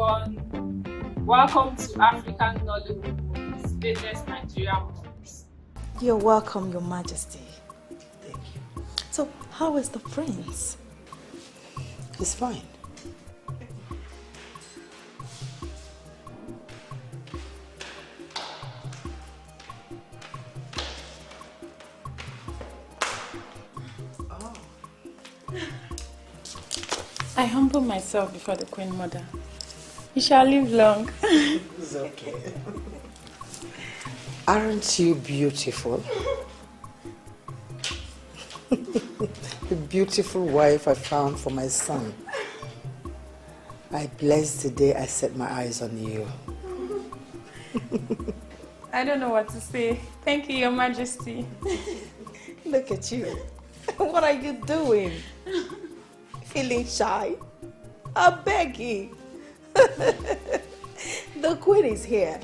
everyone. Welcome to African Nollywood Movies, latest Nigerian movies. You're welcome, Your Majesty. Thank you. So, how is the prince? He's fine. I humble myself before the Queen Mother. You shall live long. It's okay. Aren't you beautiful? The beautiful wife I found for my son. I bless the day I set my eyes on you. I don't know what to say. Thank you, Your Majesty. Look at you. What are you doing? Feeling shy? I beg you. The Queen is here.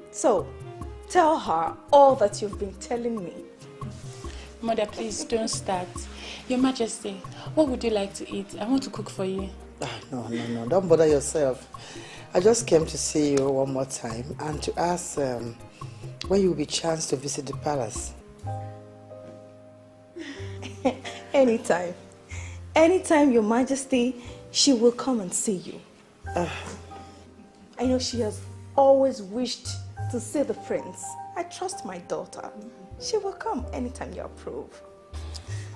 So, tell her all that you've been telling me. Mother, please don't start. Your Majesty, what would you like to eat? I want to cook for you. No. Don't bother yourself. I just came to see you one more time and to ask when you will be chance to visit the palace. Anytime. Anytime, Your Majesty, she will come and see you. I know she has always wished to see the prince. I trust my daughter. She will come anytime you approve.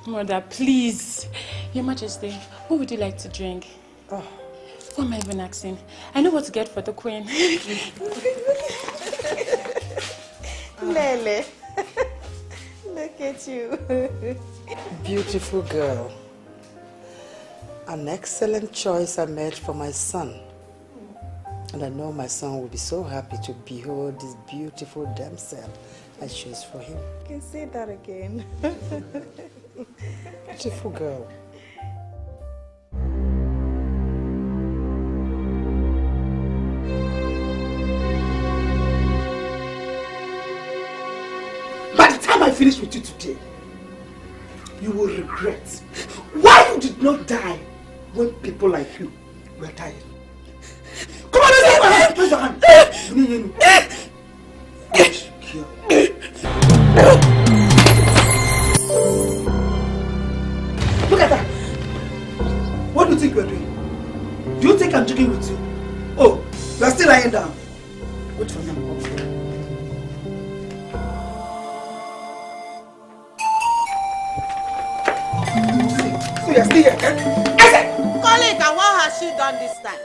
Mother, please. Your Majesty, what would you like to drink? What am I even asking? I know what to get for the Queen. Lele, look at you. Beautiful girl. An excellent choice I made for my son. And I know my son will be so happy to behold this beautiful damsel I chose for him. You can say that again. Beautiful girl. By the time I finish with you today, you will regret why you did not die when people like you were dying. Come on, raise your hand! Raise your hand! Look at that! What do you think you are doing? Do you think I'm joking with you? Oh, you are still lying down. Wait for me. So you are still here? Colleague, and what has she done this time?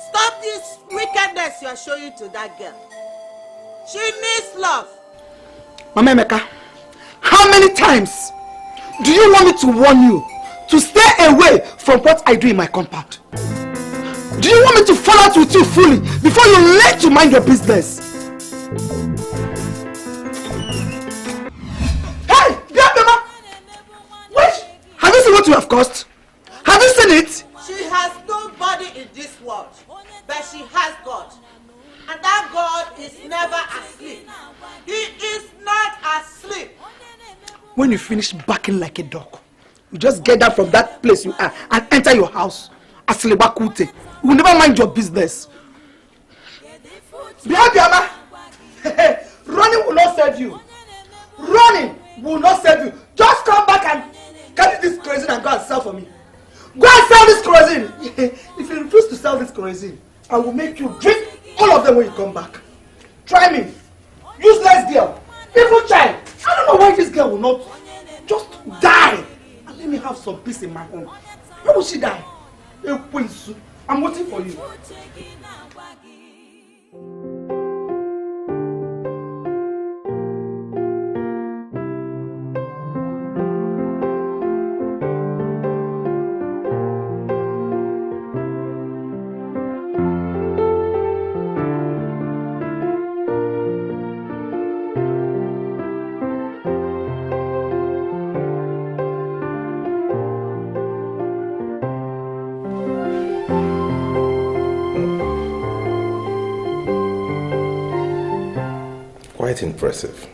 Stop this wickedness you are showing to that girl. She needs love. Mama Emeka, how many times do you want me to warn you to stay away from what I do in my compound? Do you want me to fall out with you fully before you learn to mind your business? Hey, Mama! Wait! Have you seen what you have caused? Have you seen it? She has nobody in this world, but she has God. And that God is never asleep. He is not asleep. When you finish barking like a dog, you just get down from that place you are and enter your house. Aslebakute. You will never mind your business. Biama! Running will not save you. Running will not save you. Just come back and carry this kerosene and go and sell for me. Go and sell this kerosene. If you refuse to sell this kerosene, I will make you drink all of them when you come back. Try me. Useless girl. Evil child. I don't know why this girl will not just die and let me have some peace in my home. Why will she die? I'm waiting for you. Quite impressive.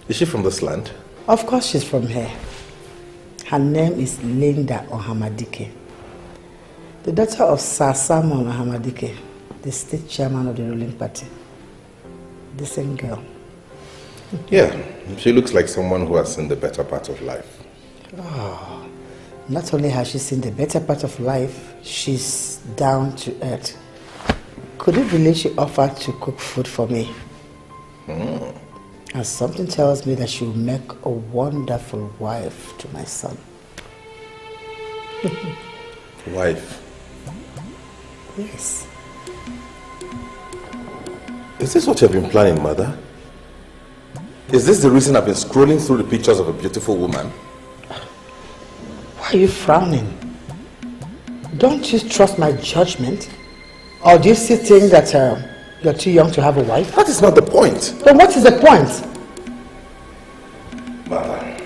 Is she from this land? Of course she's from here. Her name is Linda Ohamadike. The daughter of Sir Samuel Hamadike, the state chairman of the ruling party. The same girl. Yeah, she looks like someone who has seen the better part of life. Oh, not only has she seen the better part of life, she's down to earth. Could you believe she offered to cook food for me? And something tells me that she will make a wonderful wife to my son. Wife? Yes. Is this what you've been planning, Mother? Is this the reason I've been scrolling through the pictures of a beautiful woman? Why are you frowning? Don't you trust my judgment? Or do you still think that you're too young to have a wife? That is not the point. Then what is the point? Mother.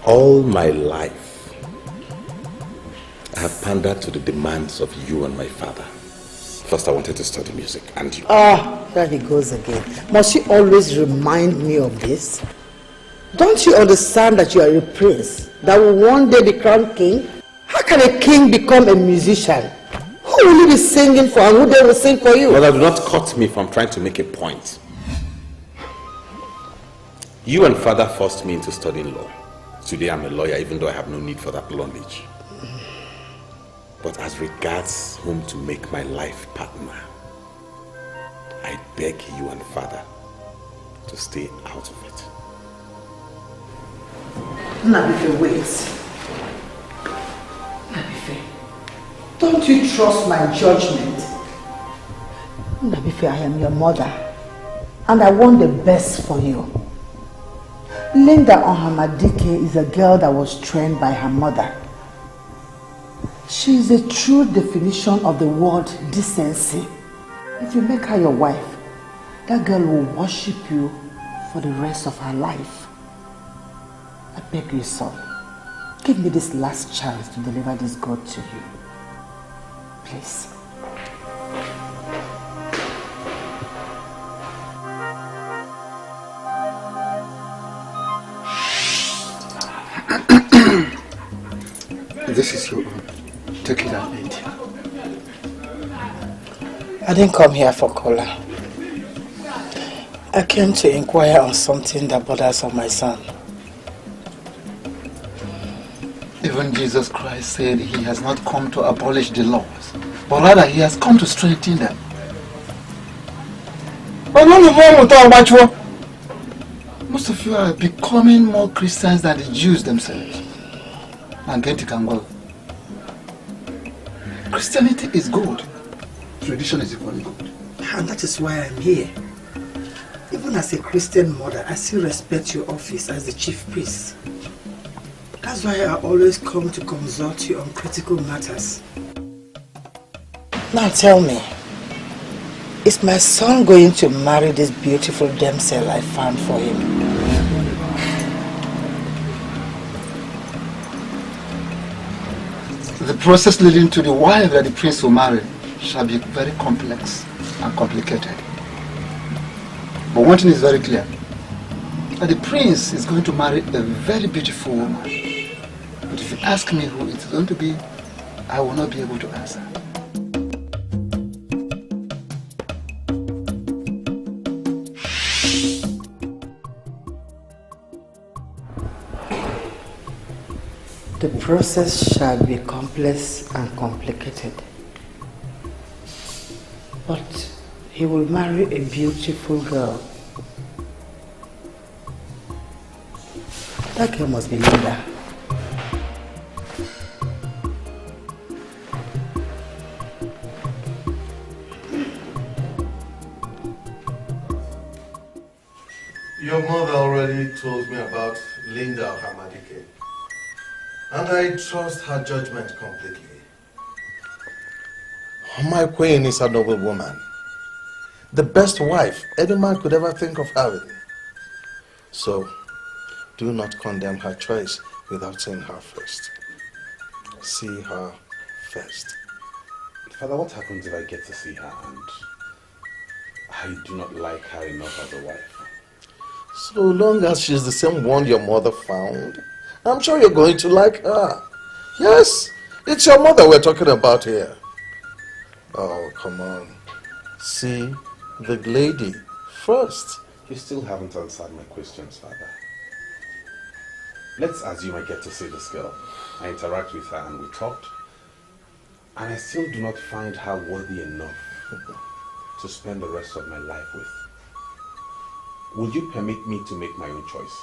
All my life, I have pandered to the demands of you and my father. First, I wanted to study music, and you... Ah, there he goes again. Must you always remind me of this? Don't you understand that you are a prince that will one day be crowned king? How can a king become a musician? Who will you be singing for and who they will sing for you? Mother, do not cut me from trying to make a point. You and father forced me into studying law. Today I'm a lawyer, even though I have no need for that knowledge. But as regards whom to make my life partner, I beg you and father to stay out of it. Nabife, wait. Nabife, don't you trust my judgment? Nabife, I am your mother, and I want the best for you. Linda Ohamadike is a girl that was trained by her mother. She is a true definition of the word decency. If you make her your wife, that girl will worship you for the rest of her life. I beg you, son, give me this last chance to deliver this God to you. Please. This is your own. Take it and eat. I didn't come here for cola. I came to inquire on something that bothers on my son. Even Jesus Christ said he has not come to abolish the laws, but rather he has come to strengthen them. But most of you are becoming more Christians than the Jews themselves. And get it can go. Christianity is good. Tradition is equally good. And that is why I'm here. Even as a Christian mother, I still respect your office as the chief priest. That's why I always come to consult you on critical matters. Now tell me, is my son going to marry this beautiful damsel I found for him? The process leading to the wife that the prince will marry shall be very complex and complicated. But one thing is very clear, that the prince is going to marry a very beautiful woman. But if you ask me who it's going to be, I will not be able to answer. The process shall be complex and complicated. But he will marry a beautiful girl. That girl must be Linda. Your mother already told me about Linda Hamadike. And I trust her judgment completely. My queen is a noble woman. The best wife any man could ever think of having. So, do not condemn her choice without seeing her first. See her first. Father, what happens if I get to see her and I do not like her enough as a wife? So long as she's the same one your mother found, I'm sure you're going to like her. Yes, it's your mother we're talking about here. Oh, come on. See the lady first. You still haven't answered my questions, Father. Let's assume I get to see this girl. I interact with her and we talked. And I still do not find her worthy enough to spend the rest of my life with. Would you permit me to make my own choice?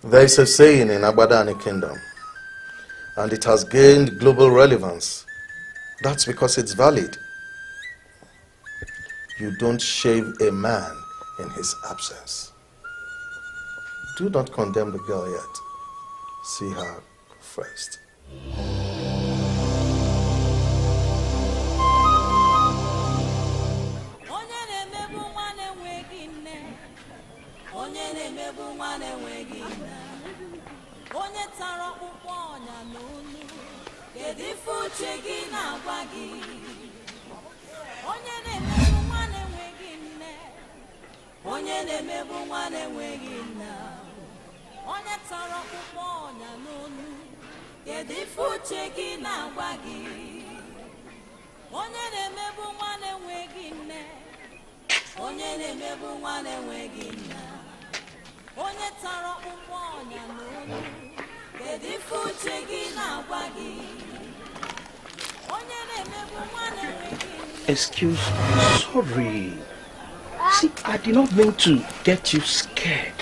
There is a saying in Abadani Kingdom, and it has gained global relevance. That's because it's valid. You don't shave a man in his absence. Do not condemn the girl yet. See her first. Excuse me, sorry. See, I did not mean to get you scared.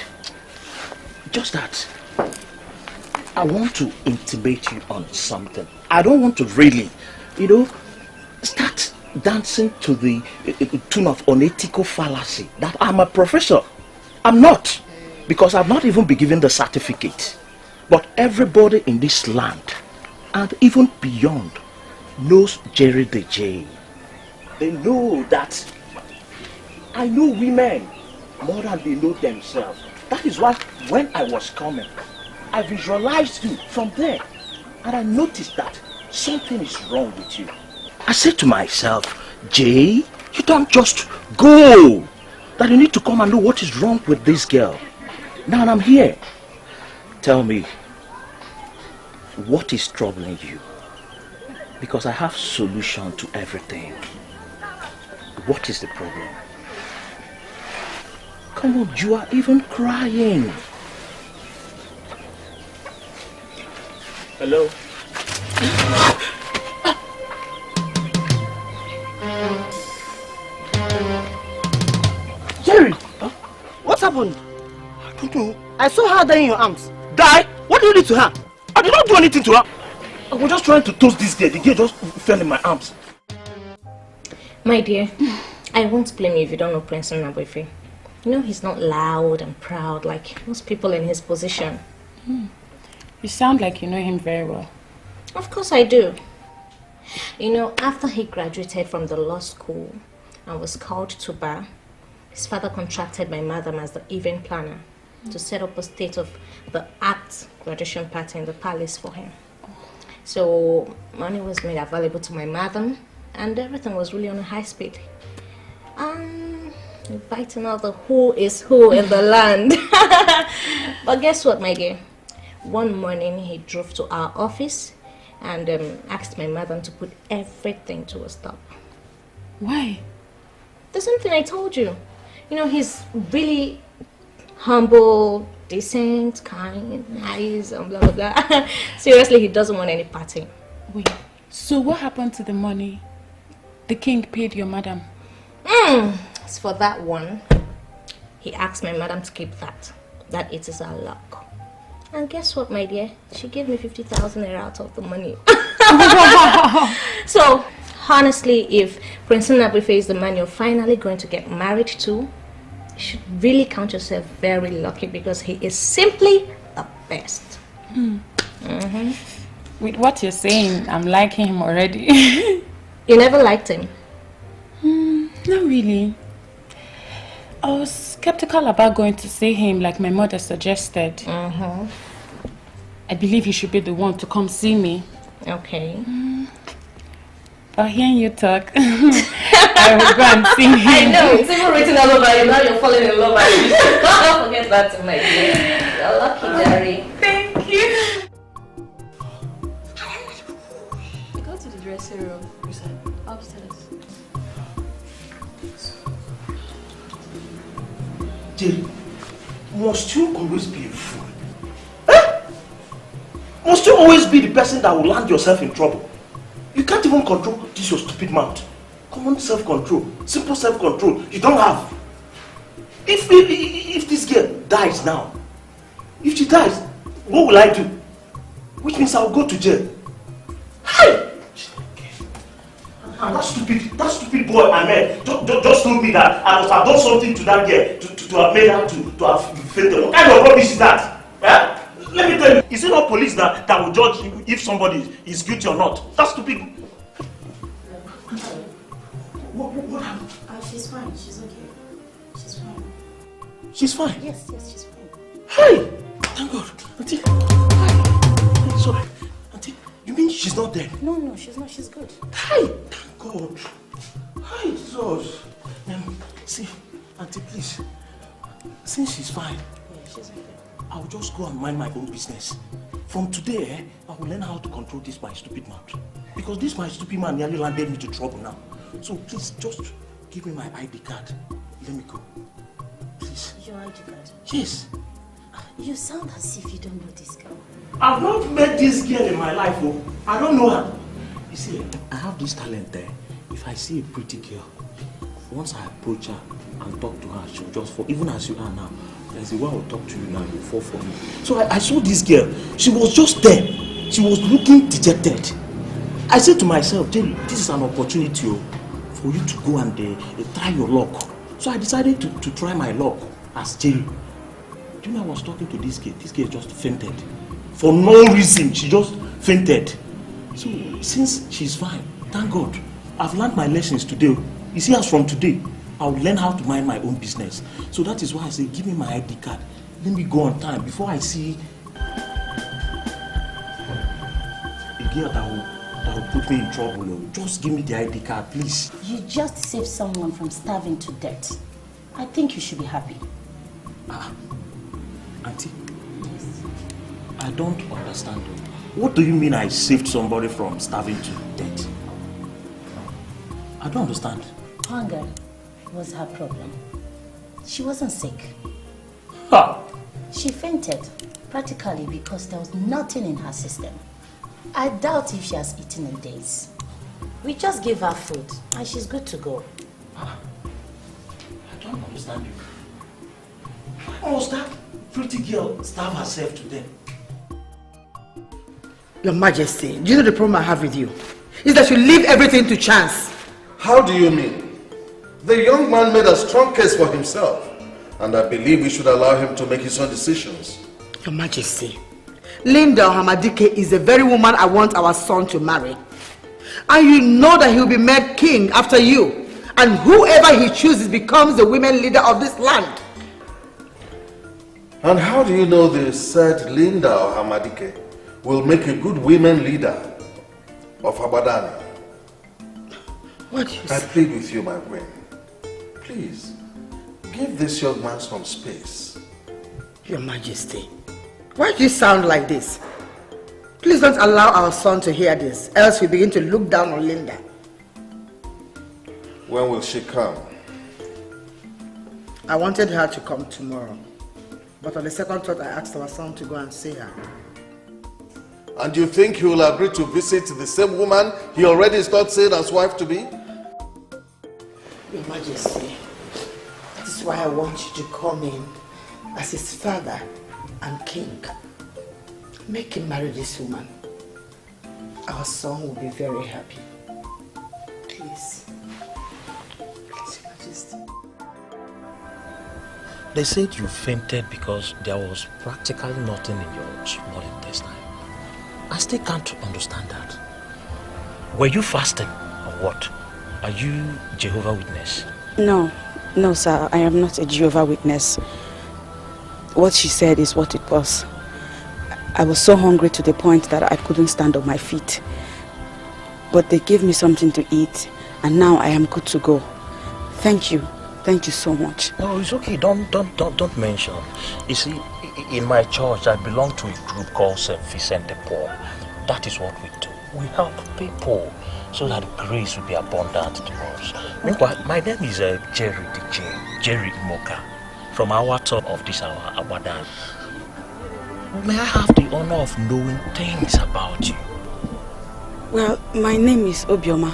Just that I want to intimate you on something. I don't want to really, start dancing to the tune of unethical fallacy that I'm a professor. I'm not, because I've not even been given the certificate. But everybody in this land, and even beyond, knows Jerry the J. They know that I know women more than they know themselves. That is why when I was coming, I visualized you from there. And I noticed that something is wrong with you. I said to myself, Jay, you don't just go. That you need to come and know what is wrong with this girl. Now I'm here. Tell me, what is troubling you? Because I have solution to everything. What is the problem? Come on, you are even crying. Hello? Jerry! Huh? What happened? I don't know. I saw her there in your arms. Die? What did you do to her? I did not do anything to her. I was just trying to toast this girl. The girl just fell in my arms. My dear, I won't blame you if you don't know Prince Nwavit. You know, he's not loud and proud like most people in his position. You sound like you know him very well. Of course I do. You know, after he graduated from the law school and was called to bar, his father contracted my madam as the event planner to set up a state-of-the-art graduation party in the palace for him. So money was made available to my madam and everything was really on a high speed. Inviting all the who is who in the land. But guess what, my dear? One morning he drove to our office and asked my madam to put everything to a stop. Why? The same thing I told you. You know, he's really humble, decent, kind, nice, and blah, blah, blah. Seriously, he doesn't want any party. Wait, so what happened to the money the king paid your madam? As for that one, he asked my madam to keep that. That it is our luck. And guess what, my dear? She gave me 50,000 naira out of the money. So, honestly, if Prince Nwavit is the man you're finally going to get married to, you should really count yourself very lucky because he is simply the best. With what you're saying, I'm liking him already. You never liked him? Not really. I was skeptical about going to see him like my mother suggested. I believe he should be the one to come see me. Okay. But hearing you talk, I will go and see him. I know, it's even written all over you. Now you're falling in love with me. Don't forget that, my dear. You're lucky, Jerry. Thank you. Go to the dressing room. Upstairs. Jerry, must you always be a fool? Eh? Must you always be the person that will land yourself in trouble? You can't even control this your stupid mouth. Common self-control, simple self-control, you don't have. If this girl dies now, if she dies, what will I do? Which means I'll go to jail. Hey! And that stupid boy I met just told me that I must have done something to that girl to have made her to have fainted. What kind of rubbish is that? Eh? Let me tell you, is it not police that will judge if somebody is guilty or not? That's stupid. What happened? She's fine. She's okay. She's fine. She's fine? Yes, she's fine. Hey! Thank God. Auntie. Hi. Sorry. Auntie, you mean she's not dead? No, she's not. She's good. Hey! Thank God. Hi, Jesus. See, Auntie, please. Since she's fine, she's okay. I'll just go and mind my own business. From today, I will learn how to control this my stupid mouth. Because this my stupid man nearly landed me to trouble now. So please, just give me my ID card. Let me go. Please. Your ID card? Yes. You sound as if you don't know this girl. I've not met this girl in my life, oh. I don't know her. You see, I have this talent there. If I see a pretty girl, once I approach her and talk to her, she'll just fall. Even as you are now, there's a way I'll talk to you now, you'll fall for me. So I saw this girl. She was just there. She was looking dejected. I said to myself, Jerry, this is an opportunity for you to go and try your luck. So I decided to try my luck as Jerry. Do you know I was talking to this girl? This girl just fainted. For no reason, she just fainted. So since she's fine, thank God, I've learned my lessons today. You see, as from today, I'll learn how to mind my own business. So that is why I say, give me my ID card. Let me go on time before I see a girl that will put me in trouble. Just give me the ID card, please. You just saved someone from starving to death. I think you should be happy. Auntie, yes. I don't understand. What do you mean I saved somebody from starving to death? I don't understand. Hunger was her problem. She wasn't sick. Ha! She fainted, practically because there was nothing in her system. I doubt if she has eaten in days. We just gave her food and she's good to go. I don't understand you. Why was that pretty girl starve herself to death? Your Majesty, do you know the problem I have with you? Is that you leave everything to chance. How do you mean? The young man made a strong case for himself, and I believe we should allow him to make his own decisions. Your Majesty, Linda Hamadike is the very woman I want our son to marry. And you know that he'll be made king after you. And whoever he chooses becomes the women leader of this land. And how do you know the said Linda Hamadike will make a good women leader of Abadani? What do you I say? plead with you, my queen. Please, give this young man some space. Your Majesty, why do you sound like this? Please don't allow our son to hear this, else we begin to look down on Linda. When will she come? I wanted her to come tomorrow. But on the second thought, I asked our son to go and see her. And you think he will agree to visit the same woman he already started saying as wife to be? Your Majesty, that is why I want you to come in as his father and king. Make him marry this woman. Our son will be very happy. Please. Please, Your Majesty. They said you fainted because there was practically nothing in your small intestine. I still can't understand that. Were you fasting or what? Are you Jehovah's Witness? No, sir, I am not a Jehovah's Witness. What she said is what it was. I was so hungry to the point that I couldn't stand on my feet. But they gave me something to eat and now I am good to go. Thank you. Thank you so much. No, it's okay. Don't mention. You see, in my church, I belong to a group called St. Vincent de Paul. That is what we do. We help people so that grace will be abundant to us. Okay. Meanwhile, my name is Jerry DJ, Jerry Moka, from our top of this our Abadan. May I have the honor of knowing things about you? Well, my name is Obioma.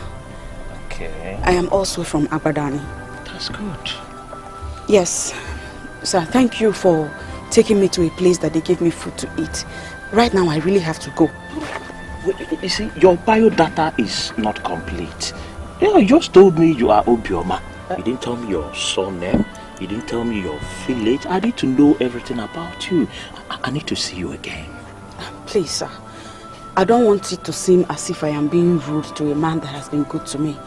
Okay. I am also from Abadani. That's good. Yes. Sir, thank you for taking me to a place that they gave me food to eat. Right now, I really have to go. You see, your biodata is not complete. You just told me you are Obioma. You didn't tell me your surname. You didn't tell me your village. I need to know everything about you. I need to see you again. Please, sir. I don't want it to seem as if I am being rude to a man that has been good to me.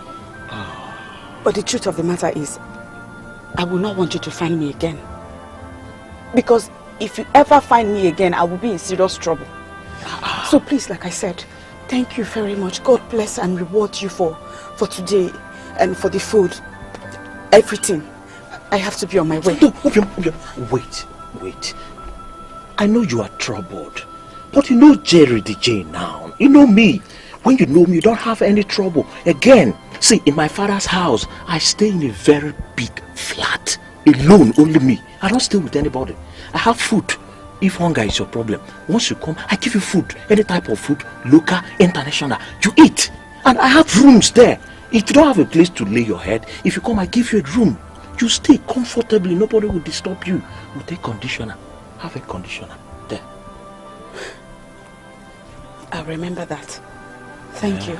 But the truth of the matter is, I will not want you to find me again. Because if you ever find me again, I will be in serious trouble. So please, like I said, thank you very much. God bless and reward you for today and for the food. Everything. I have to be on my way. Wait. I know you are troubled. But you know Jerry DJ now. You know me. When you know me, you don't have any trouble. Again, see, in my father's house, I stay in a very big flat. Alone, only me. I don't stay with anybody. I have food. If hunger is your problem, once you come, I give you food. Any type of food, local, international. You eat. And I have rooms there. If you don't have a place to lay your head, if you come, I give you a room. You stay comfortably. Nobody will disturb you. We'll take conditioner. Have a conditioner there. I'll remember that. Thank you.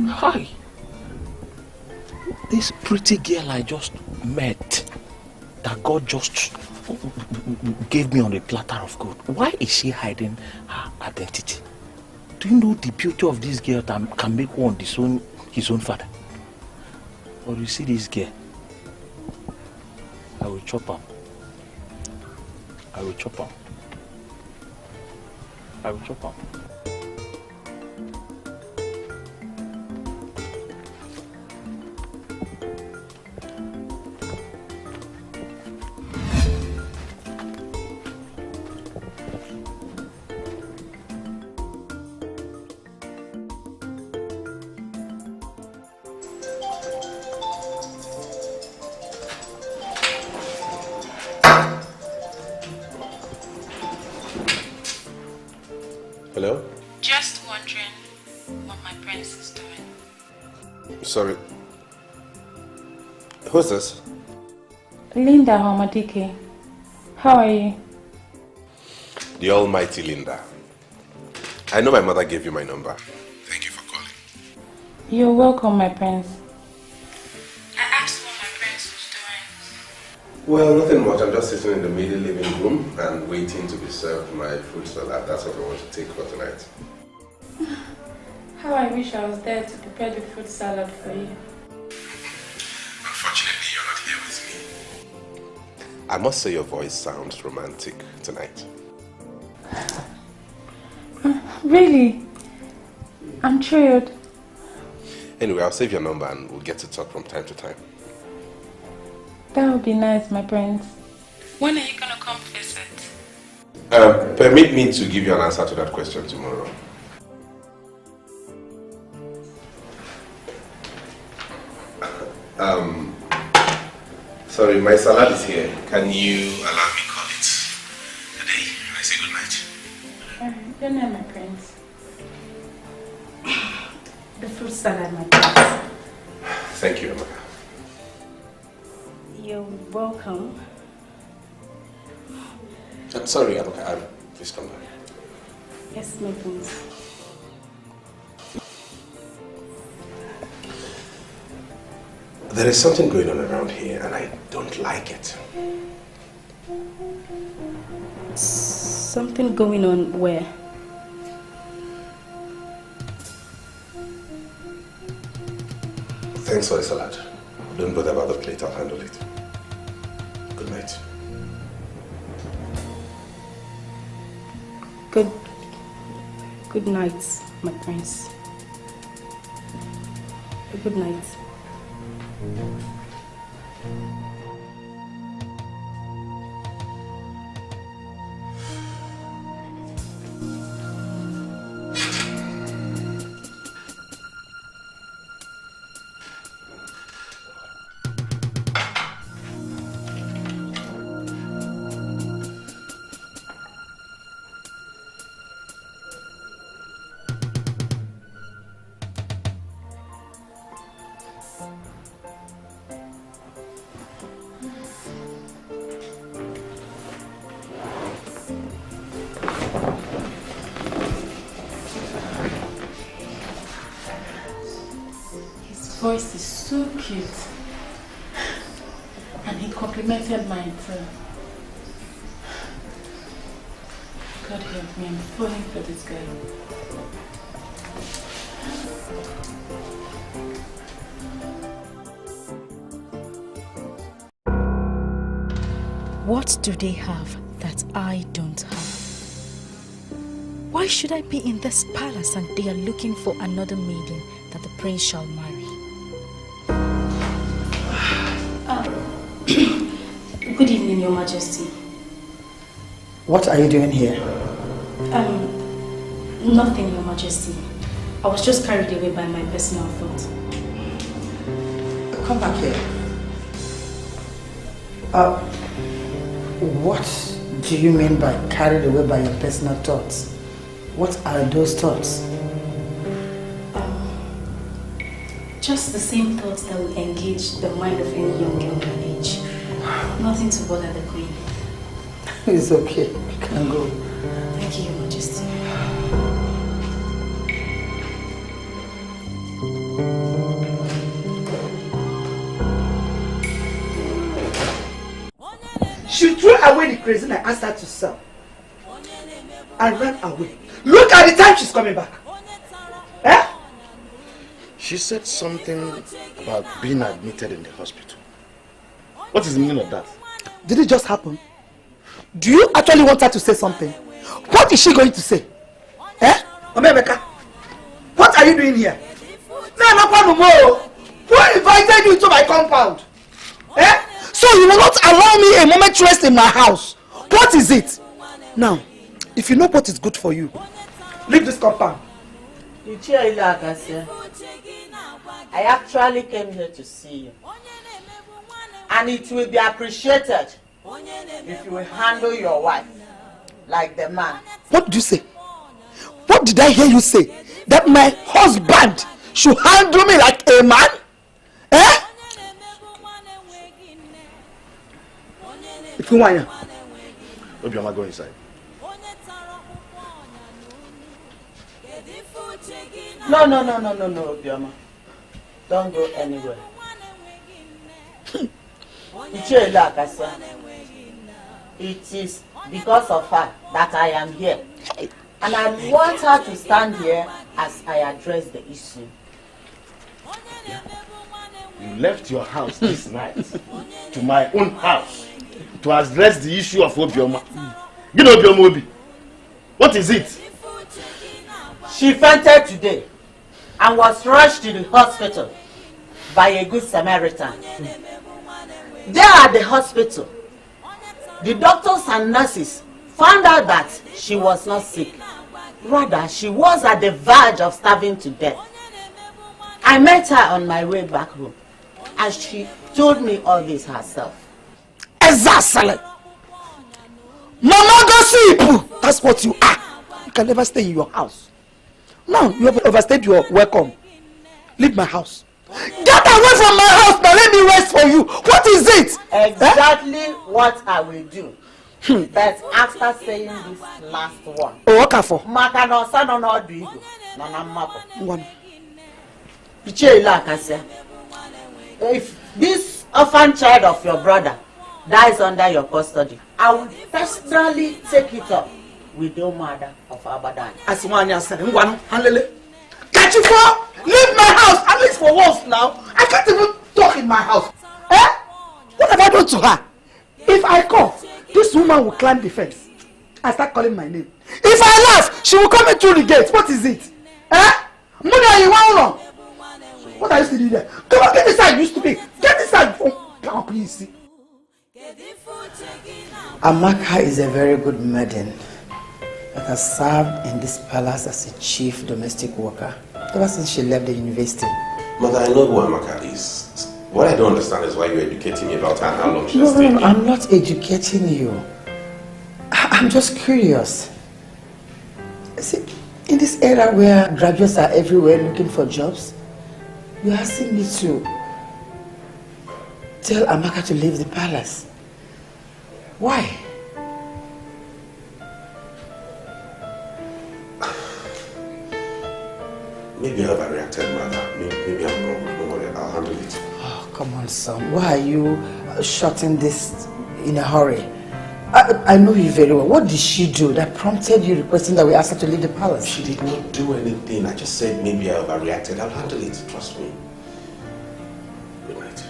Hi. This pretty girl I just met, that God just gave me on a platter of gold. Why is she hiding her identity? Do you know the beauty of this girl that can make one disown his own father? Or you see this girl? I will chop her. I will chop her. I will chop her. Hello? Just wondering what my prince is doing. Sorry. Who's this? Linda Hamadike. How are you? The almighty Linda. I know my mother gave you my number. Thank you for calling. You're welcome, my prince. I asked what my prince was doing. Well, nothing much. I'm just sitting in the middle living room and waiting to be served my fruit salad. That's what I want to take for tonight. How I wish I was there to prepare the fruit salad for you. Unfortunately, you're not here with me. I must say your voice sounds romantic tonight. Really? I'm thrilled. Anyway, I'll save your number and we'll get to talk from time to time. That would be nice, my prince. When are you gonna come visit? Permit me to give you an answer to that question tomorrow. Sorry, my salad is here. Can you allow me call it a day? I say good night. Good night, my prince. The fruit salad, my prince. Thank you, Emeka. You're welcome. I'm sorry, Emeka. Please come back. Yes, my prince. There is something going on around here and I don't like it. Something going on where? Thanks for the salad. Don't bother about the plate, I'll handle it. Good night. Good night, my prince. Good night. Voice is so cute, and he complimented mine too. God help me, I'm falling for this guy. What do they have that I don't have? Why should I be in this palace and they are looking for another maiden that the prince shall marry? Good evening, Your Majesty. What are you doing here? Nothing, Your Majesty. I was just carried away by my personal thought. Come back here. What do you mean by carried away by your personal thoughts? What are those thoughts? Just the same thoughts that will engage the mind of any young girl my age. Nothing to bother the queen. It's okay. You can go. Thank you, Your Majesty. She threw away the crazy I asked her to sell and ran away. Look at the time she's coming back. Eh? She said something about being admitted in the hospital. What is the meaning of that? Did it just happen? Do you actually want her to say something? What is she going to say? Eh? Omemeka, what are you doing here? Who invited you to my compound? Eh? So you will not allow me a moment's rest in my house. What is it? Now, if you know what is good for you, leave this compound. I actually came here to see you. And it will be appreciated if you will handle your wife like the man. What did you say? What did I hear you say? That my husband should handle me like a man? Eh? If you want to. Obioma, go inside. No, Obioma. Don't go anywhere. It is because of her that I am here. And I want her to stand here as I address the issue. You left your house this night to my own house to address the issue of Obioma. You know Obioma Obi. What is it? She fainted today and was rushed to the hospital by a good Samaritan. There at the hospital, the doctors and nurses found out that she was not sick. Rather, she was at the verge of starving to death. I met her on my way back home, and she told me all this herself. Exactly. Mama gossip. That's what you are. You can never stay in your house. Now you have overstayed your welcome. Leave my house. Get away from my house now. Let me rest for you. What is it? Exactly what I will do. But after saying this last one. Oh, okay for. If this orphan child of your brother dies under your custody, I will personally take it up with the mother of Abadan. Catch you for? Leave my house, at least for once now. I can't even talk in my house. Eh? What have I done to her? If I cough, this woman will climb the fence. and start calling my name. If I laugh, she will come in through the gate. What is it? Eh? Muna, you want to know? What are you still doing there? Come on, get inside, you stupid. Get inside. Oh, please. Amaka is a very good maiden that has served in this palace as a chief domestic worker ever since she left the university. Mother, I know who Amaka is. What I don't understand is why you're educating me about her and how long she has stayed. No, I'm not educating you. I'm just curious. See, in this era where graduates are everywhere looking for jobs, you're asking me to tell Amaka to leave the palace. Why? Maybe I've overreacted, Mother. Maybe I'm wrong. Don't worry, I'll handle it. Oh, come on, son. Why are you shutting this in a hurry? I know you very well. What did she do that prompted you requesting that we ask her to leave the palace? She did not do anything. I just said maybe I overreacted. I'll handle it. Trust me. Good night.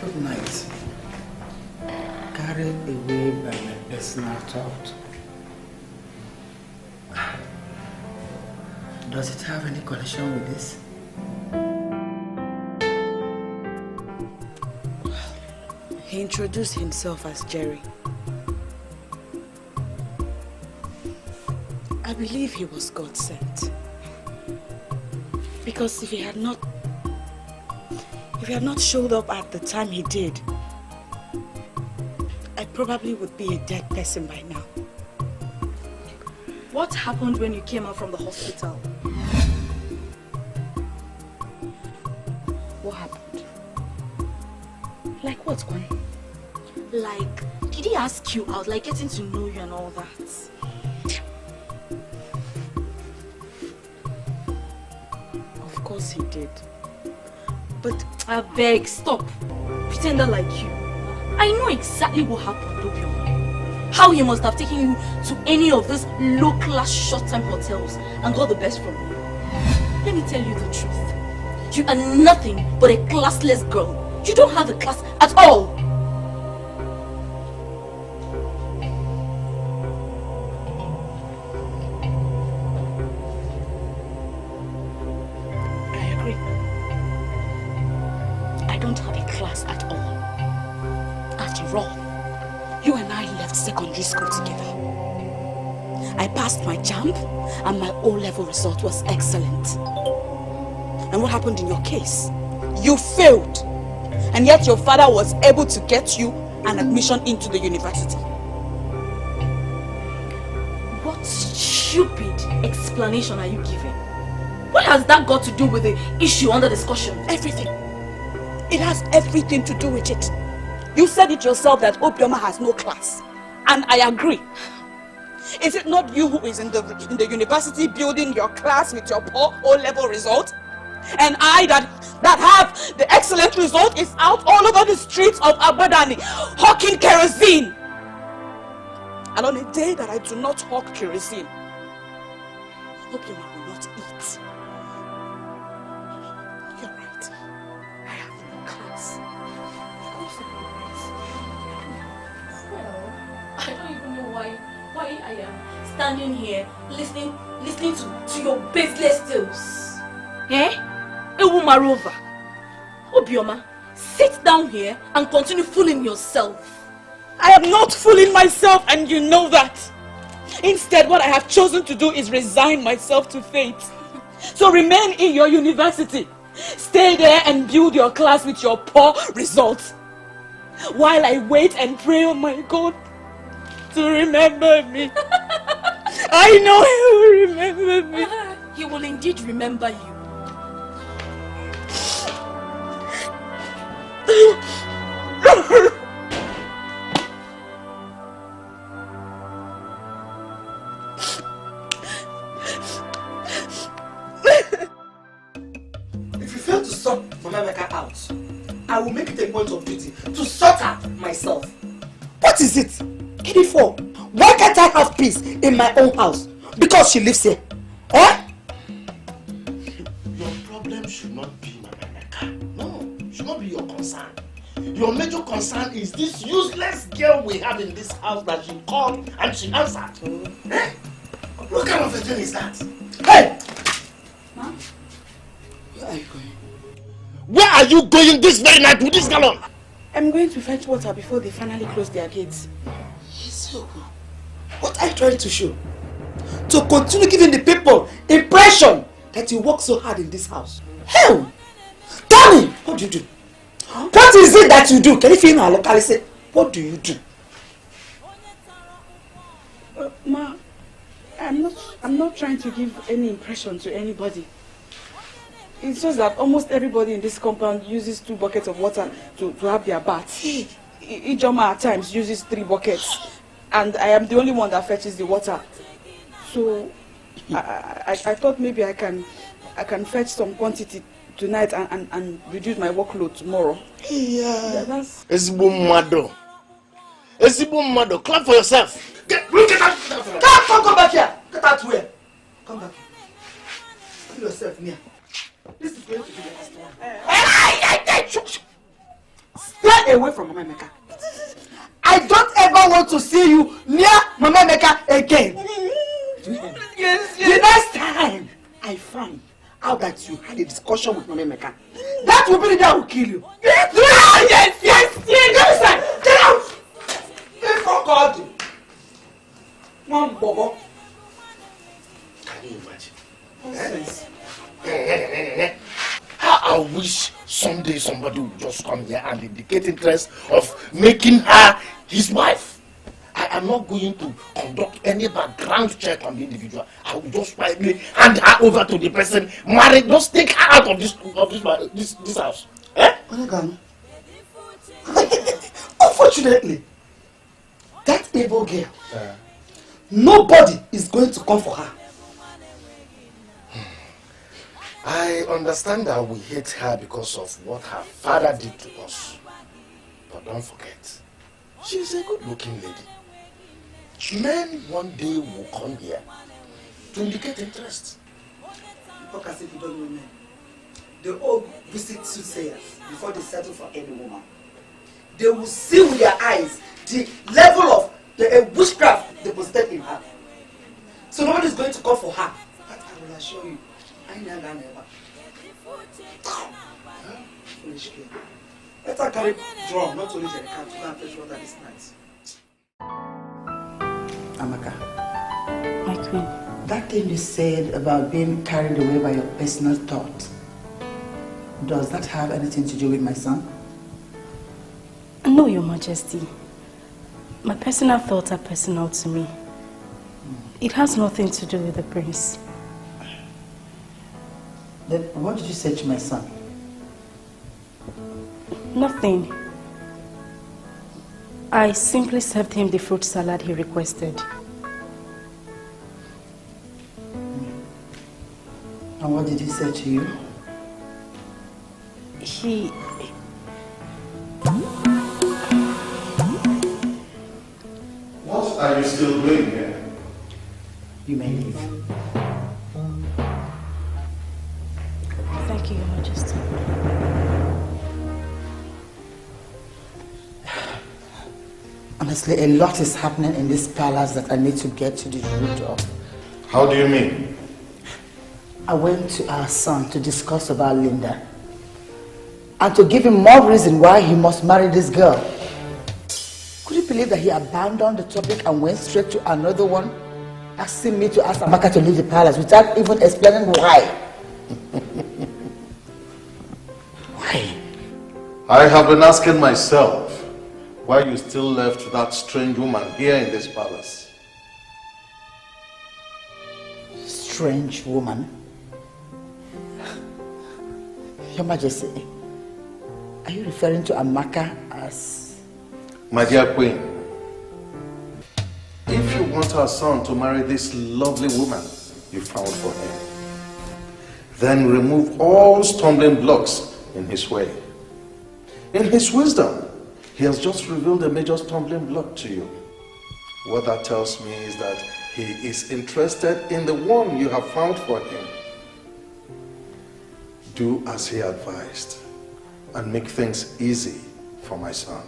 Good night. Carried away by my personal thought. Does it have any connection with this? He introduced himself as Jerry. I believe he was God sent. Because if he had not showed up at the time he did, I probably would be a dead person by now. What happened when you came out from the hospital? What happened? Like what, Gwen? Like, did he ask you out, like getting to know you and all that? Of course he did. But I beg, stop. Pretender like you. I know exactly what happened, Obioma. How he must have taken you to any of those low-class short-term hotels and got the best from you. Let me tell you the truth. You are nothing but a classless girl. You don't have a class at all. I agree. I don't have a class at all. After all, you and I left secondary school together. I passed my JAMB and my O-level result was excellent. And what happened in your case? You failed. And yet your father was able to get you an admission into the university. What stupid explanation are you giving? What has that got to do with the issue under discussion? Everything. It has everything to do with it. You said it yourself that Obioma has no class. And I agree. Is it not you who is in the university building your class with your poor O-level result? And I that have the excellent result is out all over the streets of Abadani hawking kerosene. And on a day that I do not hawk kerosene, Obioma will not eat. You're right. I have no class. Of course I'm right. Well, I don't even know why I am standing here listening to your baseless tales. Eh? Ewumarova. Obioma, sit down here and continue fooling yourself. I am not fooling myself, and you know that. Instead, what I have chosen to do is resign myself to fate. So remain in your university. Stay there and build your class with your poor results. While I wait and pray on my God to remember me. I know He will remember me. He will indeed remember you. If you fail to sort Mamameka out, I will make it a point of duty to sort her myself. What is it? Kitty for? Why can't I have peace in my own house? Because she lives here. Eh? Your problem should not be Mamameka. No, should not be your concern. Your major concern is this useless girl we have in this house that she called and she answered. Eh? What kind of a thing is that? Hey! Ma? Where are you going? Where are you going this very night with this gallon? I'm going to fetch water before they finally close their gates. So, what are you trying to show? To continue giving the people impression that you work so hard in this house. Hell! Tell me, what do you do? What is it that you do? Can you feel our locally say, what do you do? Ma, I'm not trying to give any impression to anybody. It's just that almost everybody in this compound uses 2 buckets of water to have their baths. Each Joma at times uses 3 buckets. And I am the only one that fetches the water. So I thought maybe I can fetch some quantity tonight and reduce my workload tomorrow. Yeah, that's... Esibo Mado, clap for yourself. Get out! Come back here! Get out where? Come back here. Put yourself near. This is going to be the last one. Stay away from Mama Emeka. I don't ever want to see you near Mama Emeka again. Yes. The next time I find out that you had a discussion with Mama Emeka, that will be the day I will kill you. Yes. Get out! Before God. One bobo. Can you imagine? How I wish someday somebody would just come here and indicate interest of making her his wife. I am not going to conduct any background check on the individual. I will just quietly hand her over to the person married. Just take her out of this house. Eh? Unfortunately, that evil girl, nobody is going to come for her. I understand that we hate her because of what her father did to us. But don't forget, she's a good-looking lady. Men one day will come here to indicate interest. You talk as if you don't know men. They all visit soothsayers before they settle for any woman. They will see with their eyes the level of the witchcraft deposited in her. So nobody is going to come for her. But I will assure you, I never. Foolish kid. Let her carry drum, not only the car, to go and fetch water this night. Amaka. My queen. That thing you said about being carried away by your personal thought, does that have anything to do with my son? No, Your Majesty. My personal thoughts are personal to me. It has nothing to do with the prince. Then what did you say to my son? Nothing. I simply served him the fruit salad he requested. And what did he say to you? He... What are you still doing here? You may leave. Thank you, Your Majesty. Honestly, a lot is happening in this palace that I need to get to the root of. How do you mean? I went to our son to discuss about Linda and to give him more reason why he must marry this girl. Could you believe that he abandoned the topic and went straight to another one, asking me to ask Amaka to leave the palace without even explaining why? Why? I have been asking myself why you still left that strange woman here in this palace. Strange woman? Your Majesty, are you referring to Amaka as... My dear Queen, if you want our son to marry this lovely woman you found for him, then remove all stumbling blocks in his way. In his wisdom, he has just revealed a major stumbling block to you. What that tells me is that he is interested in the one you have found for him. Do as he advised and make things easy for my son.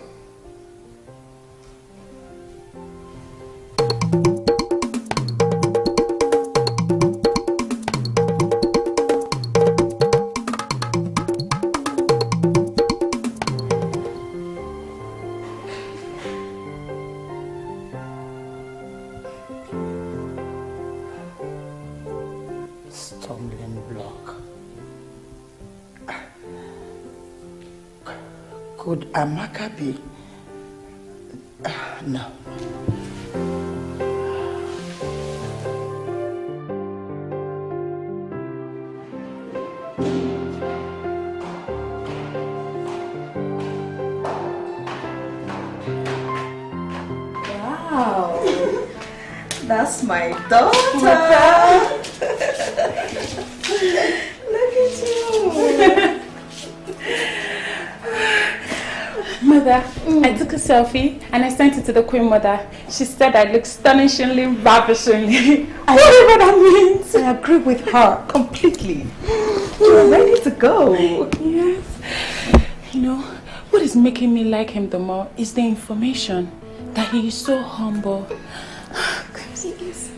Stumbling block. Could Amaka be? No. Wow, that's my daughter. Look at you. Mother, I took a selfie and I sent it to the Queen Mother. She said I look astonishingly, ravishingly. Whatever that means. I agree with her completely. You're ready to go. Yes. You know, what is making me like him the more is the information that he is so humble. He is.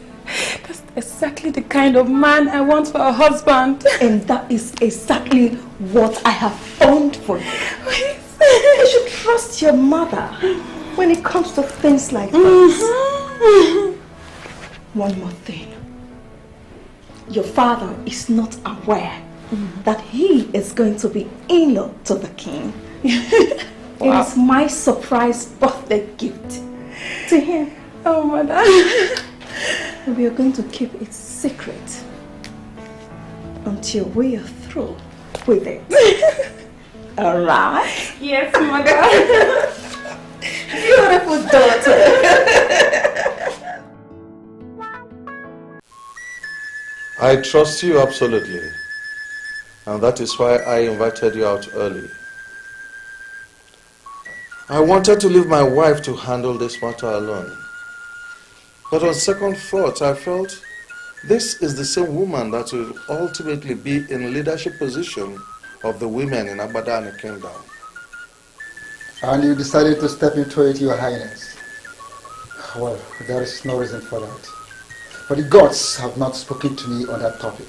That's exactly the kind of man I want for a husband. And that is exactly what I have found for you. You should trust your mother when it comes to things like this. One more thing. Your father is not aware that he is going to be in-law to the king. It is my surprise birthday gift to him. Oh, Mother. We are going to keep it secret until we are through with it. All right? Yes, Mother. Beautiful daughter. I trust you absolutely. And that is why I invited you out early. I wanted to leave my wife to handle this matter alone. But on second thought, I felt this is the same woman that will ultimately be in leadership position of the women in Abadani Kingdom. And you decided to step into it, Your Highness. Well, there is no reason for that. But the gods have not spoken to me on that topic.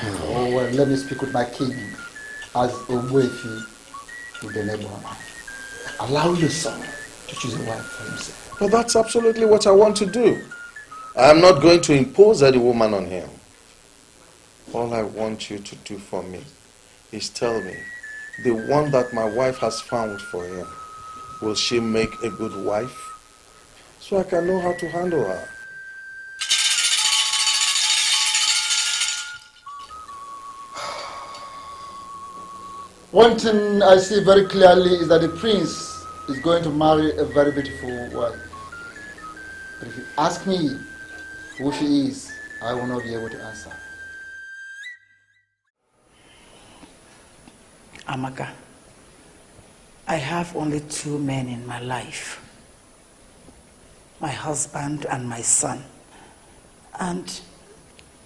Oh, well, let me speak with my king as Ogbuefi with the neighbor. Allow your son to choose a wife for himself. But that's absolutely what I want to do. I am not going to impose any woman on him. All I want you to do for me is tell me, the one that my wife has found for him, will she make a good wife? So I can know how to handle her. One thing I see very clearly is that the prince is going to marry a very beautiful wife. But if you ask me who she is, I will not be able to answer. Amaka, I have only two men in my life. My husband and my son. And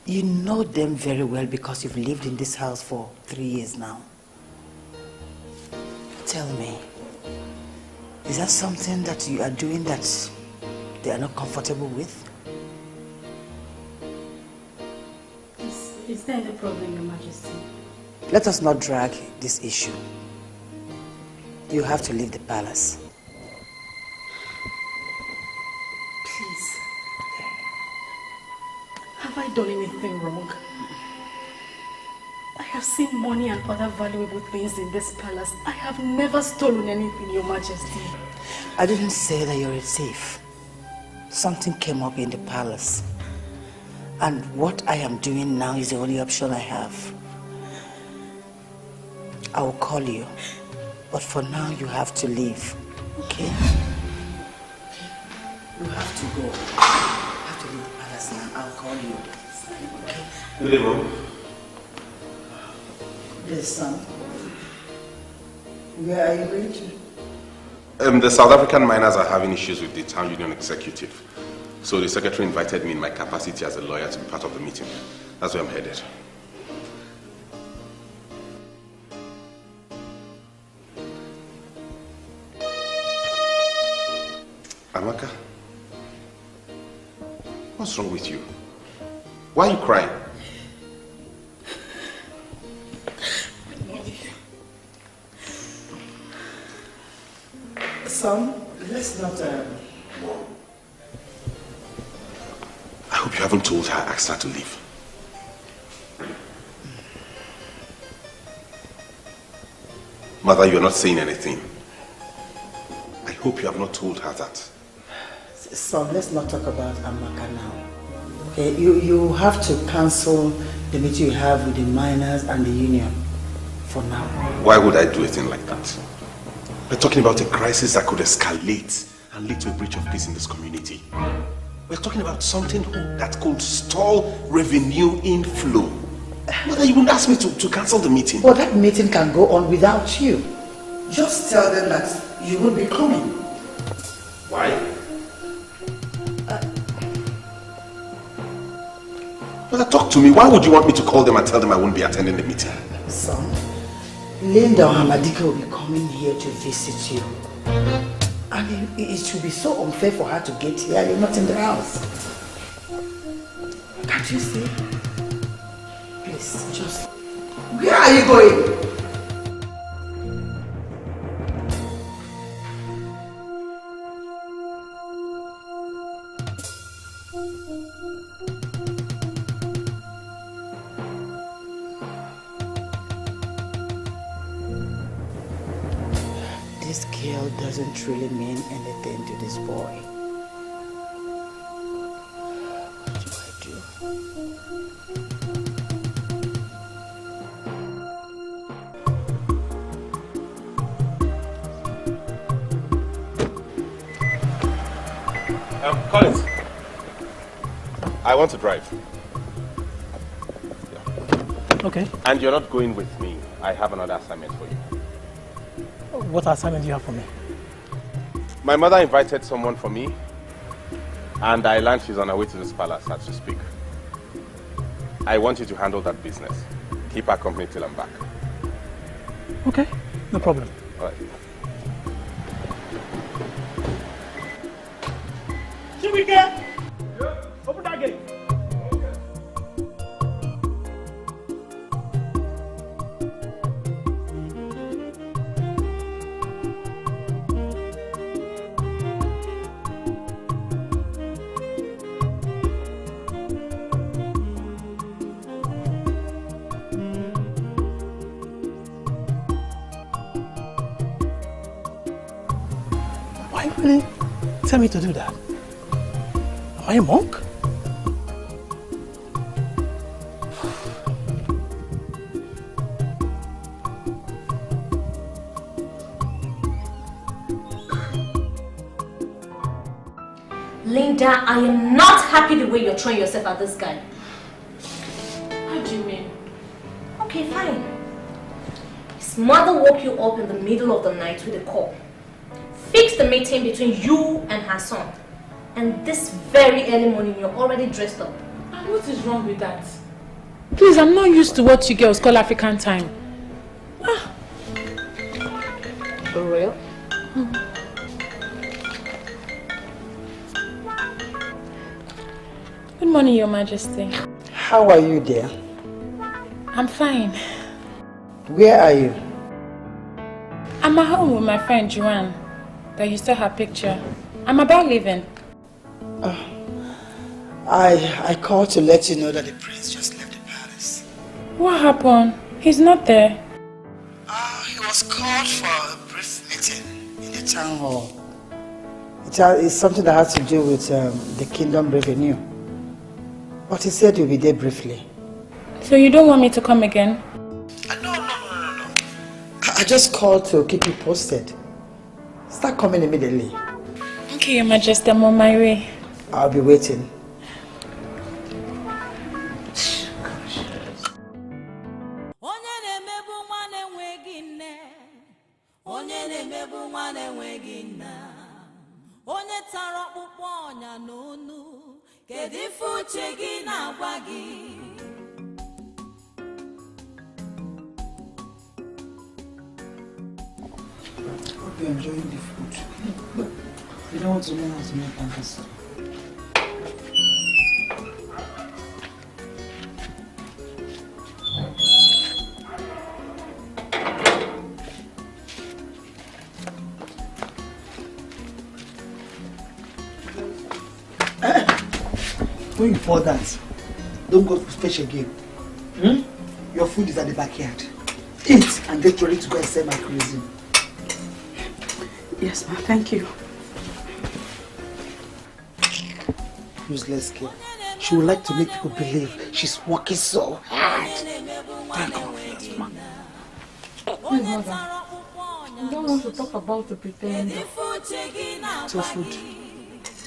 you know them very well because you've lived in this house for 3 years now. Tell me, is that something that you are doing that they are not comfortable with? Is there any problem, Your Majesty? Let us not drag this issue. You have to leave the palace. Please. Have I done anything wrong? I have seen money and other valuable things in this palace. I have never stolen anything, Your Majesty. I didn't say that you're a thief. Something came up in the palace. And what I am doing now is the only option I have. I will call you. But for now, you have to leave. Okay? You have to go. You have to leave the palace now. I'll call you. Okay? Good evening. Yes, son. Where are you going to? The South African miners are having issues with the town union executive. So the secretary invited me in my capacity as a lawyer to be part of the meeting. That's where I'm headed. Amaka, what's wrong with you? Why are you crying? Son, let's not... I hope you haven't told her I asked her to leave. Mother, you're not saying anything. I hope you have not told her that. Son, let's not talk about Amaka now. Okay, you have to cancel the meeting you have with the miners and the union for now. Why would I do a thing like that? We're talking about a crisis that could escalate and lead to a breach of peace in this community. We're talking about something that could stall revenue inflow. Mother, you wouldn't ask me to cancel the meeting. Well, that meeting can go on without you. Just tell them that you will be coming. Why? Mother, talk to me. Why would you want me to call them and tell them I won't be attending the meeting? Son, Linda or Hamadika will be coming here to visit you. I mean, it would be so unfair for her to get here and you're not in the house. Can't you see? Please, just... Where are you going? This girl doesn't really mean anything to this boy. What do I do? Collins, I want to drive. Yeah. Okay. And you're not going with me. I have another assignment for you. What assignment do you have for me? My mother invited someone for me, and I learned she's on her way to this palace as we speak. I want you to handle that business. Keep her company till I'm back. Okay, no problem. All right. Chiwike! Open that gate. Why would you tell me to do that? Am I a monk? Linda, I am not happy the way you're throwing yourself at this guy. How do you mean? Okay, fine. His mother woke you up in the middle of the night with a call. Fix the meeting between you and her son. And this very early morning, you're already dressed up. And what is wrong with that? Please, I'm not used to what you girls call African time. For real? Good morning, Your Majesty. How are you, dear? I'm fine. Where are you? I'm at home with my friend Joanne. That you saw her picture. I'm about leaving. I called to let you know that the prince just left the palace. What happened? He's not there. He was called for a brief meeting in the town hall. It's something that has to do with the kingdom revenue. But he said he'll be there briefly. So you don't want me to come again? No. I just called to keep you posted. Start coming immediately. Okay, Your Majesty, I'm on my way. I'll be waiting. Hope you're enjoying the food. You don't want to learn how to make pampers. When you pour that, don't go fetch again. Your food is at the backyard. Eat and get ready to go and sell my cuisine. Yes, ma. Thank you. Useless girl. She would like to make people believe she's working so hard. Thank God for that, ma. Please, mother. I don't want to talk about the preparing the food.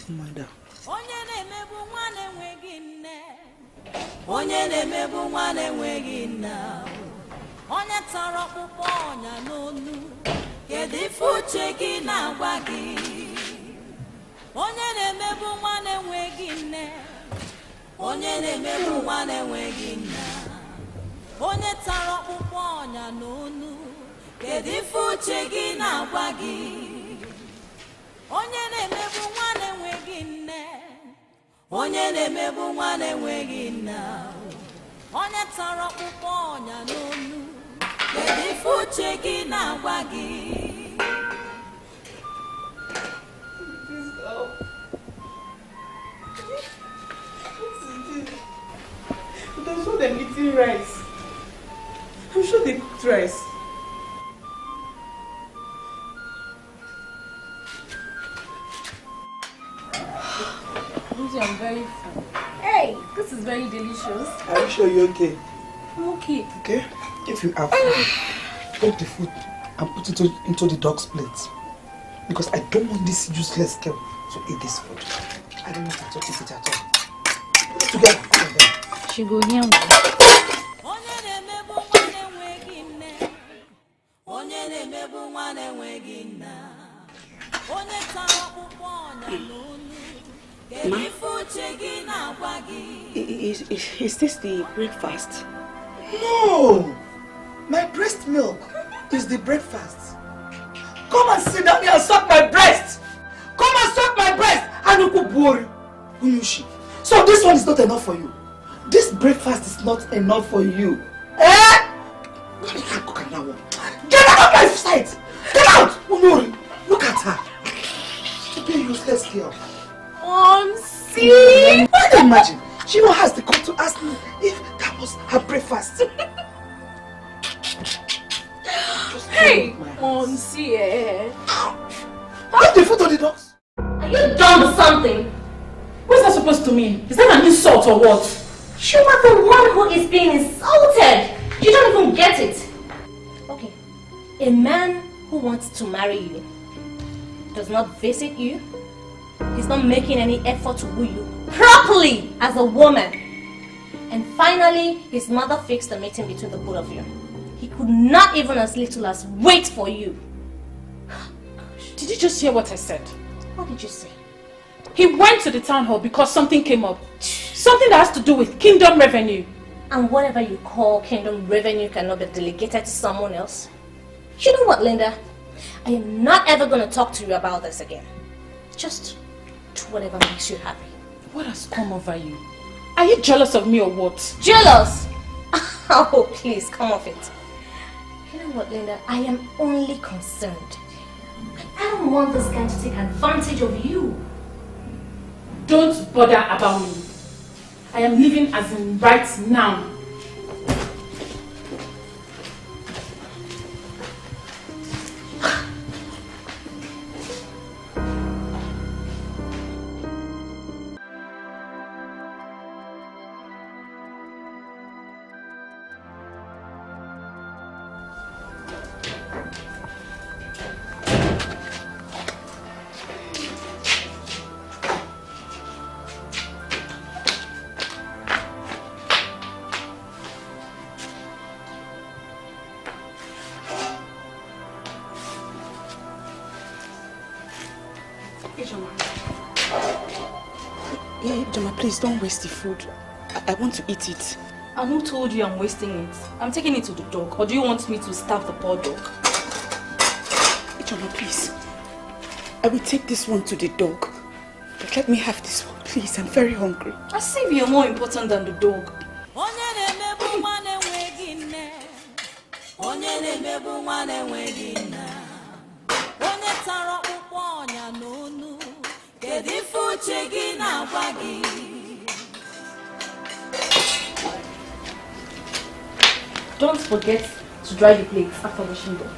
Mother. Onye na-emebu nwa na-enweghị nna, onye tara ọkpụkpọ ọnya n'onu, kedu ife uche gị na-agwa gị? Onye na-emebu nwa na-enweghị nne, onye na-emebu nwa na-enweghị nna, onye tara ọkpụkpọ ọnya n'onu, kedu ife uche gị na-agwa gị? Onye na-emebu nwa na-enweghị nne, onye na-emebu nwa na-enweghị nna, onye tara ọkpụkpọ ọnya n'onu, kedu ife uche gị na-agwa gị? I saw them eating rice. I'm sure they cooked rice. I'm very full. Hey, this is very delicious. Are you sure you're okay? I'm okay. Okay? If you have food, take the food and put it into the dog's plate. Because I don't want this useless girl to eat this food. I don't want her to eat it at all. Together. She go here. Ma, is this the breakfast? No! My breast milk is the breakfast. Come and sit down here and suck my breast! Come and suck my breast! Anukuburi! Unushi. So this one is not enough for you. This breakfast is not enough for you. Eh? Get out of my sight! Get out! Unuri! Look at her. Stupid useless girl. See? Why do you imagine? She even has the call to ask me if that was her breakfast. Hey, see? Put the food on the dogs. Are you done with something? What's that supposed to mean? Is that an insult or what? You are the one who is being insulted. You don't even get it. Okay, a man who wants to marry you does not visit you. He's not making any effort to woo you properly as a woman. And finally, his mother fixed the meeting between the both of you. He could not even as little as wait for you. Did you just hear what I said? What did you say? He went to the town hall because something came up. Something that has to do with kingdom revenue. And whatever you call kingdom revenue cannot be delegated to someone else. You know what, Linda? I am not ever going to talk to you about this again. Just do whatever makes you happy. What has come over you? Are you jealous of me or what? Jealous? Oh, please, come off it. You know what, Linda? I am only concerned. I don't want this guy to take advantage of you. Don't bother about me. I am leaving as in right now. Jama, please don't waste the food. I want to eat it. And who told you I'm wasting it? I'm taking it to the dog. Or do you want me to starve the poor dog? Jama, please. I will take this one to the dog. But let me have this one, please. I'm very hungry. As if you're more important than the dog. Don't forget to dry the plates after washing them.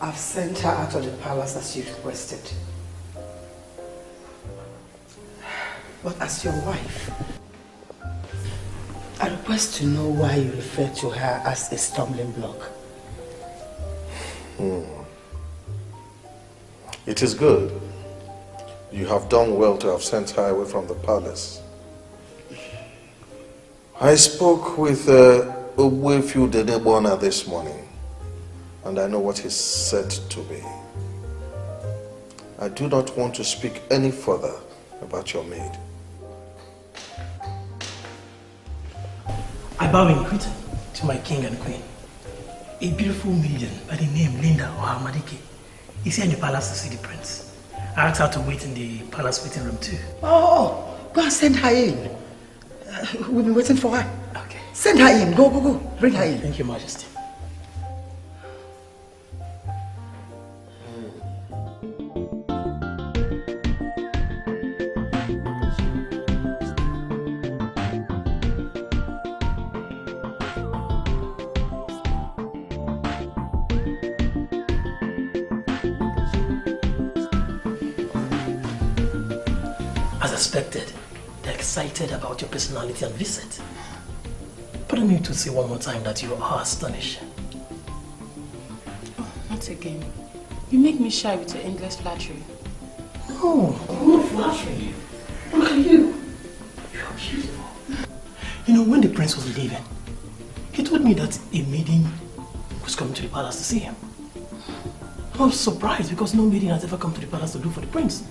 I've sent her out of the palace as you requested. But as your wife, I request to know why you refer to her as a stumbling block. It is good. You have done well to have sent her away from the palace. I spoke with Mwavit Dedebona this morning, and I know what he said to me. I do not want to speak any further about your maid. I bow in greeting to my king and queen. A beautiful maiden by the name Linda Ohamadike is here in the palace to see the prince. I asked her to wait in the palace waiting room too. Oh, go and send her in. We've been waiting for her. Okay. Send her in. Go. Bring her in. Thank you, Majesty. As expected, they're excited about your personality and visit. But I need to say one more time that you are astonishing. Oh, not again. You make me shy with your endless flattery. No, I'm not flattering you. Look at you. You are beautiful. You know, when the prince was leaving, he told me that a maiden was coming to the palace to see him. I was surprised because no maiden has ever come to the palace to look for the prince.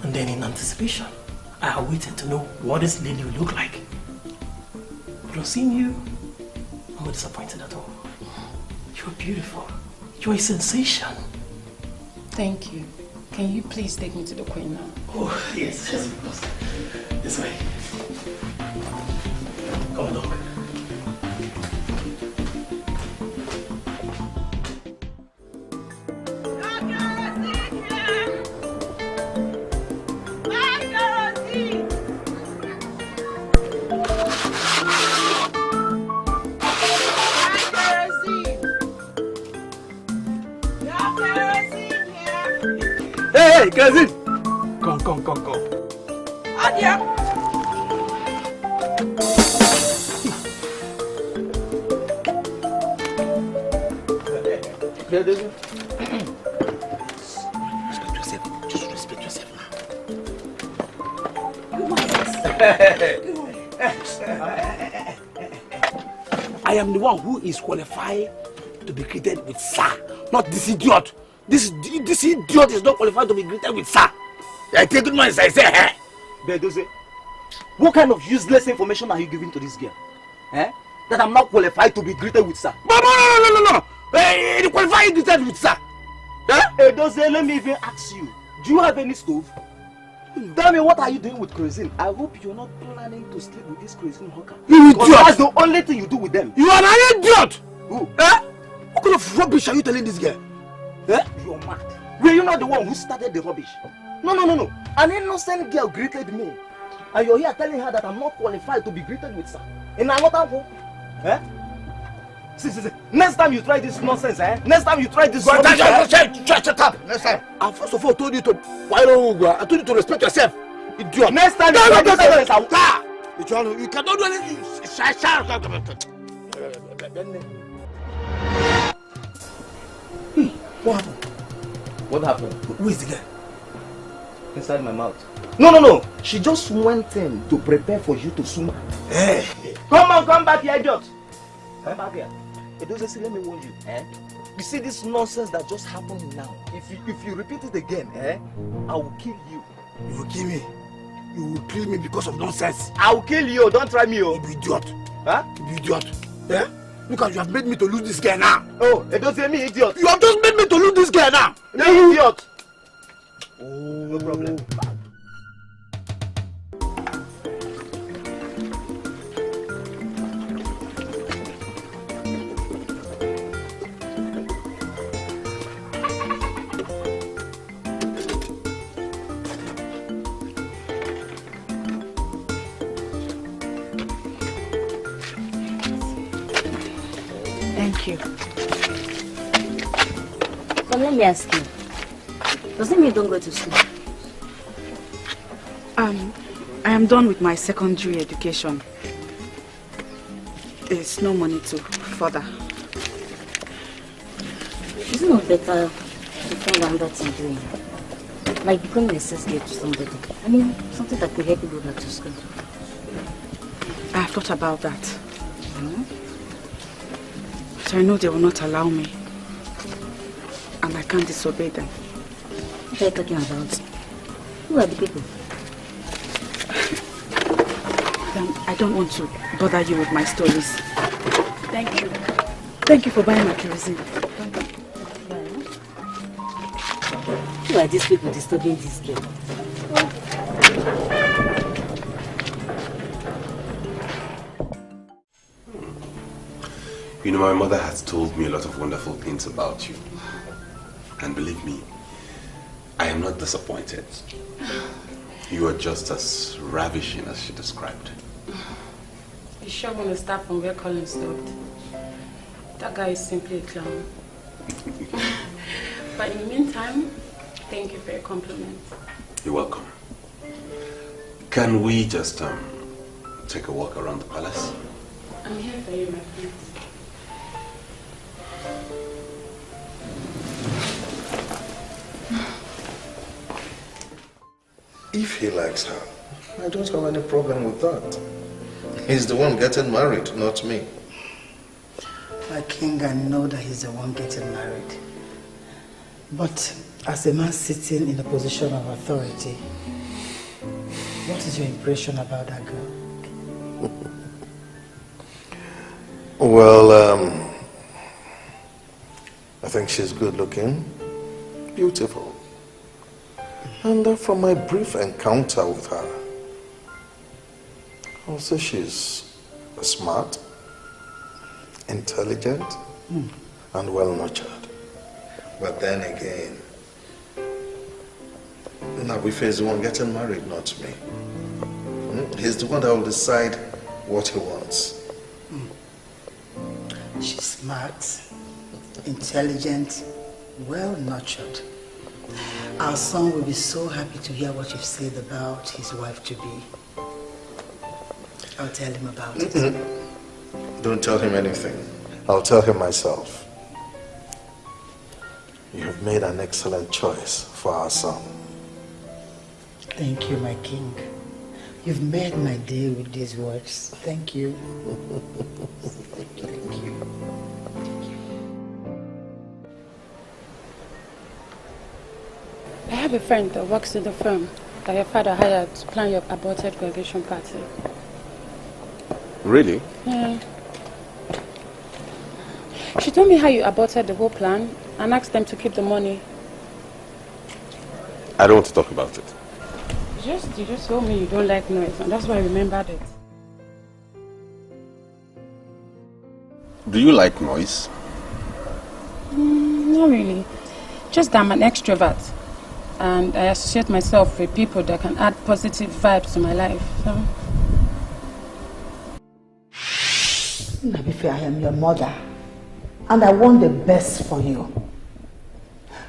And then in anticipation, I waited to know what this lady would look like. But on seeing you, I'm not disappointed at all. You're beautiful. You're a sensation. Thank you. Can you please take me to the queen now? Oh, yes, of course. This way. Come look. Hey, cousin! Come. Adia! Respect yourself now. I am the one who is qualified to be greeted with sir, not this idiot. This idiot is not qualified to be greeted with sir. I take it once, I say, eh? Bedoze, what kind of useless information are you giving to this girl? Eh? That I'm not qualified to be greeted with sir. No. Hey, you qualified to be greeted with sir. Eh? Bedoze, let me even ask you. Do you have any stove? Tell me, what are you doing with kerosene? I hope you're not planning to sleep with this kerosene hawker. You idiot! That's the only thing you do with them. You are an idiot! Who? Eh? What kind of rubbish are you telling this girl? Eh? You're mad. Were you not the one who started the rubbish? No. An innocent girl greeted me. And you're here telling her that I'm not qualified to be greeted with sir. In another home. Eh? See. Next time you try this nonsense, eh? Next time you try this Shut up! Next time. I first of all told you to. Why don't you? I told you to respect yourself. Idiot. Next time you try this nonsense, I will. You cannot do anything. What happened? What happened? Who is the girl? Inside my mouth. No. She just went in to prepare for you to swim. Hey. Come back here, idiot. Come back here. It doesn't say, let me warn you. You see this nonsense that just happened now? If you repeat it again, I will kill you. You will kill me? You will kill me because of nonsense? I will kill you. Don't try me, oh. You be idiot. Huh? You be idiot. Yeah? Look at you have made me to lose this girl now. Oh, it doesn't say me, idiot. You have just made me to lose this girl now. No, idiot. Oh, no problem. Thank you. But let me ask you, does it mean you don't go to school? I am done with my secondary education. There's no money to further. Is it not better to find another thing doing? Like becoming a sales girl to somebody. I mean, something that could help you go back to school. I have thought about that. But I know they will not allow me. And I can't disobey them. What are you talking about? Who are the people? I don't want to bother you with my stories. Thank you. Thank you for buying my kerosene. Who are these people disturbing this girl? You know, my mother has told me a lot of wonderful things about you. And believe me, I am not disappointed. You are just as ravishing as she described. You sure want to start from where Colin stopped? That guy is simply a clown. But in the meantime, thank you for your compliment. You're welcome. Can we just take a walk around the palace? I'm here for you, my friend. If he likes her, I don't have any problem with that. He's the one getting married, not me. My king, I know that he's the one getting married. But as a man sitting in a position of authority, what is your impression about that girl? Well, I think she's good looking, beautiful. And from my brief encounter with her, also she's smart, intelligent, and well-nurtured. But then again, Nabife is the one getting married, not me. He's the one that will decide what he wants. She's smart, intelligent, well-nurtured. Our son will be so happy to hear what you've said about his wife-to-be. I'll tell him about it. Don't tell him anything. I'll tell him myself. You have made an excellent choice for our son. Thank you, my king. You've made my day with these words. Thank you. Thank you. I have a friend that works in the firm that your father hired to plan your aborted graduation party. Really? Yeah. She told me how you aborted the whole plan and asked them to keep the money. I don't want to talk about it. You just told me you don't like noise, and that's why I remembered it. Do you like noise? Not really. Just that I'm an extrovert. And I associate myself with people that can add positive vibes to my life. So. Nabife, I am your mother. And I want the best for you.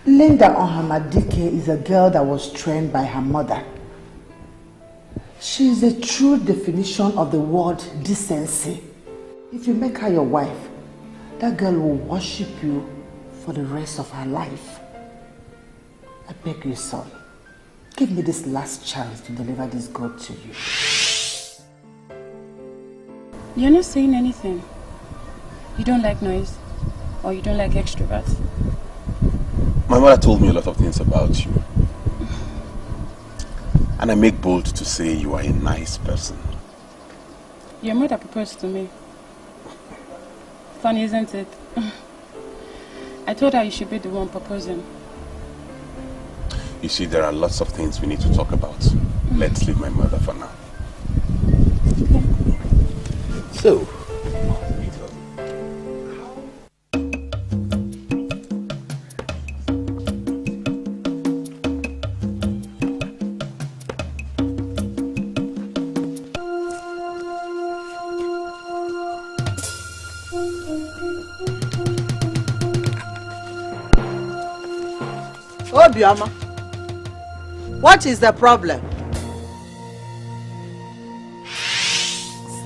Linda Ohamadike is a girl that was trained by her mother. She is a true definition of the word decency. If you make her your wife, that girl will worship you for the rest of her life. I beg you, son, give me this last chance to deliver this God to you. You're not saying anything. You don't like noise, or you don't like extroverts. My mother told me a lot of things about you. And I make bold to say you are a nice person. Your mother proposed to me. Funny, isn't it? I told her you should be the one proposing. You see, there are lots of things we need to talk about. Let's leave my mother for now. So, Obioma, what is the problem?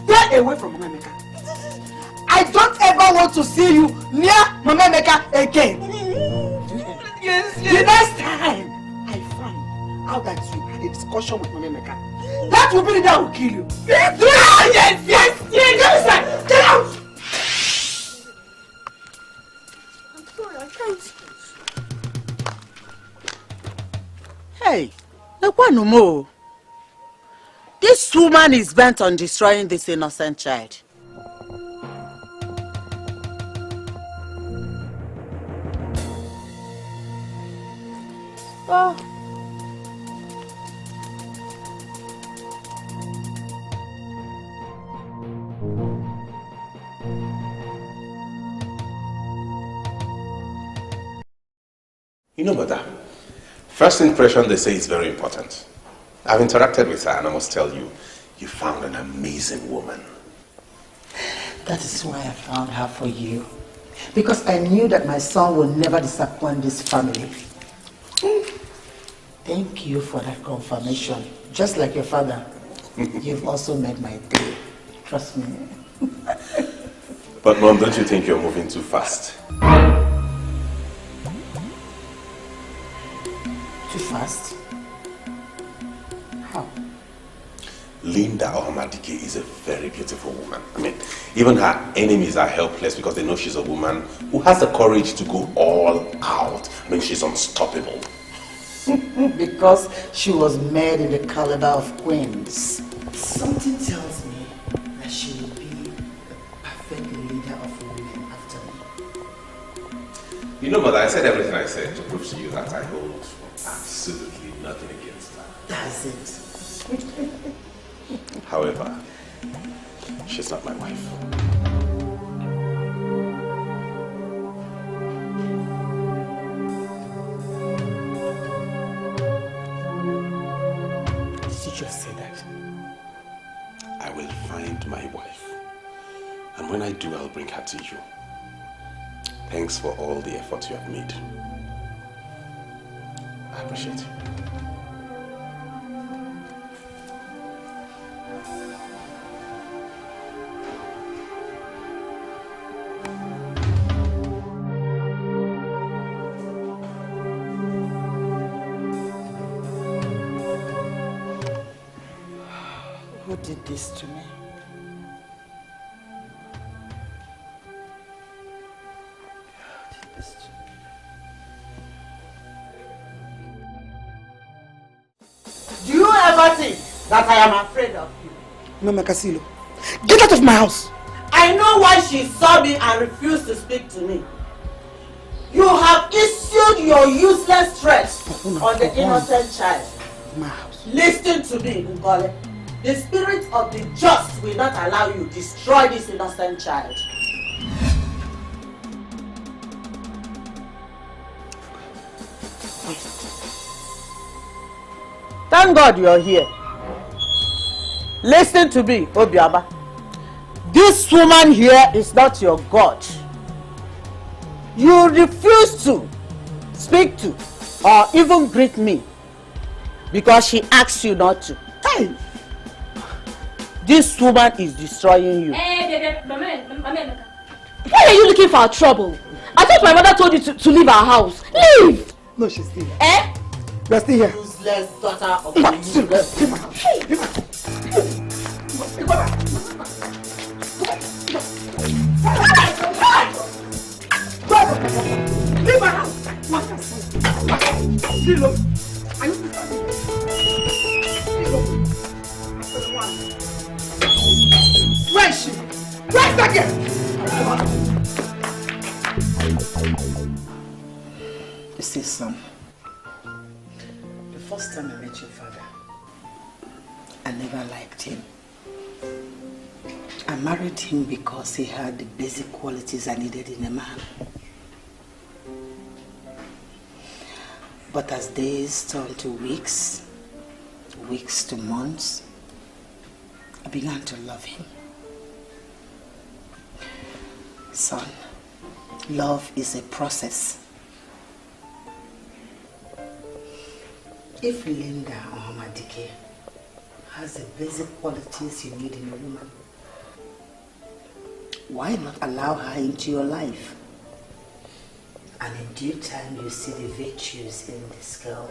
Stay away from Mama Emeka. I don't ever want to see you near Mama Emeka again. Yes. The next time I find out that you had a discussion with Mama Emeka, that will be the day I will kill you. Yes. Get out! I'm sorry, I can't. Hey, Ekwanumo, this woman is bent on destroying this innocent child. Oh. you know, Mother, first impression, they say, is very important. I've interacted with her and I must tell you, you found an amazing woman. That is why I found her for you. Because I knew that my son will never disappoint this family. Thank you for that confirmation. Just like your father, you've also made my day. Trust me. But Mom, don't you think you're moving too fast? Too fast? How? Linda Ohamadike is a very beautiful woman. I mean, even her enemies are helpless because they know she's a woman who has the courage to go all out. I mean, she's unstoppable. Because she was made in the caliber of queens. Something tells me that she will be the perfect leader of women after me. You know, Mother, I said everything I said to prove to you that I hold absolutely nothing against her. That's it. However, she's not my wife. Did you just say that? I will find my wife. And when I do, I'll bring her to you. Thanks for all the effort you have made. I appreciate it. Who did this to me? Do you ever think that I am afraid of you? Mama Casilo, get out of my house! I know why she saw me and refused to speak to me. You have issued your useless threats on the innocent child. My house. Listen to me, Ngole. The spirit of the just will not allow you to destroy this innocent child. Thank God you're here. Listen to me, Obioma. This woman here is not your God. You refuse to speak to or even greet me because she asked you not to. Hey! This woman is destroying you. Hey, why are you looking for trouble? I thought my mother told you to leave our house. Leave! No, she's still here. Eh? You're still here. Useless daughter of a useless. Leave my house! Where is she? Where's that girl? You see, son, the first time I met your father, I never liked him. I married him because he had the basic qualities I needed in a man. But as days turned to weeks, weeks to months, I began to love him. Son, love is a process. If Linda or Hamadike has the basic qualities you need in a woman, why not allow her into your life? And in due time, you see the virtues in this girl.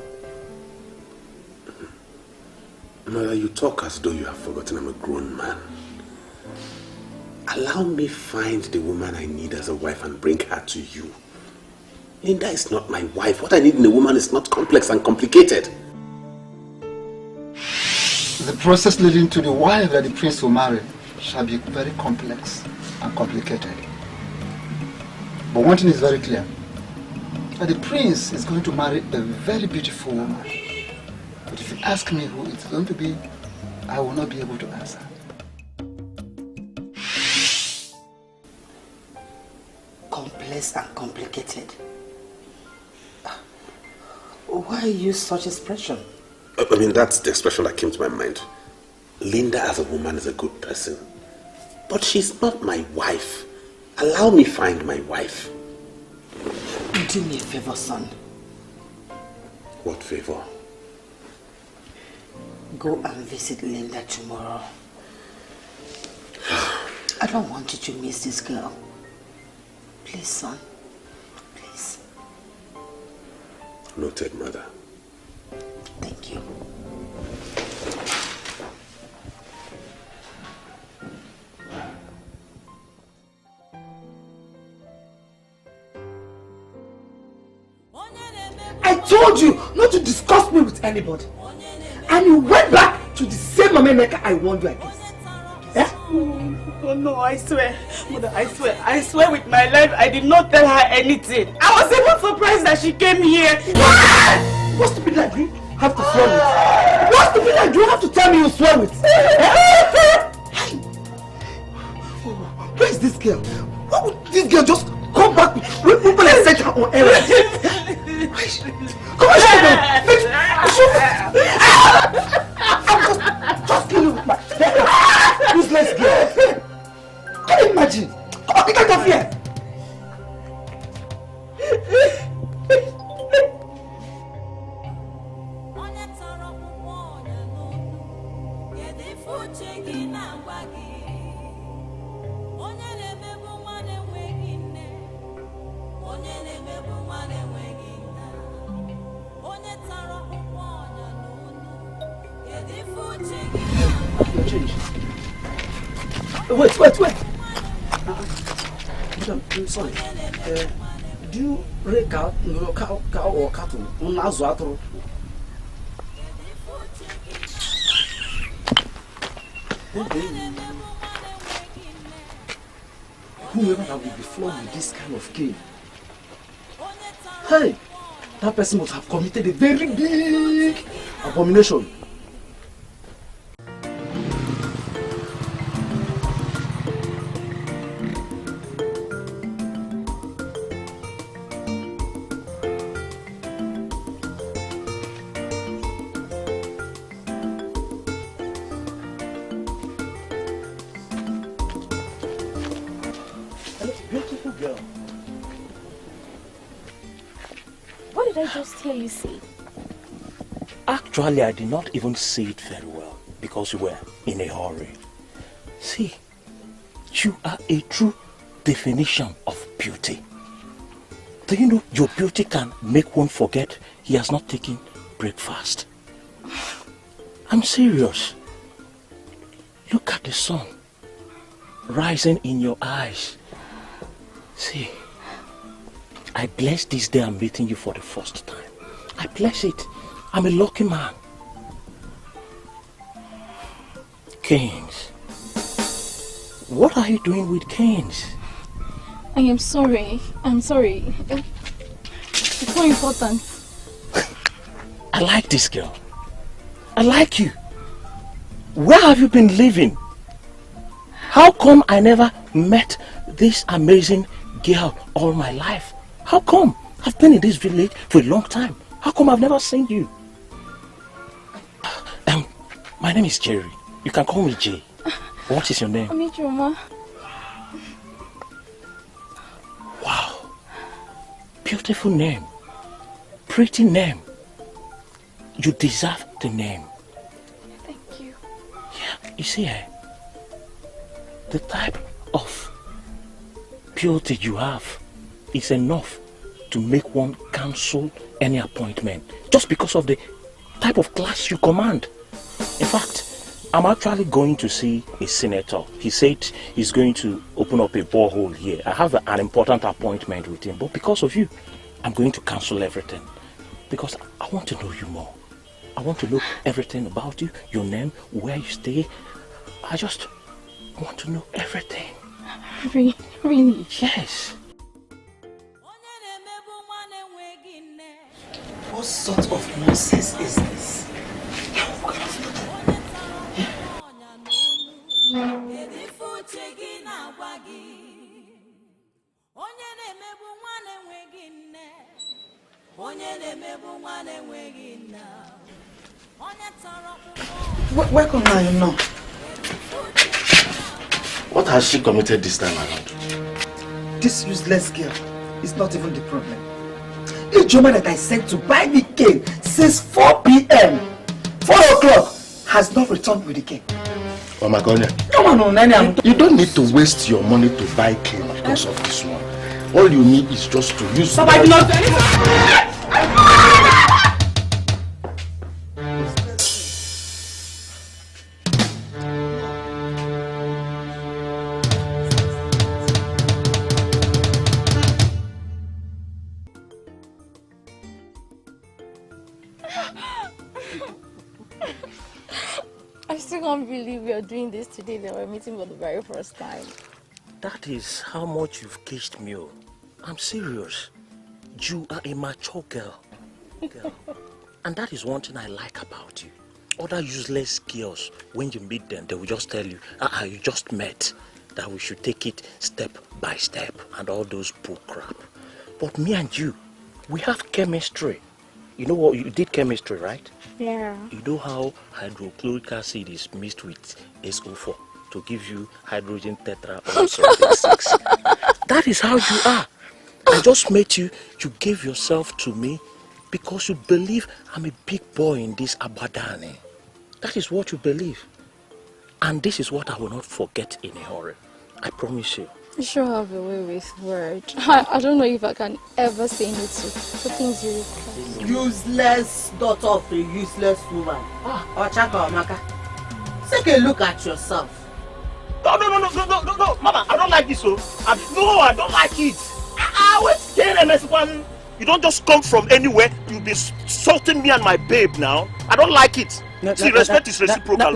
Mother, you talk as though you have forgotten I'm a grown man. Allow me find the woman I need as a wife and bring her to you. Linda is not my wife. What I need in a woman is not complex and complicated. The process leading to the wife that the prince will marry shall be very complex and complicated. But one thing is very clear, that the prince is going to marry a very beautiful woman. But if you ask me who it's going to be, I will not be able to answer. Complex and complicated. Why use such expression? I mean, that's the expression that came to my mind. Linda as a woman is a good person. But she's not my wife. Allow me find my wife. Do me a favor, son. What favor? Go and visit Linda tomorrow. I don't want you to miss this girl. Please, son. Please. Noted, mother. Thank you. I told you not to discuss me with anybody. And you went back to the same Mama Emeka I warned you against. Eh? Oh no, I swear. Mother, I swear with my life I did not tell her anything. I was even surprised that she came here. What stupid lie do you have to swear with? What stupid lie do you have to tell me you swear with? Where is this girl? Why would this girl just come back with people and set her on errand? Come on, I'm just kill you with my useless girl. Can you imagine? Come on, get out of here. Wait. I'm sorry. Do you rake out cow or cattle? Whoever that will be flawed with this kind of game, hey, that person must have committed a very big abomination. did I just hear you say? Actually, I did not even say it very well because you were in a hurry. See, you are a true definition of beauty. Do you know your beauty can make one forget he has not taken breakfast? I'm serious. Look at the sun rising in your eyes. See, I bless this day I'm meeting you for the first time. I bless it. I'm a lucky man. Canes. What are you doing with canes? I am sorry. I'm sorry. It's so important. I like this girl. I like you. Where have you been living? How come I never met this amazing girl all my life? How come? I've been in this village for a long time. How come I've never seen you? My name is Jerry. You can call me Jay. What is your name? Amichuma. Wow. Beautiful name. Pretty name. You deserve the name. Thank you. Yeah, you see, the type of beauty you have is enough to make one cancel any appointment just because of the type of class you command. In fact, I'm actually going to see a senator. He said he's going to open up a borehole here. I have an important appointment with him, but because of you, I'm going to cancel everything. Because I want to know you more. I want to know everything about you, your name, where you stay. I just want to know everything. Really? Yes. What sort of nonsense is this? Where come now, you know? What has she committed this time around? This useless girl is not even the problem. The German that I sent to buy the cane since 4 p.m. 4 o'clock has not returned with the cane. Oh my God. No. You don't need to waste your money to buy cane because of this one. All you need is just to use... Papa, I do not do anything. I still can't believe we are doing this today. That we're meeting for the very first time. That is how much you've caged me. I'm serious. You are a mature girl. And that is one thing I like about you. Other useless girls, when you meet them, they will just tell you, you just met, that we should take it step by step and all those bull crap. But me and you, we have chemistry. You know what? You did chemistry, right? Yeah. You know how hydrochloric acid is mixed with SO4 to give you hydrogen tetraoxide 6. That is how you are. I just met you. You gave yourself to me because you believe I'm a big boy in this Abadani. That is what you believe. And this is what I will not forget in a hurry. I promise you. You sure have a way with words. I don't know if I can ever say no to things you request. Useless daughter of a useless woman. Ochaka Omaka. Take a look at yourself. No, Mama, I don't like this, no, I don't like it. You don't just come from anywhere, you'll be insulting me and my babe now. I don't like it. See, respect is reciprocal.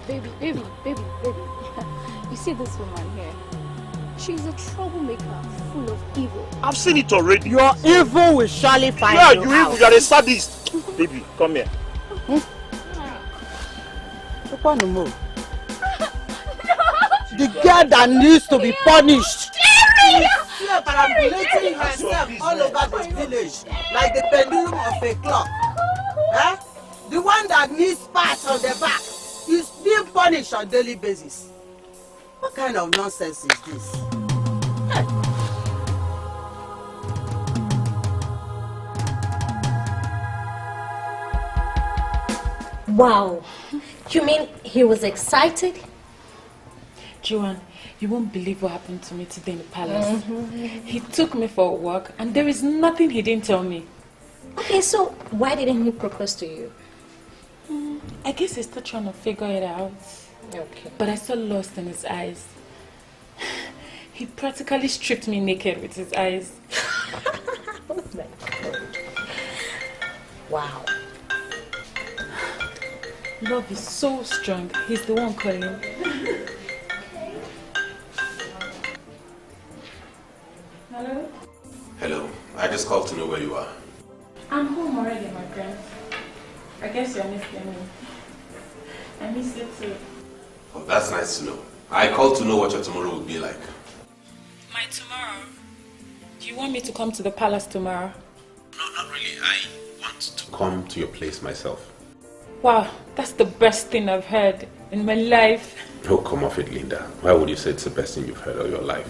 Baby. You see this woman here? She's a troublemaker, full of evil. I've seen it already. Your evil will surely find you out. You are a sadist. Baby, come here. The girl that needs to be punished. Jerry! Perambulating herself all over the village like the pendulum of a clock. The one that needs parts on the back being punished on a daily basis. What kind of nonsense is this? Hey. Wow. You mean he was excited? Joanne, you won't believe what happened to me today in the palace. He took me for a walk and there is nothing he didn't tell me. Okay, so why didn't he propose to you? I guess he's still trying to figure it out. Okay. But I saw lust in his eyes. He practically stripped me naked with his eyes. Oh my God. Wow. Love is so strong. He's the one calling. Hello? Hello. I just called to know where you are. I'm home already, my friend. I guess you're missing me. I miss you too. Oh, that's nice to know. I called to know what your tomorrow would be like. My tomorrow? Do you want me to come to the palace tomorrow? No, not really. I want to come to your place myself. Wow, that's the best thing I've heard in my life. Oh, come off it, Linda. Why would you say it's the best thing you've heard of your life?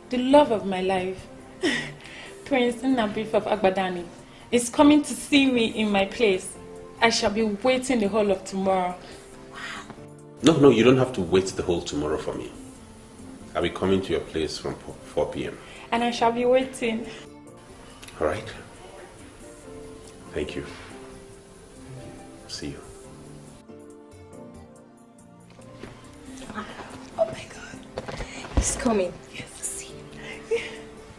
The love of my life, Prince Nnabif of Agbadani, is coming to see me in my place. I shall be waiting the whole of tomorrow. No, you don't have to wait the whole tomorrow for me. I'll be coming to your place from 4 p.m. And I shall be waiting. All right. Thank you. See you. Oh my God. He's coming. Yes. See.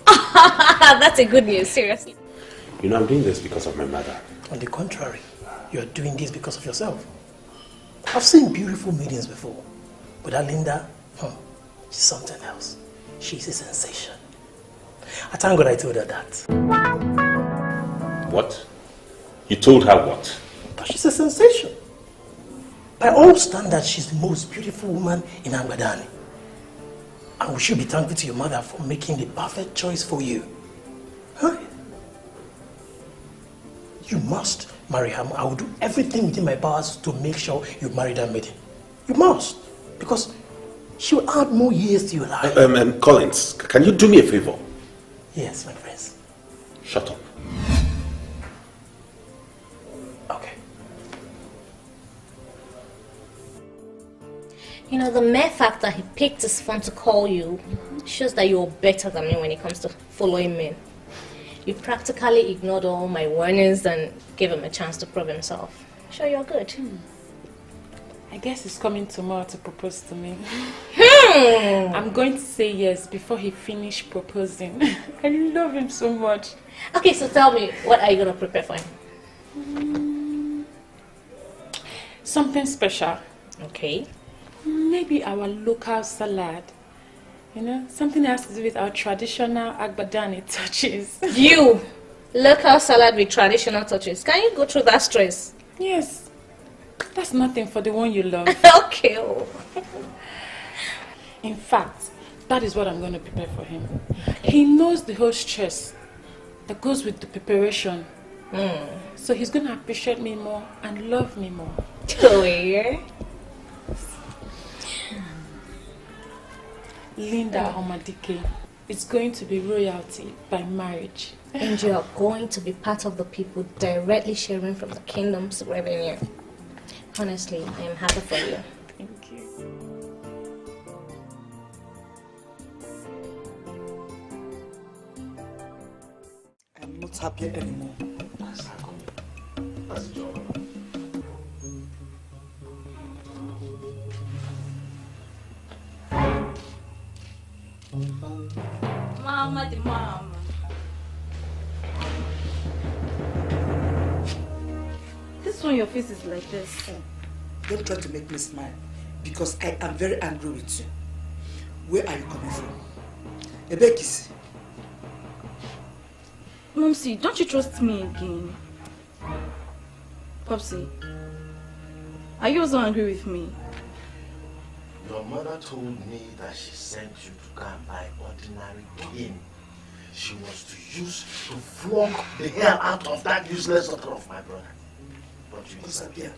That's a good news, seriously. You know, I'm doing this because of my mother. On the contrary, you are doing this because of yourself. I've seen beautiful maidens before, but that Linda, she's something else. She's a sensation. I thank God I told her that. What? You told her what? But she's a sensation. By all standards, she's the most beautiful woman in Agbadani. And we should be thankful to your mother for making the perfect choice for you. Huh? You must marry her. I will do everything within my powers to make sure you marry that maiden. You must. Because she will add more years to your life. Collins, can you do me a favor? Yes, my friends. Shut up. Okay. You know, the mere fact that he picked his phone to call you shows that you're better than me when it comes to following men. You practically ignored all my warnings and gave him a chance to prove himself. Sure, you're good. I guess he's coming tomorrow to propose to me. I'm going to say yes before he finishes proposing. I love him so much. Okay, so tell me, what are you going to prepare for him? Something special. Okay. Maybe our local salad. You know, something that has to do with our traditional Agbadani touches. You! Local salad with traditional touches. Can you go through that stress? Yes. That's nothing for the one you love. Okay. In fact, that is what I'm going to prepare for him. He knows the whole stress that goes with the preparation. So he's going to appreciate me more and love me more. Oh, yeah? Linda Omadike is going to be royalty by marriage. And you are going to be part of the people directly sharing from the kingdom's revenue. Honestly, I am happy for you. Thank you. I'm not happy anymore. That's a job. Mama, the mama. This one, your face is like this. Don't try to make me smile, because I am very angry with you. Where are you coming from? Ebekisi. Momsy, don't you trust me again? Popsy, are you also angry with me? Your mother told me that she sent you to go and buy ordinary cane. She was to use to flog the hell out of that useless daughter of my brother. But you disappeared.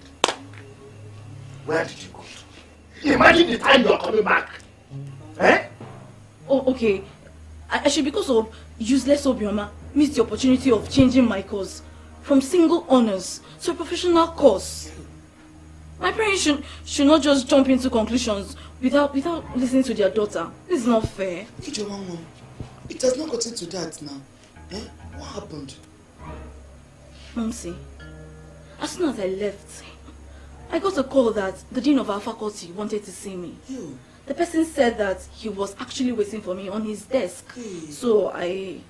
Where did you go to? Imagine the time you're coming back. Eh? Oh, okay. I should, because of useless Obioma, miss the opportunity of changing my course from single honors to a professional course. My parents should not just jump into conclusions without listening to their daughter. This is not fair. Mom, it has not gotten to that now. Eh? What happened? Momsi, as soon as I left, I got a call that the dean of our faculty wanted to see me. You? The person said that he was actually waiting for me on his desk. So I...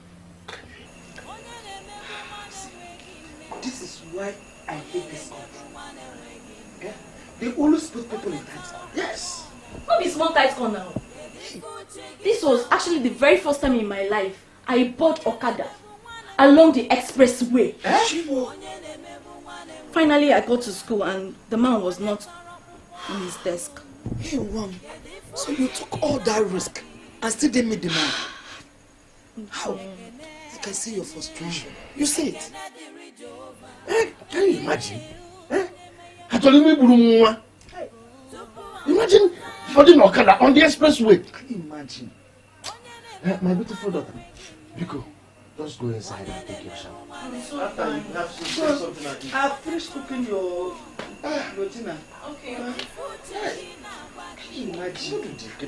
This is why I hate this country. Yeah? They always put people in tight corner. Yes. Not be small tight corner now. This was actually the very first time in my life I bought Okada along the expressway. Finally, I got to school and the man was not on his desk. Hey, Mom. So you took all that risk and still didn't meet the man? How? I can see your frustration. You see it? Eh? Can you imagine? Eh? Imagine boarding Okada on the expressway. Can you imagine? My beautiful daughter, Biko, just go inside and take your shower. After you have something like this. I've finished cooking your dinner. Okay. Can you imagine? The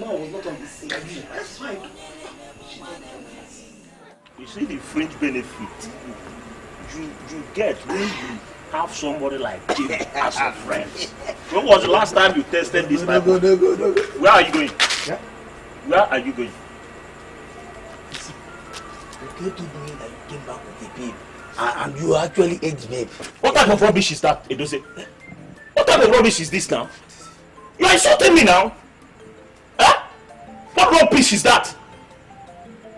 man was not on the scene. That's fine. You see the fringe benefit you get when you have somebody like Jim as a friend. When was the last time you tested this type of... No. Where are you going? Yeah? Where are you going? Okay, to me that you came back with a babe and you actually ate babe. What type of rubbish is that, Edose? What type of rubbish is this now? You are insulting me now? Huh? What rubbish is that?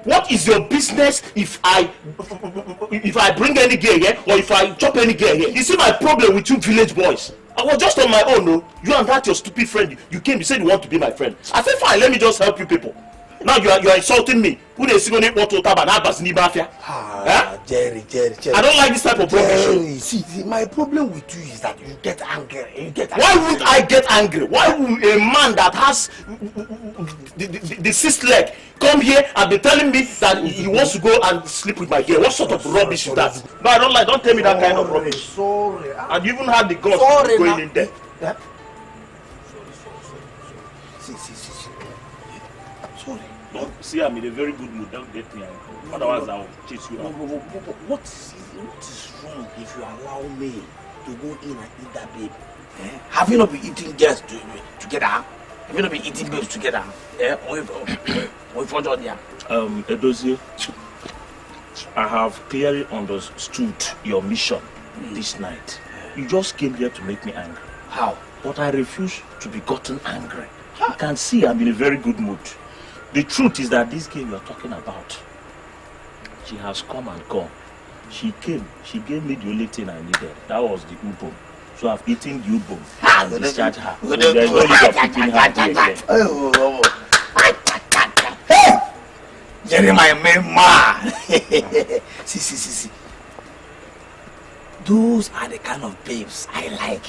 What is your business if I bring any girl here or if I chop any girl here? You see my problem with you village boys. I was just on my own, no? You and that your stupid friend, you came, you said you want to be my friend. I said fine, let me just help you people. Now you are insulting me. Who they see when they want to tap and have ni mafia? Jerry. I don't like this type of rubbish. See, my problem with you is that you get angry. Why would I get angry? Why would a man that has the sixth leg come here and be telling me that he wants to go and sleep with my girl? What sort of rubbish is that? No, I don't like. Don't tell me that kind of rubbish. Sorry. And you even had the guts to go in there. Yeah? See. Sorry. Don't see, I'm in a very good mood. Don't get me angry. Otherwise, I'll chase you out. What is wrong if you allow me to go in and eat that babe? Eh? Have you not been eating girls together? Have you not been eating babes together? Eh? Edozie, I have clearly understood your mission this night. You just came here to make me angry. How? But I refuse to be gotten angry. You can see I'm in a very good mood. The truth is that this girl you're talking about, she has come and gone. She came, she gave me the only thing I needed. That was the ubom. So I've eaten the ubom and discharged her. So there's no need of eating her here again. Hey! Jeremiah, man. See. Those are the kind of babes I like.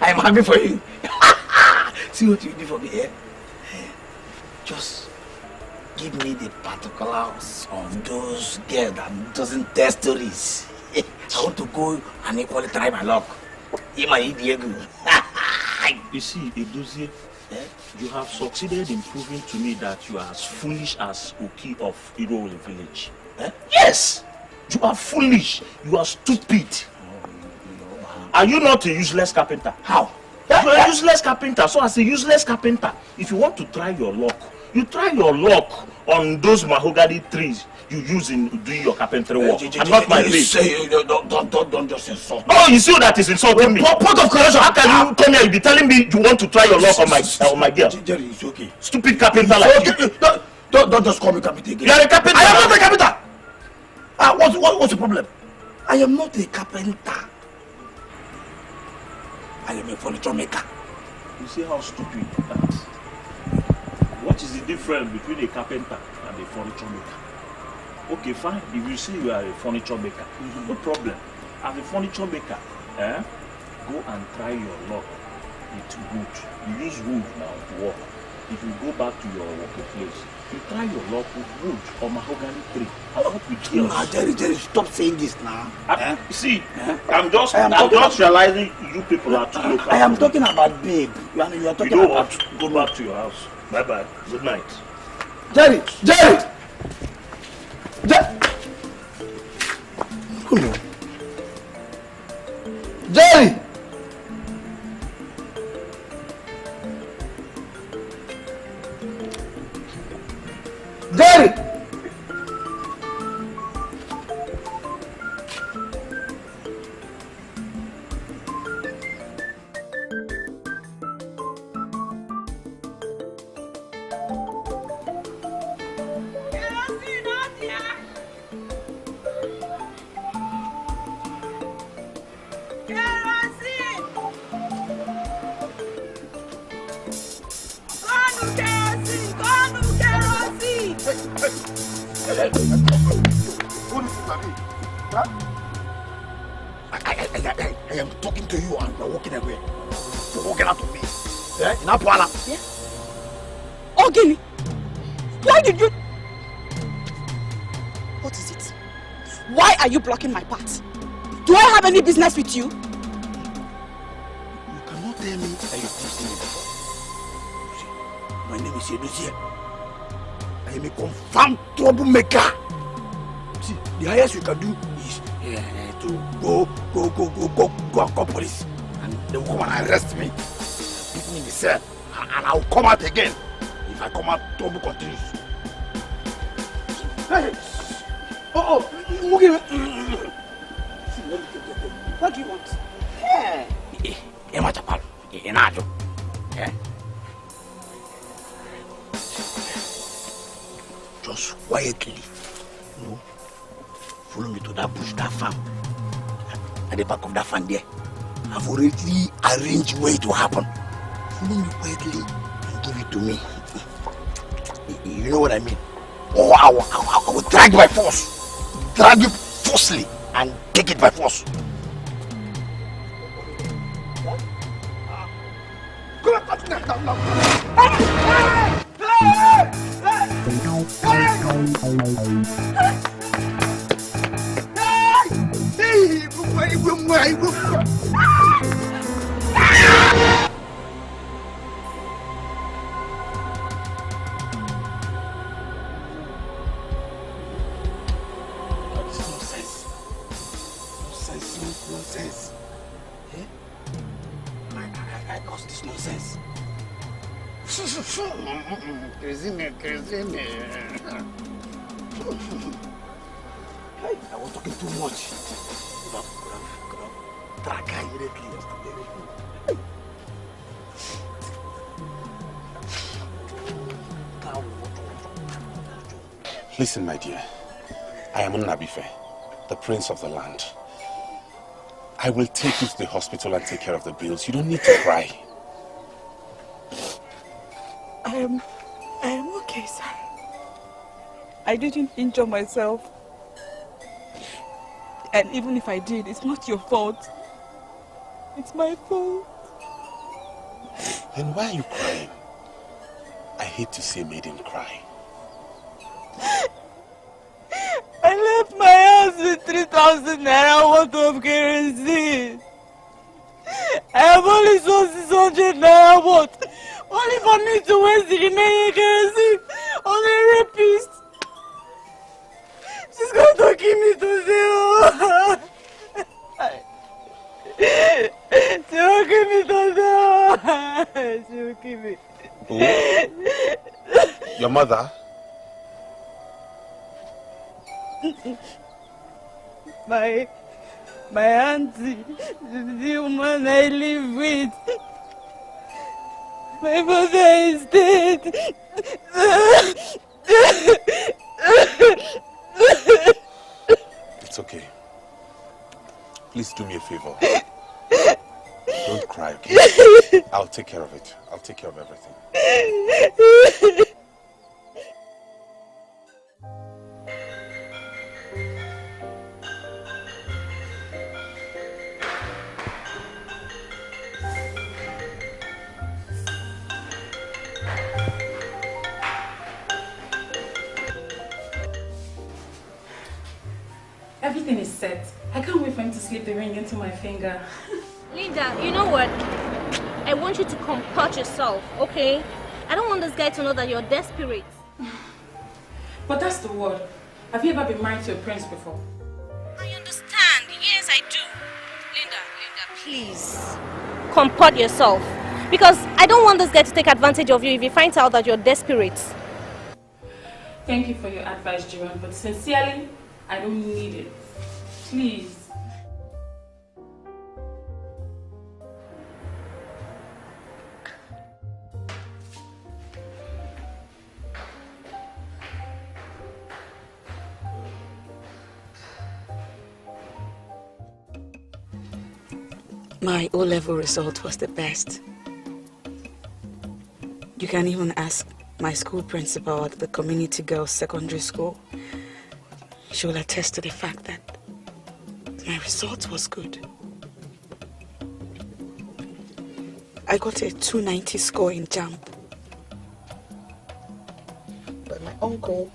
I'm happy for you. See what you did for me, eh? Just give me the particulars of those girls that doesn't tell stories. I want to go and equally try my luck. You see, Edozie, you have succeeded in proving to me that you are as foolish as Uki of Irole village. Yes! You are foolish. You are stupid. Are you not a useless carpenter? How? You are a useless carpenter. So as a useless carpenter, if you want to try your luck, you try your luck on those mahogany trees you use in doing your carpentry work. And not my place. Don't just insult me. Oh, you see that is insulting me. Point of correction. How can you come here and be telling me you want to try your luck on my girl? Jerry, it's okay. Stupid carpenter like you. Don't just call me carpenter again. You are a carpenter. I am not a carpenter. What's the problem? I am not a carpenter. I am a furniture maker. You see how stupid that is? What is the difference between a carpenter and a furniture maker? Okay, fine. If you say you are a furniture maker, no problem. As a furniture maker, Go and try your luck with wood. You use wood now to work. If you go back to your working place, you try your luck with wood or mahogany tree. What with yours? Nah, Jerry, stop saying this now. See, I'm just realizing you people are too local. I am talking about babe. You are talking you know about... what? Go back to your house. Bye-bye. Good night. Jerry! Jerry! Jerry! I am talking to you and you're walking away. You're walking out of me. Yeah? In Apuala. Yeah? Oh, Guinea. Why did you... What is it? Why are you blocking my path? Do I have any business with you? You cannot tell me that you're teasing me before. See, my name is Edozie. I am a confirmed troublemaker. See, the highest you can do is to go and call police. And they will come and arrest me. Put me in the cell. And I will come out again. If I come out, trouble continues. Hey! Oh, what do you want? Just quietly, follow me to that bush, that farm. At the back of that farm there. I've already arranged where it will happen. Follow me quietly and give it to me. You know what I mean? Oh, I will drag you by force. Drag you forcefully and take it by force. Nonsense. I lost this nonsense. Crazy me. I was talking too much. Track immediately yesterday. Listen, my dear. I am Nabife, the prince of the land. I will take you to the hospital and take care of the bills. You don't need to cry. I am okay, sir. I didn't injure myself. And even if I did, it's not your fault. It's my fault. Then why are you crying? I hate to see a maiden cry. I left my house with 3,000 naira worth of kerosene. I have only sold 600 naira worth. Only for me to waste the remaining kerosene on a rapist. She's going to kill me today. She will kill me today. She will kill me. Who? Your mother? My auntie, the woman I live with. My mother is dead. It's okay. Please do me a favor. Don't cry, okay? I'll take care of it. I'll take care of everything. Everything is set. I can't wait for him to slip the ring into my finger. Linda, you know what? I want you to comport yourself, okay? I don't want this guy to know that you're desperate. But that's the word. Have you ever been married to a prince before? I understand. Yes, I do. Linda, please. Comport yourself. Because I don't want this guy to take advantage of you if he finds out that you're desperate. Thank you for your advice, Jiran, but sincerely, I don't need it. Please. My O-level result was the best. You can even ask my school principal at the community girls secondary school. She will attest to the fact that my result was good. I got a 290 score in JAMB. But my uncle,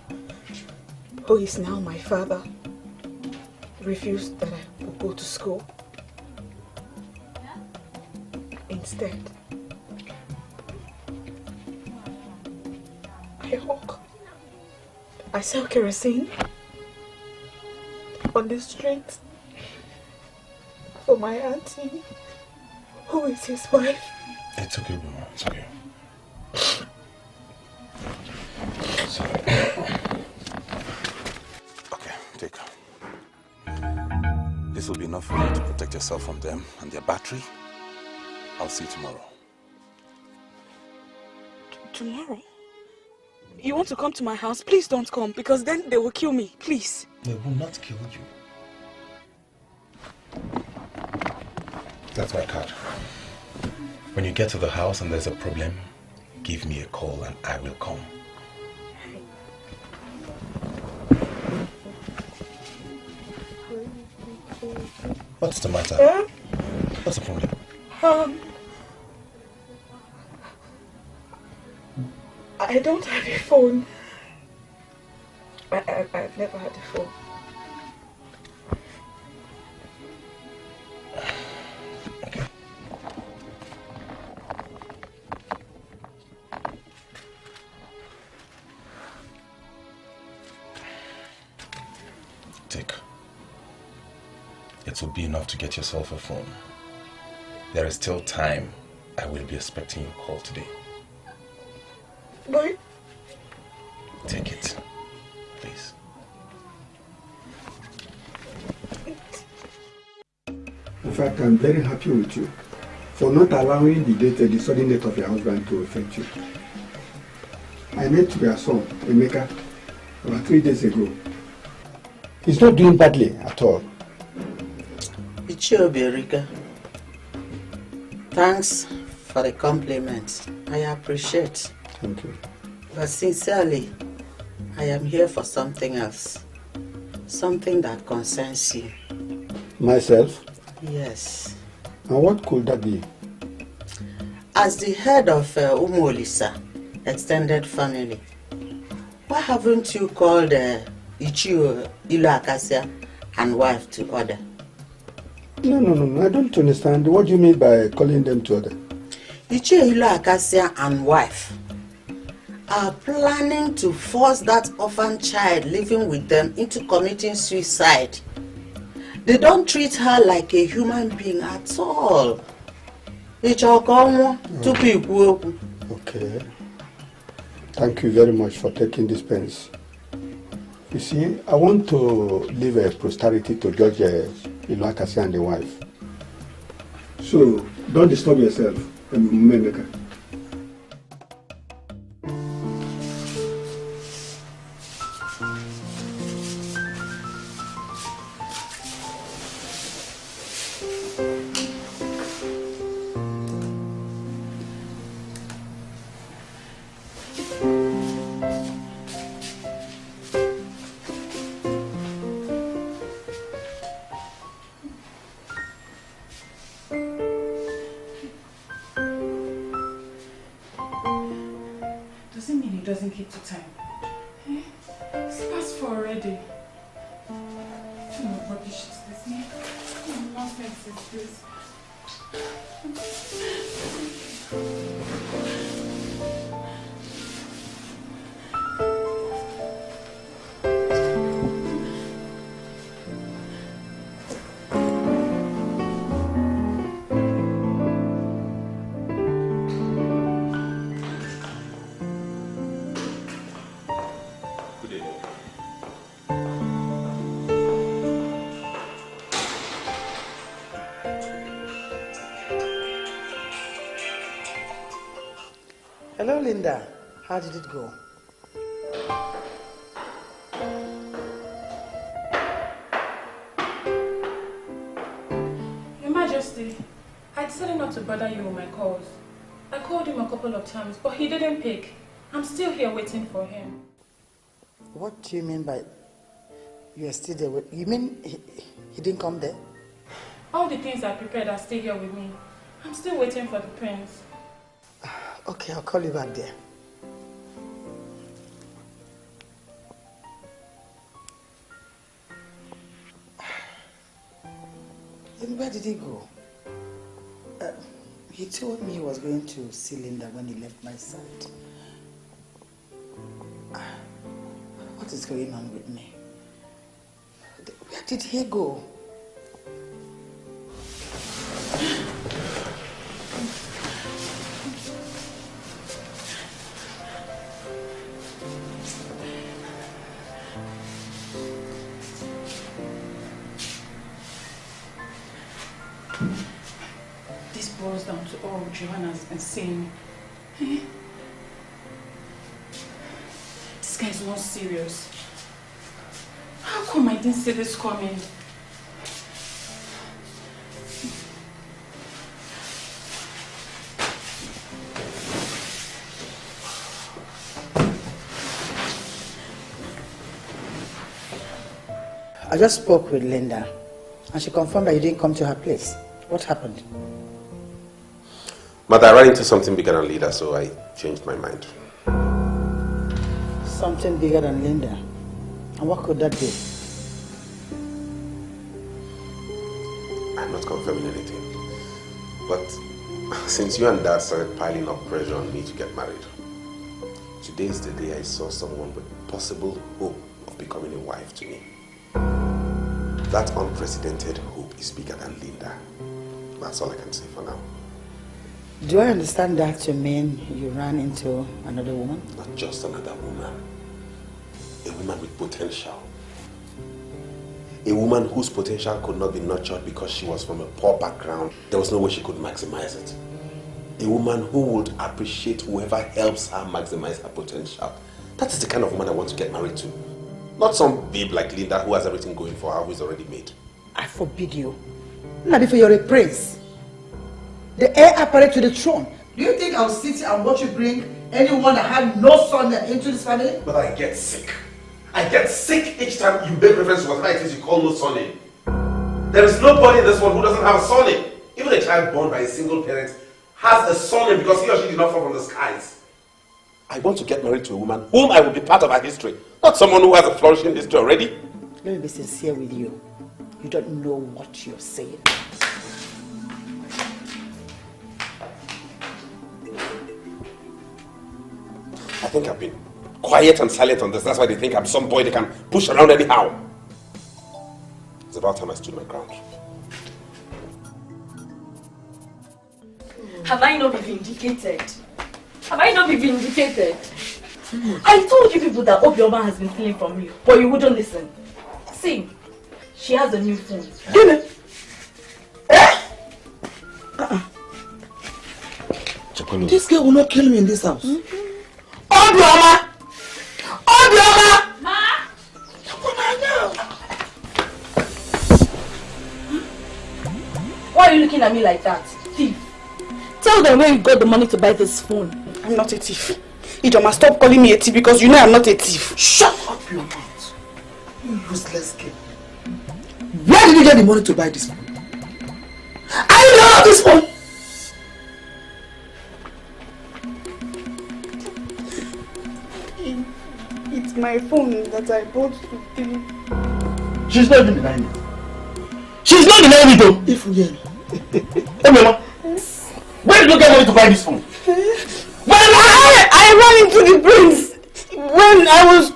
who is now my father, refused that I would go to school. Instead, I hawk. I sell kerosene on the street for my auntie, who is his wife. It's okay, Mama. It's okay. Sorry. Okay, take her. This will be enough for you to protect yourself from them and their battery. I'll see you tomorrow. Tomorrow? You want to come to my house? Please don't come, because then they will kill me. Please. They will not kill you. That's my card. When you get to the house and there's a problem, give me a call and I will come. What's the matter? What's the problem? I don't have a phone. I've never had a phone. Okay. Take. It will be enough to get yourself a phone. There is still time. I will be expecting your call today. Boy. Take it, please. In fact, I'm very happy with you for not allowing the sudden death of your husband to affect you. I met your son, Emeka, about 3 days ago. He's not doing badly at all. Ichiobi, thanks for the compliments. I appreciate. Thank you. But sincerely, I am here for something else. Something that concerns you. Myself? Yes. And what could that be? As the head of Umolisa extended family, why haven't you called Ichio Ilu and wife to order? No, I don't understand. What do you mean by calling them to order? Ichio Ilu and wife are planning to force that orphan child living with them into committing suicide. They don't treat her like a human being at all. Okay. Thank you very much for taking this pains. You see, I want to leave a posterity to Judge Iluakasi and the wife. So, don't disturb yourself, Memeka. Doesn't keep to time. It's past 4 already. rubbish is this? What nonsense is this? Hello, Linda. How did it go? Your Majesty, I decided not to bother you with my calls. I called him a couple of times, but he didn't pick. I'm still here waiting for him. What do you mean by you are still there? You mean he didn't come there? All the things I prepared are still here with me. I'm still waiting for the prince. Okay, I'll call you back there. And where did he go? He told me he was going to see Linda when he left my side. What is going on with me? Where did he go? This boils down to all Joanna has been saying. This guy is not serious. How come I didn't see this coming? I just spoke with Linda and she confirmed that you didn't come to her place. What happened? Mother, I ran into something bigger than Linda, so I changed my mind. Something bigger than Linda? And what could that be? I'm not confirming anything. But since you and Dad started piling up pressure on me to get married, today is the day I saw someone with possible hope of becoming a wife to me. That unprecedented hope is bigger than Linda. That's all I can say for now. Do I understand that to mean you ran into another woman? Not just another woman. A woman with potential. A woman whose potential could not be nurtured because she was from a poor background. There was no way she could maximize it. A woman who would appreciate whoever helps her maximize her potential. That is the kind of woman I want to get married to. Not some babe like Linda who has everything going for her, who is already made. I forbid you. Not if you're a prince. The heir apparent to the throne. Do you think I'll sit and watch you bring anyone that had no son into this family? But I get sick. I get sick each time you make reference to whatever it is you call no son in. There is nobody in this world who doesn't have a son in. Even a child born by a single parent has a son in because he or she did not fall from the skies. I want to get married to a woman whom I will be part of her history, not someone who has a flourishing history already. Let me be sincere with you. You don't know what you're saying. I think I've been quiet and silent on this. That's why they think I'm some boy they can push around anyhow. It's about time I stood my ground. Have I not been vindicated? Have I not been vindicated? I told you people that Obioma has been stealing from you, but you wouldn't listen. See, she has a new phone. You know? This girl will not kill me in this house. Obioma! Obioma! Ma! Why are you looking at me like that? Thief. Tell them where you got the money to buy this phone. I'm not a thief. Ijoma, stop calling me a thief because you know I'm not a thief. Shut up your mouth. You useless girl. Where did you get the money to buy this phone? I love this phone! It's my phone that I bought to steal. She's not even denying it. She's not denying it though. If we hey Mama, where did you get money to buy this phone? I ran into the prince when I was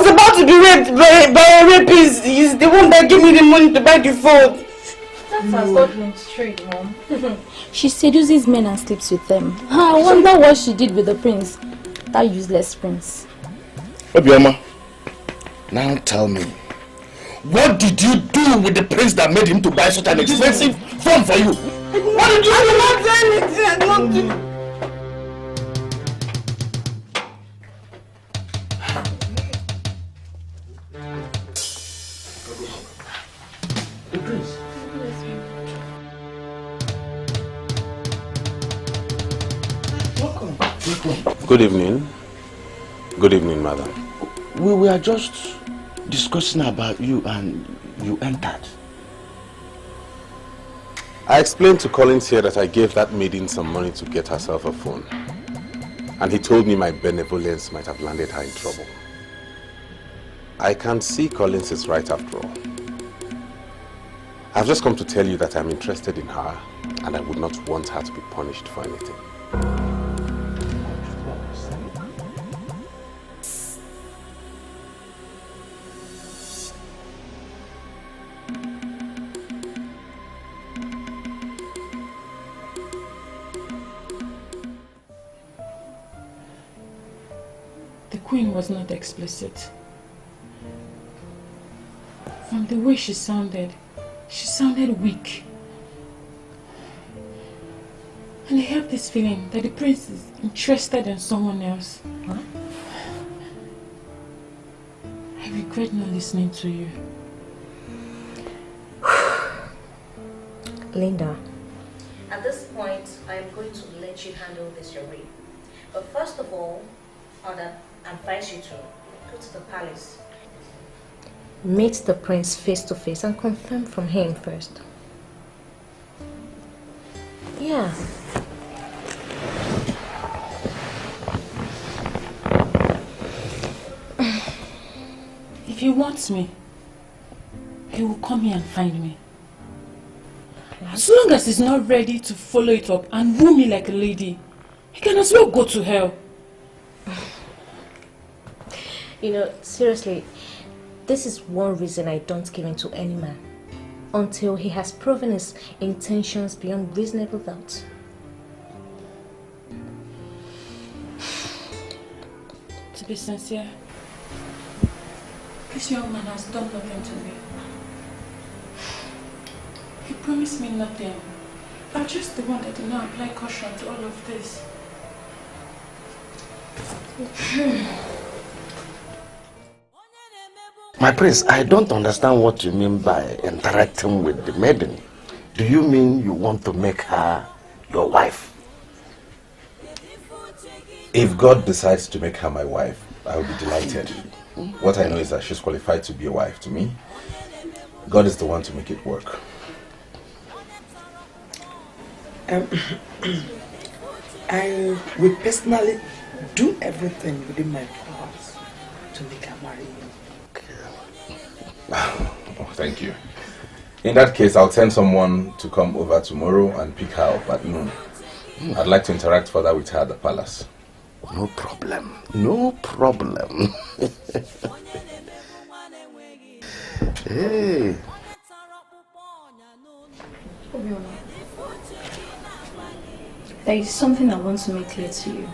about to be raped by a rapist. He's the one that gave me the money to buy the phone. That's her Scotland straight, Mom. She seduces men and sleeps with them. I wonder what she did with the prince. That useless prince. Obioma, now tell me, what did you do with the prince that made him to buy such an expensive phone for you? What did you do? I did not do anything. I did not do. Good evening. Good evening, madam. We were just discussing about you and you entered. I explained to Collins here that I gave that maiden some money to get herself a phone. And he told me my benevolence might have landed her in trouble. I can't see Collins is right after all. I've just come to tell you that I'm interested in her and I would not want her to be punished for anything. The queen was not explicit. From the way she sounded weak. And I have this feeling that the prince is interested in someone else. Huh? I regret not listening to you. Linda, at this point, I'm going to let you handle this your way. But first of all, I'd advise you to go to the palace. Meet the prince face to face and confirm from him first. Yeah. If he wants me, he will come here and find me. As long as he's not ready to follow it up and woo me like a lady, he can as well go to hell. You know, seriously, this is one reason I don't give in to any man until he has proven his intentions beyond reasonable doubt. To be sincere, this young man has done nothing to me. He promised me nothing. I'm just the one that did not apply caution to all of this. My prince, I don't understand what you mean by interacting with the maiden. Do you mean you want to make her your wife? If God decides to make her my wife, I will be delighted. What I know is that she's qualified to be a wife to me. God is the one to make it work. I will personally do everything within my powers to make her marry you. Oh, thank you. In that case, I'll send someone to come over tomorrow and pick her up at noon. I'd like to interact further with her at the palace. No problem. No problem. Hey. There is something I want to make clear to you.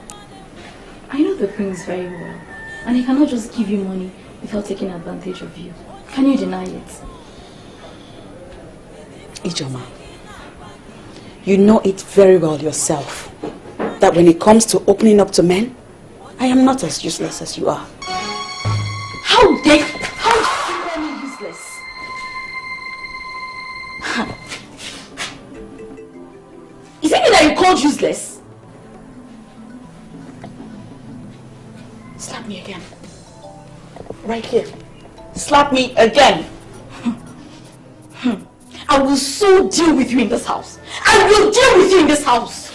I know the prince very well, and he cannot just give you money without taking advantage of you. Can you deny it? Ijoma, you know it very well yourself that when it comes to opening up to men, I am not as useless as you are. How dare you call me useless? Is it me that you called useless? Slap me again. Right here. Slap me again. I will so deal with you in this house. I will deal with you in this house.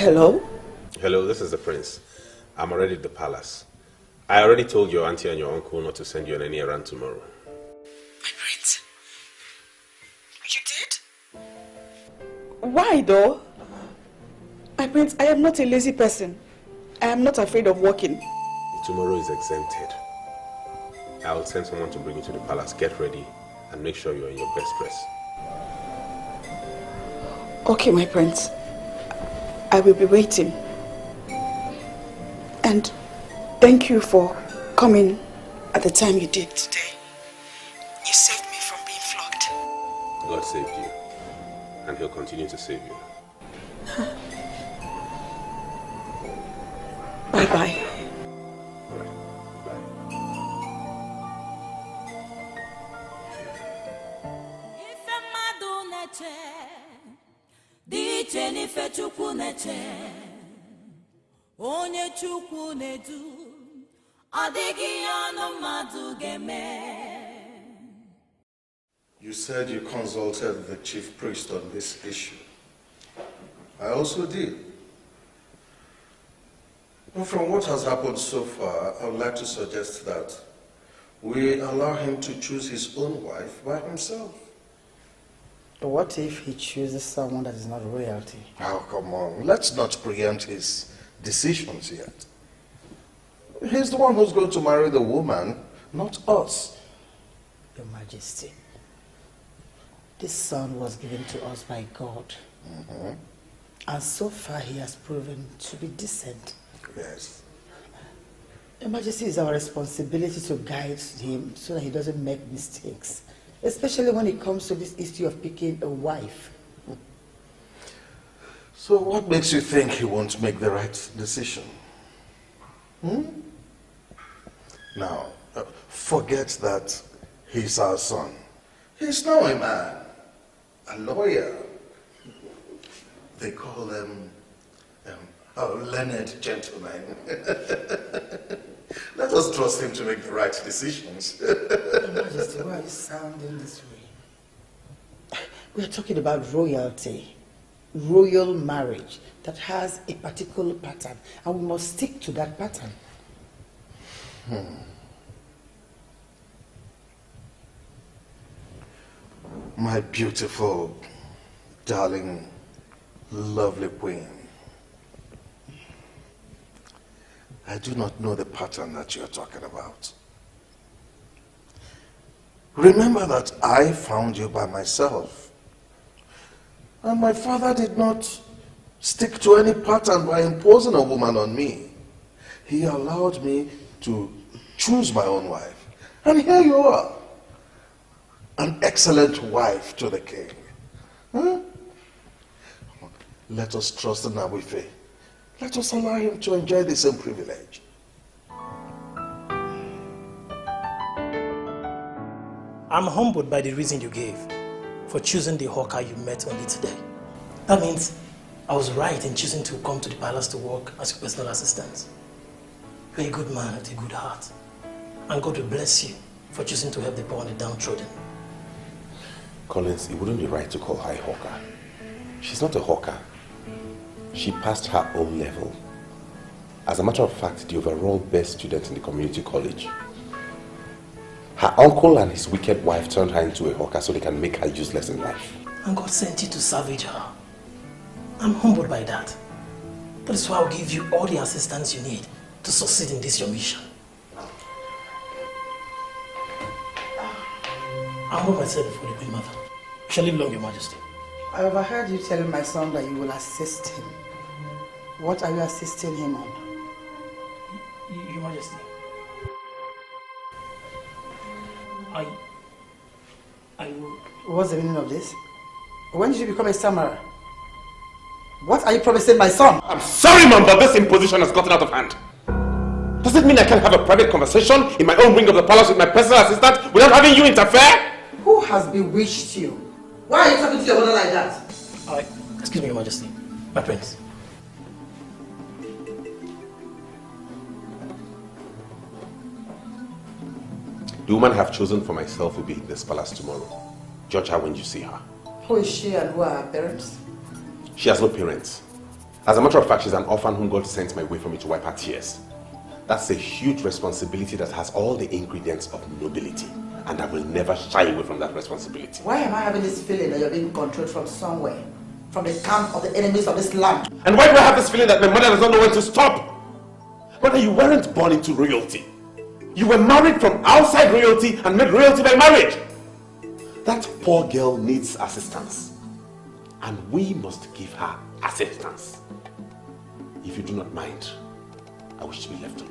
Hello? Hello, this is the prince. I'm already at the palace. I already told your auntie and your uncle not to send you on any errand tomorrow. My prince. You did? Why though? My prince, I am not a lazy person. I am not afraid of walking. Tomorrow is exempted. I will send someone to bring you to the palace. Get ready and make sure you're in your best dress. Okay, my prince. I will be waiting. And thank you for coming at the time you did today. You saved me from being flogged. God saved you. And he'll continue to save you. Bye-bye. Ife Chukwu neche onye Chukwu nedu adịghị ọnụ mmadụ ga-eme. You said you consulted the chief priest on this issue. I also did. But from what has happened so far, I would like to suggest that we allow him to choose his own wife by himself. But what if he chooses someone that is not royalty? Oh, come on. Let's not preempt his decisions yet. He's the one who's going to marry the woman, not us. Your Majesty, this son was given to us by God. And so far he has proven to be decent. Yes. Your Majesty, it's our responsibility to guide him so that he doesn't make mistakes. Especially when it comes to this issue of picking a wife. So what makes you think he won't make the right decision? Now, forget that he's our son. He's now a man, a lawyer. They call them learned gentlemen. Let us trust him to make the right decisions. Your Majesty, why are you sounding this way? We are talking about royalty, royal marriage that has a particular pattern, and we must stick to that pattern. My beautiful, darling, lovely queen. I do not know the pattern that you're talking about. Remember that I found you by myself. And my father did not stick to any pattern by imposing a woman on me. He allowed me to choose my own wife. And here you are, an excellent wife to the king. Let us trust in Awife. Let us allow him to enjoy the same privilege. I'm humbled by the reason you gave for choosing the hawker you met only today. That means I was right in choosing to come to the palace to work as your personal assistant. You're a good man with a good heart. And God will bless you for choosing to help the poor and the downtrodden. Collins, it wouldn't be right to call her a hawker. She's not a hawker. She passed her own level. As a matter of fact, the overall best student in the community college. Her uncle and his wicked wife turned her into a hawker so they can make her useless in life. And God sent you to salvage her. I'm humbled by that. That is why I'll give you all the assistance you need to succeed in this your mission. I humble myself before the Queen Mother. You shall live long, Your Majesty. I overheard you telling my son that you will assist him. What are you assisting him on? Your Majesty. I will... What's the meaning of this? When did you become a stammerer? What are you promising my son? I'm sorry, Mom, but this imposition has gotten out of hand. Does it mean I can't have a private conversation in my own wing of the palace with my personal assistant without having you interfere? Who has bewitched you? Why are you talking to your mother like that? Excuse me, Your Majesty. My prince. The woman I have chosen for myself will be in this palace tomorrow. Judge her when you see her. Who is she and who are her parents? She has no parents. As a matter of fact, she's an orphan whom God sent my way for me to wipe her tears. That's a huge responsibility that has all the ingredients of nobility. And I will never shy away from that responsibility. Why am I having this feeling that you're being controlled from somewhere? From the camp of the enemies of this land? And why do I have this feeling that my mother does not know when to stop? Brother, you weren't born into royalty. You were married from outside royalty and made royalty by marriage. That poor girl needs assistance. And we must give her assistance. If you do not mind, I wish to be left alone.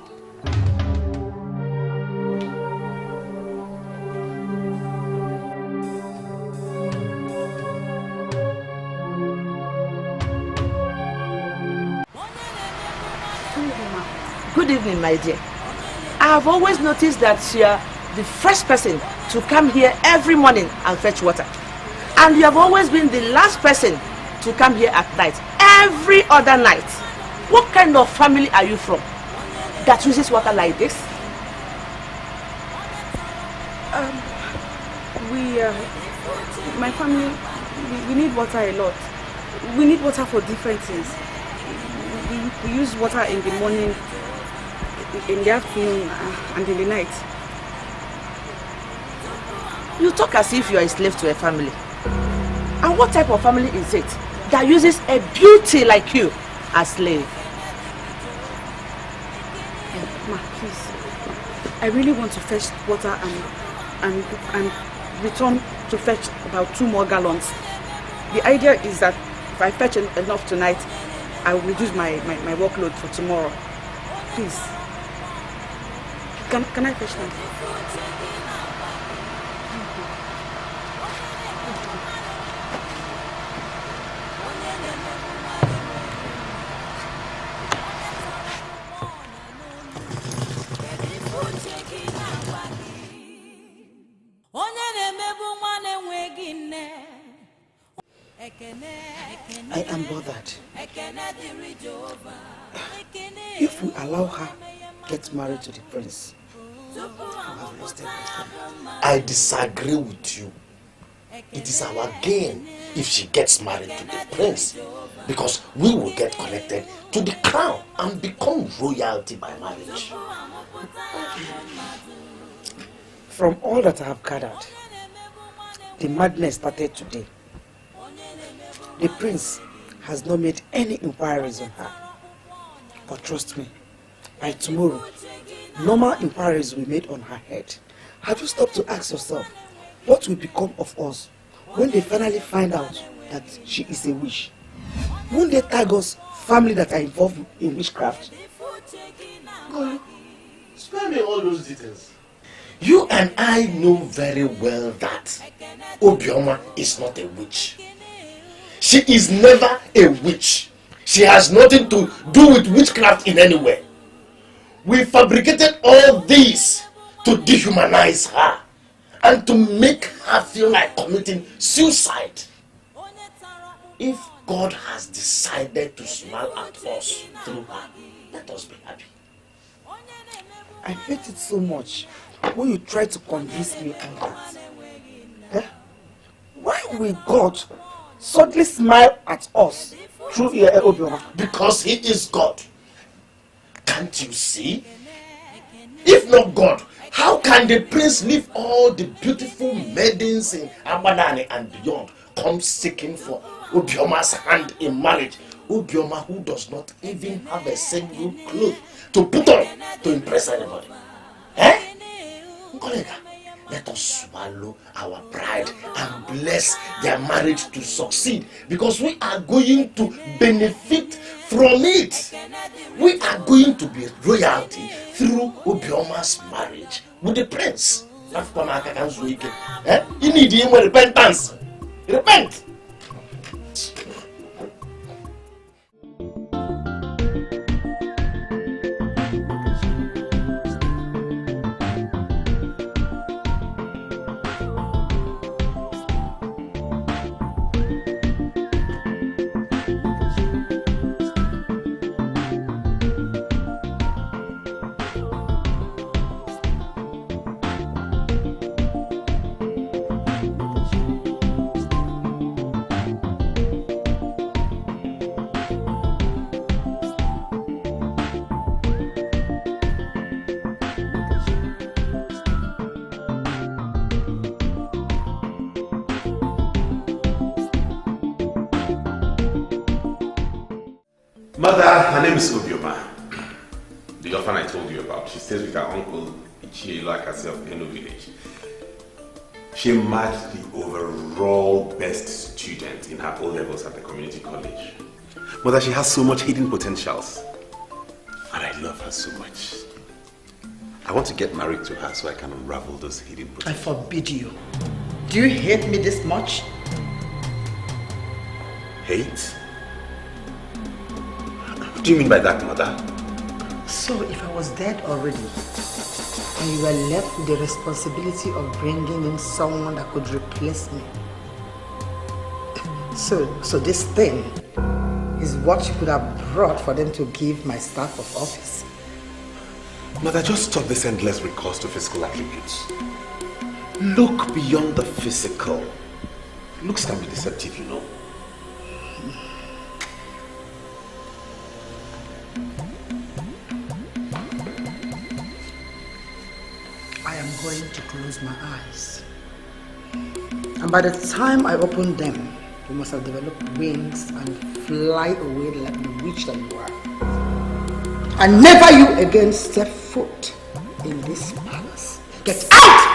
Good evening, my dear. I have always noticed that you are the first person to come here every morning and fetch water. And you have always been the last person to come here at night, every other night. What kind of family are you from that uses water like this? My family, we need water a lot. We need water for different things. We use water in the morning, in the afternoon, and in the night. You talk as if you are a slave to a family. And what type of family is it that uses a beauty like you as slave? Ma, please. I really want to fetch water and return to fetch about 2 more gallons. The idea is that if I fetch enough tonight, I will reduce my workload for tomorrow. Please. Can I fetch them? I am bothered. If we allow her get married to the prince, we have lost everything. I disagree with you. It is our gain if she gets married to the prince, because we will get connected to the crown and become royalty by marriage. From all that I have gathered, the madness started today. The prince has not made any inquiries on her. But trust me, by tomorrow, normal inquiries will be made on her head. Have you stopped to ask yourself, what will become of us when they finally find out that she is a witch? Won't they tag us family that are involved in witchcraft? Go, spare me all those details. You and I know very well that Obioma is not a witch. She is never a witch. She has nothing to do with witchcraft in any way. We fabricated all this to dehumanize her and to make her feel like committing suicide. If God has decided to smile at us through her, let us be happy. I hate it so much when you try to convince me on that. Eh? Why will God suddenly smile at us through Obioma? Because he is God. Can't you see? If not God, how can the prince leave all the beautiful maidens in Abanani and beyond come seeking for Obioma's hand in marriage? Obioma, who does not even have a single cloth to put on to impress anybody. Eh? Kolega, let us swallow our pride and bless their marriage to succeed, because we are going to benefit from it. We are going to be royalty through Obioma's marriage with the prince. You need him with repentance. Repent. Mother, her name is Obioma. The orphan I told you about. She stays with her uncle, Ichie Lakasi of Eno village. She marked the overall best student in her O-levels at the community college. Mother, she has so much hidden potentials. And I love her so much. I want to get married to her so I can unravel those hidden potentials. I forbid you. Do you hate me this much? Hate? What do you mean by that, Mother? So if I was dead already, and you were left with the responsibility of bringing in someone that could replace me. So this thing is what you could have brought for them to give my staff of office. Mother, just stop this endless recourse to physical attributes. Look beyond the physical. Looks can be deceptive, you know. I am going to close my eyes. And by the time I open them, you must have developed wings and fly away like the witch that you are. And never you again step foot in this palace. Get out!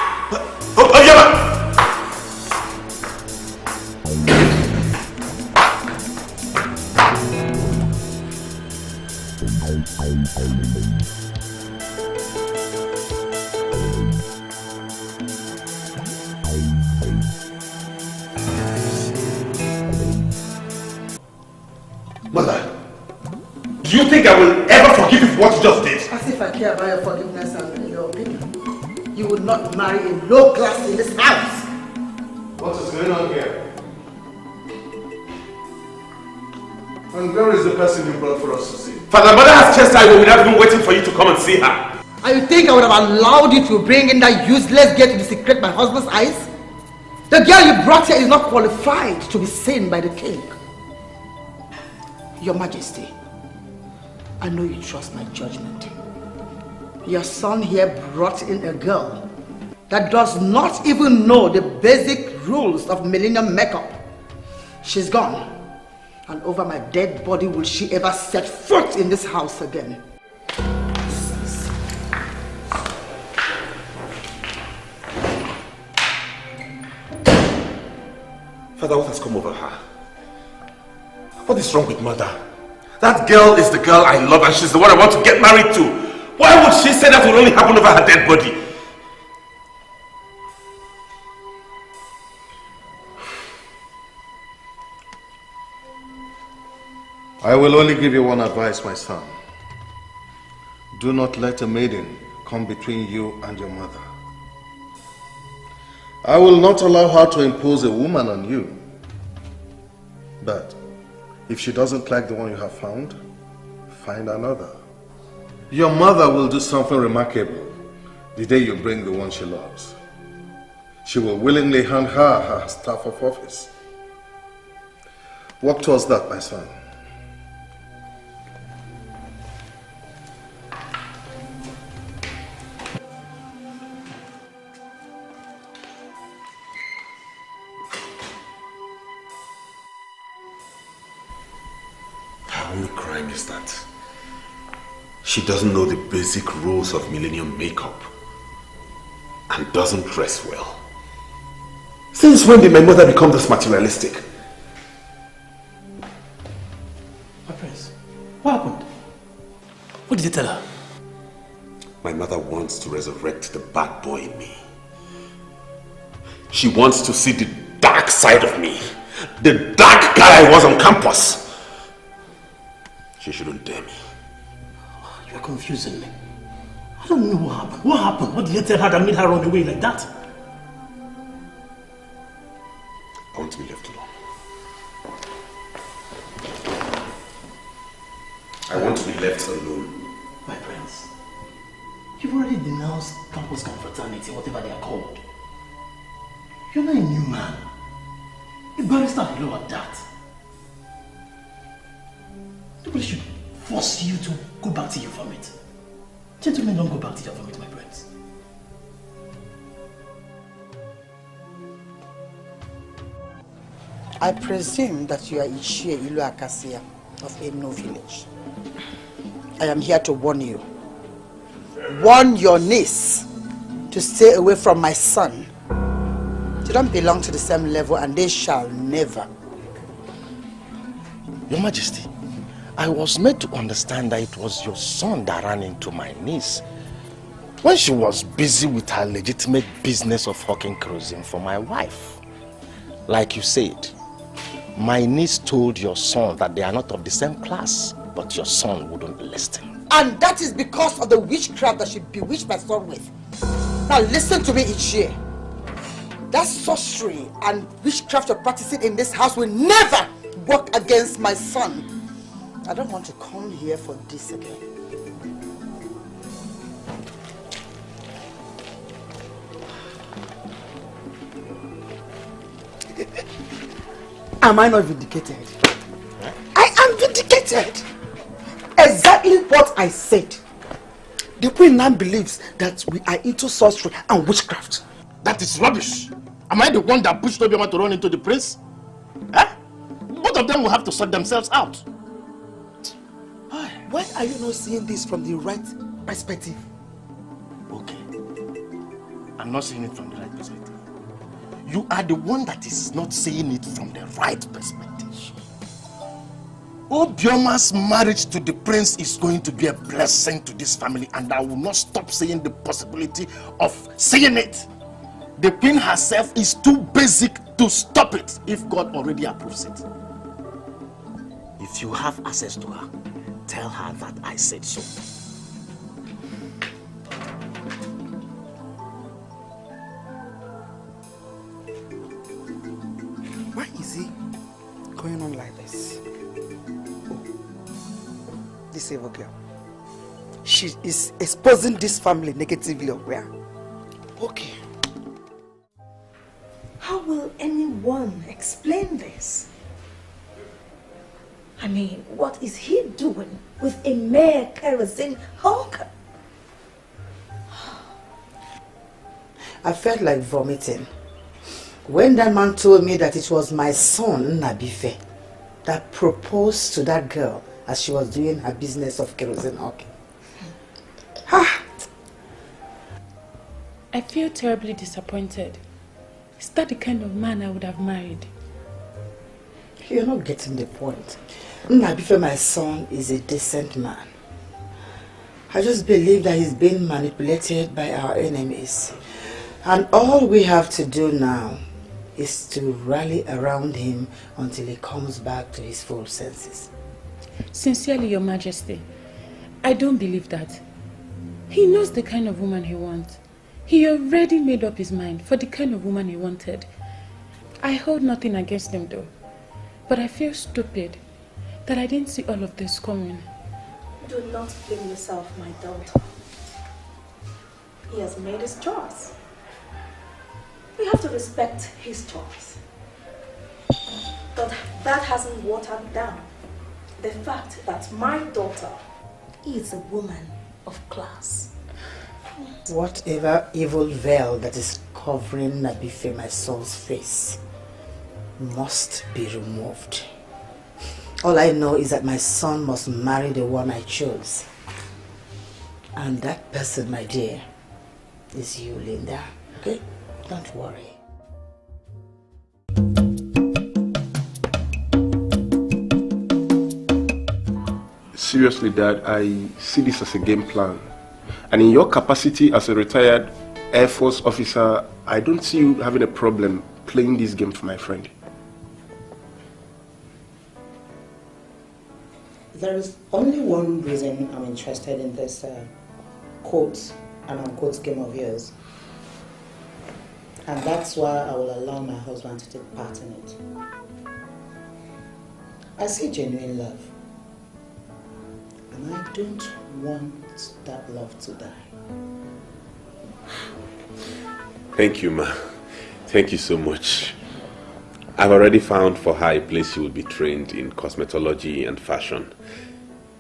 Mother, do you think I will ever forgive you for what you just did? As if I care about your forgiveness and your opinion. You would not marry a low class in this house. What is going on here? And where is the person you brought for us to see? Father, Mother has chastised me without even waiting for you to come and see her. And you think I would have allowed you to bring in that useless girl to desecrate my husband's eyes? The girl you brought here is not qualified to be seen by the king. Your Majesty, I know you trust my judgment. Your son here brought in a girl that does not even know the basic rules of millennium makeup. She's gone. And over my dead body will she ever set foot in this house again. Father, what has come over her? What is wrong with Mother? That girl is the girl I love and she's the one I want to get married to. Why would she say that will only happen over her dead body? I will only give you one advice, my son. Do not let a maiden come between you and your mother. I will not allow her to impose a woman on you. But if she doesn't like the one you have found, find another. Your mother will do something remarkable the day you bring the one she loves. She will willingly hand her staff of office. Work towards that, my son. Her only crime is that she doesn't know the basic rules of millennium makeup and doesn't dress well. Since when did my mother become this materialistic? My prince, what happened? What did you tell her? My mother wants to resurrect the bad boy in me. She wants to see the dark side of me. The dark guy I was on campus. She shouldn't dare me. You're confusing me. I don't know what happened. What happened? What did you tell her that made her run away like that? I want to be left alone. I want to be left alone. My prince, you've already denounced campus confraternity, whatever they are called. You're not a new man. A barrister below at that. Nobody should force you to go back to your vomit. Gentlemen don't go back to your vomit, my prince. I presume that you are Ishie Ilu Akasia of Eno village. I am here to warn you. Warn your niece to stay away from my son. They don't belong to the same level and they shall never. Your Majesty, I was made to understand that it was your son that ran into my niece when she was busy with her legitimate business of hawking kerosene for my wife. Like you said, my niece told your son that they are not of the same class, but your son wouldn't listen. And that is because of the witchcraft that she bewitched my son with. Now listen to me, Ichie. That sorcery and witchcraft you're practicing in this house will never work against my son. I don't want to come here for this again. Am I not vindicated? I am vindicated. Exactly what I said. The queen now believes that we are into sorcery and witchcraft. That is rubbish. Am I the one that pushed Obioma to run into the prince? Huh? Both of them will have to sort themselves out. Why are you not seeing this from the right perspective? Okay. I'm not seeing it from the right perspective. You are the one that is not seeing it from the right perspective. Obioma's marriage to the prince is going to be a blessing to this family, and I will not stop seeing the possibility of seeing it. The queen herself is too basic to stop it if God already approves it. If you have access to her, tell her that I said so. Why is he going on like this? Oh, this evil girl. She is exposing this family negatively or where? Okay. How will anyone explain this? I mean, what is he doing with a mere kerosene hawker? I felt like vomiting when that man told me that it was my son, Nabife, that proposed to that girl as she was doing her business of kerosene hawking. I feel terribly disappointed. Is that the kind of man I would have married? You're not getting the point. Nabife, my son, is a decent man. I just believe that he's being manipulated by our enemies. And all we have to do now is to rally around him until he comes back to his full senses. Sincerely, Your Majesty, I don't believe that. He knows the kind of woman he wants. He already made up his mind for the kind of woman he wanted. I hold nothing against him though, but I feel stupid that I didn't see all of this coming. Do not blame yourself, my daughter. He has made his choice. We have to respect his choice. But that hasn't watered down the fact that my daughter is a woman of class. Whatever evil veil that is covering Nabife, my son's face, must be removed. All I know is that my son must marry the one I chose. And that person, my dear, is you, Linda. Okay? Don't worry. Seriously, Dad, I see this as a game plan. And in your capacity as a retired Air Force officer, I don't see you having a problem playing this game for my friend. There is only one reason I'm interested in this quote and unquote game of yours. And that's why I will allow my husband to take part in it. I see genuine love. And I don't want that love to die. Thank you, ma. Thank you so much. I've already found for her a place she will be trained in cosmetology and fashion.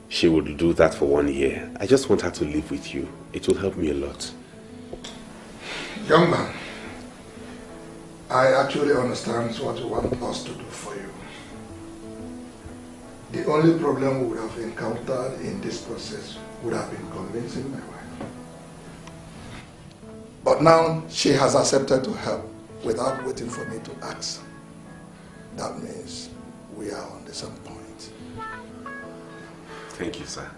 She will do that for 1 year. I just want her to live with you. It will help me a lot. Young man, I actually understand what you want us to do for you. The only problem we would have encountered in this process would have been convincing my wife. But now she has accepted to help without waiting for me to ask. That means we are on the same point. Thank you, sir.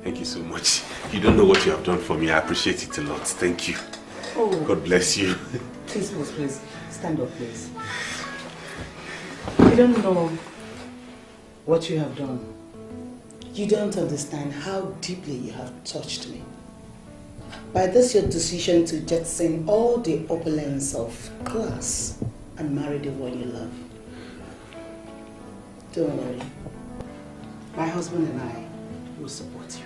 Thank you so much. You don't know what you have done for me. I appreciate it a lot. Thank you. Oh. God bless you. Please, please, please. Stand up, please. You don't know what you have done. You don't understand how deeply you have touched me. By this your decision to jettison all the opulence of class and marry the one you love. Don't worry. My husband and I will support you.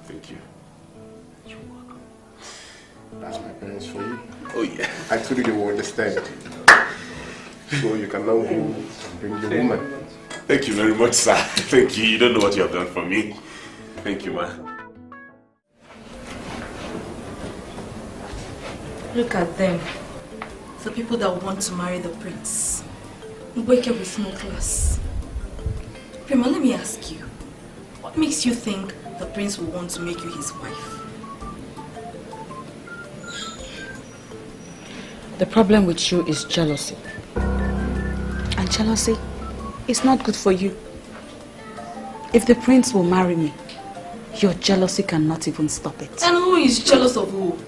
Thank you. You're welcome. That's my parents for you. Oh yeah. I told you they will understand. So you can now go and bring the woman. Thank you very much, sir. Thank you. You don't know what you have done for me. Thank you, ma. Look at them. The people that want to marry the prince. Wake up with no class. Prima, let me ask you. What makes you think the prince will want to make you his wife? The problem with you is jealousy. And jealousy is not good for you. If the prince will marry me, your jealousy cannot even stop it. And who is jealous of who?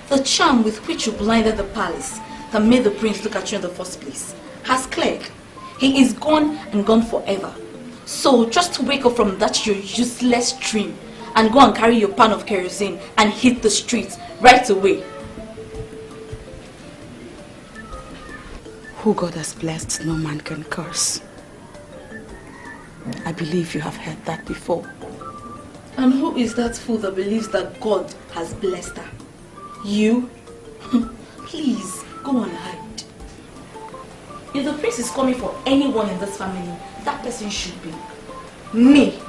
The charm with which you blinded the palace that made the prince look at you in the first place has cleared. He is gone and gone forever. So just wake up from that your useless dream and go and carry your pan of kerosene and hit the streets right away. Who God has blessed, no man can curse. I believe you have heard that before. And who is that fool that believes that God has blessed her? You? Please, go and hide. If the prince is coming for anyone in this family, that person should be me.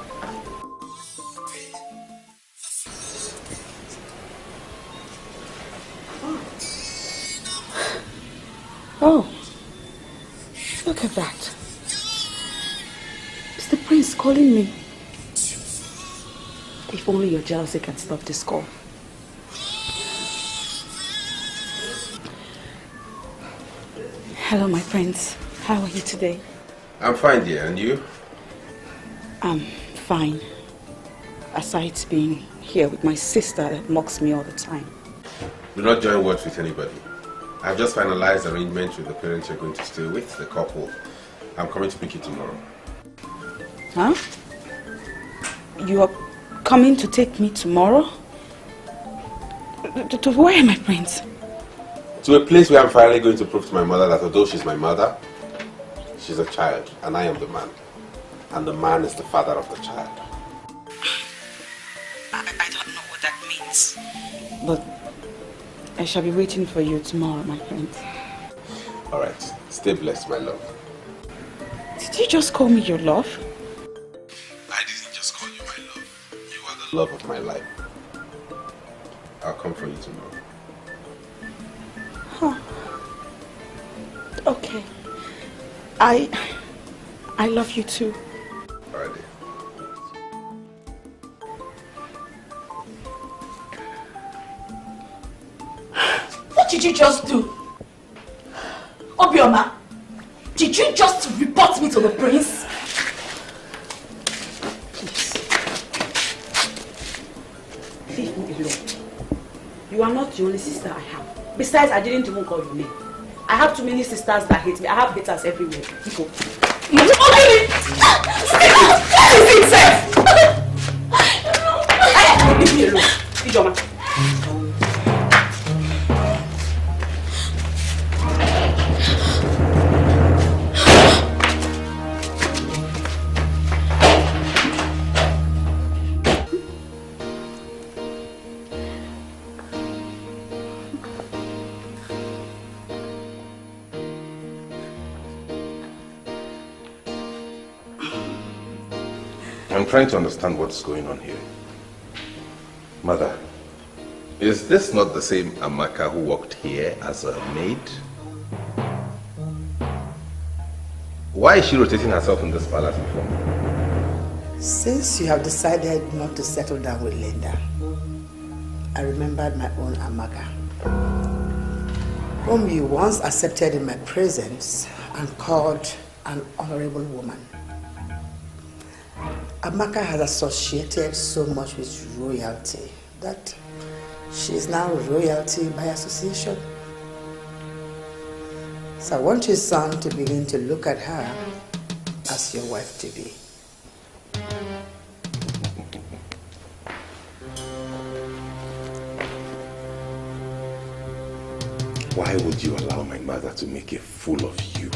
Oh, look at that. It's the prince calling me. If only your jealousy can stop this call. Hello, my prince. How are you today? I'm fine, dear. And you? I'm fine. Aside being here with my sister that mocks me all the time. Do not join words with anybody. I've just finalized arrangements with the parents you're going to stay with, the couple. I'm coming to pick you tomorrow. Huh? You are coming to take me tomorrow? To where, my prince? To a place where I'm finally going to prove to my mother that although she's my mother, she's a child, and I am the man. And the man is the father of the child. I don't know what that means. But I shall be waiting for you tomorrow, my prince. Alright, stay blessed, my love. Did you just call me your love? I didn't just call you my love. You are the love of my life. I'll come for you tomorrow. Huh. Okay. I love you too. Alright. What did you just do? Obioma, did you just report me to the prince? Please. Leave me alone. You are not the only sister I have. Besides, I didn't even call your name. I have too many sisters that hate me. I have haters everywhere. People. Leave me alone. Ijoma. I'm trying to understand what's going on here. Mother, is this not the same Amaka who worked here as a maid? Why is she rotating herself in this palace before? Since you have decided not to settle down with Linda, I remembered my own Amaka, whom you once accepted in my presence and called an honorable woman. Amaka has associated so much with royalty that she is now royalty by association. So I want your son to begin to look at her as your wife to be. Why would you allow my mother to make a fool of you?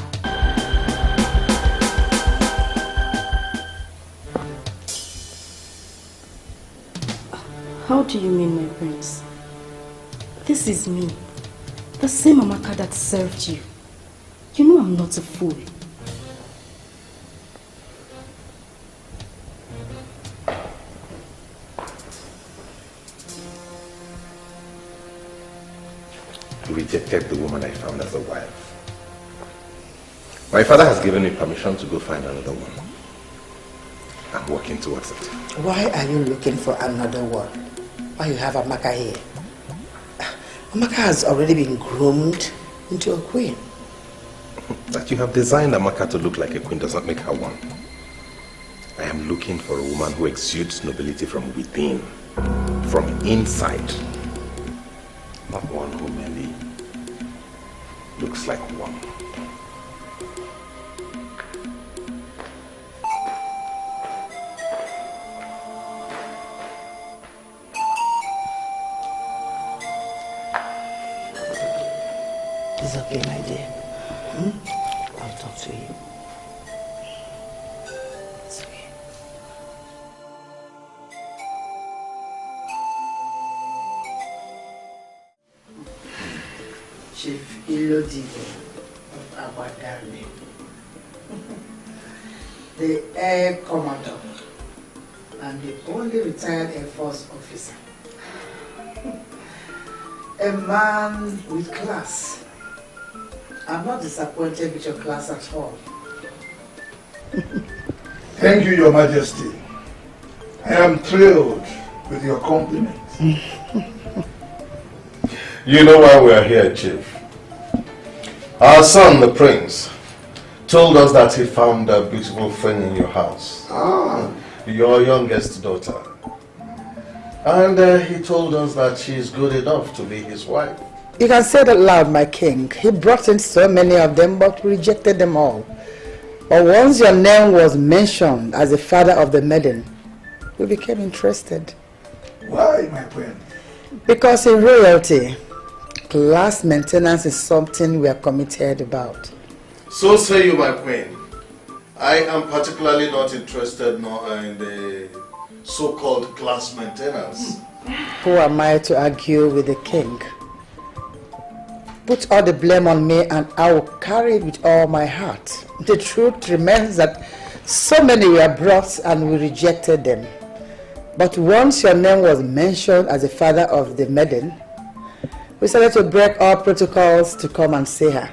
How do you mean, my prince? This is me, the same Amaka that served you. You know I'm not a fool. You rejected the woman I found as a wife. My father has given me permission to go find another one. I'm working towards it. Why are you looking for another one? Why you have Amaka here? Amaka has already been groomed into a queen. That you have designed Amaka to look like a queen does not make her one. I am looking for a woman who exudes nobility from within, from inside. Not one who merely looks like one. It's okay, my dear. I'll talk to you. It's okay. Chief Ilodigo of Aguadari, the Air Commodore, and the only retired Air Force officer. A man with class. I'm not disappointed with your class at all. Thank you, Your Majesty. I am thrilled with your compliments. You know why we are here, Chief. Our son, the prince, told us that he found a beautiful friend in your house. Your youngest daughter. And he told us that she is good enough to be his wife. You can say that loud, my king. He brought in so many of them, but we rejected them all. But once your name was mentioned as the father of the maiden, we became interested. Why, my queen? Because in royalty, class maintenance is something we are committed about. So say you, my queen. I am particularly not interested nor in the so-called class maintenance. Who am I to argue with the king? Put all the blame on me and I will carry it with all my heart. The truth remains that so many were brought and we rejected them. But once your name was mentioned as the father of the maiden, we started to break all protocols to come and see her.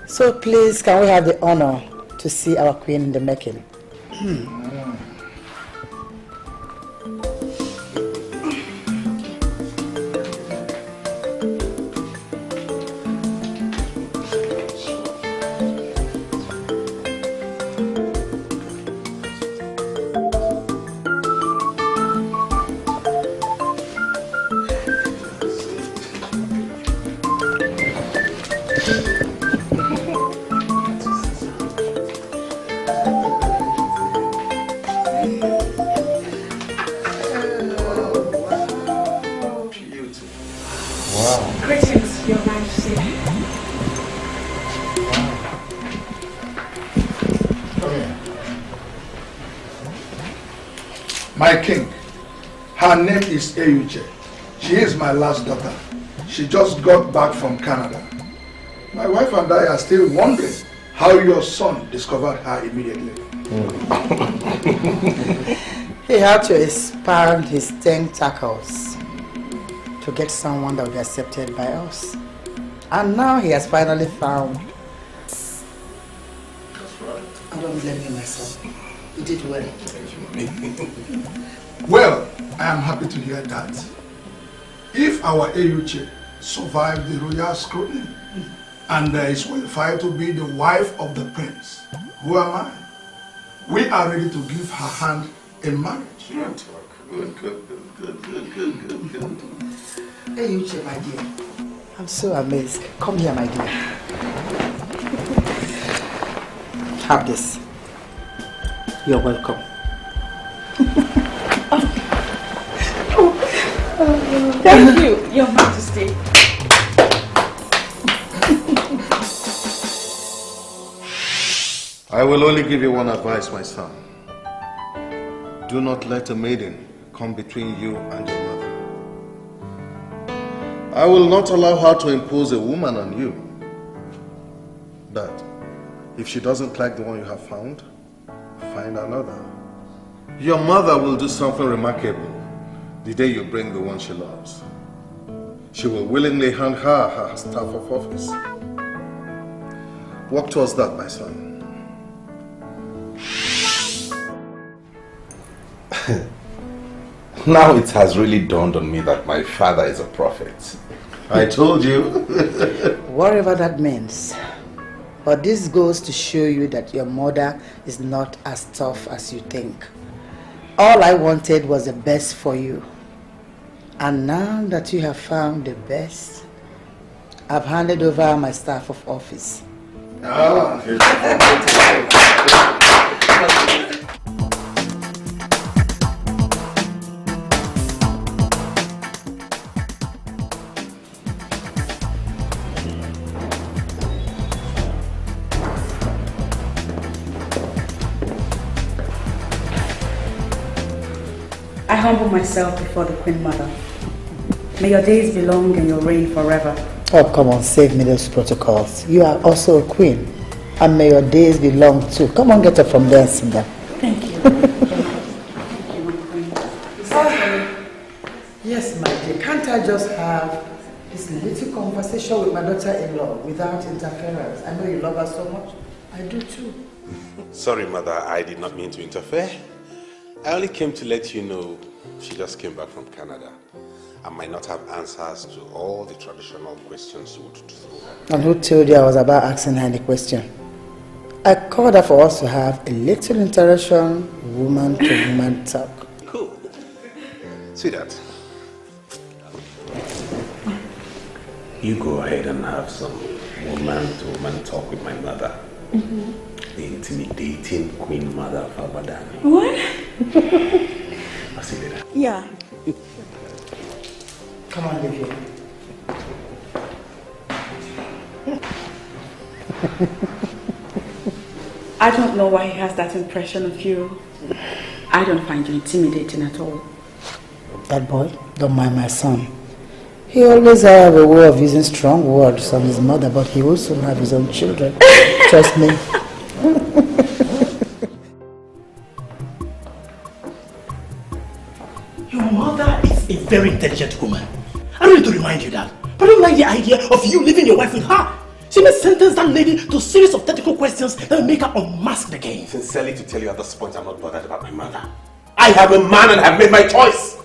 So please, can we have the honor to see our queen in the making? Greetings, Your Majesty. Come here. My king, her name is Eyuche. She is my last daughter. She just got back from Canada. My wife and I are still wondering how your son discovered her immediately. He had to expand his tentacles to get someone that would be accepted by us. And now he has finally found. I don't blame you, my son. You did well. Well, I am happy to hear that. If our Eyuche survived the royal scrutiny and is qualified to be the wife of the prince, who am I? We are ready to give her hand in marriage. Good. Eyuche, my dear. I'm so amazed. Come here, my dear. Have this. You're welcome. Thank you, Your Majesty. I will only give you one advice, my son. Do not let a maiden come between you and your mother. I will not allow her to impose a woman on you. But if she doesn't like the one you have found, find another. Your mother will do something remarkable the day you bring the one she loves. She will willingly hand her staff of office. Work towards that, my son. Now it has really dawned on me that my father is a prophet. I told you. Whatever that means. But this goes to show you that your mother is not as tough as you think. All I wanted was the best for you. And now that you have found the best, I've handed over my staff of office. I humble myself before the Queen Mother. May your days be long and your reign forever. Oh, come on, save me those protocols. You are also a queen. And may your days be long too. Come on, get up from there and sit down. Thank you. Yes, my dear. Can't I just have this little conversation with my daughter-in-law without interference? I know you love her so much. I do too. Sorry, Mother, I did not mean to interfere. I only came to let you know she just came back from Canada. I might not have answers to all the traditional questions you would throw. And who told you I was about asking her any question? I called her for us to have a little interaction, woman to woman talk. Cool. Sweetheart, you go ahead and have some woman to woman talk with my mother. The intimidating Queen Mother of Abadani. What? I'll see you later. Yeah. Come on, Livia. I don't know why he has that impression of you. I don't find you intimidating at all. That boy, don't mind my son. He always have a way of using strong words on his mother, but he will soon have his own children. Trust me. Your mother is a very intelligent woman. I don't need to remind you that. But I don't like the idea of you leaving your wife with her. She may sentence that lady to a series of technical questions that will make her unmask the game. Sincerely to tell you at this point, I'm not bothered about my mother. I have a man and have made my choice.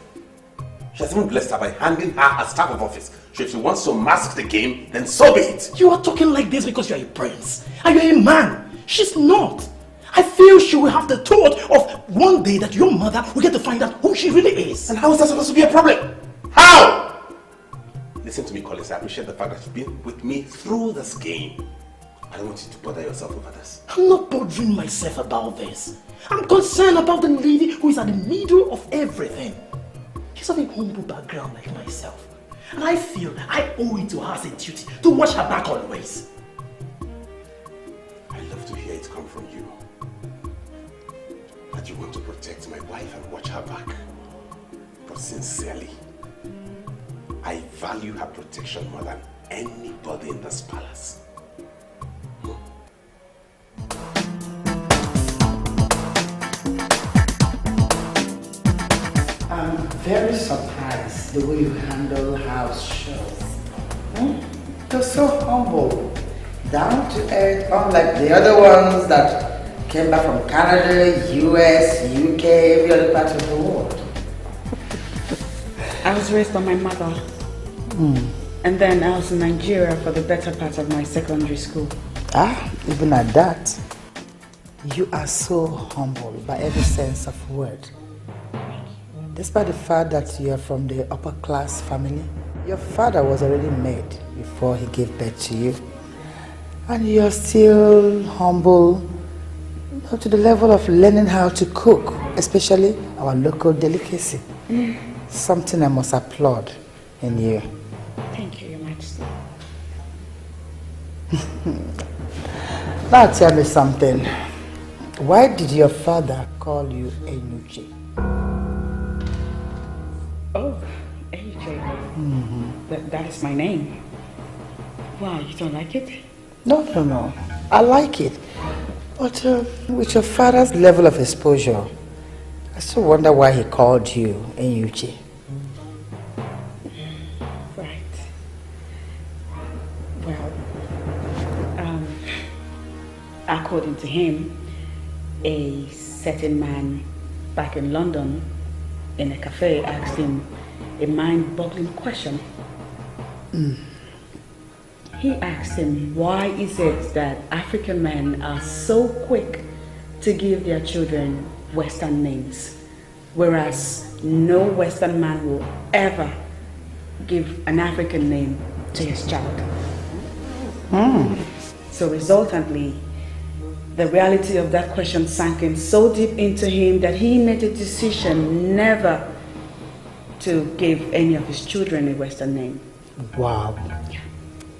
She has even blessed her by handing her a staff of office. So if she wants to mask the game, then so be it. You are talking like this because you are a prince. And you are a man. She's not. I feel she will have the thought of one day that your mother will get to find out who she really is. And how is that supposed to be a problem? How? Listen to me, Collins. I appreciate the fact that you've been with me through this game. I don't want you to bother yourself over this. I'm not bothering myself about this. I'm concerned about the lady who is at the middle of everything. She's of a humble background like myself. And I feel I owe it to her as a duty to watch her back always. I love to hear it come from you. That you want to protect my wife and watch her back. But sincerely, I value her protection more than anybody in this palace. I'm very surprised the way you handle house shows. You're so humble, down to earth, unlike the other ones that came back from Canada, US, UK, every other part of the world. I was raised by my mother. And then I was in Nigeria for the better part of my secondary school. Even at that, you are so humble by every sense of word. Despite the fact that you are from the upper class family, your father was already made before he gave birth to you. And you're still humble to the level of learning how to cook, especially our local delicacy. Something I must applaud in you. Thank you, Your Majesty. Now tell me something. Why did your father call you Enuche? Oh, AJ. That is my name. Wow, you don't like it? No. I like it. But with your father's level of exposure, I still wonder why he called you Enuche. Right. Well, according to him, a certain man back in London in a cafe asked him a mind-boggling question. He asked him, why is it that African men are so quick to give their children Western names, whereas no Western man will ever give an African name to his child? So resultantly, the reality of that question sank in so deep into him that he made a decision never to give any of his children a Western name. Wow.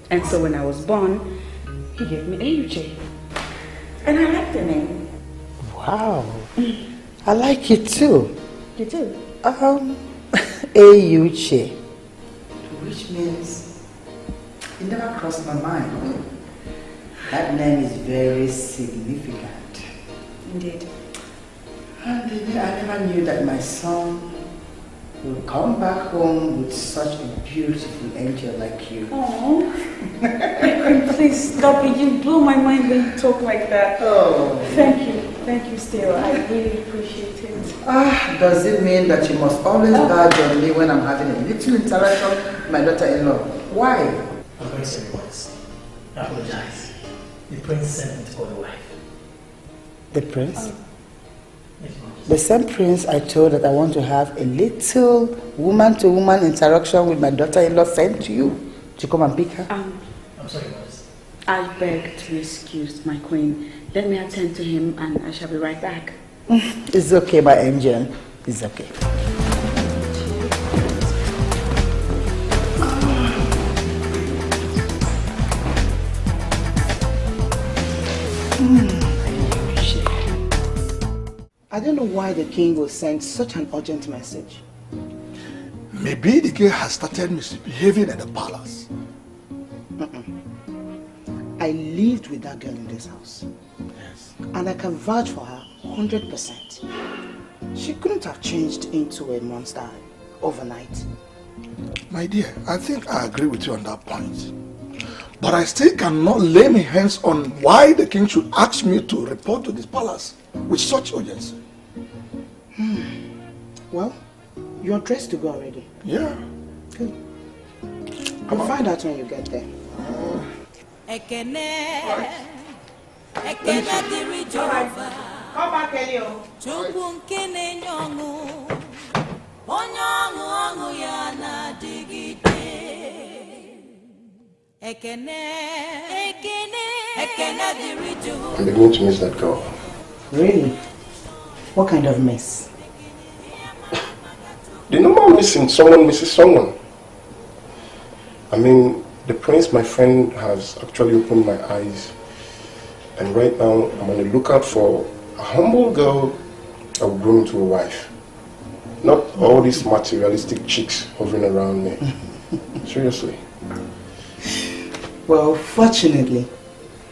And so when I was born, he gave me Enuche. And I like the name. Wow. I like it too. You do? Enuche. Which means it never crossed my mind. That name is very significant. Indeed. And I never knew that my son would come back home with such a beautiful angel like you. Oh, please stop it. You blow my mind when you talk like that. Oh. Thank you, Stella. I really appreciate it. Does it mean that you must always badge on me when I'm having a little interaction with my daughter-in-law? Why? I'm very sorry, boys. I apologize. The prince sent me to call the wife. The prince? The same prince I told that I want to have a little woman-to-woman interaction with my daughter-in-law sent to you to come and pick her? I'm sorry, boys. I beg to be excused, my queen. Let me attend to him and I shall be right back. It's okay, my angel. It's okay. I don't know why the king will send such an urgent message. Maybe the king has started misbehaving at the palace. I lived with that girl in this house. Yes. And I can vouch for her 100%. She couldn't have changed into a monster overnight. My dear, I think I agree with you on that point. But I still cannot lay my hands on why the king should ask me to report to this palace with such urgency. Well, you're dressed to go already. Yeah. Good. I'll find out when you get there. Come back, Elio. I'm beginning to miss that girl. Really? What kind of mess? The normal missing, someone misses someone. I mean, the prince, my friend, has actually opened my eyes. And right now, I'm on the lookout for a humble girl that will grow into a wife. Not all these materialistic chicks hovering around me. Seriously. Well, fortunately,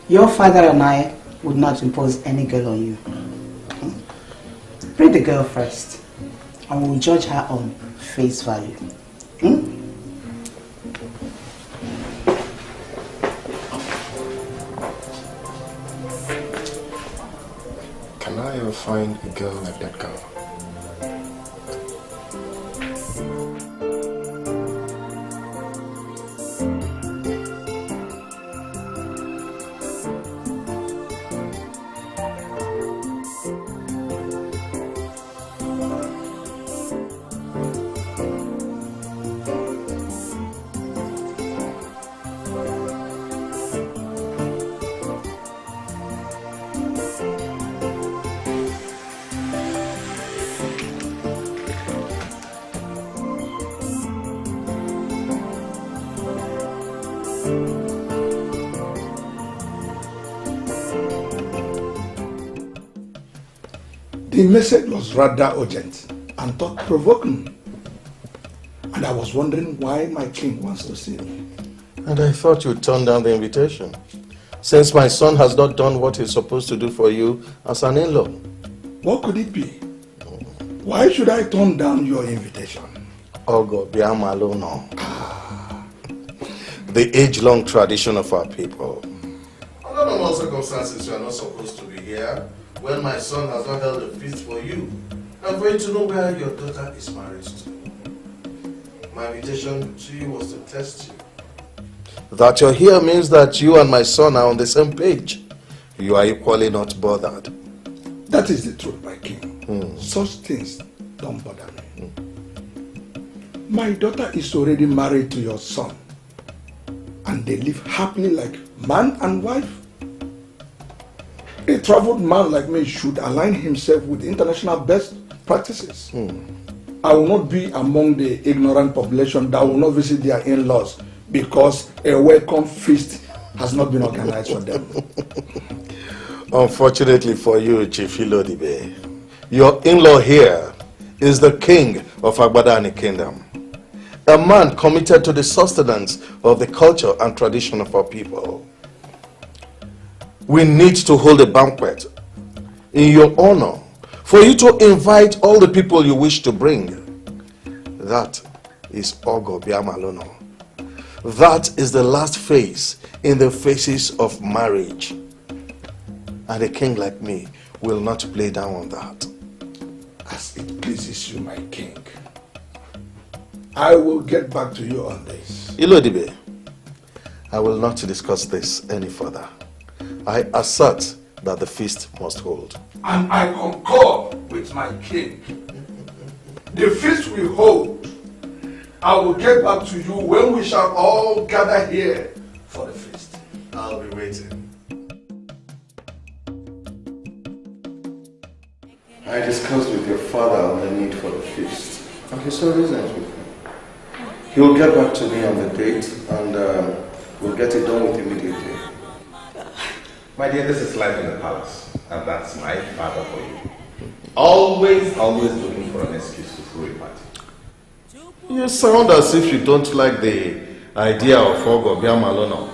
your father and I would not impose any girl on you. Bring the girl first, and we'll judge her on face value. ever find a girl like that girl. The message was rather urgent and thought-provoking. And I was wondering why my king wants to see me. And I thought you'd turn down the invitation, since my son has not done what he's supposed to do for you as an in-law. What could it be? Why should I turn down your invitation? Oh God, be alone now. The age-long tradition of our people. Under normal circumstances, you are not supposed to be here when my son has not held a feast for you and for you to know where your daughter is married to. My invitation to you was to test you. That you're here means that you and my son are on the same page. You are equally not bothered. That is the truth, my king. Such things don't bother me. My daughter is already married to your son, and they live happily like man and wife. A traveled man like me should align himself with international best practices. I will not be among the ignorant population that will not visit their in-laws because a welcome feast has not been organized for them. Unfortunately for you, Chief Ilodibe, your in-law here is the king of Agbadani Kingdom, a man committed to the sustenance of the culture and tradition of our people. We need to hold a banquet in your honor for you to invite all the people you wish to bring. That is Ogo Biamalono. That is the last phase in the phases of marriage. And a king like me will not play down on that. As it pleases you, my king. I will get back to you on this. Ilodibe, I will not discuss this any further. I assert that the feast must hold. And I concur with my king. The feast we hold, I will get back to you when we shall all gather here for the feast. I'll be waiting. I discussed with your father on the need for the feast, and he saw reasons with me. He will get back to me on the date, and we'll get it done with immediately. My dear, this is life in the palace, and that's my father for you. Always looking for an excuse to throw a party. You sound as if you don't like the idea of Ogo Biamalono.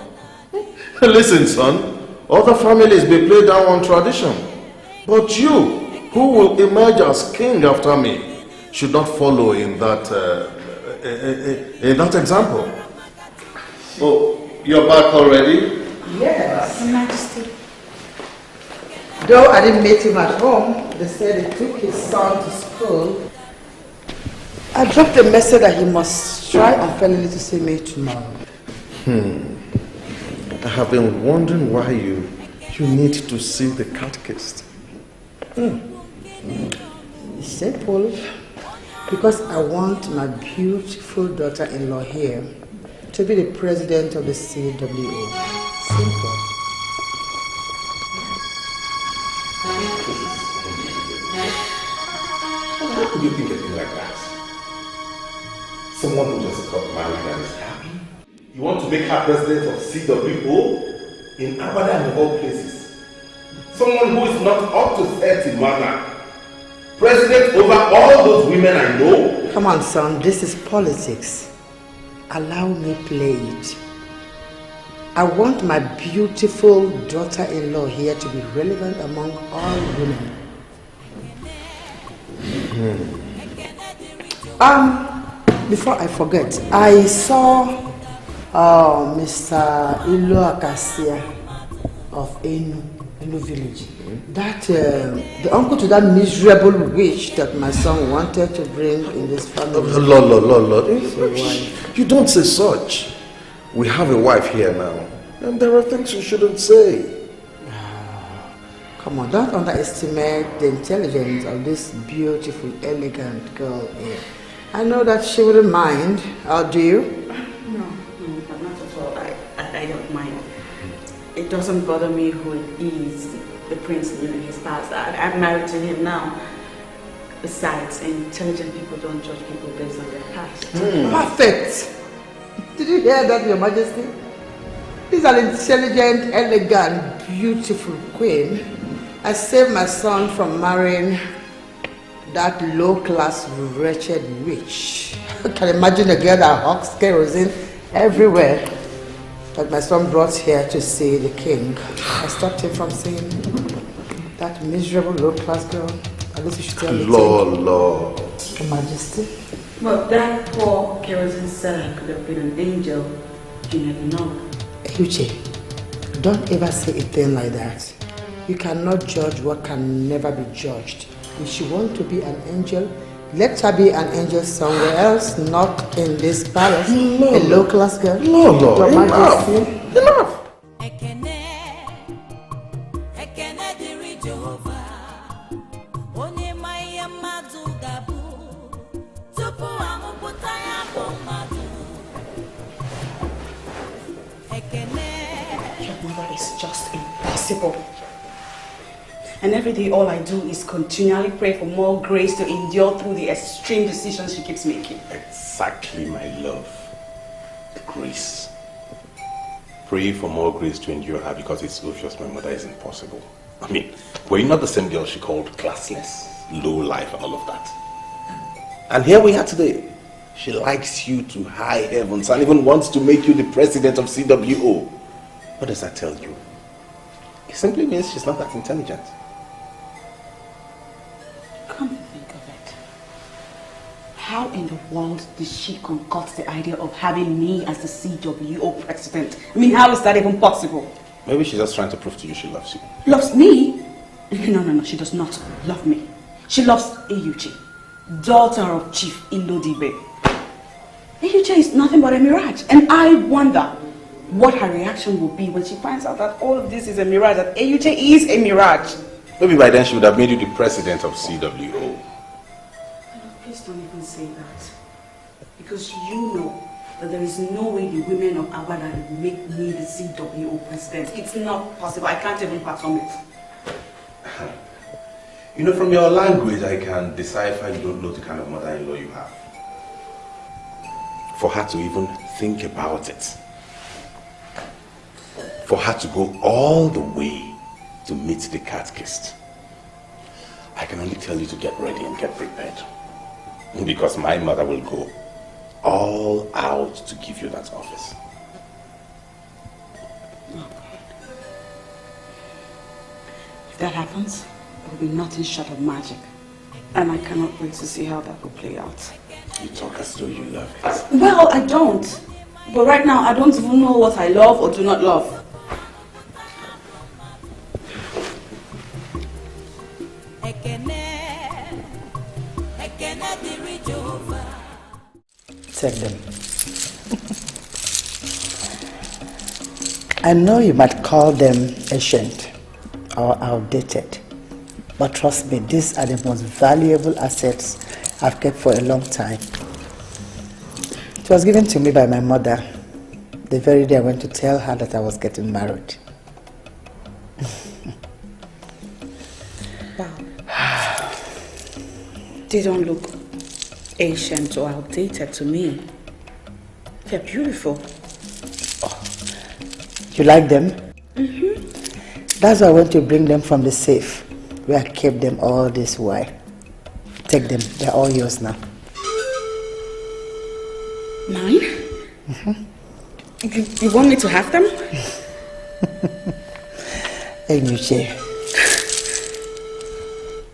Listen, son, other families may play down on tradition, but you, who will emerge as king after me, should not follow in that example. Oh, you're back already? Yes. Your Majesty. Though I didn't meet him at home, they said he took his son to school. I dropped a message that he must try unfairly to see me tomorrow. I have been wondering why you need to see the catechist. It's simple. Because I want my beautiful daughter-in-law here to be the president of the CWO. Simple. How could you think a thing like that? Someone who just got married and is happy? You want to make her president of CWO in Abadan of all places? Someone who is not up to 30 manner. President over all those women I know? Come on, son, this is politics. Allow me play it. I want my beautiful daughter-in-law here to be relevant among all women. Before I forget, I saw Mr. Ilo Akasia of Enu Hello, village. That, the uncle to that miserable witch that my son wanted to bring in this family. Lord. You don't say such. We have a wife here now. And there are things you shouldn't say. Come on, don't underestimate the intelligence of this beautiful, elegant girl here. I know that she wouldn't mind. Or do you? No, not at all. I don't mind. It doesn't bother me who it is. The prince knew in his past. I'm married to him now. Besides, intelligent people don't judge people based on their past. Perfect! Did you hear that, Your Majesty? This is an intelligent, elegant, beautiful queen. I saved my son from marrying that low-class, wretched witch. I can imagine a girl that hawks kerosene everywhere that my son brought here to see the king. I stopped him from seeing that miserable low-class girl. At least you should tell me. Lord. Your Majesty. Well, that poor kerosene seller could have been an angel. You never know. Uche, don't ever say a thing like that. You cannot judge what can never be judged. If she wants to be an angel, let her be an angel somewhere else, not in this palace. A low-class girl. Lord, enough. It's just impossible. And every day all I do is continually pray for more grace to endure through the extreme decisions she keeps making. Exactly, my love. Grace. Pray for more grace to endure her because it's obvious my mother is impossible. I mean, were you not the same girl she called classless, low life and all of that? And here we are today. She likes you to high heavens and even wants to make you the president of CWO. What does that tell you? It simply means she's not that intelligent. Come to think of it. How in the world did she concoct the idea of having me as the CWO president? I mean, how is that even possible? Maybe she's just trying to prove to you she loves you. Loves me? No, she does not love me. She loves Eyuche, daughter of Chief Ilodibe. Eyuche is nothing but a mirage, and I wonder what her reaction will be when she finds out that all of this is a mirage, that Eyuche is a mirage. Maybe by then she would have made you the president of CWO. Please don't even say that. Because you know that there is no way the women of Agbada will make me the CWO president. It's not possible. I can't even fathom it. You know, from your language, I can decipher you don't know the kind of mother-in-law you have. For her to even think about it. For her to go all the way to meet the catechist. I can only tell you to get ready and get prepared. Because my mother will go all out to give you that office. If that happens, it will be nothing short of magic. And I cannot wait to see how that will play out. You talk as though you love it. Well, I don't. But right now, I don't even know what I love or do not love. Take them. I know you might call them ancient or outdated, but trust me, these are the most valuable assets I've kept for a long time. It was given to me by my mother the very day I went to tell her that I was getting married. Wow. They don't look ancient or outdated to me. They're beautiful. You like them? Mm-hmm. That's why I went to bring them from the safe, where I kept them all this while. Take them, they're all yours now. Mine? Mm-hmm. You want me to have them? Hey, Nuche,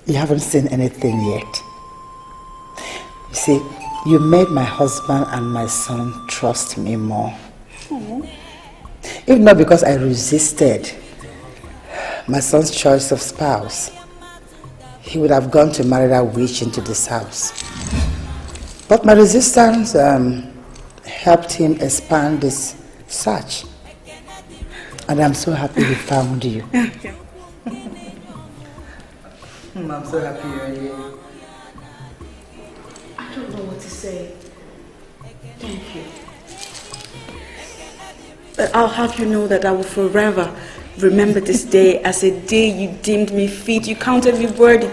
you haven't seen anything yet. You see, you made my husband and my son trust me more. Oh. If not because I resisted, my son's choice of spouse, he would have gone to marry that witch into this house. But my resistance helped him expand this search. And I'm so happy we found you. I'm so happy you're here. I don't know what to say. Thank you. But I'll have you know that I will forever remember this day as a day you deemed me fit. You counted me worthy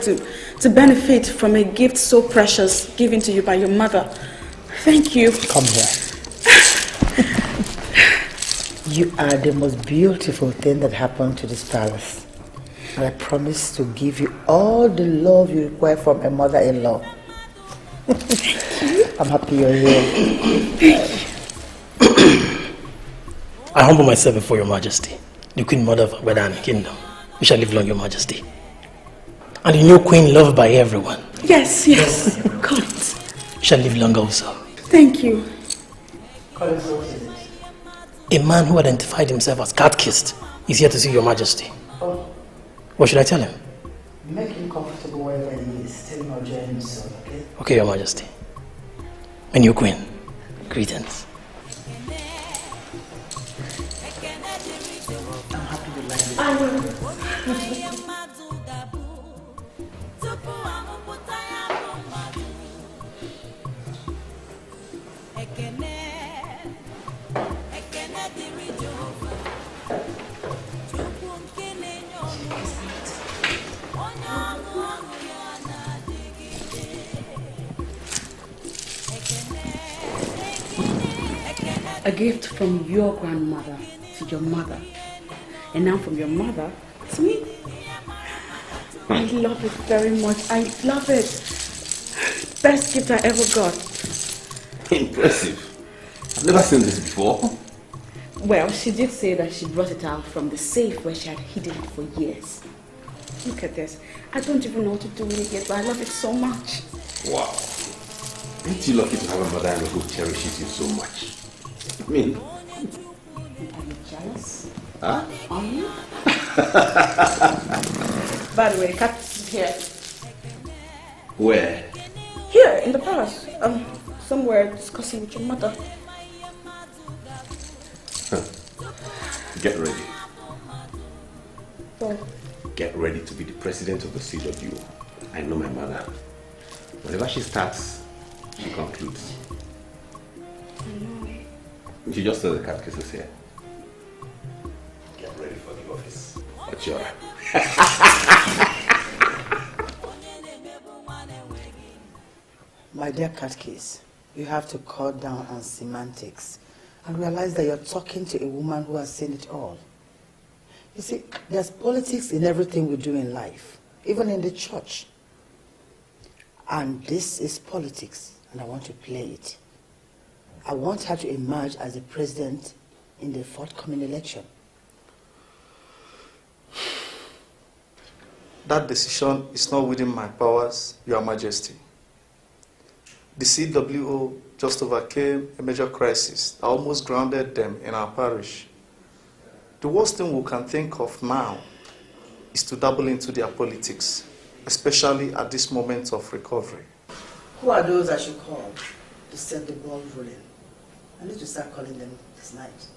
to benefit from a gift so precious given to you by your mother. Thank you. Come here. You are the most beautiful thing that happened to this palace. And I promise to give you all the love you require from a mother-in-law. I'm happy you're here. I humble myself before your majesty, the queen mother of Agbadan kingdom. You shall live long, your majesty. And the new queen loved by everyone. Yes, yes. God. You shall live long also. Thank you. A man who identified himself as cat-kissed is here to see your majesty. Oh. What should I tell him? Make him comfortable wherever he is. Tell him I'll join him soon, okay? Okay, your majesty. My new queen, greetings. I'm happy you like it. I will. A gift from your grandmother to your mother, and now from your mother to me. I love it very much. I love it. Best gift I ever got. Impressive. I've never seen this before. Well, she did say that she brought it out from the safe where she had hidden it for years. Look at this. I don't even know what to do with it yet, but I love it so much. Wow. Ain't you lucky to have a mother-in-law who cherishes you so much? I mean... Are you jealous? Huh? Are you? By the way, the cat is here. Where? Here, in the palace. Somewhere discussing with your mother. Get ready. So, Get ready to be the president of the CW. I know my mother. Whenever she starts, she concludes. I know. She just said the cat kisses here. Get ready for the office. Ochora. My dear Catkis, you have to cut down on semantics and realize that you're talking to a woman who has seen it all. You see, there's politics in everything we do in life, even in the church. And this is politics, and I want to play it. I want her to emerge as the president in the forthcoming election. That decision is not within my powers, Your Majesty. The CWO just overcame a major crisis that almost grounded them in our parish. The worst thing we can think of now is to dabble into their politics, especially at this moment of recovery. Who are those I should call to set the ball rolling? I need to start calling them this night.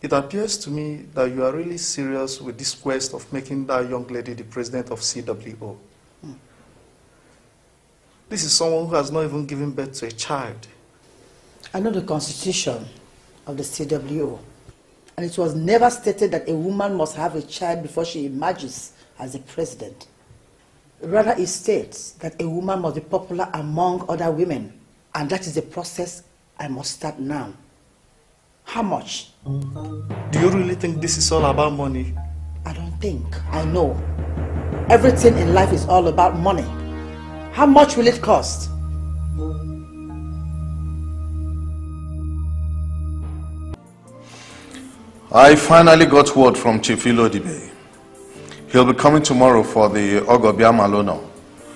It appears to me that you are really serious with this quest of making that young lady the president of CWO. This is someone who has not even given birth to a child. I know the constitution of the CWO, and it was never stated that a woman must have a child before she emerges as the president. Rather, it states that a woman must be popular among other women, and that is the process I must start now. How much? Do you really think this is all about money? I don't think. I know. Everything in life is all about money. How much will it cost? I finally got word from Chief Ilodibe. He'll be coming tomorrow for the Ogobia Malono.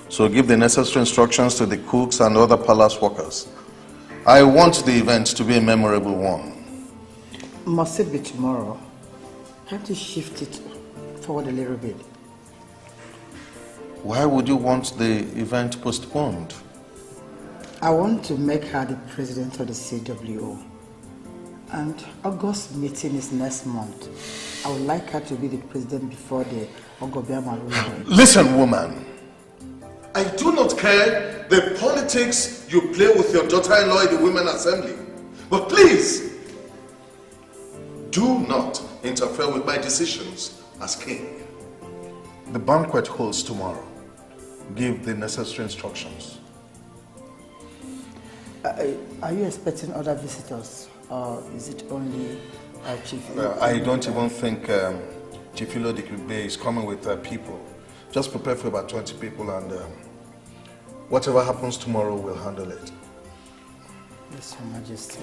So give the necessary instructions to the cooks and other palace workers. I want the event to be a memorable one. Must it be tomorrow? Have to shift it forward a little bit. Why would you want the event postponed? I want to make her the president of the CWO. And August meeting is next month. I would like her to be the president before the Ogobiama ruling. Listen, woman. I do not care the politics you play with your daughter-in-law in the Women's Assembly. But please, do not interfere with my decisions as king. The banquet holds tomorrow. Give the necessary instructions. Are you expecting other visitors, or is it only Chief? I don't even think Chief Ilodikube is coming with people. Just prepare for about 20 people, and whatever happens tomorrow, we'll handle it. Yes, Your Majesty.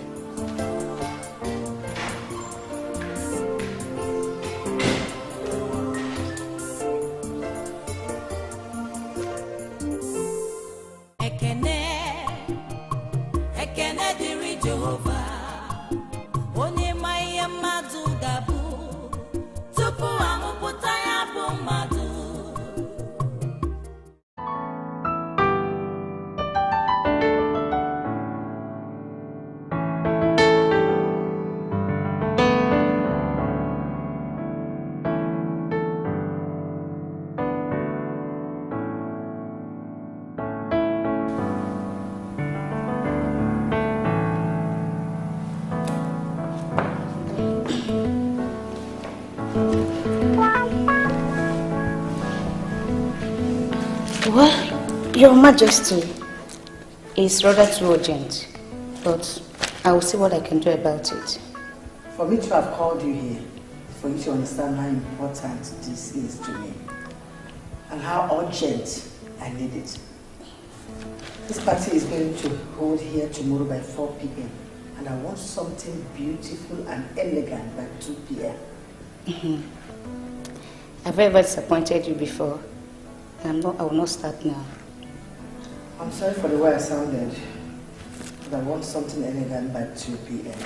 Well, Your Majesty, it's rather too urgent, but I will see what I can do about it. For me to have called you here, for you to understand how important this is to me, and how urgent I need it. This party is going to hold here tomorrow by 4 p.m. and I want something beautiful and elegant by 2 p.m. Have I ever disappointed you before? I will not start now. I'm sorry for the way I sounded, but I want something elegant by 2 p.m.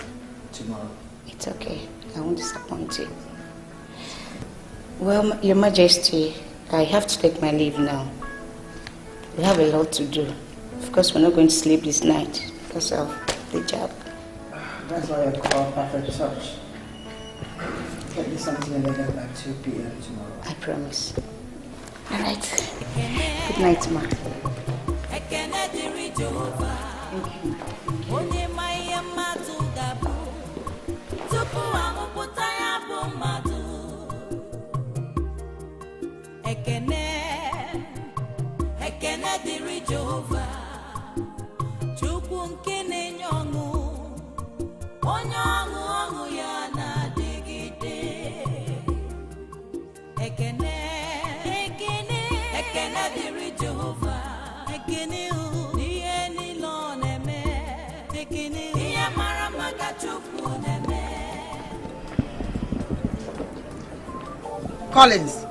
tomorrow. It's okay. I won't disappoint you. Well, Your Majesty, I have to take my leave now. We have a lot to do. Of course, we're not going to sleep this night because of the job. That's why I call perfect touch. Get me something elegant by 2 p.m. tomorrow. I promise. All right. Good night, ma. Collins,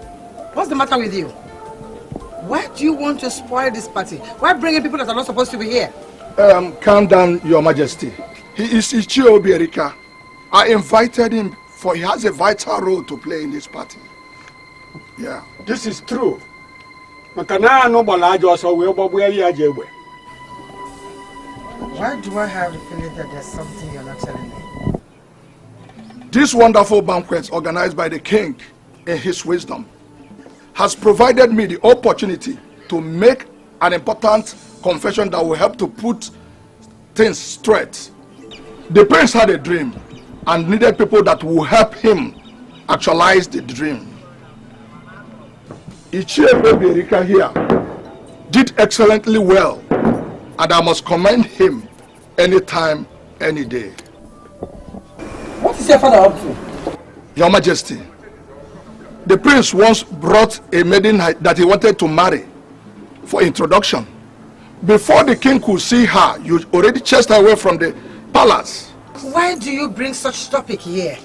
what's the matter with you? Why do you want to spoil this party? Why bring in people that are not supposed to be here? Calm down, Your Majesty. He is Ichie Obierika. I invited him for he has a vital role to play in this party. Yeah. This is true. Why do I have the feeling that there's something you're not telling me? This wonderful banquet organized by the king in his wisdom has provided me the opportunity to make an important confession that will help to put things straight. The prince had a dream and needed people that will help him actualize the dream. Ichie Obierika here did excellently well, and I must commend him anytime, any day. What is your father up to? Your Majesty, the prince once brought a maiden that he wanted to marry for introduction. Before the king could see her, you already chased her away from the palace. Why do you bring such topic here?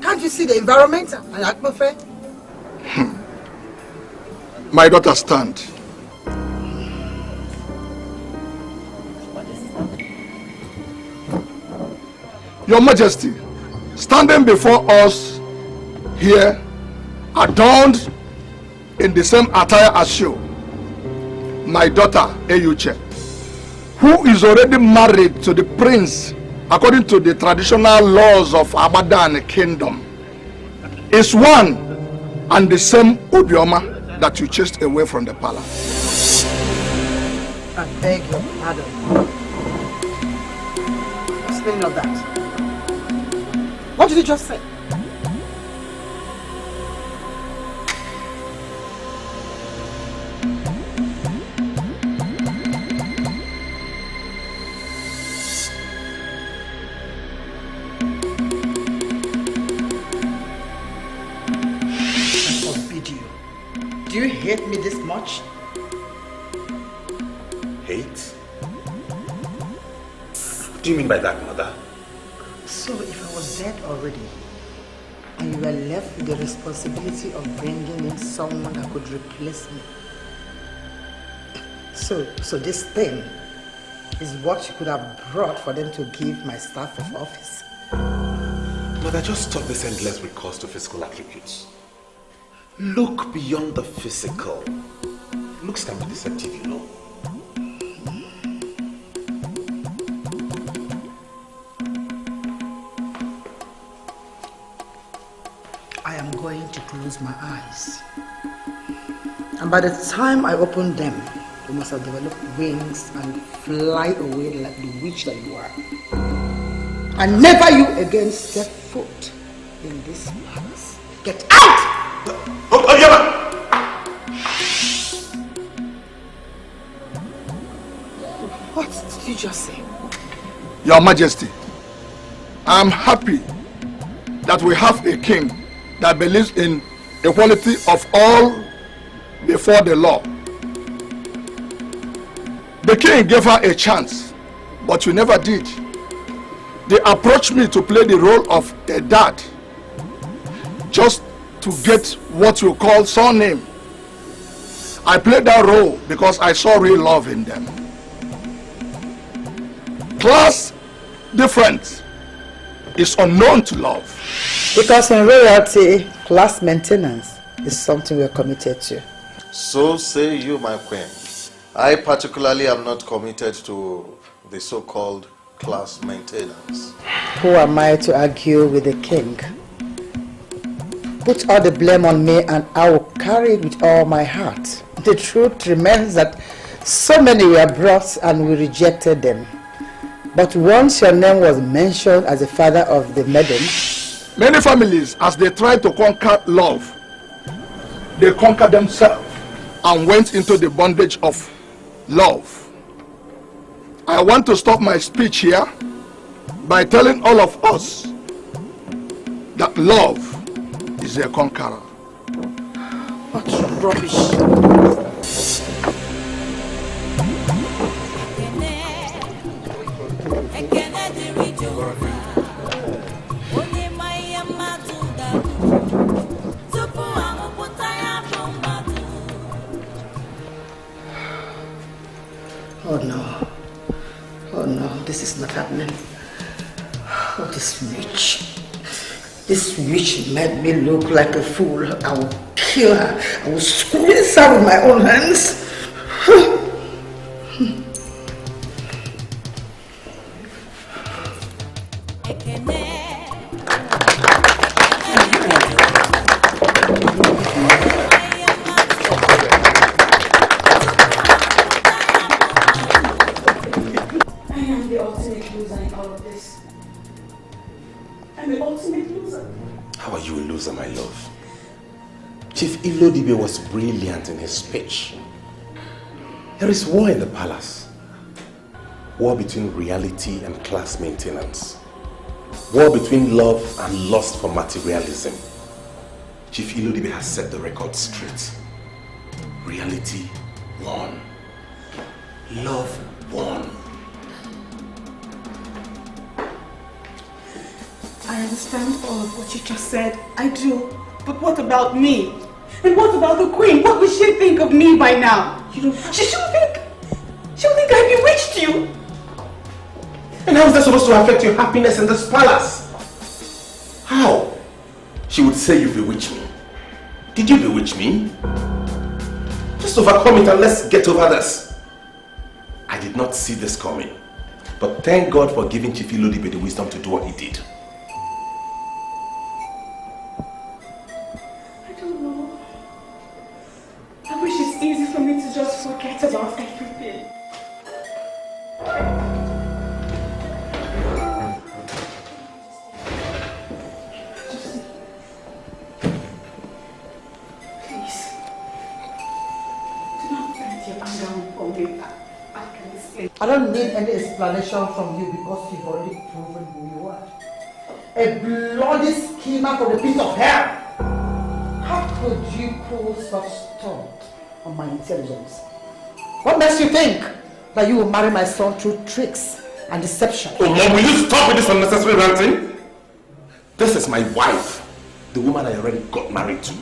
Can't you see the environment and atmosphere? My daughter, stand. Your Majesty, standing before us here adorned in the same attire as you, my daughter Eyuche, who is already married to the prince according to the traditional laws of Abadan kingdom, is one and the same Obioma that you chased away from the palace. I beg your pardon. What's the meaning of that? What did you just say? Do you hate me this much? Hate? What do you mean by that, mother? So if I was dead already, and you were left with the responsibility of bringing in someone that could replace me. So this thing is what you could have brought for them to give my staff of office. Mother, just stop this endless recourse to physical attributes. Look beyond the physical. Looks can be deceptive, you know. I am going to close my eyes. And by the time I open them, you must have developed wings and fly away like the witch that you are. And never you again step foot in this palace. Get out! What did you just say? Your Majesty, I am happy that we have a king that believes in equality of all before the law. The king gave her a chance, but you never did. They approached me to play the role of a dad, just to get what you call surname. I played that role because I saw real love in them. Class difference is unknown to love. Because in royalty, class maintenance is something we're committed to. So say you, my queen. I particularly am not committed to the so-called class maintenance. Who am I to argue with the king? Put all the blame on me and I will carry it with all my heart. The truth remains that so many were brought and we rejected them. But once your name was mentioned as the father of the maiden, many families, as they tried to conquer love, they conquered themselves and went into the bondage of love. I want to stop my speech here by telling all of us that love is a conqueror. What rubbish. Oh no. Oh no, this is not happening. Oh, this witch. This witch made me look like a fool. I will kill her. I will squeeze her with my own hands. My love. Chief Ilodibe was brilliant in his speech. There is war in the palace. War between reality and class maintenance. War between love and lust for materialism. Chief Ilodibe has set the record straight. Reality won. Love won. I understand all of what you just said. I do. But what about me? And what about the queen? What would she think of me by now? She'll think I bewitched you. And how is that supposed to affect your happiness in this palace? How? She would say you bewitched me. Did you bewitch me? Just overcome it and let's get over this. I did not see this coming. But thank God for giving Chief Ilodibe the wisdom to do what he did. I don't know. I wish it's easy for me to just forget about everything. Please. Do not vent your anger on me. I can explain. I don't need any explanation from you because you've already proven who you are. A bloody schemer from the pit of hell. How could you pull such stunt on my intelligence? What makes you think that you will marry my son through tricks and deception? Oh, Mom, will you stop with this unnecessary ranting? This is my wife, the woman I already got married to.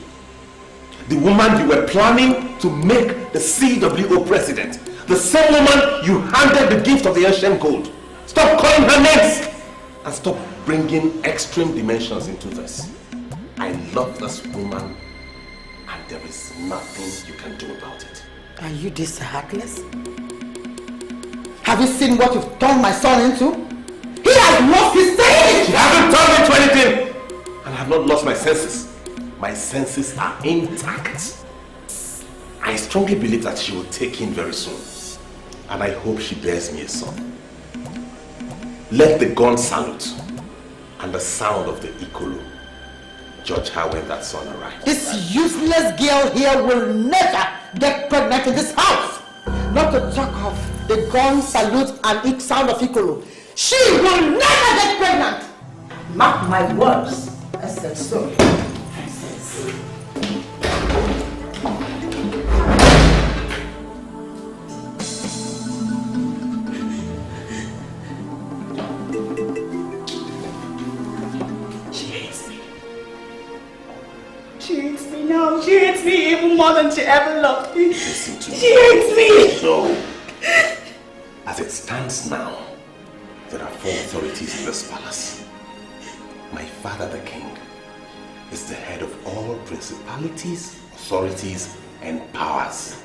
The woman you were planning to make the CWO president. The same woman you handed the gift of the ancient gold. Stop calling her names! And stop bringing extreme dimensions into this. I love this woman and there is nothing you can do about it. Are you this heartless? Have you seen what you've turned my son into? He has lost his senses! She hasn't turned into anything! And I have not lost my senses. My senses are intact. I strongly believe that she will take in very soon. And I hope she bears me a son. Let the gun salute and the sound of the Ikolo judge her when that son arrives. This useless girl here will never get pregnant in this house. Not to talk of the gun salute and sound of Ikolo. She will never get pregnant. Mark my words. I said so. She hates me now. She hates me even more than she ever loved me. She hates me. No. As it stands now, there are 4 authorities in this palace. My father, the king, is the head of all principalities, authorities, and powers.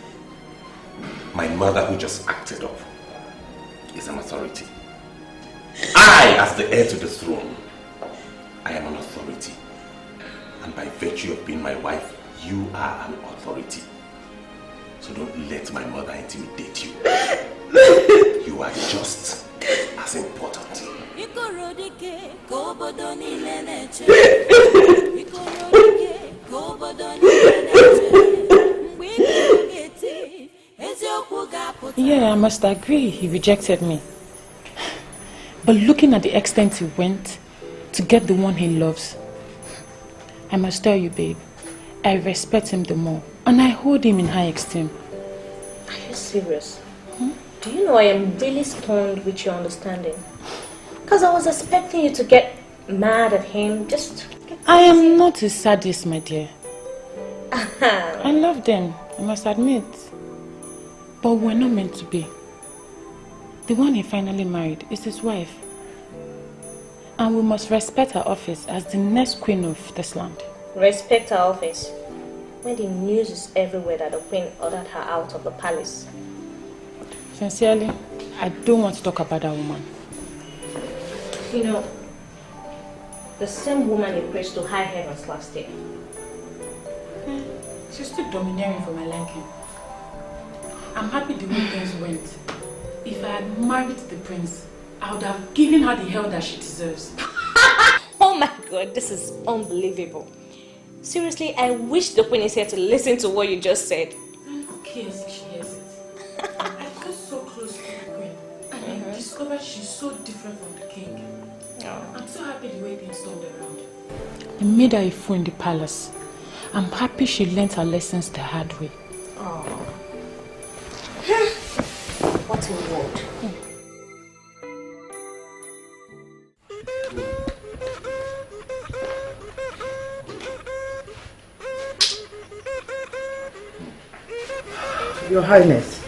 My mother, who just acted up, is an authority. I, as the heir to the throne, I am an authority. And by virtue of being my wife, you are an authority. So don't let my mother intimidate you. You are just as important. Yeah, I must agree, he rejected me. But looking at the extent he went to get the one he loves, I must tell you, babe, I respect him the more, and I hold him in high esteem. Are you serious? Do you know I am really stunned with your understanding? Because I was expecting you to get mad at him, I am not a sadist, my dear. I love them, I must admit. But we're not meant to be. The one he finally married is his wife. And we must respect her office as the next queen of this land. Respect her office? When the news is everywhere that the queen ordered her out of the palace. Sincerely, I don't want to talk about that woman. You know, the same woman you preached to high heavens last year. She's too domineering for my liking. I'm happy the way things went. If I had married the prince, I would have given her the hell that she deserves. Oh my god, this is unbelievable. Seriously, I wish the queen is here to listen to what you just said. Who cares if she hears it? I got so close to the queen and I discovered she's so different from the king. I'm so happy the way things turned around. I made her a fool in the palace. I'm happy she learned her lessons the hard way. Oh. What a word. Your Highness,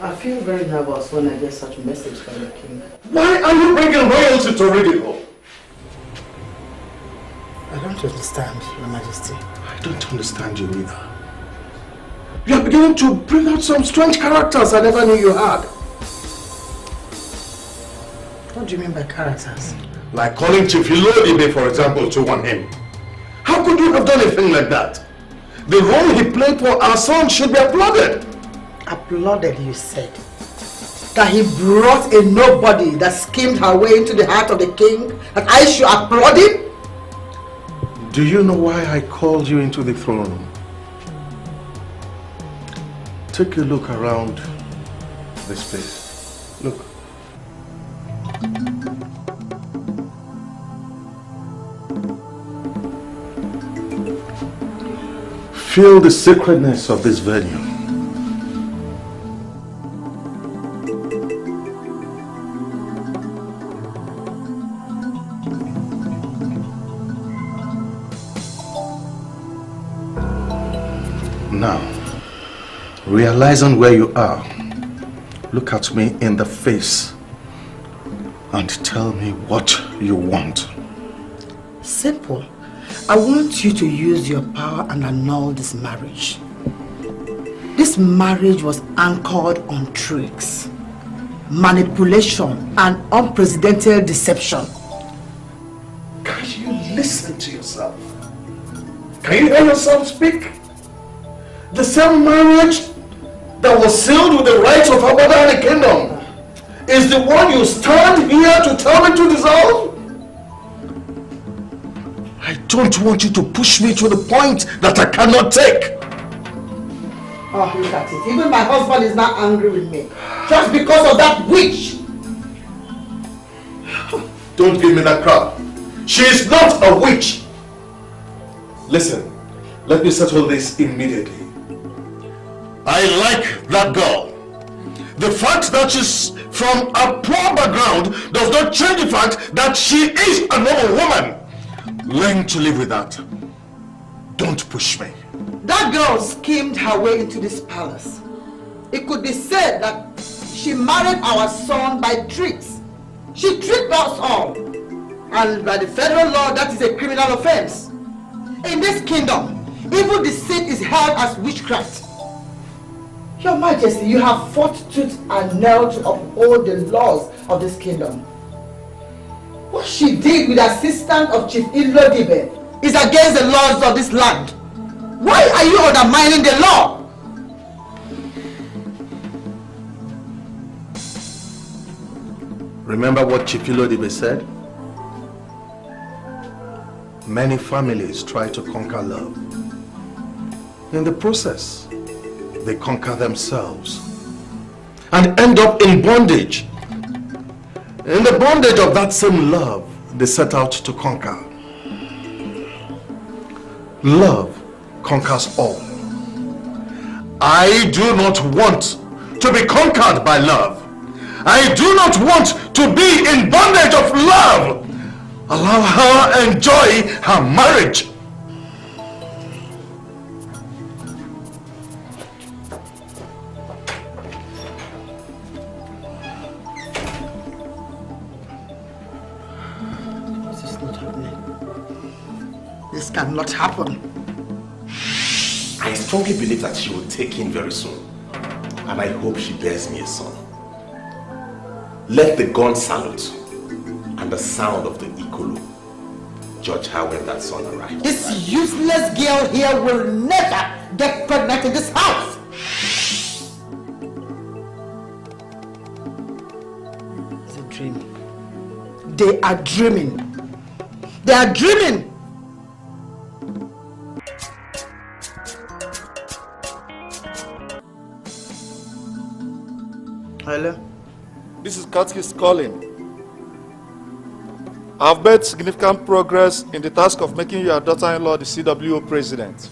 I feel very nervous when I get such a message from the king. Why are you bringing royalty to Ridigo? I don't understand, Your Majesty. I don't understand you either. You are beginning to bring out some strange characters I never knew you had. What do you mean by characters? Like calling Chief Ilodibe, for example, to warn him. How could you have done a thing like that? The role he played for our son should be applauded. Applauded, you said? That he brought a nobody that schemed her way into the heart of the king? That I should applaud him? Do you know why I called you into the throne room? Take a look around this place. Look. Feel the sacredness of this venue. Now, realizing where you are, look at me in the face and tell me what you want. Simple. I want you to use your power and annul this marriage. This marriage was anchored on tricks, manipulation, and unprecedented deception. Can you listen to yourself? Can you hear yourself speak? The same marriage that was sealed with the rights of our mother and the kingdom is the one you stand here to tell me to dissolve? I don't want you to push me to the point that I cannot take. Oh, look at it. Even my husband is not angry with me. Just because of that witch. Don't give me that crap. She is not a witch. Listen, let me settle this immediately. I like that girl. The fact that she's from a poor background does not change the fact that she is a normal woman. Learn to live with that. Don't push me. That girl schemed her way into this palace. It could be said that she married our son by tricks. She tricked us all. And by the federal law, that is a criminal offense. In this kingdom, even deceit is held as witchcraft. Your Majesty, you have fought tooth and nail to uphold the laws of this kingdom. What she did with the assistance of Chief Ilodibe is against the laws of this land. Why are you undermining the law? Remember what Chief Ilodibe said? Many families try to conquer love. In the process, they conquer themselves and end up in bondage. In the bondage of that same love they set out to conquer. Love conquers all. I do not want to be conquered by love. I do not want to be in bondage of love. Allow her enjoy her marriage. This cannot happen. I strongly believe that she will take in very soon. And I hope she bears me a son. Let the gun salute and the sound of the Ikolo judge her when that son arrives. This useless girl here will never get pregnant in this house. It's a dream. They are dreaming. They are dreaming. Hello? This is Katkis calling. I've made significant progress in the task of making your daughter-in-law the CWO president.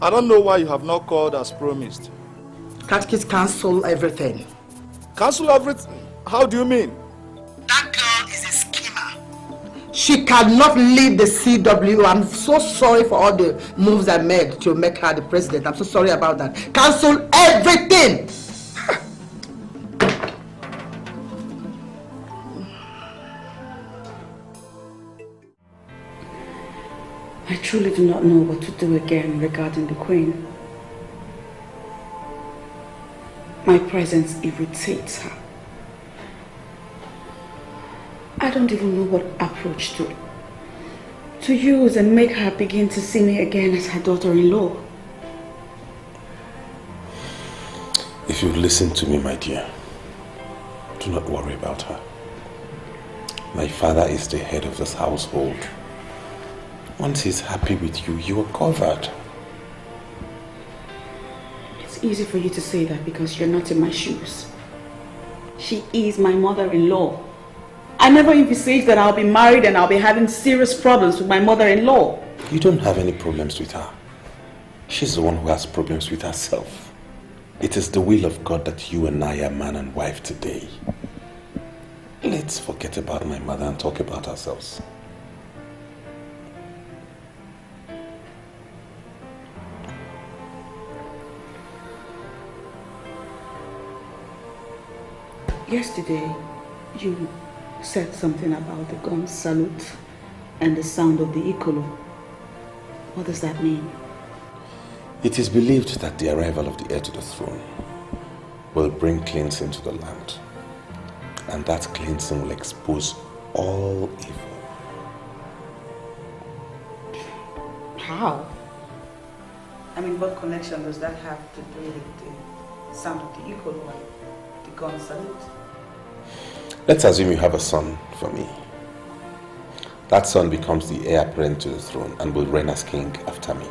I don't know why you have not called as promised. Katkis cancel everything. Cancel everything? How do you mean? That girl is a schemer. She cannot lead the CWO. I'm so sorry for all the moves I made to make her the president. I'm so sorry about that. Cancel everything! I truly do not know what to do again regarding the Queen. My presence irritates her. I don't even know what approach to use and make her begin to see me again as her daughter-in-law. If you listen to me, my dear, do not worry about her. My father is the head of this household. Once he's happy with you, you are covered. It's easy for you to say that because you're not in my shoes. She is my mother-in-law. I never envisaged that I'll be married and I'll be having serious problems with my mother-in-law. You don't have any problems with her. She's the one who has problems with herself. It is the will of God that you and I are man and wife today. Let's forget about my mother and talk about ourselves. Yesterday, you said something about the gun salute and the sound of the Ikolo. What does that mean? It is believed that the arrival of the heir to the throne will bring cleansing to the land. And that cleansing will expose all evil. How? I mean, what connection does that have to do with the sound of the Ikolo and the gun salute? Let's assume you have a son for me. That son becomes the heir apparent to the throne and will reign as king after me.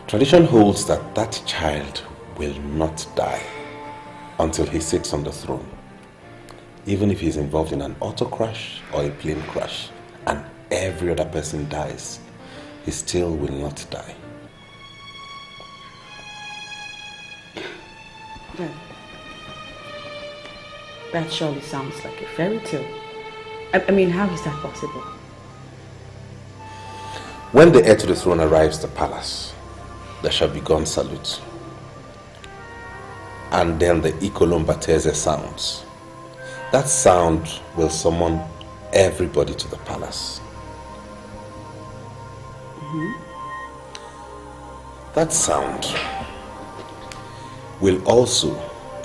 Tradition holds that that child will not die until he sits on the throne. Even if he is involved in an auto crash or a plane crash and every other person dies, he still will not die. Well, that surely sounds like a fairy tale. I mean, how is that possible? When the heir to the throne arrives at the palace, there shall be gun salute. And then the Ikolombatese sounds. That sound will summon everybody to the palace. That sound will also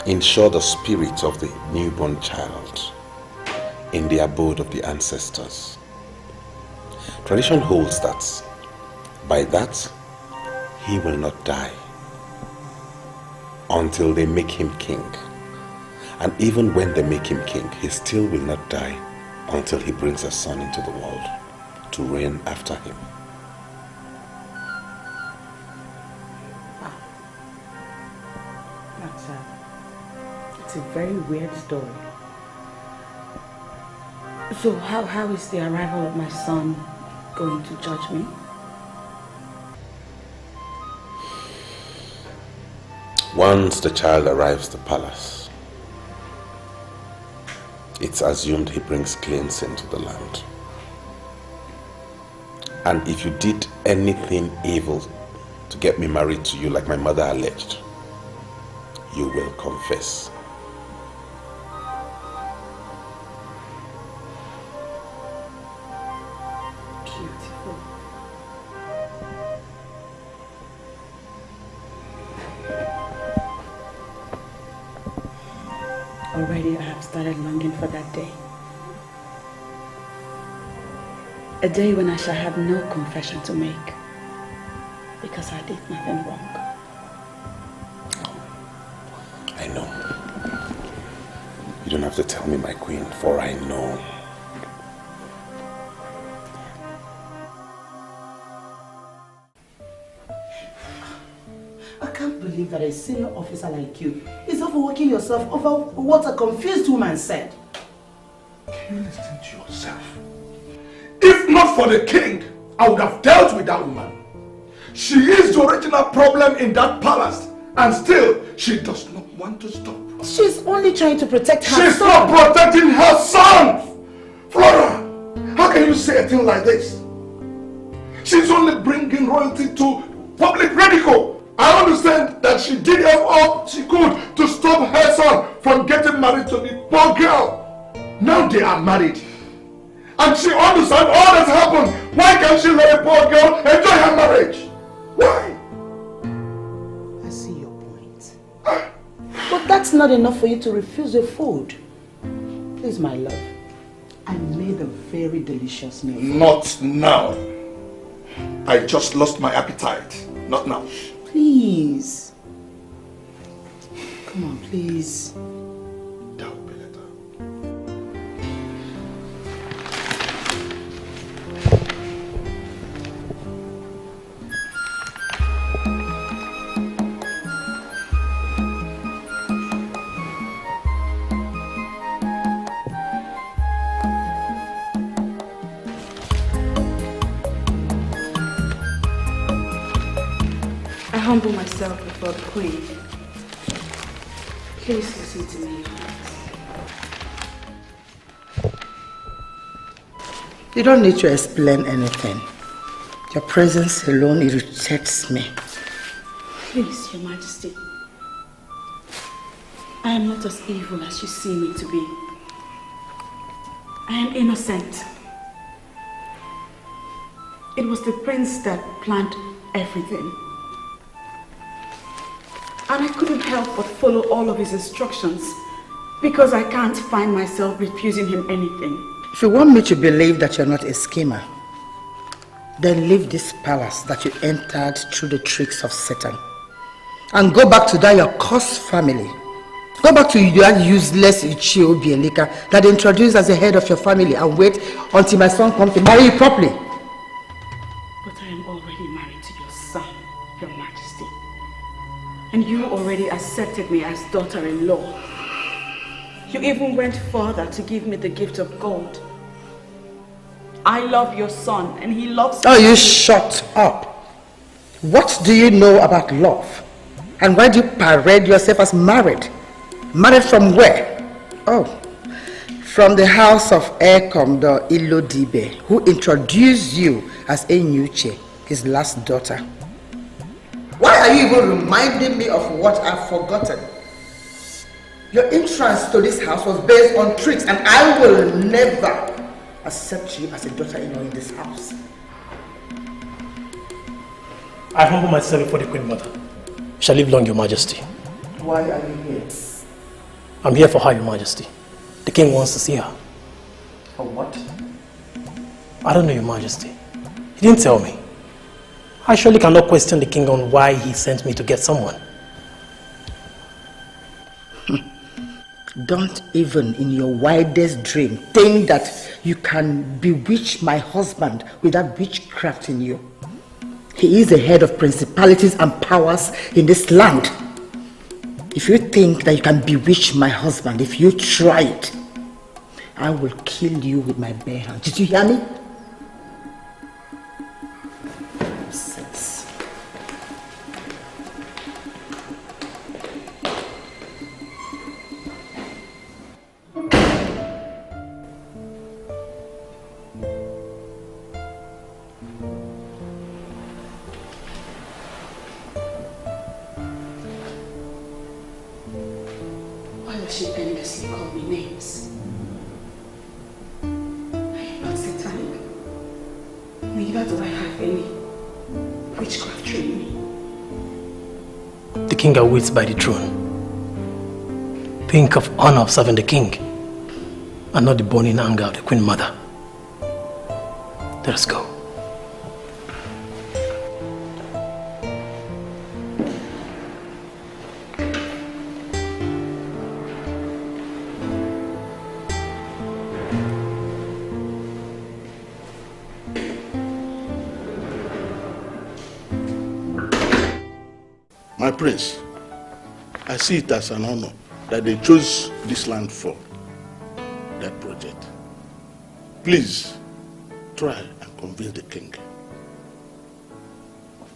ensure the spirit of the newborn child in the abode of the ancestors. Tradition holds that by that he will not die until they make him king. And even when they make him king, he still will not die until he brings a son into the world to reign after him. It's a very weird story. So how is the arrival of my son going to judge me? Once the child arrives at the palace, it's assumed he brings cleansing to the land. And if you did anything evil to get me married to you like my mother alleged, you will confess. Beautiful. Already I have started longing for that day. A day when I shall have no confession to make because I did nothing wrong. I know. You don't have to tell me, my queen, for I know. I can't believe that a senior officer like you is overworking yourself over what a confused woman said. Can you listen to yourself? If not for the king, I would have dealt with that woman. She is the original problem in that palace, and still, she does not want to stop. She's only trying to protect her son. She's not protecting her son! Flora, how can you say a thing like this? She's only bringing royalty to public ridicule. I understand that she did all she could to stop her son from getting married to the poor girl. Now they are married. And she understands all that happened Why can't you let a poor girl enjoy her marriage? Why? I see your point. But that's not enough for you to refuse the food. Please, my love. I made a very delicious meal. Not now. I just lost my appetite. Not now. Please. Come on, please. I humble myself before the Queen. Please listen to me. You don't need to explain anything. Your presence alone irritates me. Please, Your Majesty. I am not as evil as you see me to be. I am innocent. It was the prince that planned everything. And I couldn't help but follow all of his instructions because I can't find myself refusing him anything. If you want me to believe that you're not a schemer, then leave this palace that you entered through the tricks of Satan and go back to that your cursed family. Go back to that useless Ichio Bielika that they introduced as the head of your family and wait until my son comes to marry you properly. But I am already married to your son, Your Majesty. And you already accepted me as daughter-in-law. You even went further to give me the gift of gold. I love your son and he loves me. Oh, you shut up. What do you know about love? And why do you parade yourself as married? Married from where? Oh, from the house of Ekomdo Ilodibe, who introduced you as Enyuche, his last daughter. Why are you even reminding me of what I've forgotten? Your entrance to this house was based on tricks, and I will never accept you as a daughter-in-law in this house. I humble myself before the Queen Mother. Shall live long, Your Majesty. Why are you here? I'm here for her, Your Majesty. The king wants to see her. For what? I don't know, Your Majesty. He didn't tell me. I surely cannot question the king on why he sent me to get someone. Don't even in your wildest dream think that you can bewitch my husband with that witchcraft in you. He is the head of principalities and powers in this land. If you think that you can bewitch my husband, if you try it, I will kill you with my bare hands. Did you hear me? Nonsense. Why does she endlessly call me names? I am not satanic. Neither do I have any witchcraft in me. The king awaits by the throne. Think of honor of serving the king and not the burning anger of the Queen Mother. Let us go. My prince, I see it as an honor that they chose this land for that project. Please, try and convince the king.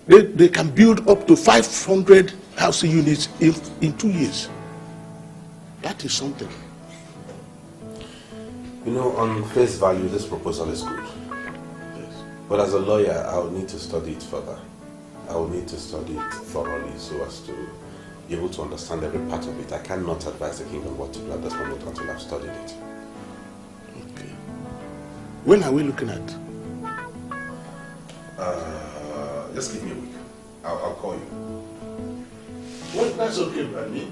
They can build up to 500 housing units in 2 years. That is something. You know, on face value, this proposal is good. Yes. But as a lawyer, I will need to study it further. I will need to study it thoroughly so as to be able to understand every part of it. I cannot advise the king on what to do at this moment until I've studied it. Okay. When are we looking at? Just give me a week. I'll call you. Well, that's okay, Brandy.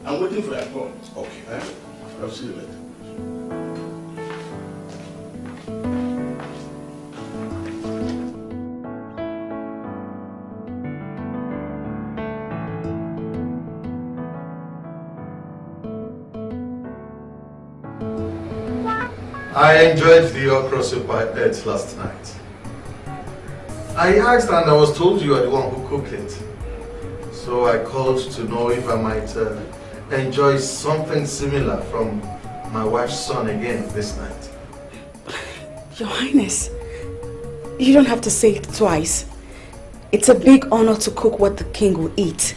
I'm waiting for your call. Okay. I'll see you later. I enjoyed the okra soup I ate last night. I asked and I was told you are the one who cooked it. So I called to know if I might enjoy something similar from my wife's son again this night. Your Highness, you don't have to say it twice. It's a big honor to cook what the king will eat.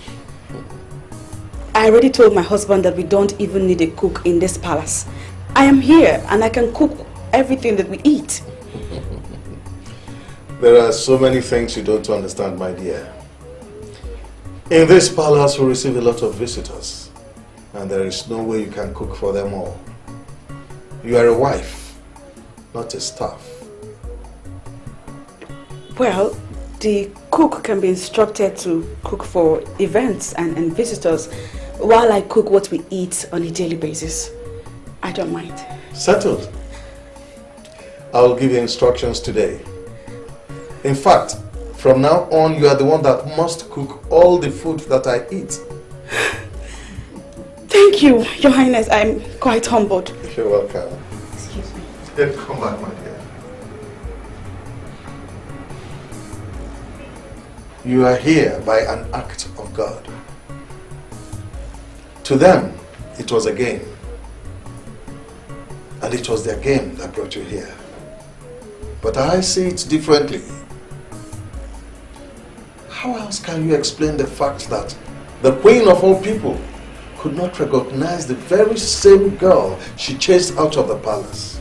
I already told my husband that we don't even need a cook in this palace. I am here and I can cook everything that we eat. There are so many things you don't understand, my dear. In this palace we receive a lot of visitors, and there is no way you can cook for them all. You are a wife, not a staff. Well, the cook can be instructed to cook for events and visitors while I cook what we eat on a daily basis. I don't mind. Settled. I'll give you instructions today. In fact, from now on, you are the one that must cook all the food that I eat. Thank you, Your Highness. I'm quite humbled. You're welcome. Excuse me. Then come back, my dear. You are here by an act of God. To them, it was a game. And it was their game that brought you here. But I see it differently. How else can you explain the fact that the queen of all people could not recognize the very same girl she chased out of the palace?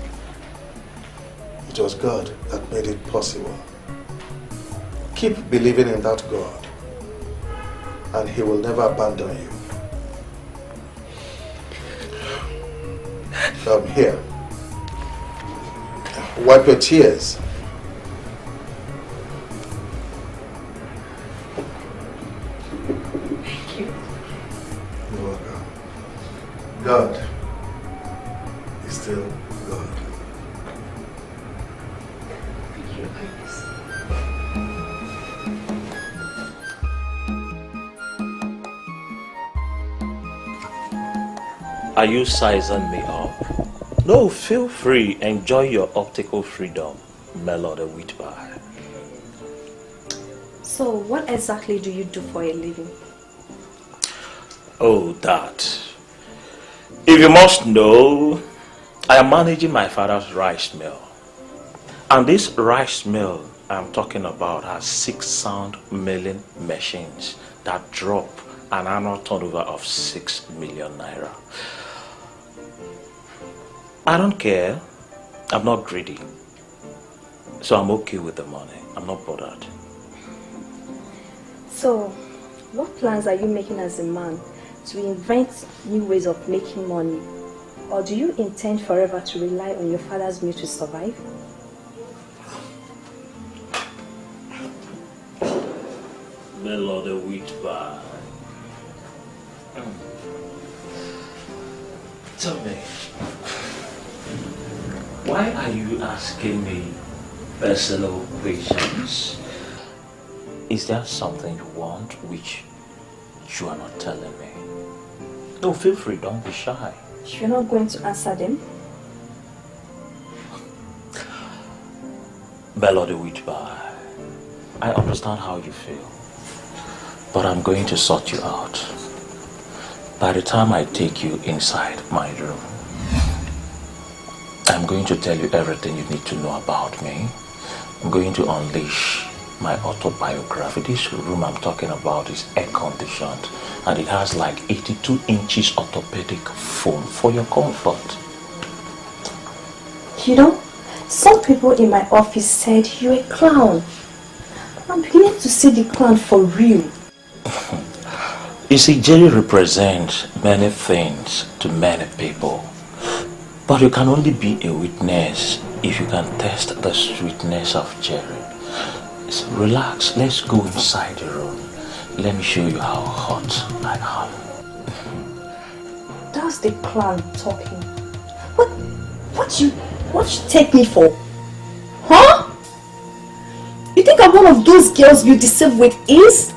It was God that made it possible. Keep believing in that God, and He will never abandon you. Come here. Wipe your tears. Thank you. You're welcome. God is still God. Thank you, Highness. Are you sizing me up? No, feel free. Enjoy your optical freedom, Melody Whitby. So, what exactly do you do for a living? Oh, that. If you must know, I am managing my father's rice mill. And this rice mill I'm talking about has 6 sound milling machines that drop an annual turnover of 6 million naira. I don't care. I'm not greedy. So I'm okay with the money. I'm not bothered. So, what plans are you making as a man to invent new ways of making money? Or do you intend forever to rely on your father's mill to survive? Melody Whitby. Tell me, why are you asking me personal questions? Is there something you want which you are not telling me? No, feel free, don't be shy. You're not going to answer them? Melody Whitby, I understand how you feel, but I'm going to sort you out. By the time I take you inside my room, I'm going to tell you everything you need to know about me. I'm going to unleash my autobiography. This room I'm talking about is air-conditioned, and it has like 82 inches orthopedic foam for your comfort. You know, some people in my office said you're a clown. I'm beginning to see the clown for real. You see, Jerry represents many things to many people. But you can only be a witness if you can test the sweetness of Jerry. So relax, let's go inside the room. Let me show you how hot I am. That's the clown talking. What you take me for? Huh? You think I'm one of those girls you deceive with ease?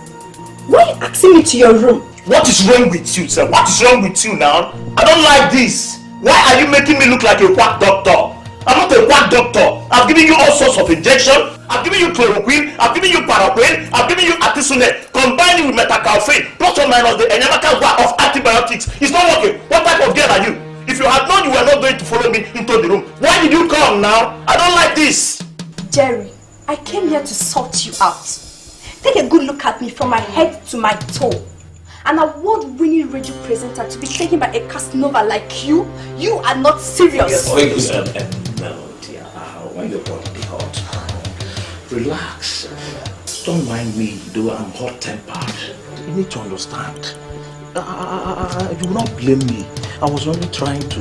Why are you asking me to your room? What is wrong with you, sir? What is wrong with you now? I don't like this. Why are you making me look like a quack doctor? I'm not a quack doctor. I've given you all sorts of injections. I've given you chloroquine. I've given you paraquine. I've given you artesunate. Combining with metacalfane, plus or minus the enyamaka of antibiotics. It's not working. What type of girl are you? If you had known you were not going to follow me into the room, why did you come now? I don't like this. Jerry, I came here to sort you out. Take a good look at me from my head to my toe. An award-winning radio presenter to be taken by a Casanova like you? You are not serious. Melody, when your body is hot, relax. Don't mind me, though I'm hot-tempered. You need to understand. You will not blame me. I was only trying to,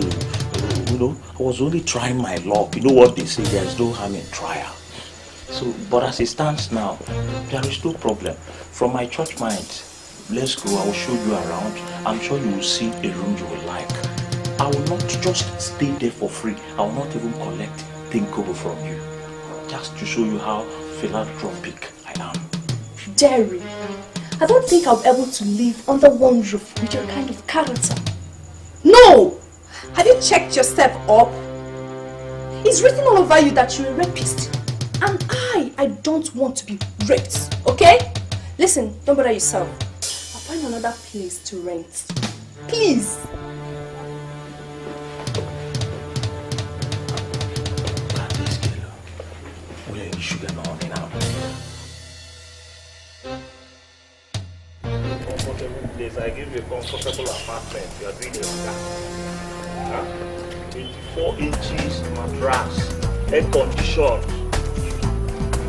I was only trying my luck. You know what they say, there is no harm in trial. So, but as it stands now, there is no problem. From my church mind, let's go, I will show you around. I'm sure you will see a room you will like. I will not just stay there for free. I will not even collect thinkable from you. Just to show you how philanthropic I am. Jerry, I don't think I'll be able to live under one roof with your kind of character. No! Have you checked yourself up? It's written all over you that you're a rapist. And I don't want to be raped, okay? Listen, don't bother yourself. I'll find another place to rent. Please. Sugar no honey now. Comfortable place. I give you a comfortable apartment. You are doing your car. 24 inches mattress, air conditioned,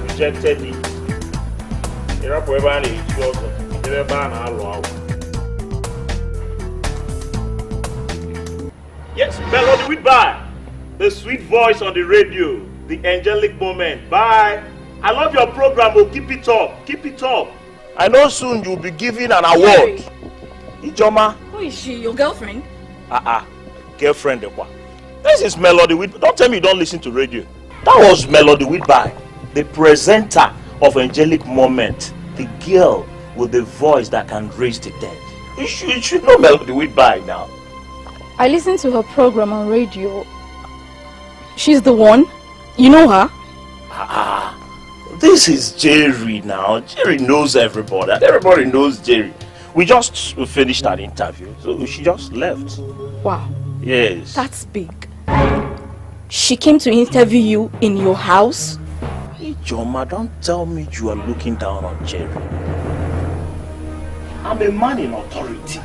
rejected it. You're up wherever I need you also. You're yes, Melody with bye. The sweet voice on the radio. The angelic moment. Bye. I love your program. Oh, keep it up. Keep it up. I know soon you'll be given an award. Ijoma. Who is she? Your girlfriend? Girlfriend. This is Melody with. Don't tell me you don't listen to radio. That was Melody with bye. The presenter of Angelic Moment. The girl with the voice that can raise the dead. You should know Melody with bye now. I listened to her program on radio. She's the one. You know her? This is Jerry now. Jerry knows everybody. Everybody knows Jerry. We just finished an interview, so she just left. Wow. Yes. That's big. She came to interview you in your house? Ijoma, don't tell me you are looking down on Jerry. I'm a man in authority.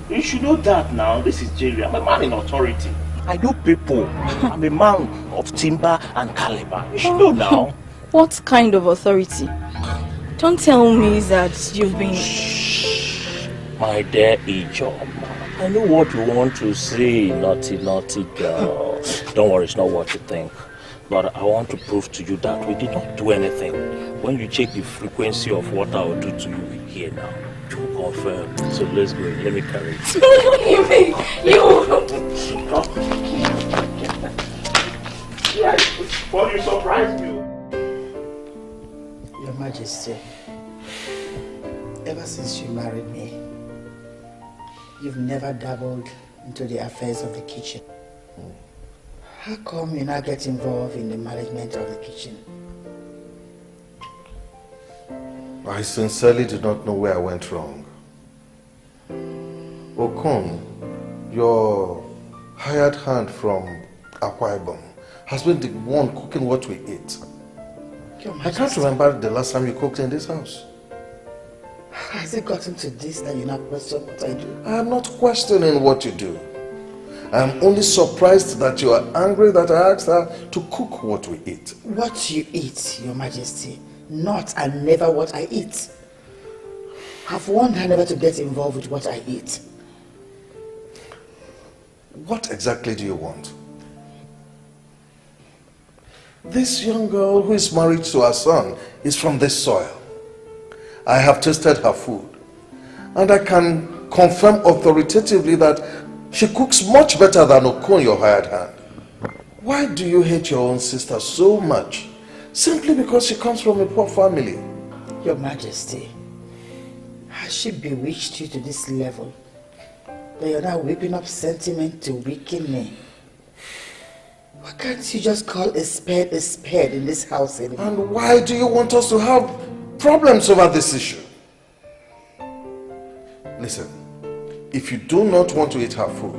You should know that now. This is Jerry. I'm a man in authority. I know people. I'm a man of timber and caliber. You should know now. What kind of authority? Don't tell me that you've been... Shh, my dear Ijoma. I know what you want to say, naughty, naughty girl. Don't worry, it's not what you think. But I want to prove to you that we did not do anything. When you check the frequency of what I will do to you here now, you will confirm. So let's go. Let me carry it. Well, you surprised me. Your Majesty, ever since you married me, you've never dabbled into the affairs of the kitchen. How come you now get involved in the management of the kitchen? I sincerely do not know where I went wrong. Okon, your hired hand from Akwa Ibom has been the one cooking what we eat. I can't remember the last time you cooked in this house. Has it gotten to this that you now question what I do? I am not questioning what you do. I am only surprised that you are angry that I asked her to cook what we eat. What you eat, Your Majesty, not and never what I eat. I've warned her never to get involved with what I eat. What exactly do you want? This young girl who is married to her son is from this soil. I have tasted her food, and I can confirm authoritatively that she cooks much better than Okon, your hired hand. Why do you hate your own sister so much? Simply because she comes from a poor family. Your Majesty, has she bewitched you to this level that you're now whipping up sentiment to weaken me? Why can't you just call a spade in this house anymore? And why do you want us to have problems over this issue? Listen, if you do not want to eat her food,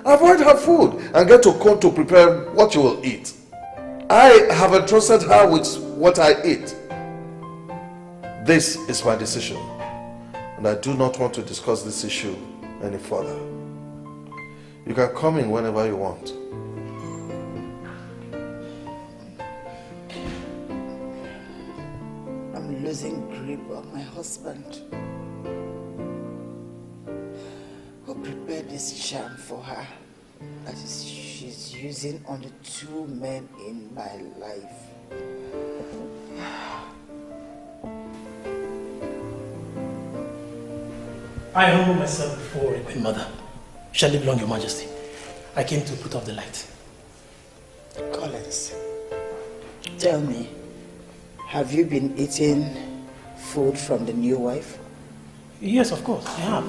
avoid her food and get Okon to prepare what you will eat. I have entrusted her with what I eat. This is my decision, and I do not want to discuss this issue any further. You can come in whenever you want. I'm losing grip on my husband. Who prepared this charm for her that she's using on the two men in my life? I humble myself before a Queen Mother. Shall live long, Your Majesty. I came to put off the light. Collins, tell me, have you been eating food from the new wife? Yes, of course, I have.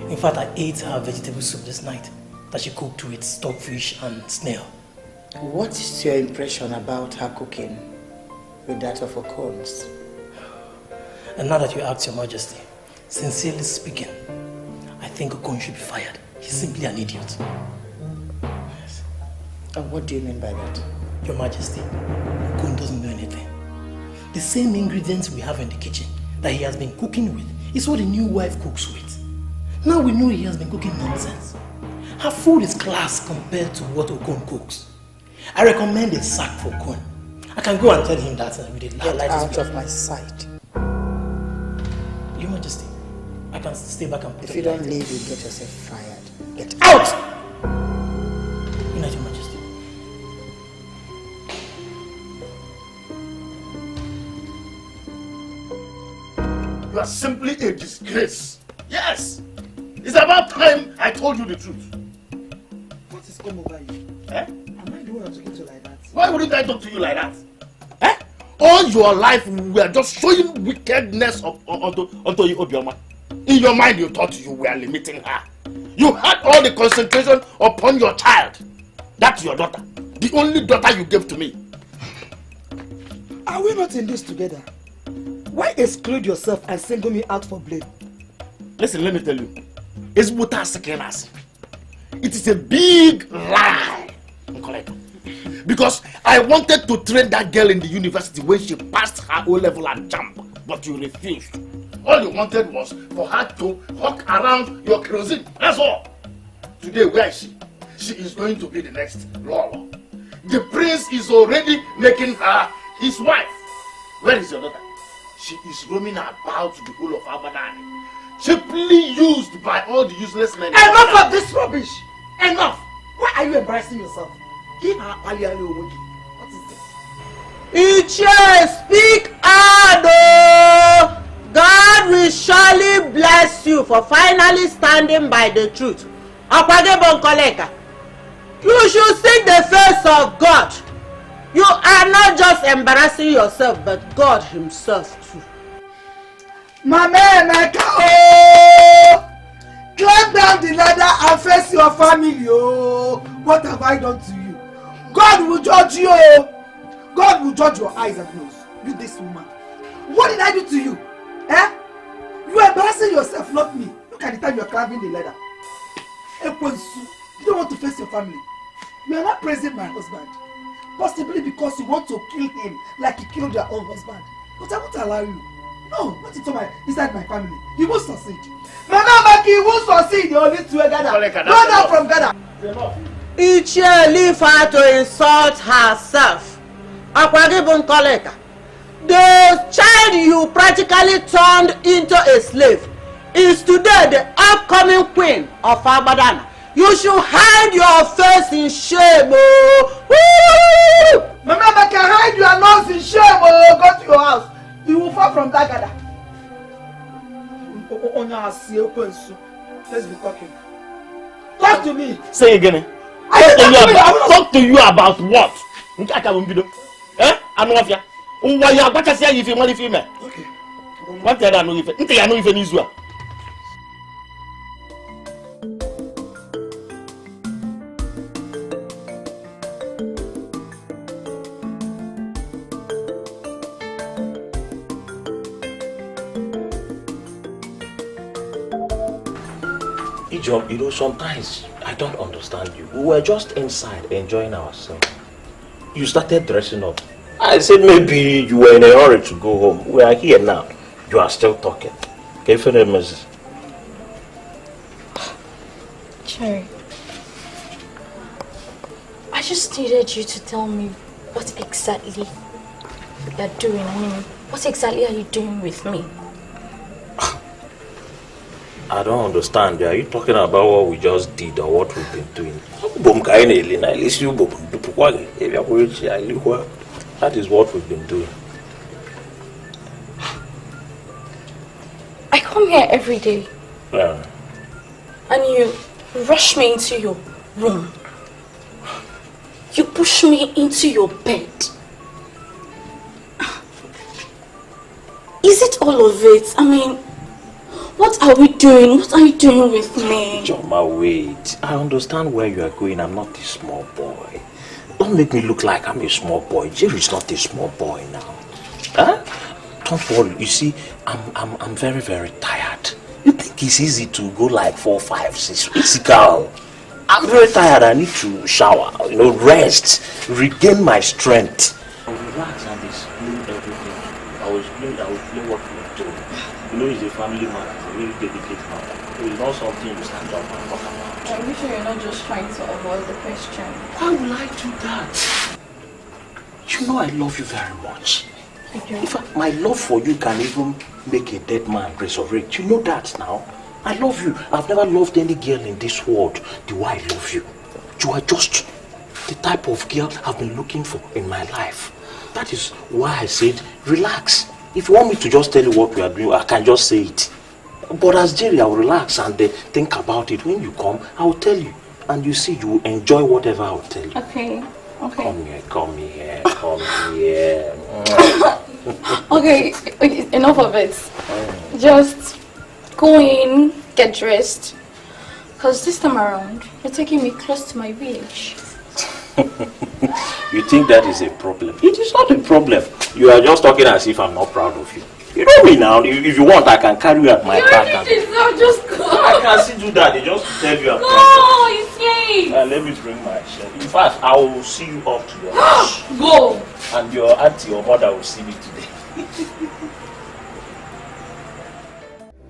In fact, I ate her vegetable soup this night that she cooked with stockfish and snail. What is your impression about her cooking with that of Okon's? And now that you ask, Your Majesty, sincerely speaking, I think Okon should be fired. He's simply an idiot. Yes. And what do you mean by that? Your Majesty, Okon doesn't know anything. The same ingredients we have in the kitchen that he has been cooking with is what the new wife cooks with. Now we know he has been cooking nonsense. Her food is class compared to what Okon cooks. I recommend a sack for Okon. I can go and tell him that with a light. Get out of my sight. Your Majesty, I can stay back and put If you don't leave, you get yourself fired. Get out! Good night, Your Majesty. You are simply a disgrace. Yes! It's about time I told you the truth. What is come over you? Eh? Am I the one I'm talking to like that? Why wouldn't I talk to you like that? Eh? All your life we are just showing wickedness onto Obioma. In your mind you thought you were limiting her. You had all the concentration upon your child. That's your daughter. The only daughter you gave to me. Are we not in this together? Why exclude yourself and single me out for blame? Listen, let me tell you. It's Buta Sekenas. It is a big lie. Because I wanted to train that girl in the university when she passed her O-level and jump, but you refused. All you wanted was for her to hawk around your kerosene. That's all. Today, where is she? She is going to be the next Lolo. The prince is already making her his wife. Where is your daughter? She is roaming about the whole of Abadan, cheaply used by all the useless men. Enough of this rubbish! Enough! Why are you embarrassing yourself? What is this? Ichie, speak out! God will surely bless you for finally standing by the truth. You should seek the face of God. You are not just embarrassing yourself, but God himself too. Mama Emeka, oh! Climb down the ladder and face your family, oh! What have I done to you? God will judge you, oh! God will judge your eyes and nose. You this woman. What did I do to you? Eh? You are embarrassing yourself, not me. Look at the time you are climbing the ladder. Ekwensu, you don't want to face your family. You are not praising my husband. Possibly because you want to kill him like you killed your own husband. But I won't allow you. No, not inside my family. You won't succeed. Mama Maki, you won't succeed. You only to Ghana. Go down from Ghana. Ichie, leave her to insult herself. The child you practically turned into a slave is today the upcoming queen of Abadan. You should hide your face in shame. Oh. Woo! Mama, I can hide your nose in shame or go to your house. You will fall from that gather. Let's be talking. Talk to me. Say again. Talk to you about what? Eh? Anofia. Why you about to say if you want to me? Okay. What I know if I know if any is Job, you know, sometimes I don't understand you. We were just inside enjoying ourselves. You started dressing up. I said maybe you were in a hurry to go home. We are here now. You are still talking. Can you finish, Mrs.? Cherry, I just needed you to tell me what exactly you're doing. I mean, what exactly are you doing with me? I don't understand. Are you talking about what we just did or what we've been doing? That is what we've been doing. I come here every day. Yeah. And you rush me into your room. You push me into your bed. Is it all of it? I mean, what are we doing? What are you doing with me? Joma, wait. I understand where you are going. I'm not a small boy. Don't make me look like I'm a small boy. Jerry's not a small boy now. Huh? Don't worry. You see, I'm very, very tired. You think it's easy to go like 4, 5, 6? Easy, girl. I'm very tired. I need to shower, rest, regain my strength. Relax and explain everything. I will explain what we are doing. He's a family man. Really dedicated man. It's not something you stand up and talk about. Are you sure you're not just trying to avoid the question? Why would I do that? You know I love you very much. I do. In fact, my love for you can even make a dead man resurrect. You know that now. I love you. I've never loved any girl in this world the way I love you. You are just the type of girl I've been looking for in my life. That is why I said, relax. If you want me to just tell you what we are doing, I can just say it. But as Jerry, I will relax and think about it. When you come, I will tell you. And you see, you will enjoy whatever I will tell you. Okay. Come here. Okay, enough of it. Just go in, get dressed. Because this time around, you're taking me close to my village. You think that is a problem? It is not a problem. You are just talking as if I'm not proud of you. You know me now. If you want, I can carry you at my back. Just go. I can still do that. They just tell you I'm No, it's late. let me bring my shirt. In fact, I will see you up to your house. Go. And your auntie or mother will see me today.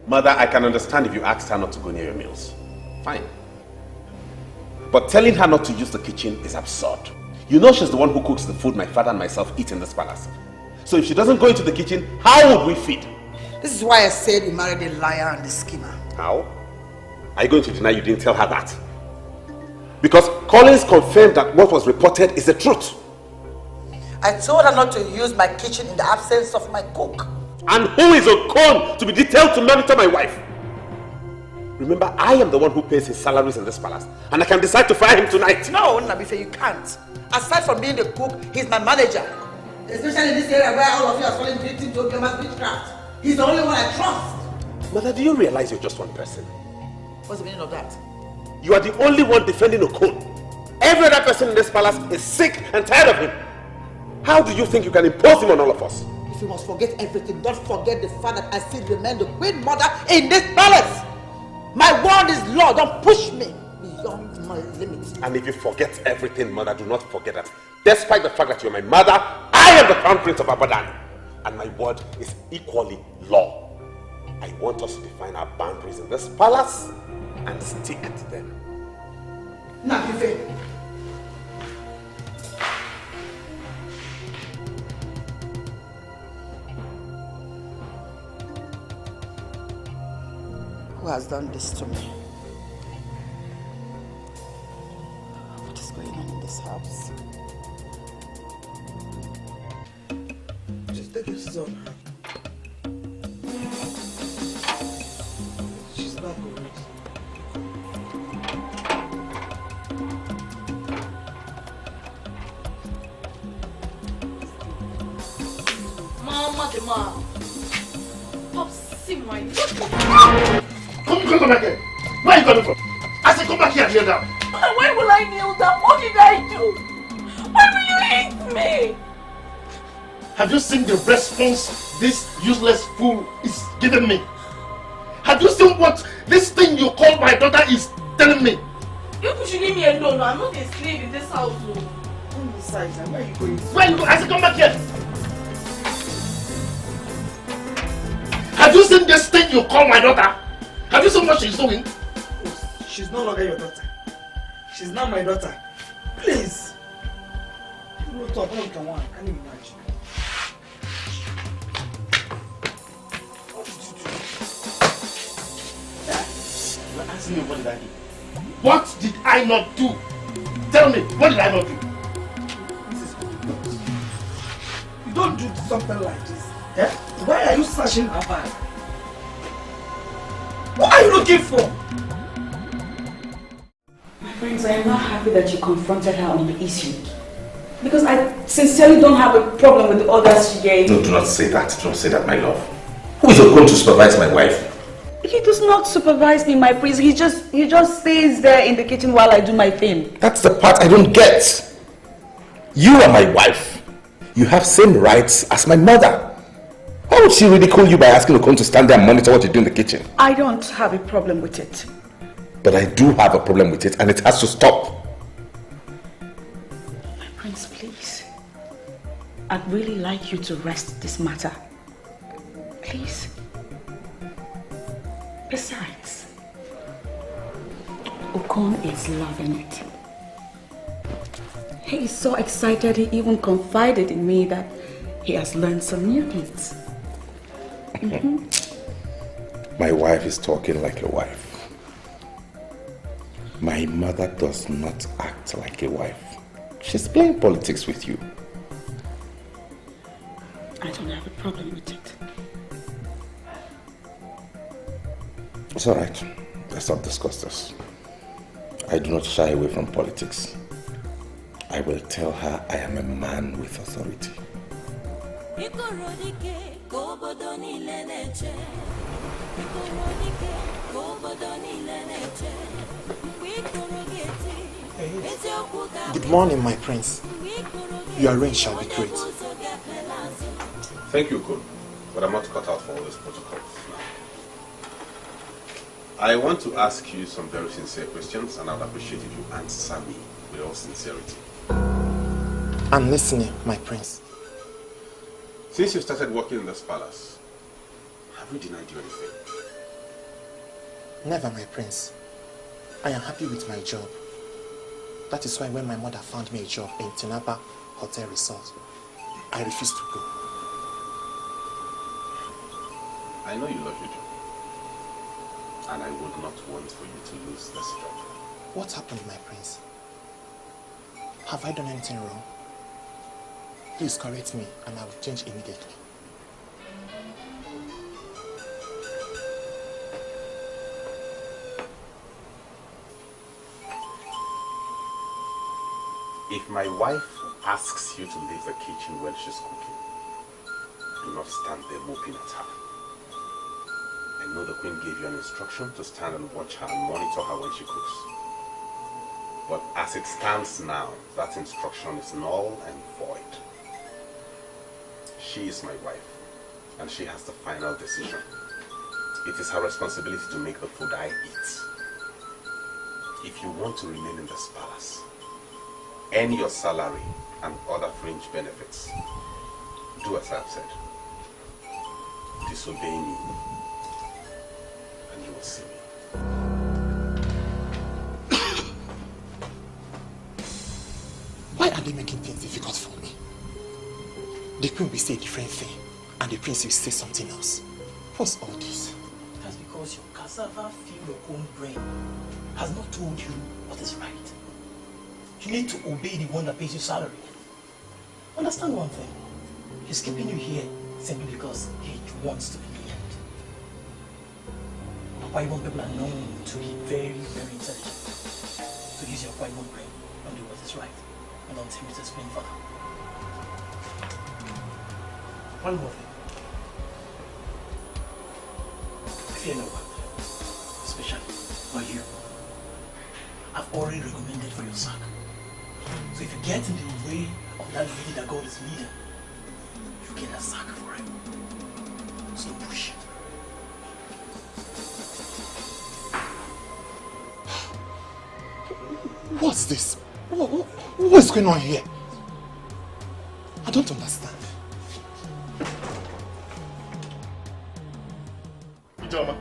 Mother, I can understand if you asked her not to go near your meals. Fine. But telling her not to use the kitchen is absurd. You know she's the one who cooks the food my father and myself eat in this palace. So if she doesn't go into the kitchen, how would we feed? This is why I said you married a liar and a schemer. How? Are you going to deny you didn't tell her that? Because Collins confirmed that what was reported is the truth. I told her not to use my kitchen in the absence of my cook. And who is Okon to be detailed to monitor my wife? Remember, I am the one who pays his salaries in this palace. And I can decide to fire him tonight. No, Nabife, you can't. Aside from being the cook, he's my manager. Especially in this area where all of you are falling victim to Obiama's witchcraft. He's the only one I trust. Mother, do you realize you're just one person? What's the meaning of that? You are the only one defending Okon. Every other person in this palace is sick and tired of him. How do you think you can impose him on all of us? If you must forget everything, don't forget the fact that I still remain the queen mother in this palace. My word is law. Don't push me beyond my limits. And if you forget everything, Mother, do not forget that despite the fact that you're my mother, I am the crown prince of Abadan. And my word is equally law. I want us to define our boundaries in this palace and stick to them. Nabife. Who has done this to me? What is going on in this house? Take your scissors. She's back already. Mama, the mom. Pop, see my. Come back here. Where are you coming from? I said, come back here and kneel down. Why will I kneel down? What did I do? Why will you hate me? Have you seen the response this useless fool is giving me? Have you seen what this thing you call my daughter is telling me? You should leave me alone. I'm not a slave in this house. Besides, where are you going? Where are you going? I said, come back here. Have you seen this thing you call my daughter? Have you seen what she's doing? She's no longer your daughter. She's not my daughter. Please. You don't talk, can you imagine? What did you do? You're asking me what did I do? What did I not do? Tell me, what did I not do? You don't do something like this. Eh? Why are you searching her bag? What are you looking for? Friends, I am not happy that you confronted her on the issue. Because I sincerely don't have a problem with the orders she gave. No, do not say that. Do not say that, my love. Who is going to supervise my wife? He does not supervise me, my prince. He just stays there in the kitchen while I do my thing. That's the part I don't get. You are my wife. You have same rights as my mother. Why would she ridicule you by asking Okon to stand there and monitor what you do in the kitchen? I don't have a problem with it. But I do have a problem with it, and it has to stop. My prince, please. I'd really like you to rest this matter. Please. Besides, Okon is loving it. He is so excited he even confided in me that he has learned some new things. My wife is talking like a wife. My mother does not act like a wife. She's playing politics with you. I don't have a problem with it. It's alright. Let's not discuss this. I do not shy away from politics. I will tell her I am a man with authority. Good morning, my prince. Your reign shall be great. Thank you, Kun, but I'm not cut out for all these protocols now. I want to ask you some very sincere questions, and I'd appreciate if you answer me with all sincerity. I'm listening, my prince. Since you started working in this palace, have we denied you anything? Never, my prince. I am happy with my job. That is why when my mother found me a job in Tinapa Hotel Resort, I refused to go. I know you love your job, and I would not want for you to lose this job. What happened, my prince? Have I done anything wrong? Please correct me and I will change immediately. If my wife asks you to leave the kitchen when she's cooking, do not stand there moping at her. I know the queen gave you an instruction to stand and watch her and monitor her when she cooks. But as it stands now, that instruction is null and void. She is my wife, and she has the final decision. It is her responsibility to make the food I eat. If you want to remain in this palace, earn your salary and other fringe benefits, do as I've said. Disobey me, and you will see me. Why are they making things difficult for me? The queen will say a different thing, and the prince will say something else. What's all this? That's because your cassava filled your own brain has not told you what is right. You need to obey the one that pays your salary. Understand one thing. He's keeping you here simply because he wants to be needed. Papa Ibon people are known to be very, very intelligent. So use your Papa Ibon brain and do what is right. And don't tell me to explain further. One more thing. Fear no one, especially by you. I've already recommended for your sack. So if you get in the way of that lady that God is leading, you get a sack for him. So push it. What's this? What's going on here? I don't understand. Ijoma,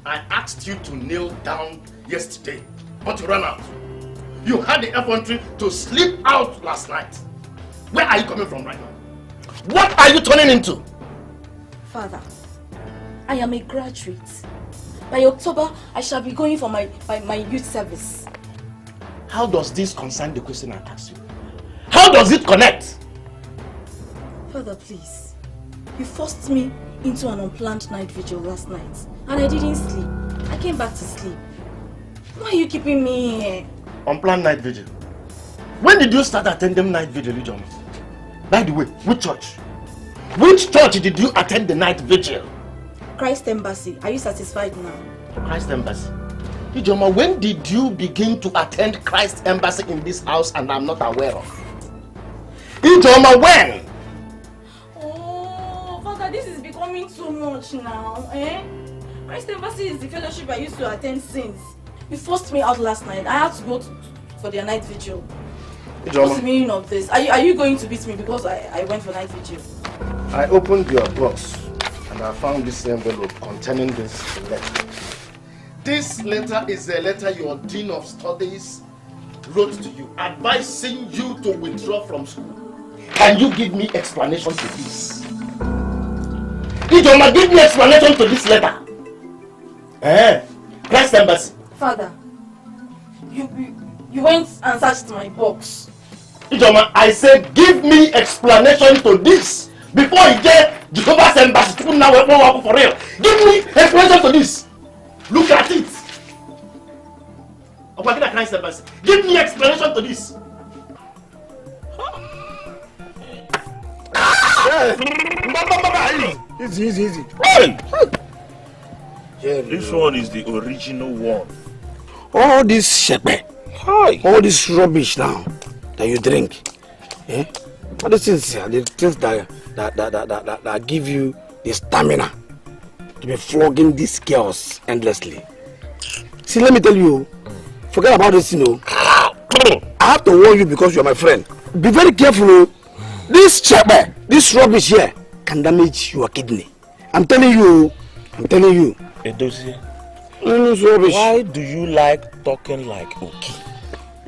I asked you to kneel down yesterday, but you ran out. You had the effrontery to sleep out last night. Where are you coming from right now? What are you turning into? Father, I am a graduate. By October, I shall be going for my youth service. How does this concern the question I asked you? How does it connect? Father, please. You forced me into an unplanned night vigil last night, and I didn't sleep. I came back to sleep. Why are you keeping me here? Unplanned night vigil. When did you start attending night vigil, Ijoma? By the way, which church? Which church did you attend the night vigil? Christ Embassy. Are you satisfied now? Christ Embassy. Ijoma, when did you begin to attend Christ Embassy in this house and I'm not aware of? Ijoma, when? Oh, Father, this is becoming too much now, eh? Christ Embassy is the fellowship I used to attend since. You forced me out last night. I had to go for their night vigil. What's the meaning of this? Are you going to beat me because I went for night vigil? I opened your box and I found this envelope containing this letter. This letter is a letter your Dean of Studies wrote to you, advising you to withdraw from school. Can you give me explanation to this? Ijoma, give me explanation to this letter. Christ Embassy. Father, you went and searched my box. Ijoma, I said give me explanation to this before you get Jehovah's Embassy to now work for real. Give me explanation to this. Look at it. Christ Embassy. Give me explanation to this. Easy. Hey! This one is the original one. All this shepe, all this rubbish now that you drink, all these things are the things that give you the stamina to be flogging these girls endlessly. See, let me tell you, forget about this, I have to warn you because you're my friend. Be very careful. This shepe, this rubbish here can damage your kidney. I'm telling you. Edozie, rubbish. Why do you like talking like Oki?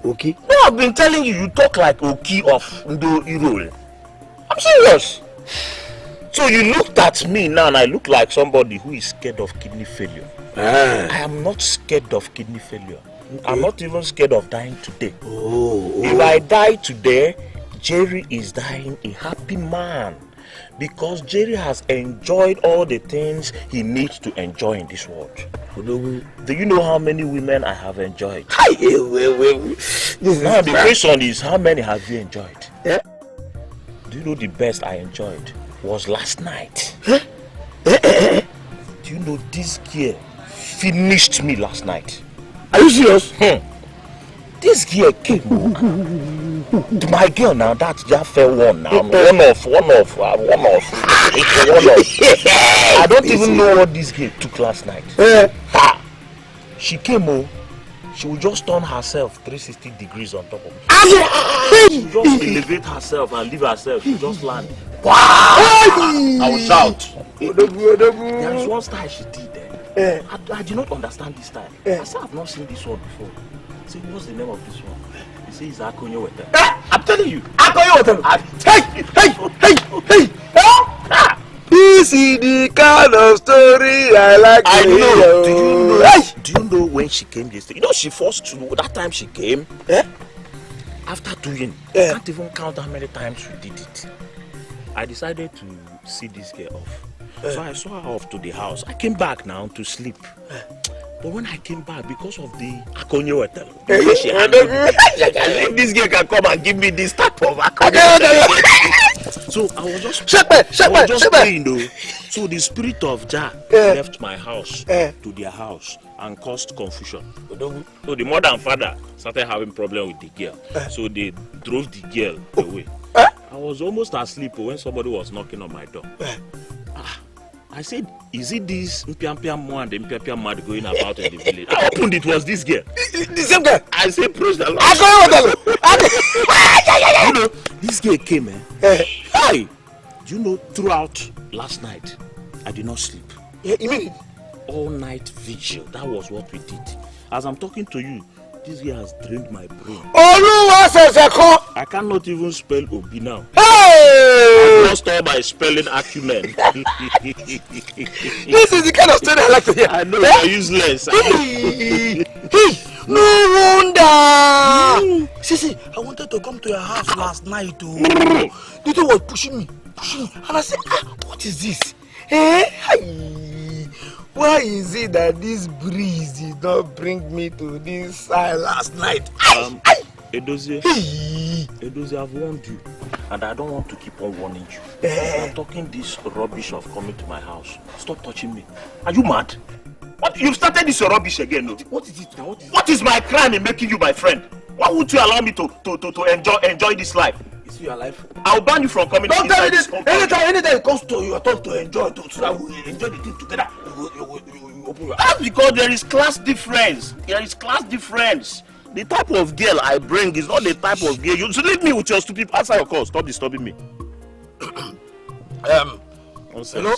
Oki? No, I've been telling you talk like Oki of Ndo Irol. I'm serious. So you looked at me now and I look like somebody who is scared of kidney failure. I am not scared of kidney failure. Okay. I'm not even scared of dying today. If I die today, Jerry is dying a happy man. Because Jerry has enjoyed all the things he needs to enjoy in this world. Do you know how many women I have enjoyed? Now the question is, how many have you enjoyed? Do you know the best I enjoyed was last night? Do you know this girl finished me last night? Are you serious? This girl came. My girl now, that's just fair one now. One off. I don't even know what this girl took last night. She came she will just turn herself 360 degrees on top of me. She will just elevate herself and leave herself. She just land. Wow! I will shout. There is one style she did there. I did not understand this style. I said I've not seen this one before. I said, what's the name of this one? He says it's Akonyo Water. I'm telling you. Akonyo Water. Hey! This is the kind of story I like to hear. Do you know when she came yesterday? You know she forced to. That time she came. After doing, I can't even count how many times we did it. I decided to see this girl off. So I saw her off to the house. I came back now to sleep. But when I came back, because of the akonye water, the way she handled me, this girl can come and give me this type of akonye. So I was just praying though. So the spirit of Jah left my house to their house and caused confusion. So the mother and father started having problem with the girl. So they drove the girl away. I was almost asleep when somebody was knocking on my door. I said, is it this Mpiampia and the Mpiampia mad going about in the village? I opened it, was this girl. The same girl? I said, praise the Lord. You know, this girl came, Hi! Do you know, throughout last night, I did not sleep. Yeah, you mean? All night vigil, that was what we did. As I'm talking to you, this girl has drained my brain. I cannot even spell Obi now. I've lost all my spelling acumen. This is the kind of story I like to hear. I know, you're useless. No wonder. See, I wanted to come to your house last night. The thing was pushing me. And I said, what is this? Why is it that this breeze did not bring me to this side last night? Edozie, I've warned you, and I don't want to keep on warning you. You're talking this rubbish of coming to my house. Stop touching me. Are you mad? What? You've started this rubbish again, no? What is it now? What is my crime in making you my friend? Why would you allow me to enjoy this life? Is your life? I'll ban you from coming. Don't tell me this. Anytime it comes to you, talk to enjoy, so that we enjoy the thing together. You open your. That's because there is class difference. There is class difference. The type of girl I bring is not the type of girl. You should leave me with your stupid. Answer your call. Stop disturbing me. Nonsense. Hello?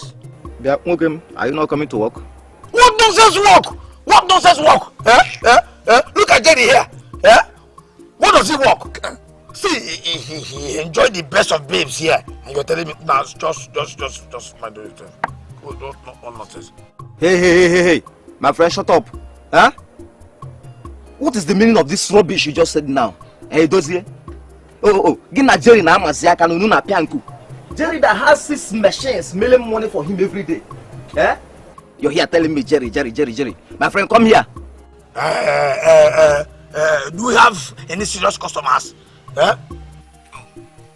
Welcome. Are you not coming to work? What nonsense work? What nonsense work? Look at Jerry here. What does he work? See, he enjoyed the best of babes here, and you're telling me now, just mind the thing. No nonsense. Hey, my friend, shut up. Huh? What is the meaning of this rubbish you just said now? Hey, Dozie. Gina Jerry na Amaziaka no na pianku. Jerry that has 6 machines making money for him every day. You're here telling me Jerry. My friend, come here. Do we have any serious customers? Oh,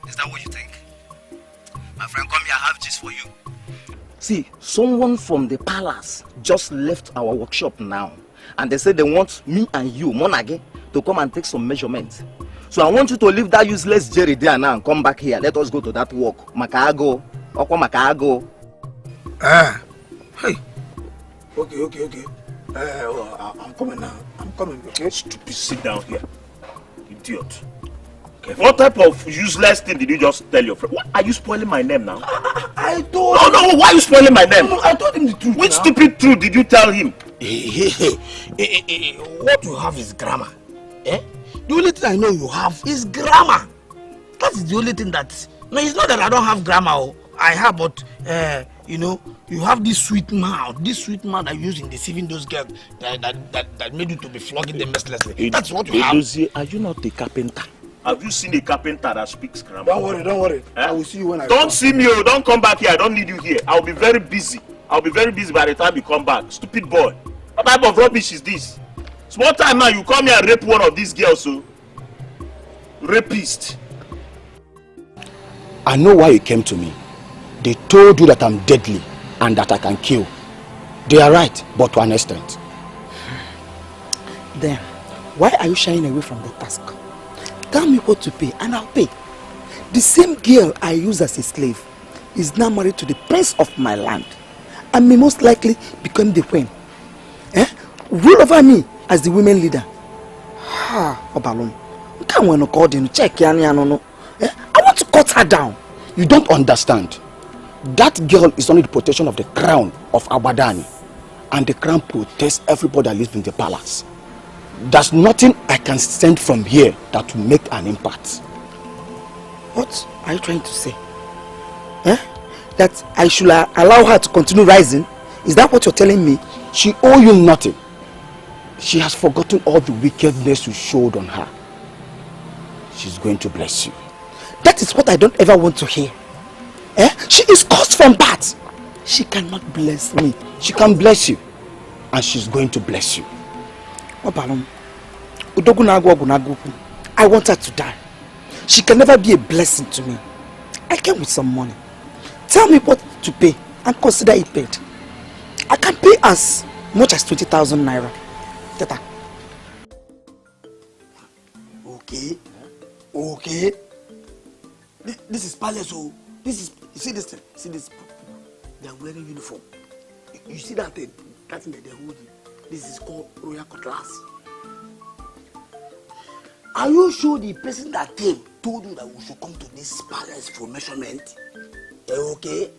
is that what you think? My friend, come here, I have this for you. See, someone from the palace just left our workshop now. And they said they want me and you, Monage, to come and take some measurements. So I want you to leave that useless Jerry there now and come back here. Let us go to that work. Makago. Makago. Hey. Okay. I'm coming now. I'm coming. Okay. Stupid, sit down here. Idiot. Okay. What type of useless thing did you just tell your friend? What, are you spoiling my name now? I told him. No, why are you spoiling my name? No, I told him the truth. Which stupid truth did you tell him? What you have is grammar. The only thing I know you have is grammar. That is the only thing that... No, it's not that I don't have grammar. I have, but, you have this sweet mouth that you use in deceiving those girls that made you to be flogging them mercilessly. That's what you have. Are you not a carpenter? Have you seen a carpenter that speaks grammar? Don't worry. I will see you when I Don't see me, don't come back here. I don't need you here. I'll be very busy. By the time you come back. Stupid boy. What type of rubbish is this? Small time now, you come here and rape one of these girls, so. Rapist. I know why you came to me. They told you that I'm deadly and that I can kill. They are right, but to an extent. Then, why are you shying away from the task? Tell me what to pay and I'll pay. The same girl I use as a slave is now married to the prince of my land and may most likely become the queen. Rule over me as the women leader. Obalon. I want to cut her down. You don't understand. That girl is under the protection of the crown of Abadani. And the crown protects everybody that lives in the palace. There's nothing I can send from here that will make an impact. What are you trying to say? That I should allow her to continue rising? Is that what you're telling me? She owes you nothing. She has forgotten all the wickedness you showed on her. She's going to bless you. That is what I don't ever want to hear. She is caused from that. She cannot bless me. She can bless you. And she's going to bless you. I want her to die. She can never be a blessing to me. I came with some money. Tell me what to pay and consider it paid. I can pay as much as 20,000 naira. Teta. Okay. Okay. This is palace, oh. This is, you see this thing? See this? They are wearing uniform. You see that thing? That thing that they're holding? This is called royal cutlass. Are you sure the person that came told you that we should come to this palace for measurement? Okay?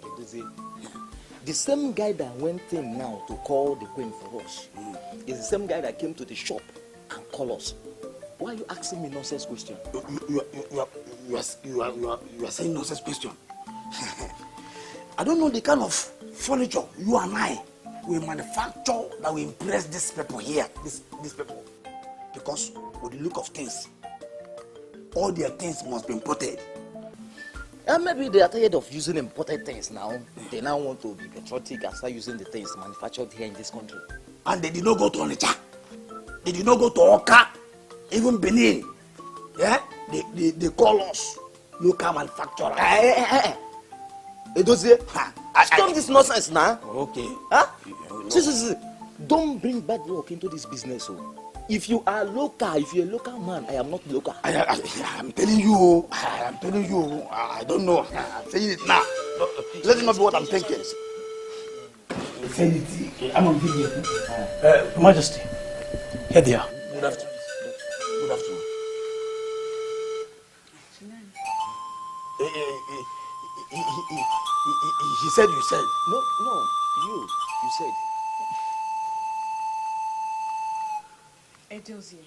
The same guy that went in now to call the queen for us is the same guy that came to the shop and called us. Why are you asking me nonsense question? You are saying nonsense question. I don't know the kind of furniture you and I will manufacture that will impress these people here. These people. Because with the look of things, all their things must be imported. And maybe they are tired of using imported things now. They now want to be patriotic and start using the things manufactured here in this country. And they did not go to Onitsha. They did not go to Oka. Even Benin. Yeah? They call us local manufacturers. Stop this nonsense now. Okay. Huh? See. Don't bring bad luck into this business. Oh. If you are local, if you're a local man, I am not local. I'm telling you. I don't know. I'm saying it now. Let it not be what I'm thinking. I'm on video. Your Majesty, here they are. Good afternoon. Good afternoon. He said you said. No, you said. Edozie.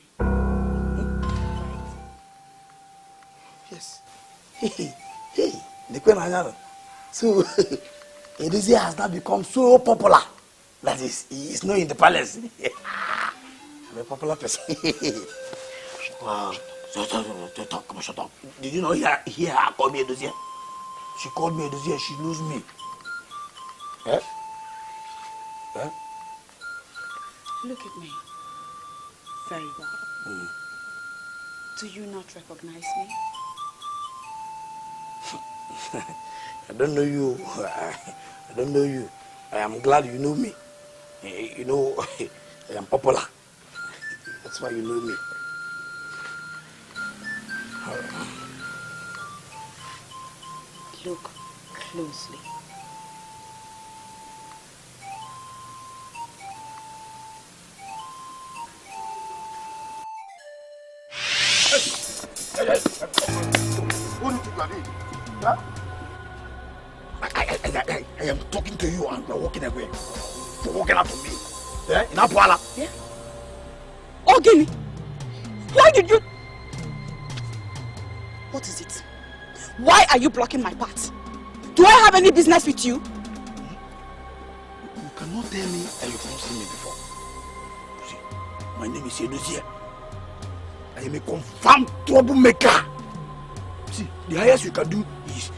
Yes. Hey, the Queen Ayana. So, Edozie has now become so popular that he is known in the palace. I'm a popular person. Wow. Shut up. Did you know here I called me Edozie? She called me Edozie, she lose me. Eh? Look at me. Very well. Do you not recognize me? I don't know you. I don't know you. I am glad you know me. You know, I am popular. That's why you know me. Look closely. What do you think you are doing? Huh? I am talking to you and you are walking away. You're walking out to me. Yeah? In Apuala. Yeah? Oh, Gini! Why did you... What is it? Why are you blocking my path? Do I have any business with you? You cannot tell me that you've not seen me before. See, my name is Edozie. I am a confirmed troublemaker. See, the highest you can do is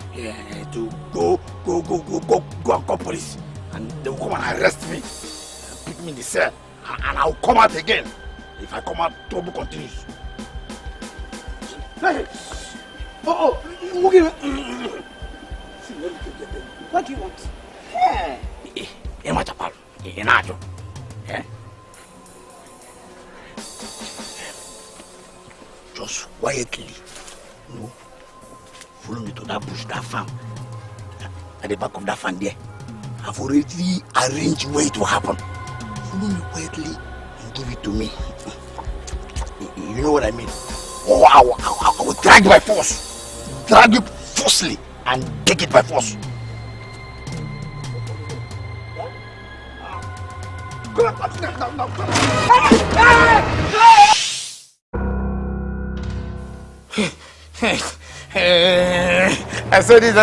to go and call police. And they will come and arrest me. And put me in the cell. And I will come out again. If I come out, trouble continues. Hey! Oh! What do you want? Just quietly, follow me to that bush, that farm. At the back of that farm there. I've already arranged where it will happen. Follow me quietly and give it to me. You know what I mean? Oh, I will drag by force. Drag you forcefully and take it by force. I said it.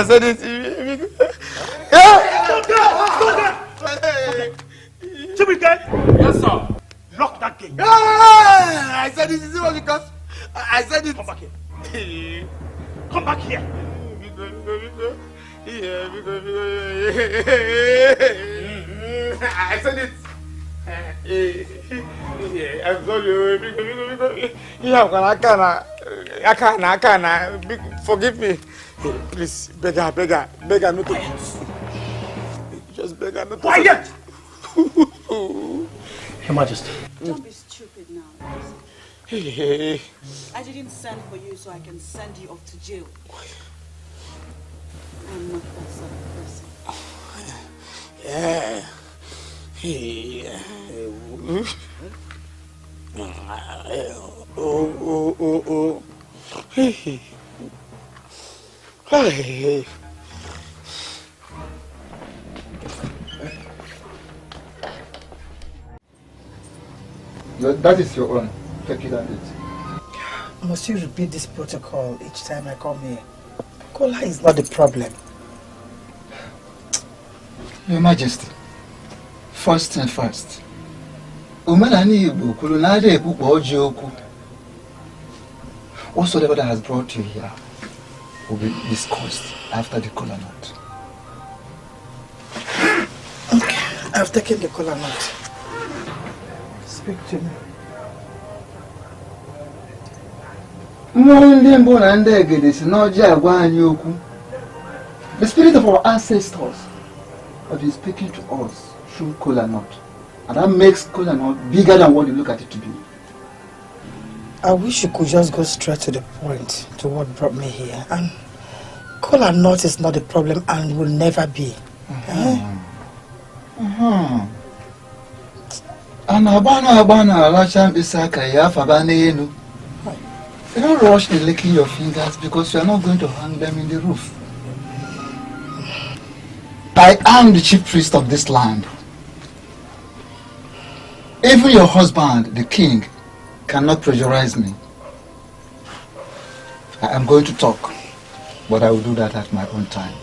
Yes, sir. Lock that gate. I said this is because I said it. Come back here. Come back here. I said it. I'm sorry. I can't. Forgive me. Please, beggar, not to. Just beggar, not to. Quiet! Your Majesty. Don't be stupid now. Hey. I didn't send for you so I can send you off to jail. I'm not that sort of person. Yeah. Oh. Hey. That is your own. Take it and eat. Must you repeat this protocol each time I come here? Cola is not the problem. Your Majesty, first and first, whatsoever that has brought you here will be discussed after the kola nut. Okay, I've taken the kola nut. Speak to me. The spirit of our ancestors have been speaking to us through kola nut, and that makes kola nut bigger than what you look at it to be. I wish you could just go straight to the point, to what brought me here. And kola nut is not the problem and will never be. You don't rush in licking your fingers because you are not going to hang them in the roof. I am the chief priest of this land. Even your husband, the king, cannot pressurize me. I am going to talk, but I will do that at my own time.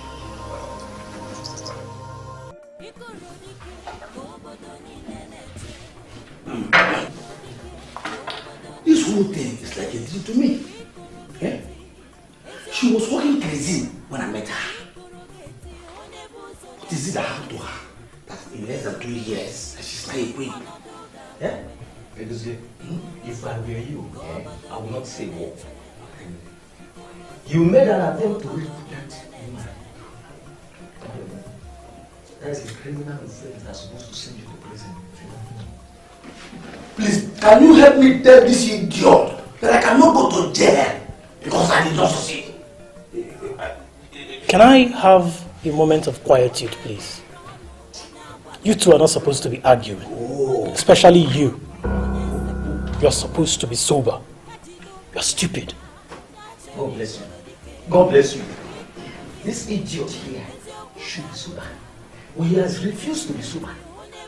This whole thing is like a dream to me. Yeah? She was walking crazy when I met her. What is it that happened to her? That in less than 2 years, she's not a queen. Yeah? If I were you, I would not say more. You made an attempt to rape that woman. That is a criminal offense that's supposed to send you to prison. Please, can you help me tell this idiot that I cannot go to jail because I did not succeed? Can I have a moment of quietude, please? You two are not supposed to be arguing. Especially you. You're supposed to be sober. You're stupid. God bless you. God bless you. This idiot here should be sober. Well, he has refused to be sober.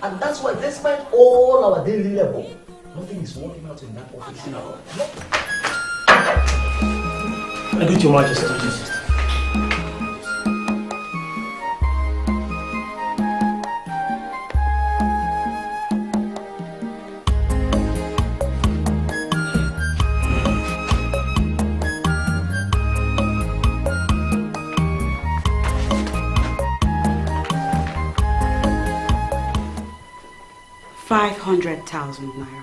And that's why, despite all our daily labor, nothing is working out in that office now. I greet your Majesty. $500,000 naira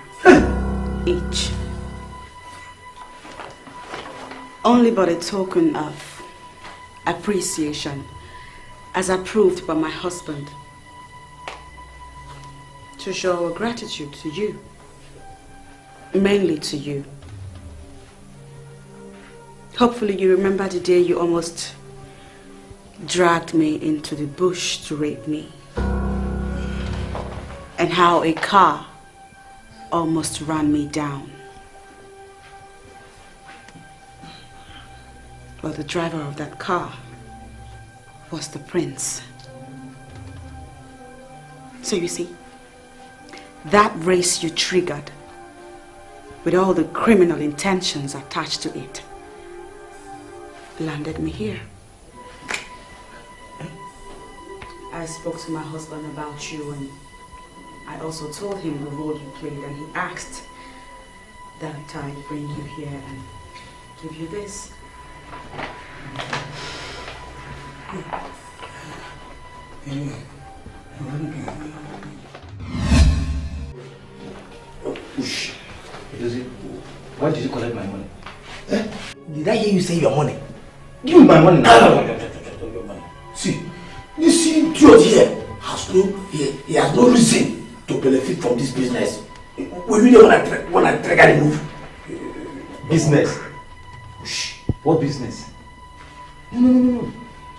each. Only but a token of appreciation as approved by my husband to show our gratitude to you, mainly to you. Hopefully you remember the day you almost dragged me into the bush to rape me, and how a car almost ran me down. But the driver of that car was the prince. So you see, that race you triggered with all the criminal intentions attached to it landed me here. I spoke to my husband about you, and I also told him the role you played, and he asked that I bring you here and give you this. Why did you collect my money? Did I hear you say your money? Give me my money now. Your money. See, this idiot here has he has no reason to benefit from this business. We really want to trigger the move. Business? Shh. What business? No.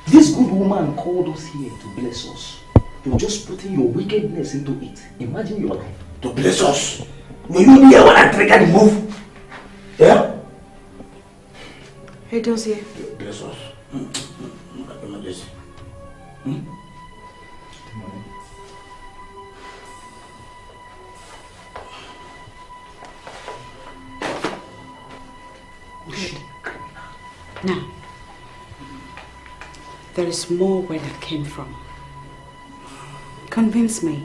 This good woman called us here to bless us. You're just putting your wickedness into it. Imagine your life. To bless us? Will you really want to trigger the move? Yeah? Hey, Dozier. Bless us. Emergency. Now, there is more where that came from. Convince me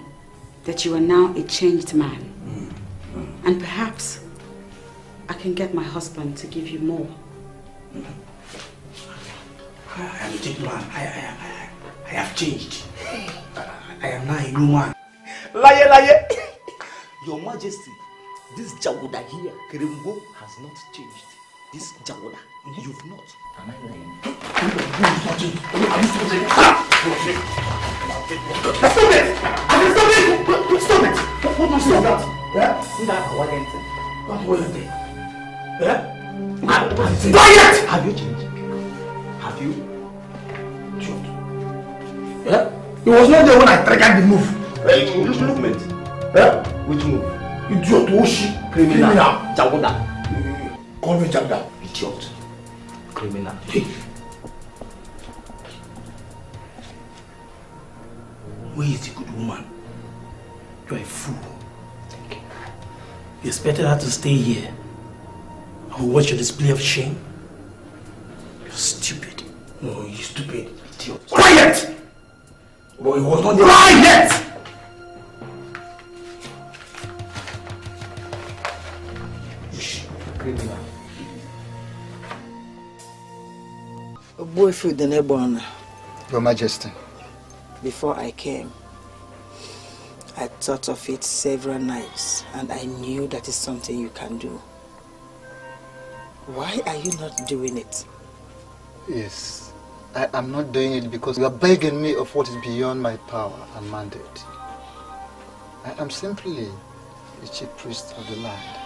that you are now a changed man. And perhaps I can get my husband to give you more. I am a changed man. I have changed. I am now a new man. Liar! Your Majesty, this Jawoda here, Keremgo, has not changed. This Jawoda, you've not. Am I lying? Stop it! What must you that? Don't worry. Quiet! Have you changed? Have you? Yeah? He was not there when I triggered the move. Which movement? Yeah? Which move? Idiot, Oshi. Criminal. Jawoda. Call me Jawoda. Idiot. Criminal. Where is the good woman? You are a fool. Thank you. You expected her to stay here and watch your display of shame? You're stupid. No, you're stupid. Idiot. Quiet! But it was not there. Quiet! Criminal. Boyfriend the neighbor. Your Majesty. Before I came, I thought of it several nights and I knew that is something you can do. Why are you not doing it? Yes, I am not doing it because you are begging me of what is beyond my power and mandate. I am simply a chief priest of the land.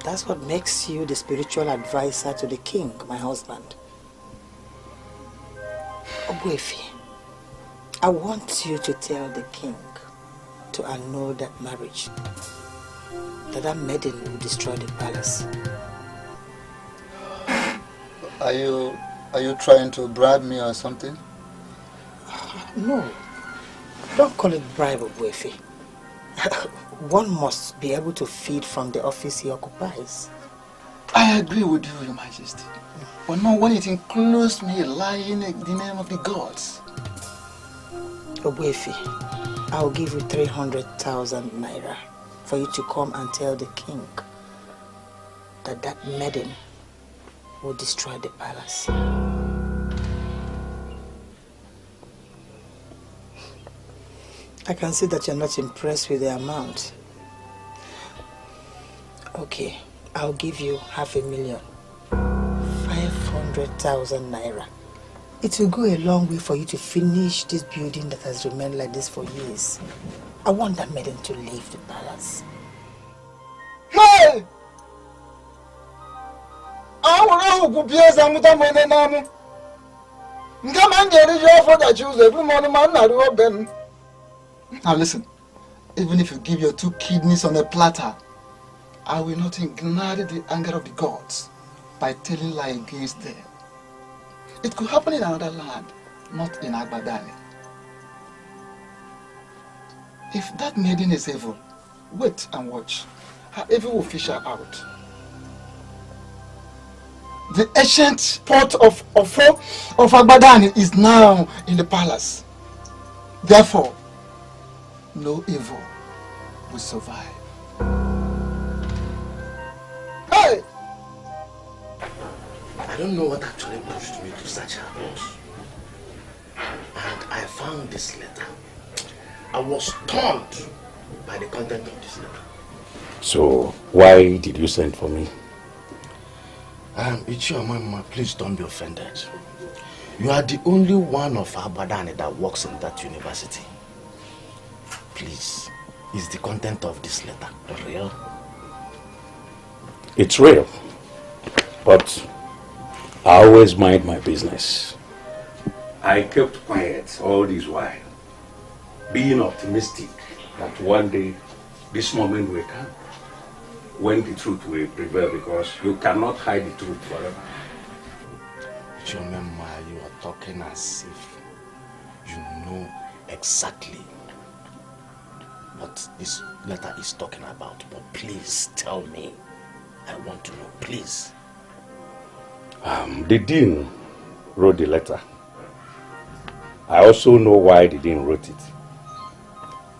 That's what makes you the spiritual advisor to the king, my husband. Ogwefi, I want you to tell the king to annul that marriage. That maiden will destroy the palace. Are you trying to bribe me or something? No. Don't call it bribe, Ogwefi. One must be able to feed from the office he occupies. I agree with you, Your Majesty. But not when it includes me lying in the name of the gods. Ogwefi, I'll give you 300,000 naira for you to come and tell the king that maiden will destroy the palace. I can see that you're not impressed with the amount. Okay, I'll give you 500,000. 500,000 naira. It will go a long way for you to finish this building that has remained like this for years. I want that maiden to leave the palace. Hey! Now listen, even if you give your 2 kidneys on a platter, I will not ignite the anger of the gods by telling lie against them. It could happen in another land, not in Agbadani. If that maiden is evil, wait and watch. Her evil will fish her out. The ancient port of Agbadani is now in the palace. Therefore, no evil will survive. Hey! I don't know what actually pushed me to search her house. And I found this letter, I was stunned by the content of this letter. So, why did you send for me? Mama, please don't be offended. You are the only one of our Badani that works in that university. Please, is the content of this letter real? It's real, but I always mind my business. I kept quiet all this while, being optimistic that one day this moment will come when the truth will prevail, because you cannot hide the truth forever. Chomema, you are talking as if you know exactly what this letter is talking about. But please tell me. I want to know, please. The dean wrote the letter. I also know why the dean wrote it.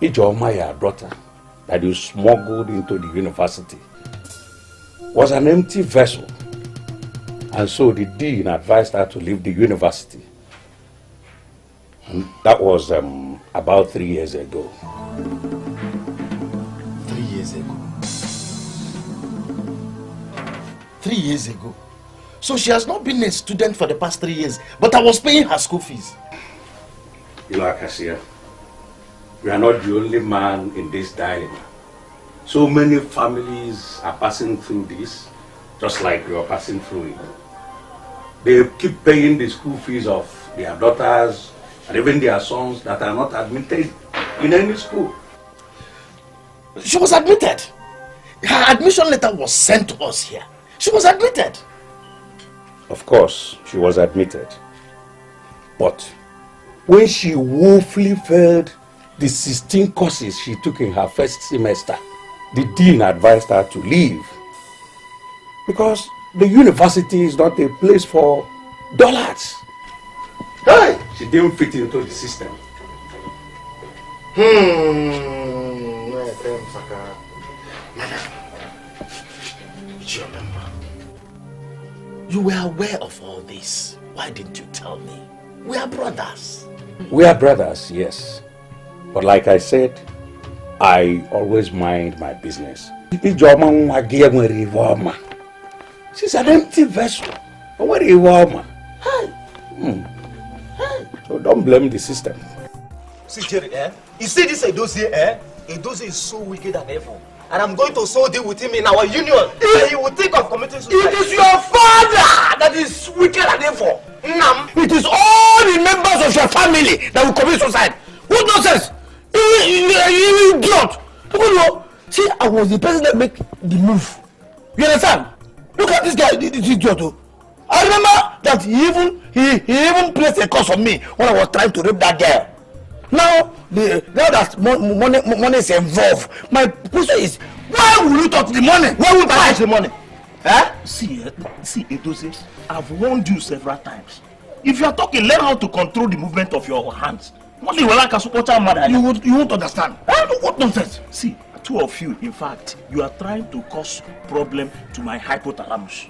Ijoma, your daughter, that you smuggled into the university, was an empty vessel. And so the dean advised her to leave the university. And that was about 3 years ago. 3 years ago? 3 years ago? So she has not been a student for the past 3 years, but I was paying her school fees. You know, Acacia, you are not the only man in this dilemma. So many families are passing through this, just like you are passing through it. They keep paying the school fees of their daughters and even their sons that are not admitted in any school. She was admitted. Her admission letter was sent to us here. She was admitted. Of course, she was admitted. But when she woefully failed the 16 courses she took in her first semester, the dean advised her to leave. Because the university is not a place for dullards. Hey! She didn't fit into the system. You were aware of all this. Why didn't you tell me? We are brothers. We are brothers, yes. But like I said, I always mind my business. She's an empty vessel. So don't blame the system. See, Jerry, you see this Edozie, Edozie is so wicked and evil. And I'm going to so deal with him in our union. And he will think of committing suicide. It is your father that is wicked and evil. It is all the members of your family that will commit suicide. What nonsense? You idiot. See, I was the person that made the move. You understand? Look at this guy, this idiot. I remember that he even placed a curse on me when I was trying to rape that girl. Now that money is involved, my question is, why will you talk to the money? Why will you touch the money? See, Edozie, I've warned you several times. If you are talking, learn how to control the movement of your hands. You won't understand. What nonsense? See, two of you, in fact, you are trying to cause problem to my hypothalamus.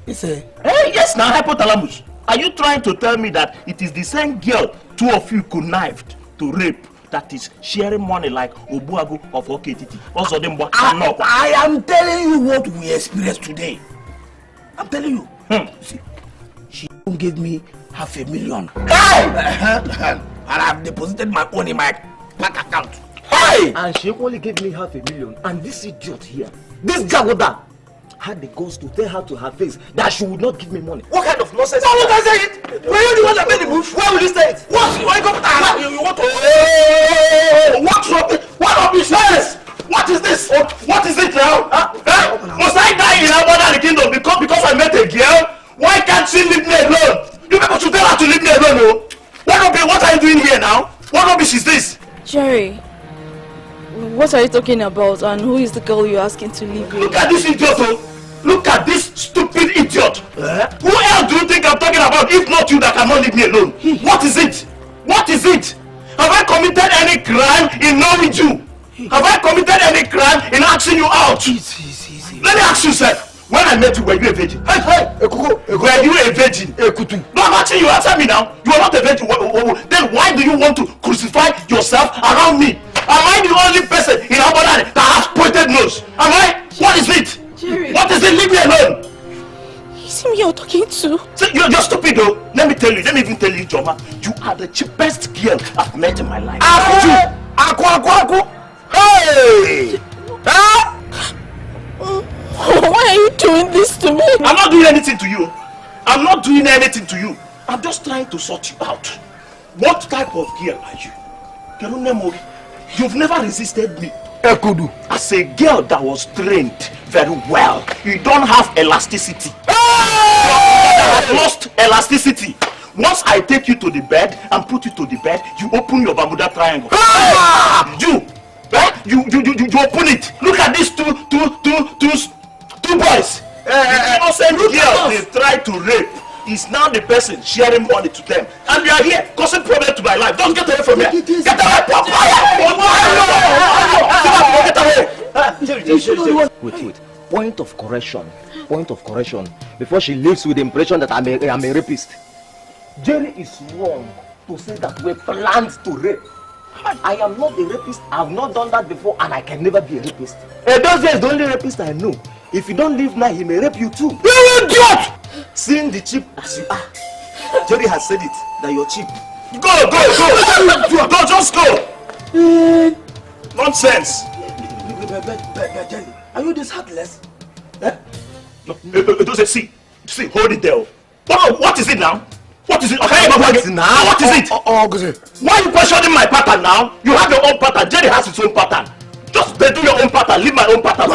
Yes, now hypothalamus. Are you trying to tell me that it is the same girl two of you connived to rape that is sharing money like Obuagu of OKTT? I am telling you what we experienced today. I'm telling you. See, she gave me $500,000. And I've deposited my own in my bank account. And she only gave me $500,000. And this idiot here, this Jagoda, had the guts to tell her to her face that she would not give me money. What kind of nonsense? Why would I say it? Were you the one that made the move? Where will you say it? What? Why go? You want to? What rubbish? What rubbish? Yes. What is this? What is it now? Must I die in Abada the kingdom because I met a girl? Why can't she leave me alone? You people should tell her to leave me alone, no? What are you doing here now? What rubbish is this? Jerry, what are you talking about? And who is the girl you're asking to leave you? Look at this idiot, Look at this stupid idiot. Who else do you think I'm talking about if not you that cannot leave me alone? What is it? What is it? Have I committed any crime in knowing you? Have I committed any crime in asking you out? Let me ask you, sir. When I met you, were you a virgin? Hey, were you a virgin? No, I'm asking you, answer me now. You are not a virgin. Then why do you want to crucify yourself around me? Am I the only person in Aberdeen that has pointed nose? Am I? What is it? Jerry. What is it? Leave me alone. Is him you're talking to? See, you're stupid though. Let me even tell you, Joma. You are the cheapest girl I've met in my life. Aku. Hey! Huh? Why are you doing this to me? I'm not doing anything to you. I'm not doing anything to you. I'm just trying to sort you out. What type of girl are you? You've never resisted me. As a girl that was trained very well, you don't have elasticity. You have lost elasticity. Once I take you to the bed and put you to the bed, you open your Bermuda triangle. You open it. Look at these two boys. The innocent girl they try to rape is now the person sharing money to them. And you are here causing problem to my life. Don't get away from here. Get away. Wait. Point of correction. Before she leaves with the impression that I'm a rapist. Jerry is wrong to say that we planned to rape. I am not a rapist. I have not done that before, and I can never be a rapist. Those days, the only rapist I know. If you don't leave now, he may rape you too. You idiot! Seeing the cheap as you are, Jerry has said it that you're cheap. Go! Go! Just go! Nonsense! Jerry, are you this heartless? See, hold it there. What is it now? What is it? Okay, what is it? Why are you questioning my pattern now? You have your own pattern. Jerry has his own pattern. Just do your own pattern. Leave my own pattern.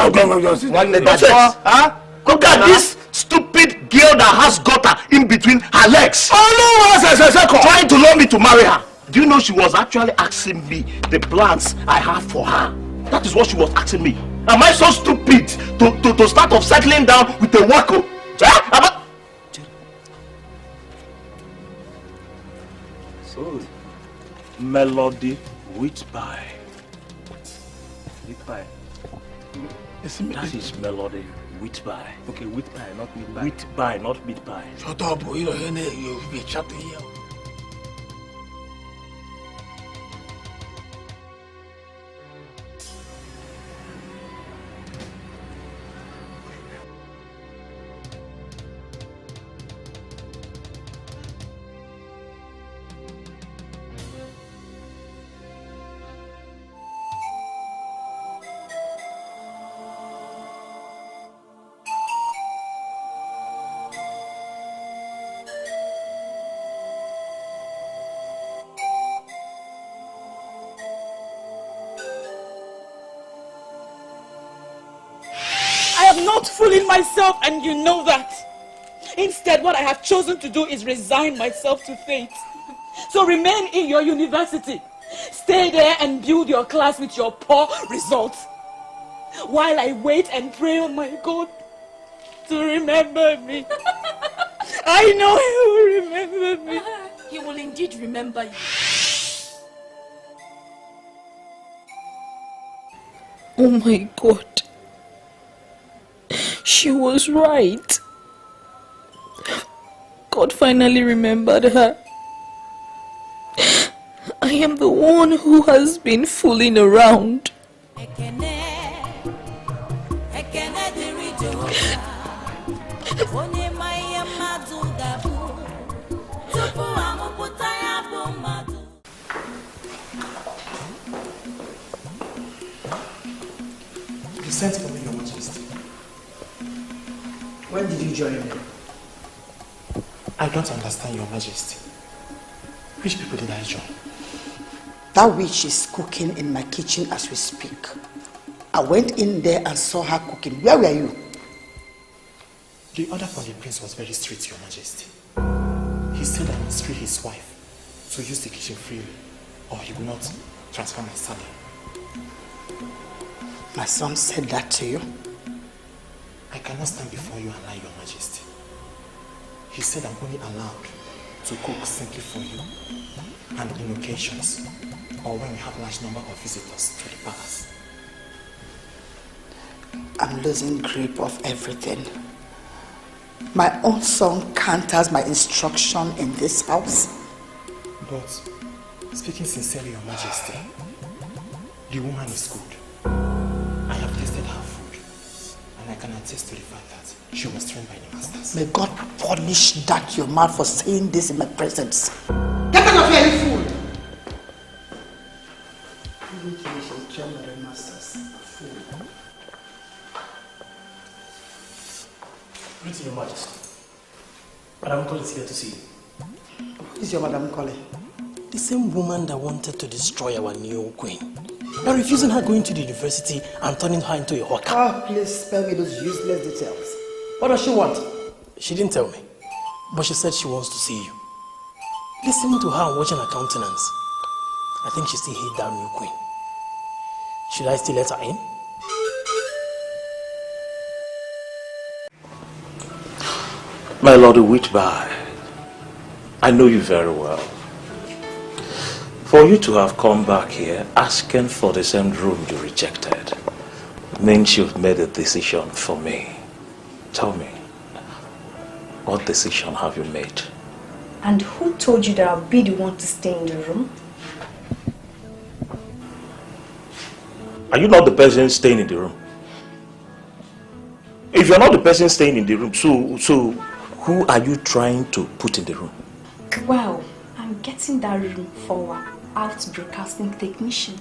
Look at this stupid girl that has got her in between her legs. Trying to lure me to marry her. Do you know she was actually asking me the plans I have for her? That is what she was asking me. Am I so stupid to start off settling down with a wacko? So, Melody Whitby. That is Melody Whitby. Okay, Whitby, not Whitby. Whitby, not Whitby. Shut up, boy. You'll be chatting here. Not fooling myself, and you know that. Instead, what I have chosen to do is resign myself to fate. So remain in your university. Stay there and build your class with your poor results. While I wait and pray on my God to remember me. I know He will remember me. He will indeed remember you. Oh my God. She was right. God finally remembered her. I am the one who has been fooling around. You sent for me, Your Majesty. When did you join me? I don't understand, Your Majesty. Which people did I join? That witch is cooking in my kitchen as we speak. I went in there and saw her cooking. Where were you? The order from the prince was very strict, Your Majesty. He said I must free his wife to use the kitchen freely, or he will not transfer my salary. My son said that to you? I cannot stand before you and lie, Your Majesty. He said I'm only allowed to cook simply for you and on occasions, or when we have large number of visitors to the palace. I'm losing grip of everything. My own son counters my instruction in this house. But, speaking sincerely, Your Majesty, the woman is good. I have tasted her food, and I can attest to the fact that she was trained by the masters. May God punish that your mouth for saying this in my presence. Get out of here, you fool! Greeting, Your Majesty. Madam Cole is here to see you. Who is your Madam Cole? The same woman that wanted to destroy our new queen. By refusing her going to the university and turning her into a hawker. Oh, please spare me those useless details. What does she want? She didn't tell me, but she said she wants to see you. Listening to her and watching her countenance, I think she still hates that new queen. Should I still let her in? My Lord Whitby, I know you very well. For you to have come back here asking for the same room you rejected means you've made a decision for me. Tell me, what decision have you made? And who told you that I'll be the one to stay in the room? Are you not the person staying in the room? If you're not the person staying in the room, so who are you trying to put in the room? Well, I'm getting that room for our out broadcasting technician.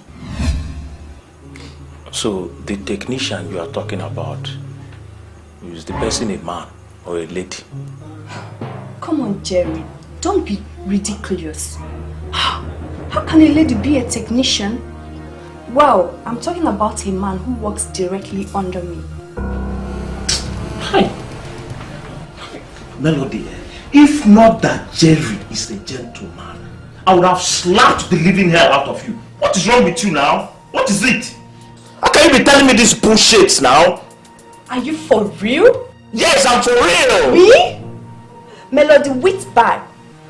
So the technician you are talking about, is the person a man or a lady? Come on, Jerry. Don't be ridiculous. How can a lady be a technician? Well, I'm talking about a man who works directly under me. Hi. Melody, if not that Jerry is a gentleman, I would have slapped the living hell out of you. What is wrong with you now? What is it? How can you be telling me this bullshit now? Are you for real? Yes, I'm for real. Me? Melody Whitby,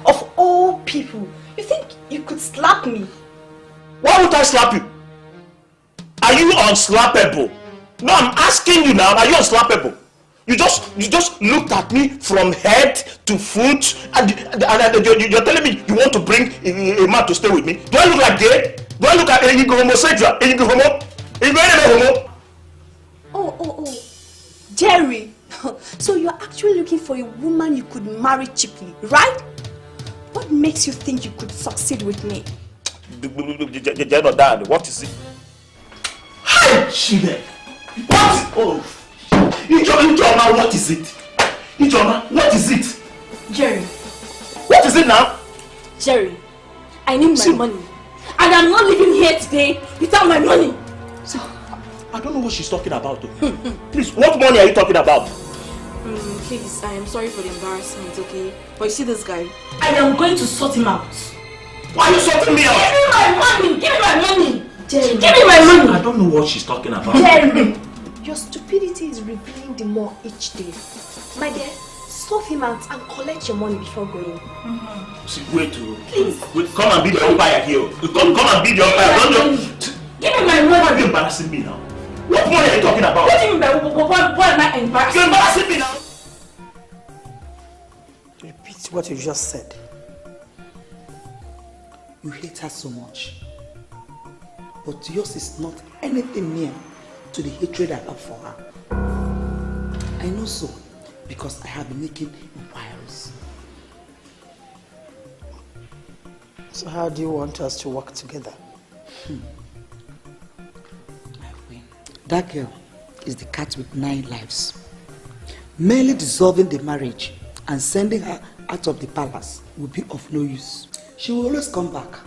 of all people, you think you could slap me? Why would I slap you? Are you unslappable? No, I'm asking you now, are you unslappable? You just looked at me from head to foot and you're telling me you want to bring a man to stay with me. Do I look like gay? Do I look like a homosexual? A homo? Oh. Jerry, so you're actually looking for a woman you could marry cheaply, right? What makes you think you could succeed with me? What is it? Hi, Chile. What? Oh. Ijoma, what is it? Ijoma, what is it? Jerry. What is it now? Jerry, I need my money. And I'm not leaving here today without my money. See, I don't know what she's talking about. Please, what money are you talking about? Please, I am sorry for the embarrassment, okay? But you see this guy? I am going to sort him out. Why are you sorting me out? Give me my money! Give me my money! Jerry. Give me my money! I don't know what she's talking about. Jerry! Your stupidity is revealing the more each day. My dear, sort him out and collect your money before going. See, wait, please. Come and be the umpire here. Come and be the umpire. Give me my money. Why are you embarrassing me now? What money are you talking about? What do you mean by why am I embarrassing? You're embarrassing me now. Repeat what you just said. You hate her so much. But yours is not anything near to the hatred I have for her. I know so because I have been making inquiries. So how do you want us to work together? That girl is the cat with 9 lives. Merely dissolving the marriage and sending her out of the palace will be of no use. She will always come back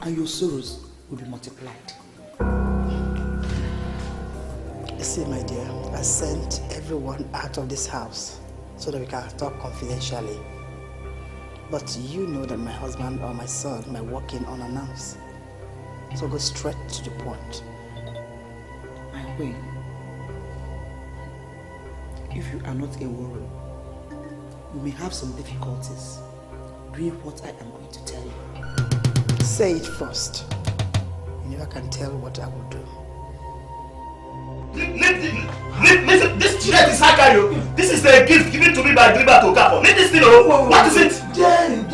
and your sorrows will be multiplied. You see, my dear, I sent everyone out of this house so that we can talk confidentially. But you know that my husband or my son might walk in unannounced. So go straight to the point. My queen, if you are not a warrior, you may have some difficulties doing what I am going to tell you. Say it first. You never can tell what I will do. Listen, this shirt is Hakayo. This is a gift given to me by Gilbert Okafor. Let this thing know. What is it? Jerry,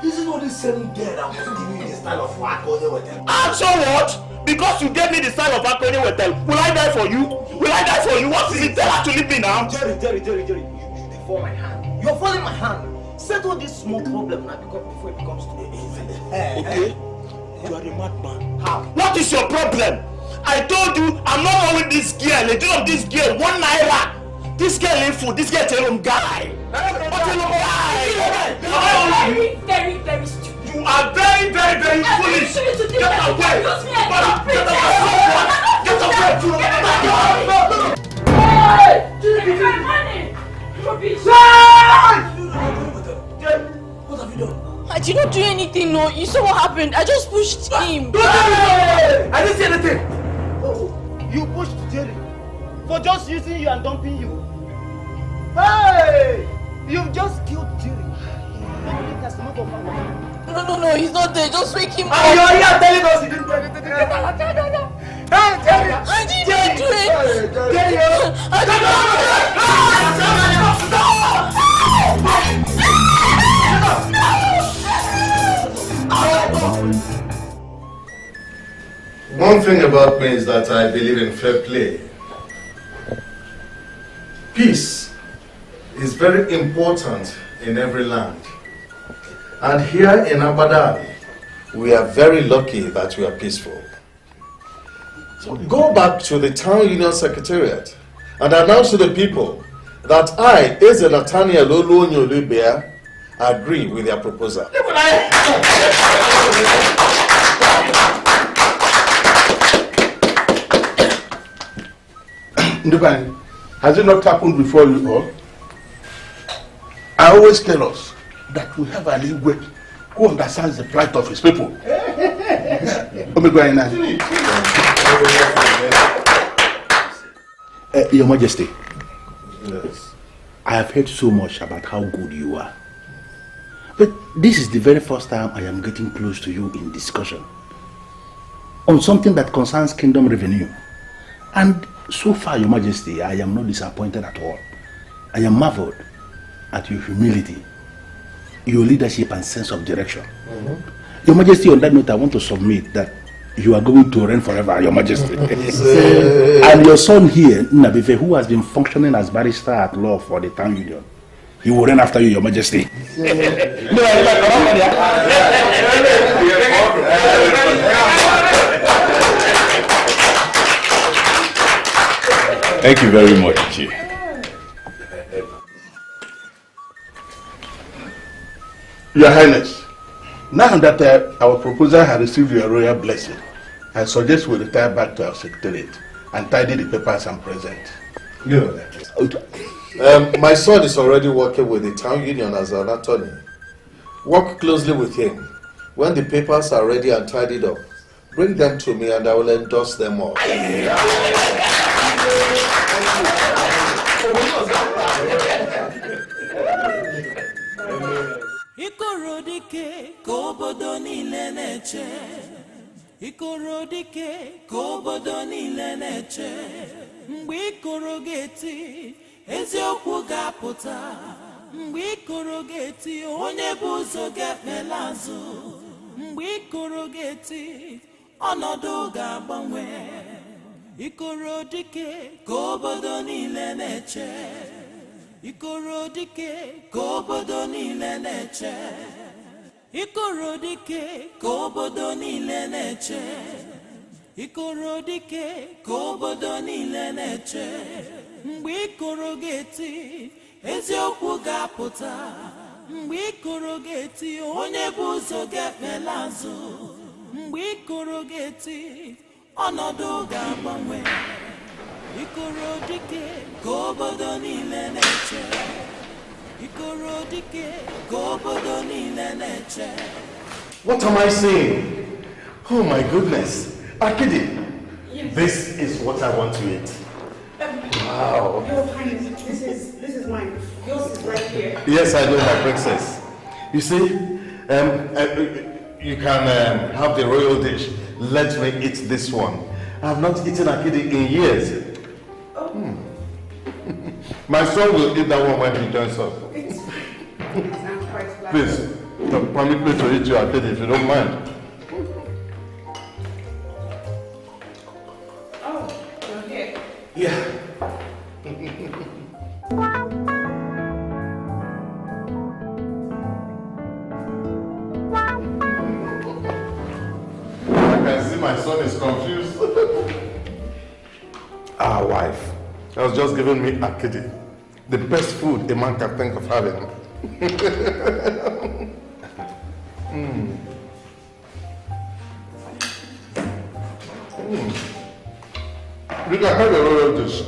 isn't all this same girl that was giving you the style of Akone Wetel? And so what? Because you gave me the style of Akone Wetel, will I die for you? Will I die for you? What is it? Tell her to leave me now. Jerry. You fall my hand. You're falling my hand. Settle this small problem now before it becomes too easy. Okay? You are a madman. How? What is your problem? I told you I'm not knowing this girl. The deal of this girl, 1 naira. This girl ain't food. This girl tell him guy. Very, very stupid. You are very, very, very foolish. Get away. Get away. What have you done? I did not do anything, no. You saw what happened. I just pushed him. I didn't see anything. You pushed Jerry for just using you and dumping you. Hey! You've just killed Jerry. No, he's not there. Just wake him up. And you're here telling us he didn't do anything. Hey, Jerry! I didn't do it! Jerry! One thing about me is that I believe in fair play. Peace is very important in every land. And here in Abadani, we are very lucky that we are peaceful. So go back to the town union secretariat and announce to the people that I, Eze Nathaniel Olunyo, agree with their proposal. Ndubani, has it not happened before you all? I always tell us that we have an Igwe who understands the plight of his people. Your Majesty, yes. I have heard so much about how good you are. But this is the very first time I am getting close to you in discussion on something that concerns kingdom revenue. And so far, Your Majesty, I am not disappointed at all. I am marveled at your humility, your leadership and sense of direction. Your Majesty, on that note, I want to submit that you are going to reign forever, Your Majesty. And your son here, Nabife, who has been functioning as barrister at law for the town union, he will reign after you, Your Majesty. Thank you very much, Chi. Your Highness, now that our proposal has received your royal blessing, I suggest we retire back to our secretariat and tidy the papers and present. Good. My son is already working with the town union as an attorney. Work closely with him. When the papers are ready and tidied up, bring them to me and I will endorse them all. Ikorodike kobodo niile na-eche. Ikorodike kobodo niile na-eche. Mgbe ikoro ga-eti eziokwu ga-apụta. Mgbe ikoro ga-eti onye bụ ụzọ ga-ekpela azụ. Mgbe ikoro ga-eti ọnọdụ ga-agbanwe. Ikorodike kobodo niile na-eche. Ikorodike kobodo niile na-eche. Ikorodike kobodo niile na-eche. Ikorodike kobodo niile na-eche. Mgbe ikoro ga-eti eziokwu ga-apụta. Mgbe ikoro ga-eti onye bụ ụzọ ga-ekpela azụ. Mgbe ikoro ga-eti ọnọdụ ga-agbanwe. Ikorodike kobodo niile na-eche. Ikorodike kobodo niile na-eche. What am I saying? Oh my goodness. Akidi, this is what I want to eat. Wow. Your Highness, this is mine. Yours is right here. Yes, I know, my princess. You see, you can have the royal dish. Let me eat this one. I have not eaten akidi in years. My son will eat that one when he joins us. Please, permit me to eat your akidi if you don't mind. Oh, you're here. Yeah. I can see my son is confused. Our wife was just giving me akidi, the best food a man can think of having. You can have a roll of this.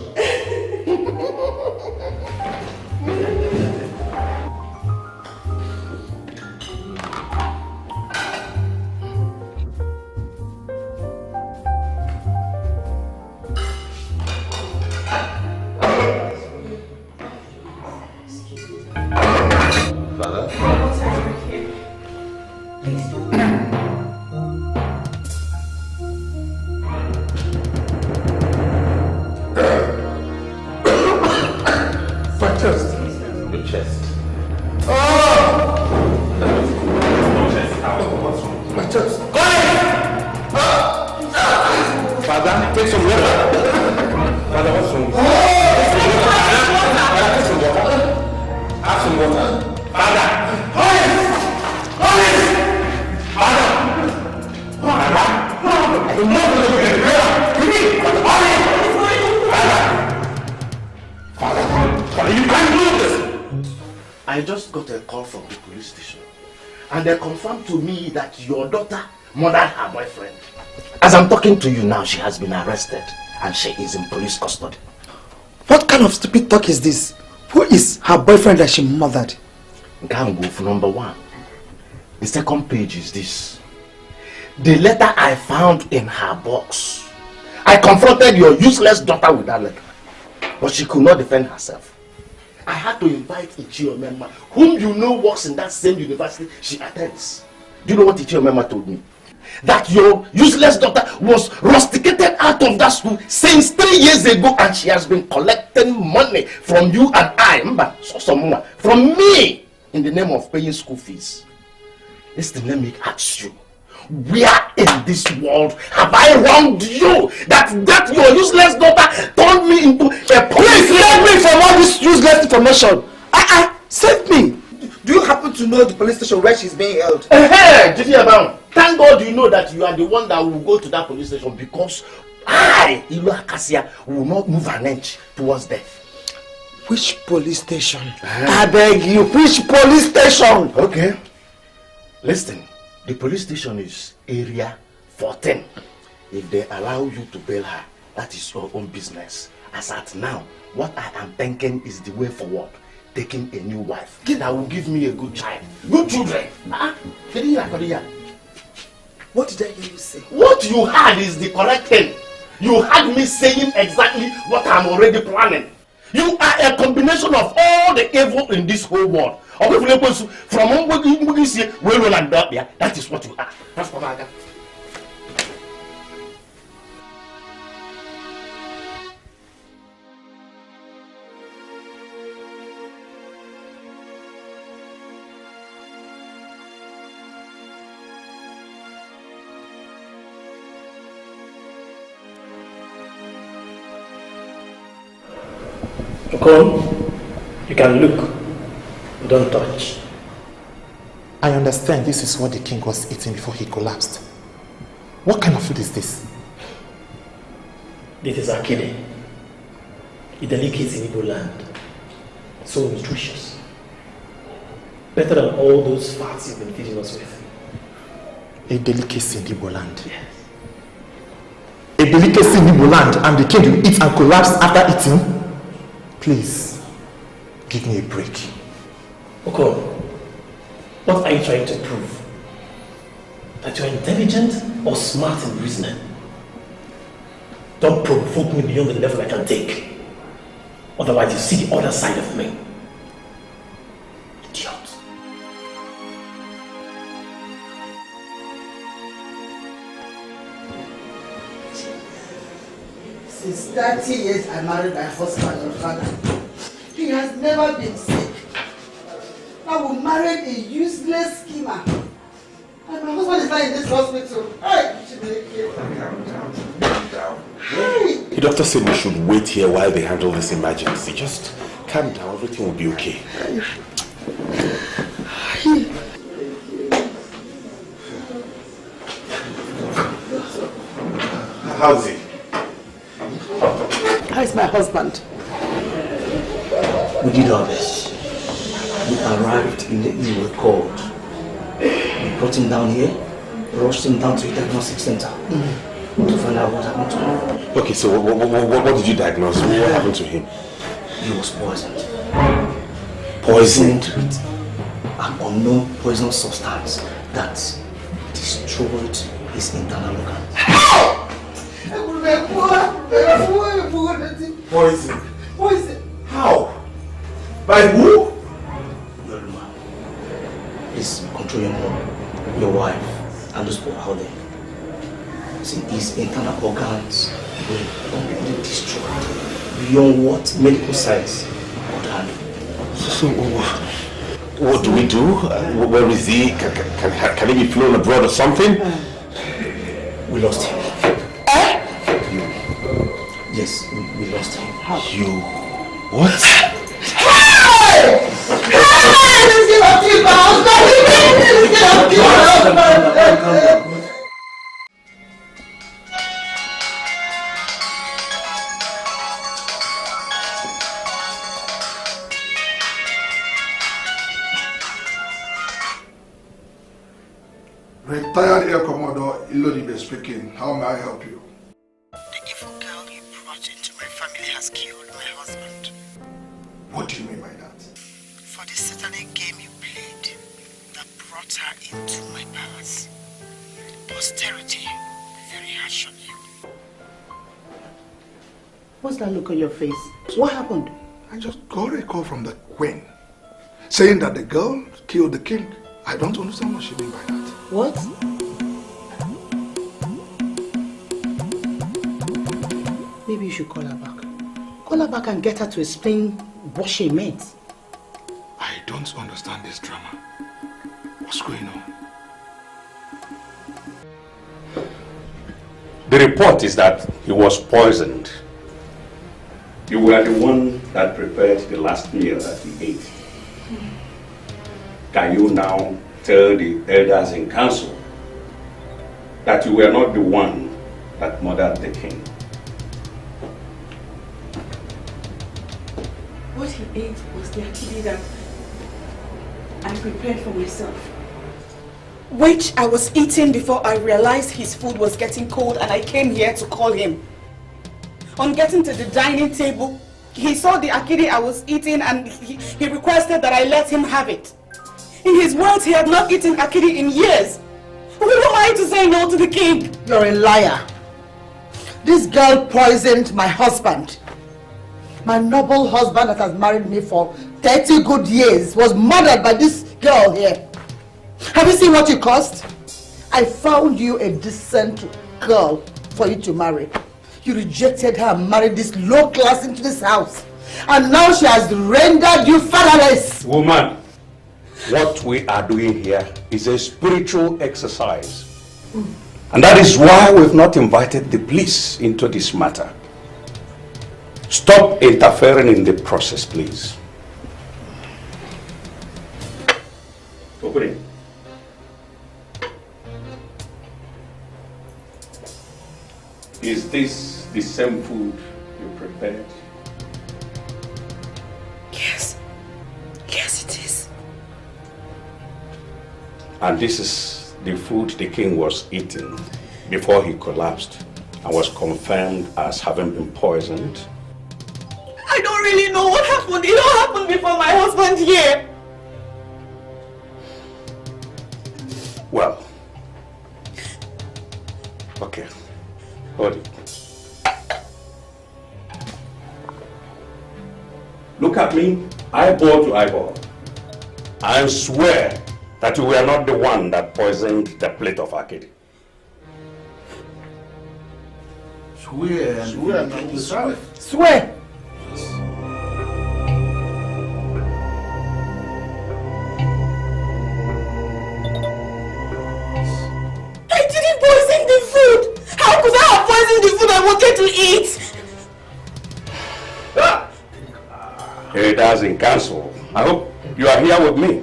I just got a call from the police station and they confirmed to me that your daughter murdered her boyfriend. As I'm talking to you now, she has been arrested and she is in police custody. What kind of stupid talk is this? Who is her boyfriend that she murdered? Gangoof number 1. The second page is this. The letter I found in her box. I confronted your useless daughter with that letter, but she could not defend herself. I had to invite Ichiomema, whom you know works in that same university she attends. Do you know what Ichiomema told me? That your useless daughter was rusticated out of that school since 3 years ago and she has been collecting money from you and I, from me, in the name of paying school fees. Listen, let me ask you. Where in this world have I wronged you that your useless daughter turned me into a police? Please save me from all this useless information. Save me. Do you happen to know the police station where she's being held? Hey, thank God you know that you are the one that will go to that police station, because I, Ilu Akasia, will not move an inch towards death. Which police station? I beg you, which police station? Okay. Listen. The police station is area 14. If they allow you to bail her, that is your own business. As at now, what I am thinking is the way forward. Taking a new wife that will give me a good child. Good children. What did I hear you say? What you had is the correct thing. You had me saying exactly what I'm already planning. You are a combination of all the evil in this whole world. From that is what you are. That's what I got. Come, you can look, don't touch. I understand this is what the king was eating before he collapsed. What kind of food is this? This is akide, a delicacy in Igbo land. So nutritious. Better than all those fats you've been feeding us with. A delicacy in Igbo land? Yes. A delicacy in Igbo land and the king will eat and collapse after eating? Please, give me a break. Okay, what are you trying to prove? That you're intelligent or smart in reasoning? Don't provoke me beyond the level I can take. Otherwise you see the other side of me. Idiot. Since 30 years I married my husband, your father. He has never been sick. Now we married a useless schemer. And my husband is not in this hospital. Hey, Calm down. The doctor said we should wait here while they handle this emergency. Just calm down, everything will be okay. How's he? How is my husband? We did our best. We arrived immediately we were called. We brought him down here, rushed him down to a diagnostic center to find out what happened to him. Okay, so what did you diagnose? What happened to him? He was poisoned. Poisoned with an unknown poisonous substance that destroyed his internal organs. Poison? Poison? How? By who? Please control your mom, your wife, and those people out there. See, his internal organs were completely destroyed beyond what medical science could handle. So, what do we do? Where is he? Can he be flown abroad or something? We lost him. Yes, we lost him. How? You... What? Hey! Retired Air Commodore Ilodibe speaking. How may I help you? The evil girl you brought into my family has killed my husband. What do you mean by that? For the Saturday game you played that brought her into my palace. Posterity very harsh on you. What's that look on your face? What happened? I just got a call from the queen saying that the girl killed the king. I don't understand what she means by that. What? Maybe you should call her back. Call her back and get her to explain what she meant. I don't understand this drama. What's going on? The report is that he was poisoned. You were the one that prepared the last meal that he ate. Can you now tell the elders in council that you were not the one that murdered the king? What he ate was the akidi that I prepared for myself. Which I was eating before I realized his food was getting cold and I came here to call him. On getting to the dining table, he saw the akidi I was eating and he requested that I let him have it. In his words, he had not eaten akidi in years. Who am I to say no to the king? You're a liar. This girl poisoned my husband. My noble husband that has married me for 30 good years was murdered by this girl here. Have you seen what it cost? I found you a decent girl for you to marry. You rejected her and married this low class into this house. And now she has rendered you fatherless. Woman, what we are doing here is a spiritual exercise. And that is why we've not invited the police into this matter. Stop interfering in the process, please. Open it. Is this the same food you prepared? Yes. Yes, it is. And this is the food the king was eating before he collapsed and was confirmed as having been poisoned. I don't really know what happened. It all happened before my husband here. Well, okay, hold it. Look at me, eyeball to eyeball. I swear that you were not the one that poisoned the plate of akidi. Swear and Swear now, we swear. Swear. I didn't poison the food! How could I have poisoned the food I wanted to eat? It doesn't cancel. I hope you are here with me.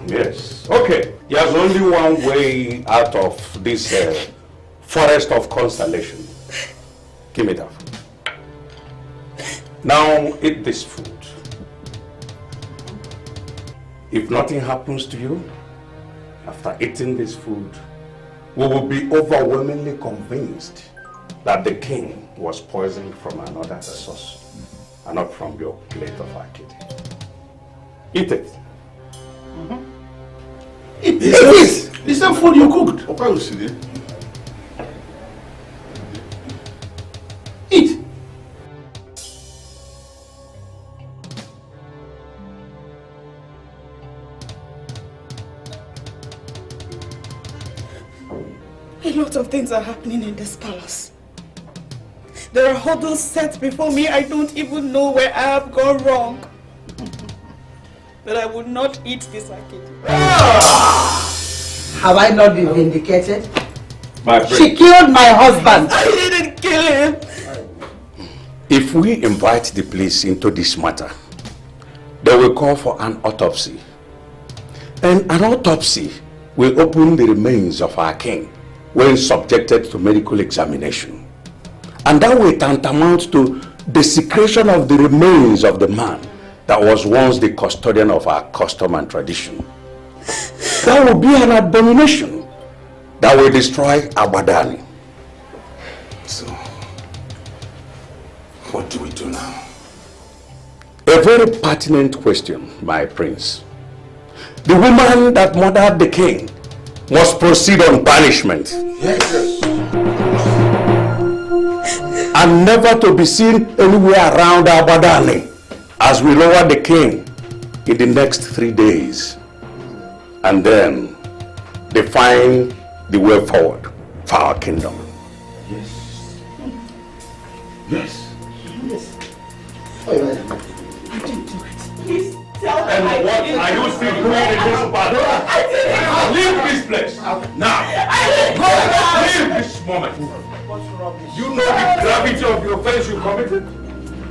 Yes. Okay. There's only one way out of this forest of constellation. Give me that food. Now eat this food. If nothing happens to you, after eating this food, we will be overwhelmingly convinced that the king was poisoned from another source and not from your plate of akidi. Eat it. Eat this. It's the food you cooked. Papa will see it. Eat. A lot of things are happening in this palace. There are hurdles set before me. I don't even know where I have gone wrong. But I will not eat this akidi. Have I not been vindicated? She killed my husband. I didn't kill him. If we invite the police into this matter, they will call for an autopsy. And an autopsy will open the remains of our king when subjected to medical examination. And that will tantamount to desecration of the remains of the man that was once the custodian of our custom and tradition. That will be an abomination that will destroy Abadani. So, what do we do now? A very pertinent question, my prince. The woman that murdered the king must proceed on punishment. Yes. And never to be seen anywhere around Abadani as we lower the king in the next 3 days. And then define the way forward for our kingdom. Yes. Yes. Yes. I didn't do it. Please tell me. And what are you still doing in this battle? Leave this place. Now. Leave this moment. You know the gravity of the offense you committed?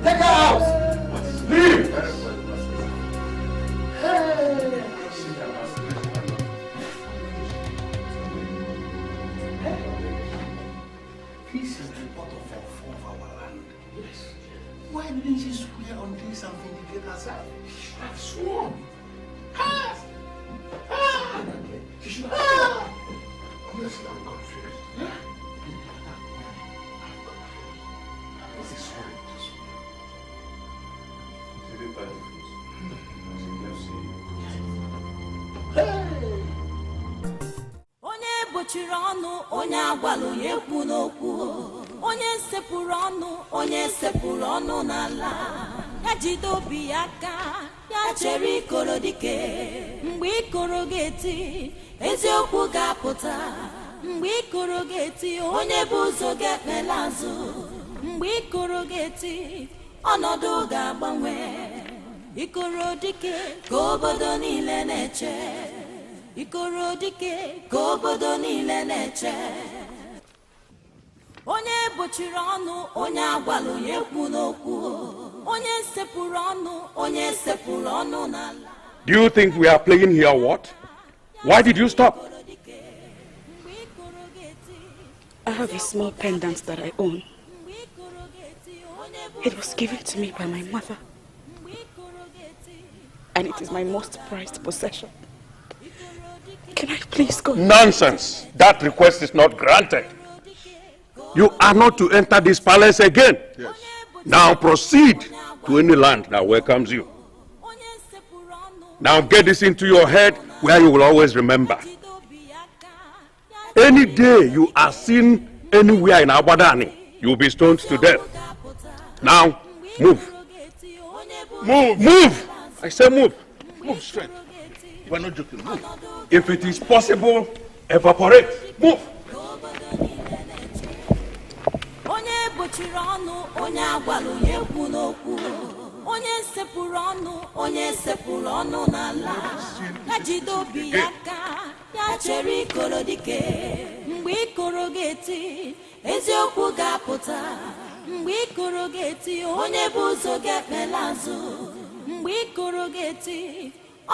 Take her out. Leave. This is the waterfall of our land. Yes. Why didn't she swear on this and vindicate herself? She should have sworn. She should have sworn. Honestly, I'm confused. What's the story? Onye bochiri ọnụ onye agwalụ ya ekwu n'okwu onye sepụrụ ọnụ onye sepụrụ ọnụ n'ala ya jide obi ya aka ya chere ikoro dike mgbe ikoro ga-eti eziokwu ga-apụta mgbe ikoro ga-eti onye bụ ụzọ ga-ekpela azụ mgbe ikoro ga-eti ọnọdụ ga-agbanwe ikoro dike ka obodo niile na-eche ikoro dike ka obodo niile na-eche onye bochiri ọnụ onye agwalụ ya ekwu n'okwu onye sepụrụ ọnụ onye sepụrụ ọnụ n'ala. Do you think we are playing here or what? Why did you stop? I have a small pendant that I own. It was given to me by my mother. And it is my most prized possession. Can I please go? Nonsense! That request is not granted. You are not to enter this palace again. Yes. Now proceed to any land that welcomes you. Now get this into your head where you will always remember. Any day you are seen anywhere in Abadani, you will be stoned to death. Now, move. Move! Move! I say move. Move straight. We're not joking. Move. If it is possible, evaporate. Move. gbochiri ọnụ onye agwalụ ya ekwu n'okwu onye sepụrụ ọnụ n'ala ya jide obi ya ka ya chere ikoro dike mgbe ikoro ga-eti eziokwu ga-apụta mgbe ikoro ga-eti onye bụ ụzọ ga-ekpela azụ mgbe ikoro ga-eti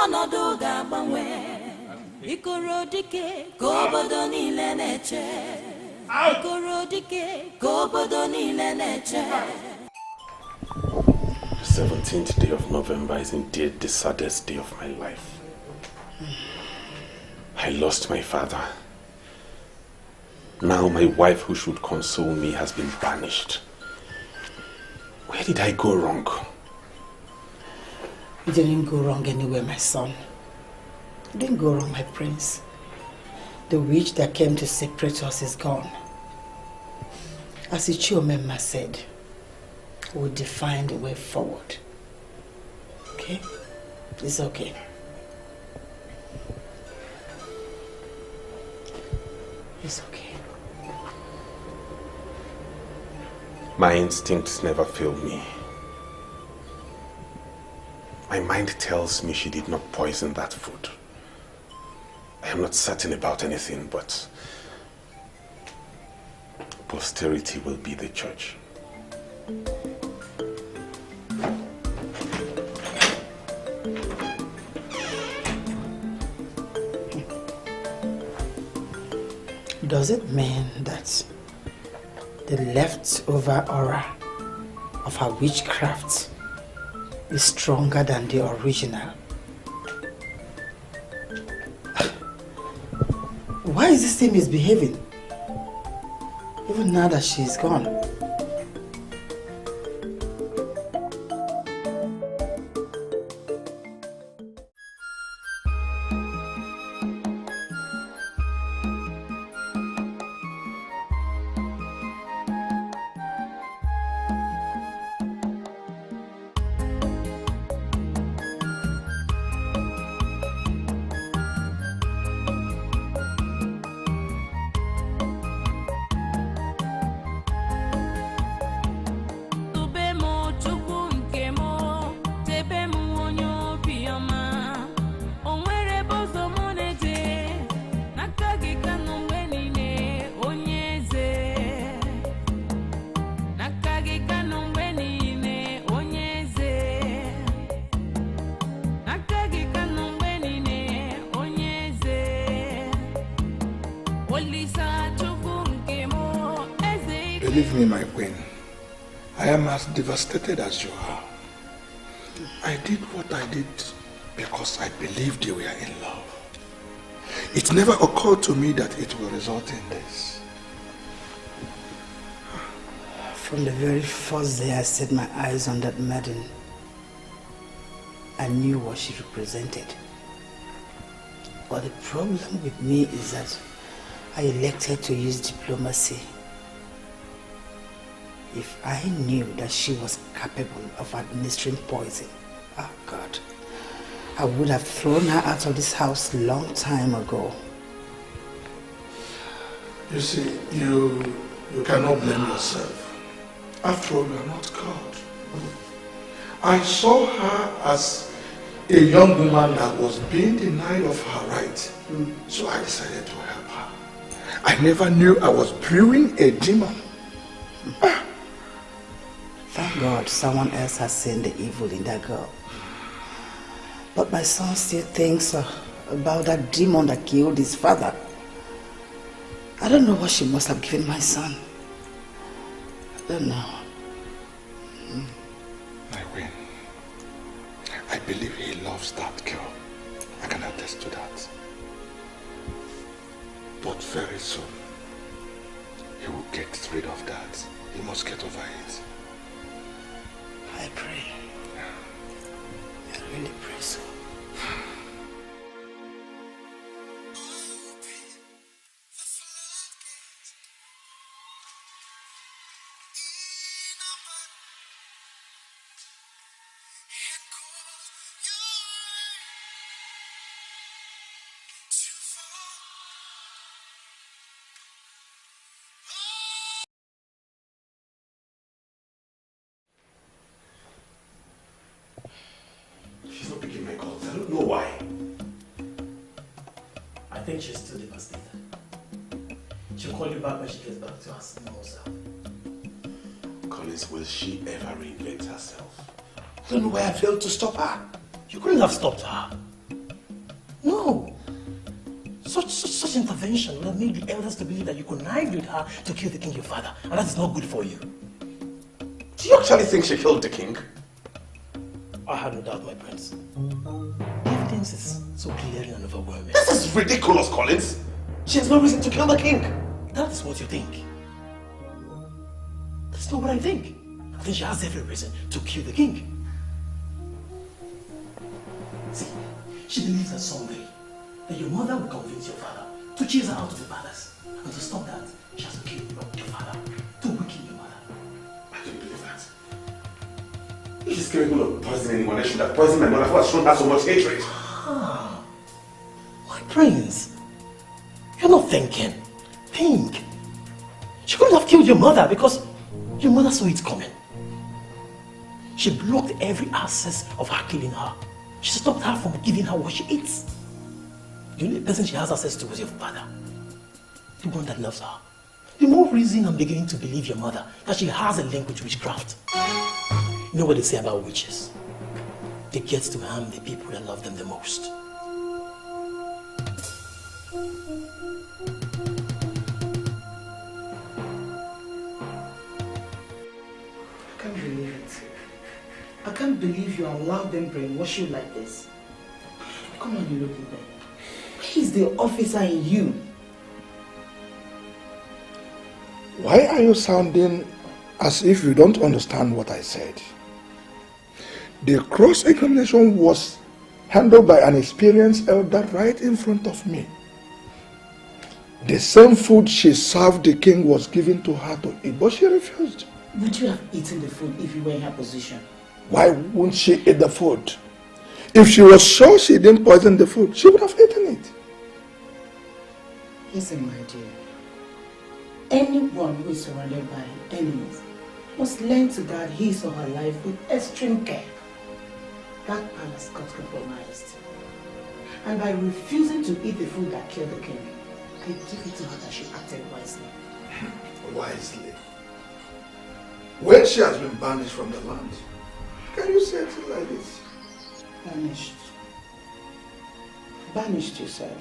ọnọdụ ga-agbanwe ikoro dike ka obodo niile na-eche ikoro dike ka obodo niile na-eche. The 17th day of November is indeed the saddest day of my life. I lost my father. Now my wife who should console me has been banished. Where did I go wrong? You didn't go wrong anywhere, my son. You didn't go wrong, my prince. The witch that came to separate us is gone. As Ichiomema said, we'll define the way forward. Okay? It's okay. It's okay. My instincts never fail me. My mind tells me she did not poison that food. I am not certain about anything, but posterity will be the judge. Does it mean that the leftover aura of her witchcraft is stronger than the original? Why is this thing misbehaving? Even now that she's gone. Believe me, my queen, I am as devastated as you are. I did what I did because I believed you were in love. It never occurred to me that it will result in this. From the very first day I set my eyes on that maiden, I knew what she represented. But the problem with me is that I elected to use diplomacy. If I knew that she was capable of administering poison, oh God, I would have thrown her out of this house long time ago. You see, you cannot blame yourself. After all, you are not God. I saw her as a young woman that was being denied of her right. So I decided to help her. I never knew I was brewing a demon. Thank God someone else has seen the evil in that girl. But my son still thinks about that demon that killed his father. I don't know what she must have given my son. I don't know. My queen, I believe he loves that girl. I can attest to that. But very soon, he will get rid of that. He must get over it. I pray. I really pray so. think she's still devastated. She'll call you back when she gets back to her normal self. Collins, will she ever reinvent herself? I don't know why I failed to stop her. You couldn't have stopped her. No. Such intervention would have made the elders to believe that you connived with her to kill the king, your father, and that is not good for you. Do you actually think she killed the king? I have no doubt, my prince. The evidence is so clear and overwhelming. This is ridiculous, Collins. She has no reason to kill the king. That is what you think. That's not what I think. I think she has every reason to kill the king. See, she believes that someday that your mother will convince your father to chase her out of the palace. And to stop that, she has to kill your father, to weaken your mother. I don't believe that. If she's capable of poisoning anyone, I should have poisoned my mother who has shown her so much hatred. Ah, my prince, you're not thinking. Think. She couldn't have killed your mother because your mother saw it coming. She blocked every access of her killing her. She stopped her from giving her what she eats. The only person she has access to was your father. The one that loves her. The more reason I'm beginning to believe your mother that she has a link with witchcraft. You know what they say about witches? They get to harm the people that love them the most. I can't believe it. I can't believe you allowed them brainwash you like this. Come on, you look at them. Where is the officer in you? Why are you sounding as if you don't understand what I said? The cross-examination was handled by an experienced elder right in front of me. The same food she served the king was given to her to eat, but she refused. Would you have eaten the food if you were in her position? Why wouldn't she eat the food? If she was sure she didn't poison the food, she would have eaten it. Listen, my dear. Anyone who is surrounded by enemies must learn to guard his or her life with extreme care. That palace got compromised. And by refusing to eat the food that killed the king, I give it to her that she acted wisely. Wisely? When she has been banished from the land, can you say it like this? Banished. Banished, you said.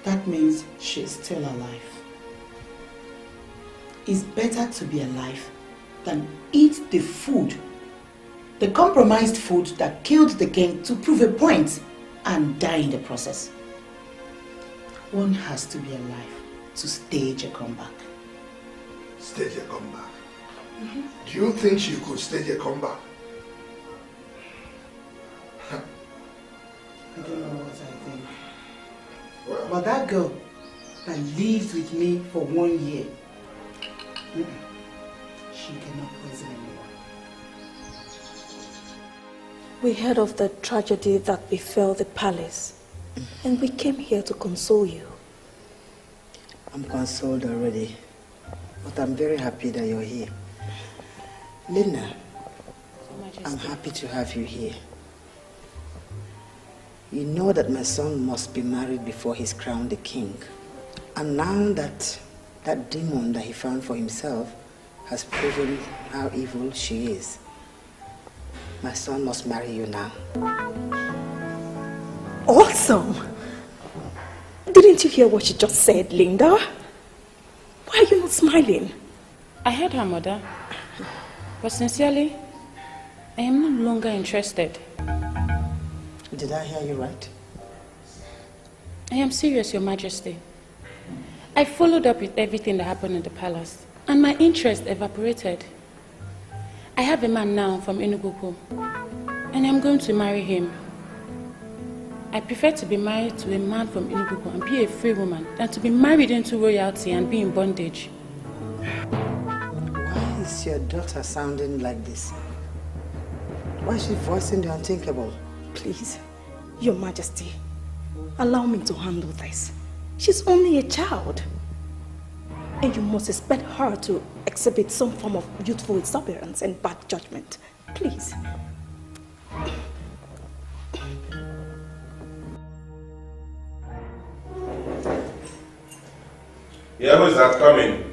That means she's still alive. It's better to be alive than eat the food, the compromised food that killed the king to prove a point and die in the process. One has to be alive to stage a comeback. Stage a comeback? Do you think she could stage a comeback? I don't know what I think. But that girl that lived with me for 1 year, she cannot poison anyone. We heard of the tragedy that befell the palace, and we came here to console you. I'm consoled already, but I'm very happy that you're here. Linda, I'm happy to have you here. You know that my son must be married before he's crowned the king. And now that that demon that he found for himself has proven how evil she is, my son must marry you now. Awesome! Didn't you hear what she just said, Linda? Why are you not smiling? I heard her, Mother. But sincerely, I am no longer interested. Did I hear you right? I am serious, Your Majesty. I followed up with everything that happened in the palace, and my interest evaporated. I have a man now from Enugu, and I'm going to marry him. I prefer to be married to a man from Enugu and be a free woman than to be married into royalty and be in bondage. Why is your daughter sounding like this? Why is she voicing the unthinkable? Please, Your Majesty, allow me to handle this. She's only a child. And you must expect her to exhibit some form of youthful exuberance and bad judgment. Please. Yeah, who is that coming?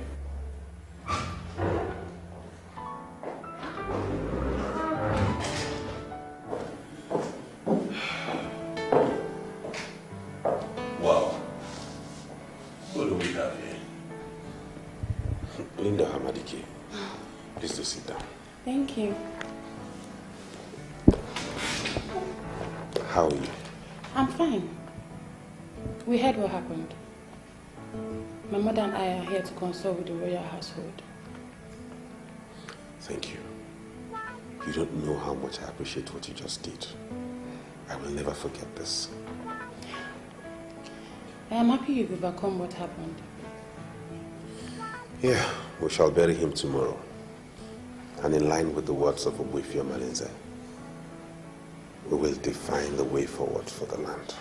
Wow. Who do we have here? Linda Hamadike. Please do sit down. Thank you. How are you? I'm fine. We heard what happened. My mother and I are here to consult with the royal household. Thank you. You don't know how much I appreciate what you just did. I will never forget this. I am happy you've overcome what happened. Yeah, we shall bury him tomorrow. And in line with the words of Obwefia Malinze, we will define the way forward for the land.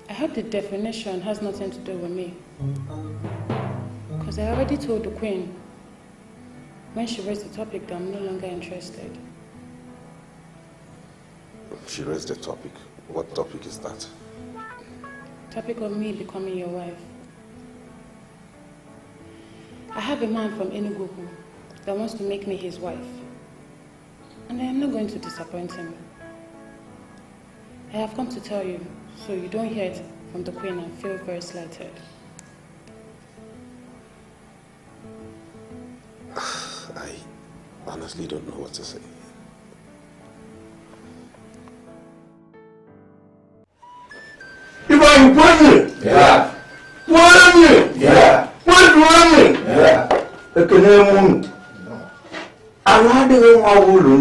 I hope the definition has nothing to do with me. Because I already told the Queen when she raised the topic that I'm no longer interested. She raised the topic. What topic is that? Topic of me becoming your wife. I have a man from Enugu that wants to make me his wife. And I am not going to disappoint him. I have come to tell you, so you don't hear it from the Queen and feel very slighted. I honestly don't know what to say. If I'm pregnant, yeah. What am you? Yeah. What's wrong? Yeah. The Canadian. I'm not doing what we do.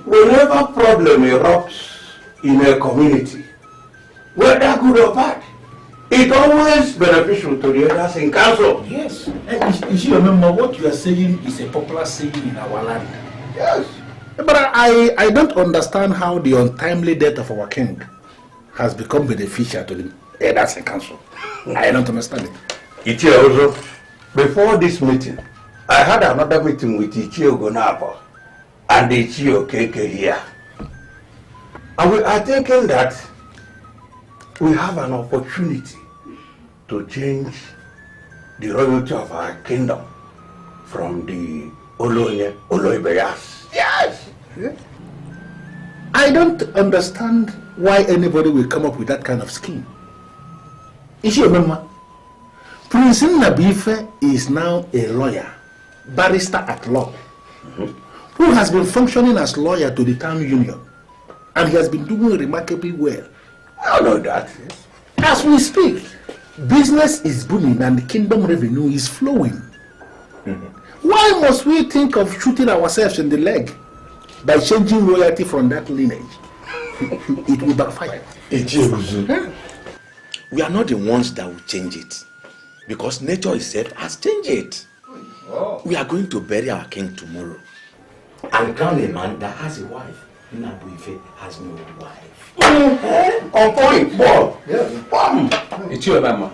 Whenever problem erupts in a community, whether good or bad, it's always beneficial to the others in council. Yes. And you should remember what you are saying is a popular saying in our land. Yes. But I don't understand how the untimely death of our king has become beneficial to the elders in council. I don't understand it. Ichie also, before this meeting, I had another meeting with Ichie Ogonapo and Ichie Okeke here. And we are thinking that we have an opportunity to change the royalty of our kingdom from the Oloibeyas. Yes! I don't understand why anybody will come up with that kind of scheme. Is you remember? Prince Nnabuife is now a lawyer, barrister at law, who has been functioning as lawyer to the town union, and he has been doing remarkably well. I know that. As we speak, business is booming and the kingdom revenue is flowing. Why must we think of shooting ourselves in the leg by changing royalty from that lineage? It will backfire. We are not the ones that will change it, because nature itself has changed it. We are going to bury our king tomorrow and crown a man that has a wife. Nnabuife has no wife. On point, Bob. It's you, Mama.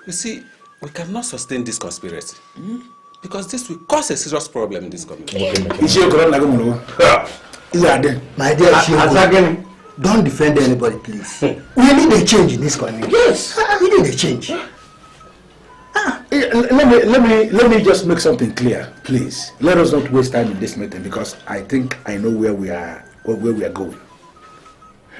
You see, we cannot sustain this conspiracy because this will cause a serious problem in this community. My dear Shiogo, don't defend anybody, please. We need a change in this community. Yes, we need a change. Let me just make something clear, please. Let us not waste time in this meeting because I think I know where we are going.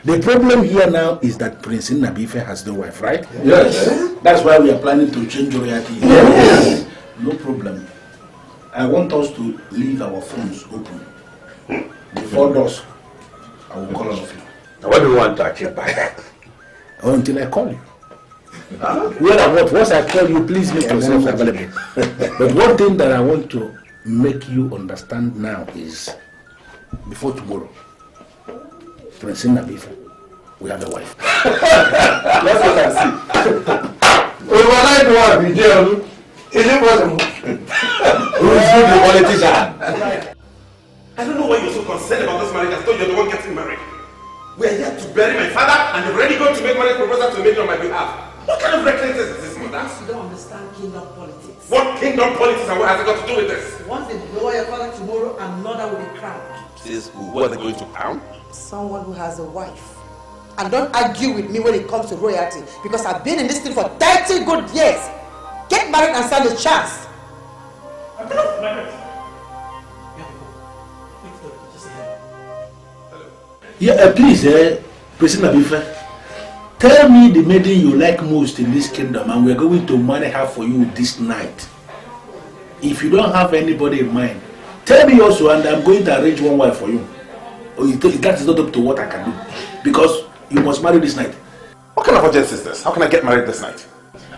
The problem here now is that Prince Nnabuife has no wife, right? Yes. That's why we are planning to change royalty. Yes. No problem. I want us to leave our phones open. Before dusk, I will call all of you. What do you want to achieve by that? Until I call you. Once I call you, please make yourself available. But one thing that I want to make you understand now is, before tomorrow, Prince Nnabuife, we have a wife. That's what I see. Overnight one, is it possible? Who's the politician? I don't know why you're so concerned about this marriage. I thought you're the one getting married. We are here to bury my father and you're already going to make marriage proposal to make on my behalf. What kind of recklessness is this, mother? You don't understand kingdom politics. What kingdom politics and what has it got to do with this? Once they blow your father tomorrow, another will be crowned. Who are they going to crown? Someone who has a wife And don't argue with me when it comes to royalty, because I've been in this thing for 30 good years. Get married and stand a chance. Yeah, please, President Abife, tell me the maiden you like most in this kingdom, and we're going to marry her for you this night. If you don't have anybody in mind, tell me also, and I'm going to arrange one wife for you. That is not up to what I can do, because you must marry this night. What kind of urgency is this? How can I get married this night?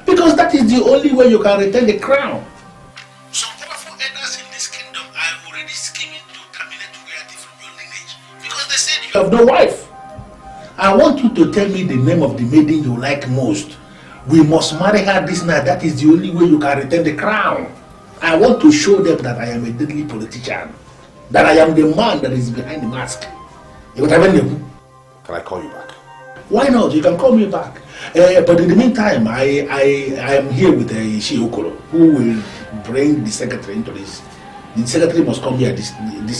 Because that is the only way you can retain the crown. Some powerful elders in this kingdom are already scheming to terminate royalty from your lineage, because they said you have no wife. I want you to tell me the name of the maiden you like most. We must marry her this night. That is the only way you can retain the crown. I want to show them that I am a deadly politician, that I am the man that is behind the mask. You got to name? Can I call you back? Why not? You can call me back. But in the meantime, I am here with Ishi Okoro, who will bring the secretary into this. The secretary must come here this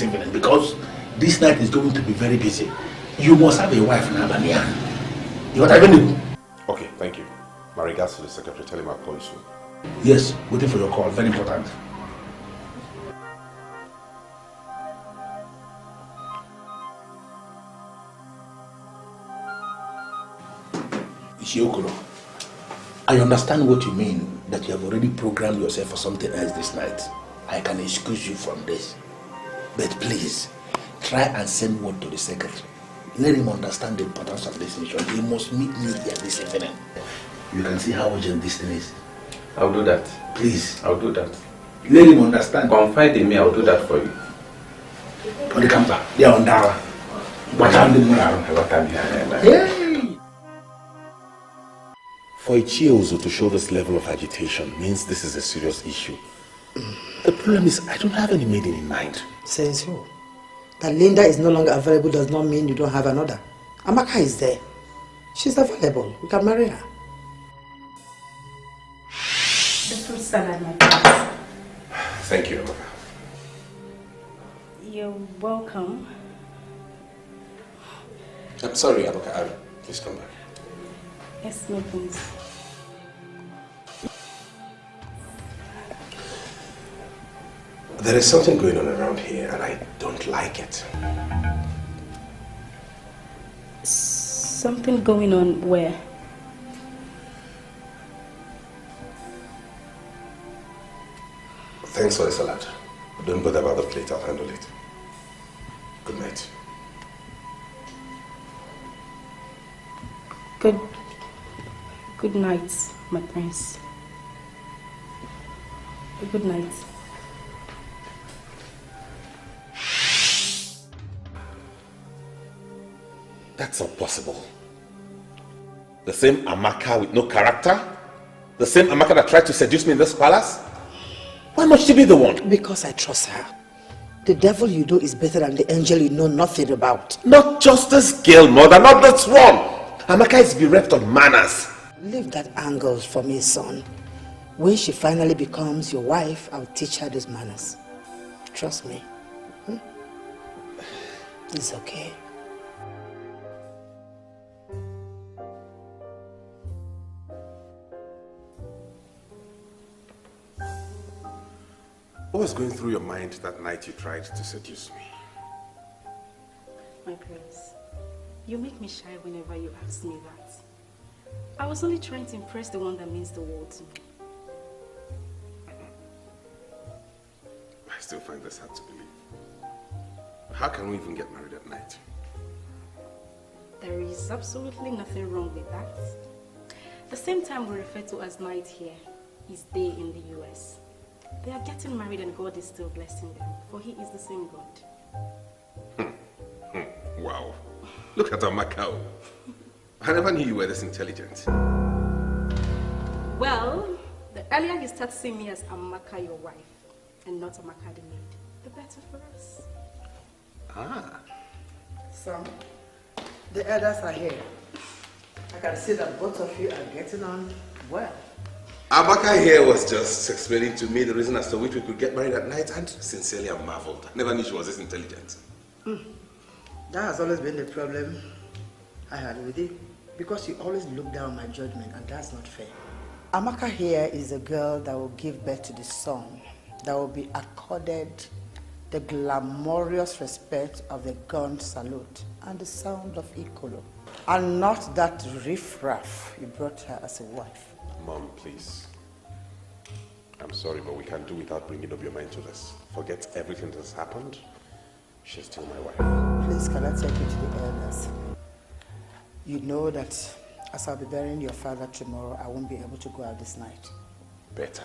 evening, because this night is going to be very busy. You must have a wife now, Bania. You got to name? Okay, thank you. My regards to the secretary. Tell him I'll call you soon. Yes, waiting for your call. Very important. Ishiokuro, I understand what you mean, that you have already programmed yourself for something else this night. I can excuse you from this. But please, try and send word to the secretary. Let him understand the importance of this mission. He must meet me here this evening. You can see how urgent this thing is. I'll do that. Please. I'll do that. Let him understand. Confide in me, I'll do that for you. On the camera, they are on Dara. What time did you For Ichiozo to show this level of agitation means this is a serious issue. The problem is, I don't have any maiden in mind. Says who? That Linda is no longer available does not mean you don't have another. Amaka is there. She's available. We can marry her. The fruit salad, my friends. Thank you, Amaka. You're welcome. I'm sorry, Amaka. Please come back. Yes, my prince. There is something going on around here and I don't like it. Something going on where? Thanks for the salad. Don't bother about the plate, I'll handle it. Good night. Good night, my prince. Good night. That's not possible. The same Amaka with no character? The same Amaka that tried to seduce me in this palace? Why must she be the one? Because I trust her. The devil you know is better than the angel you know nothing about. Not just this girl, mother, not this one. Amaka is bereft of manners. Leave that angle for me, son. When she finally becomes your wife, I'll teach her these manners. Trust me. It's okay. What was going through your mind that night you tried to seduce me? My prince, you make me shy whenever you ask me that. I was only trying to impress the one that means the world to me. I still find this hard to believe. How can we even get married at night? There is absolutely nothing wrong with that. The same time we refer to as night here is day in the US. They are getting married and God is still blessing them, for He is the same God. Wow. Look at Amaka. I never knew you were this intelligent. Well, the earlier you start seeing me as Amaka, your wife, and not Amaka the maid, the better for us. Ah. Sam, the elders are here. I can see that both of you are getting on well. Amaka here was just explaining to me the reason as to which we could get married at night, and sincerely I marveled. I never knew she was this intelligent. That has always been the problem. I agree with you. Because you always look down on my judgment, and that's not fair. Amaka here is a girl that will give birth to the son, that will be accorded the glamorous respect of the gun salute and the sound of Ikolo, and not that riffraff you brought her as a wife. Mom, please. I'm sorry, but we can't do without bringing up your mind to this. Forget everything that's happened. She's still my wife. Please, can I take you to the elders? You know that as I'll be burying your father tomorrow, I won't be able to go out this night. Better.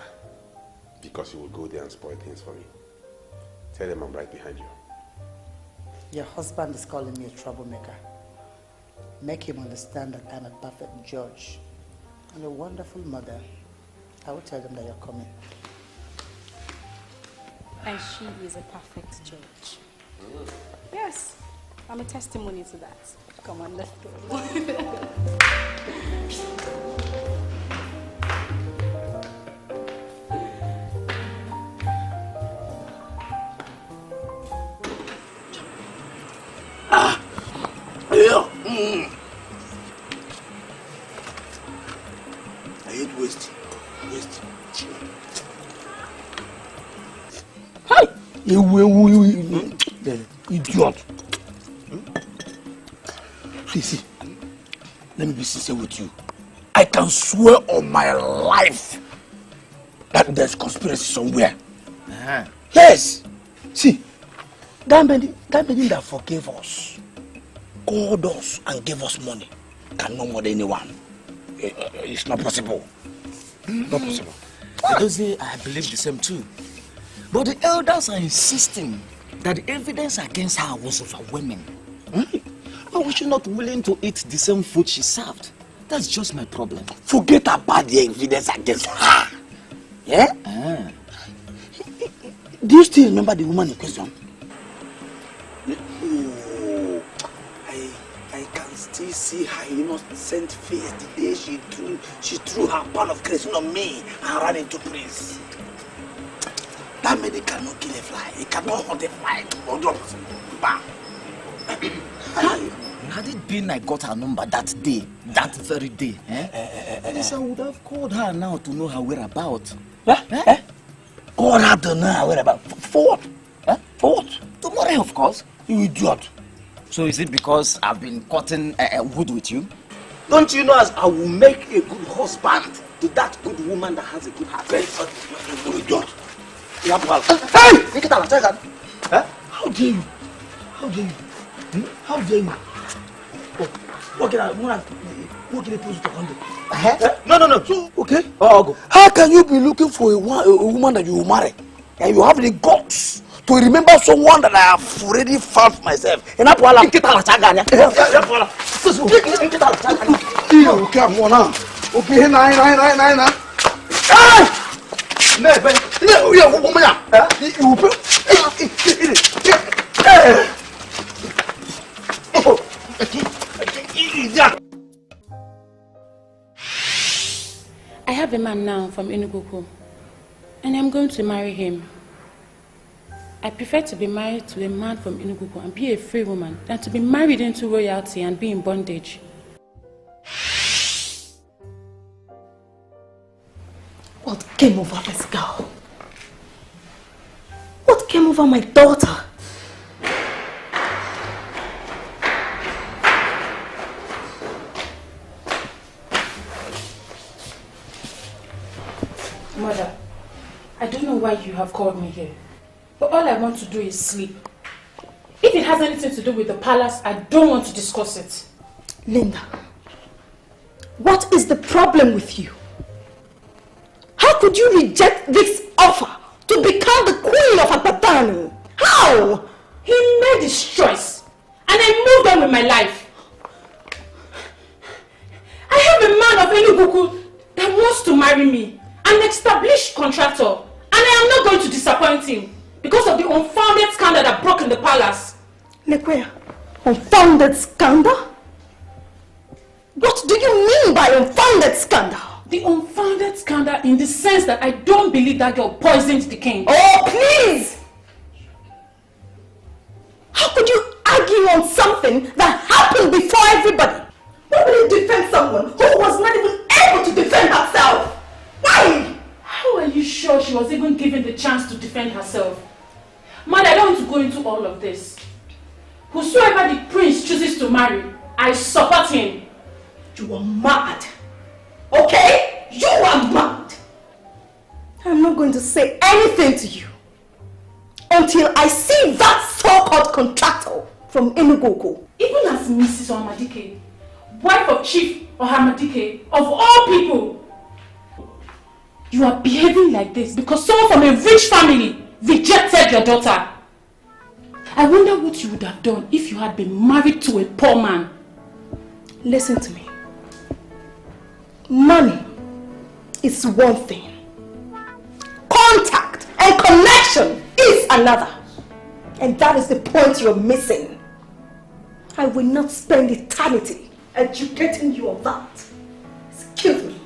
Because you will go there and spoil things for me. Tell them I'm right behind you. Your husband is calling me a troublemaker. Make him understand that I'm a perfect judge and a wonderful mother. I will tell them that you're coming. And she is a perfect judge. Yes, I'm a testimony to that. Come on, let's go. Yeah. I hate waste. Hi! You idiot. Please see, let me be sincere with you. I can swear on my life that there's conspiracy somewhere. Yes. See, that man that forgave us, called us and gave us money, can no more than anyone. It's not possible. Not possible. I don't say I believe the same too. But the elders are insisting that the evidence against her was of a woman. And was she not willing to eat the same food she served? That's just my problem. Forget about the evidence against her. Yeah? Do you still remember the woman in question? Oh, I can still see her innocent face the day she threw her pan of creation on me and ran into Prince. That man, he cannot kill a fly. He cannot hunt a fly. Had it been I got her number that day, that very day, I would have called her now to know her whereabouts. Call her to know her whereabouts? For what? For what? Tomorrow, of course. You idiot. So is it because I've been cutting wood with you? Don't you know as I will make a good husband to that good woman that has a good heart? You idiot. You have to help. Hey! Take it out. Take it. How dare you? How dare you? How dare you? What can I put to handle? No. So, okay. How can you be looking for a woman that you will marry and you have the guts to remember someone that I have already found for myself? And that's why I'm getting out. Okay, I'm going on. Okay, nine. I have a man now from Enugu, and I'm going to marry him. I prefer to be married to a man from Enugu and be a free woman than to be married into royalty and be in bondage. What came over this girl? What came over my daughter? Mother, I don't know why you have called me here, but all I want to do is sleep. If it has anything to do with the palace, I don't want to discuss it. Linda, what is the problem with you? How could you reject this offer to become the queen of Abatani? How? He made his choice, and I moved on with my life. I have a man of Enugu that wants to marry me, an established contractor, and I am not going to disappoint him because of the unfounded scandal that broke in the palace. Lekwea, unfounded scandal? What do you mean by unfounded scandal? The unfounded scandal in the sense that I don't believe that girl poisoned the king. Oh, please! How could you argue on something that happened before everybody? Why would you defend someone who was not even able to defend herself? Why? How are you sure she was even given the chance to defend herself? Mother, I don't want to go into all of this. Whosoever the prince chooses to marry, I support him. You are mad. Okay? You are mad. I'm not going to say anything to you until I see that so-called contractor from Enugu. Even as Mrs. Ohamadike, wife of Chief Ohamadike, of all people, you are behaving like this because someone from a rich family rejected your daughter. I wonder what you would have done if you had been married to a poor man. Listen to me. Money is one thing. Contact and connection is another. And that is the point you're missing. I will not spend eternity educating you on that. Excuse me.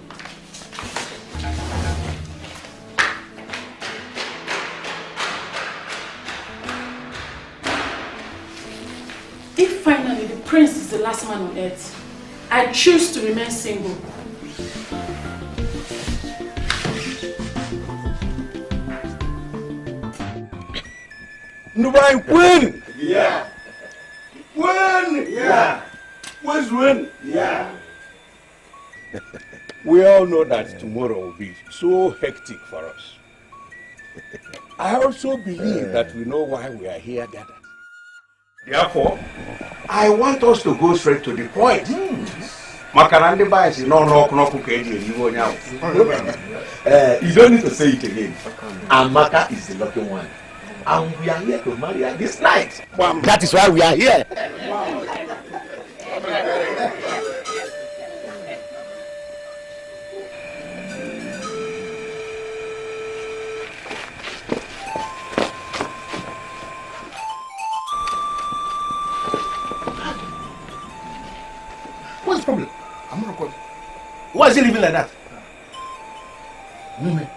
If finally the prince is the last man on earth, I choose to remain single. Nobody win! Yeah. Win! Yeah. Where's win? Yeah. We all know that tomorrow will be so hectic for us. I also believe that we know why we are here gathered. Therefore, I want us to go straight to the point. Makarandi bias is no you don't need to say it again. Amaka is the lucky one. And we are here to marry her this night. That is why we are here. What's the problem? I'm not recording. Why is he living like that? Women.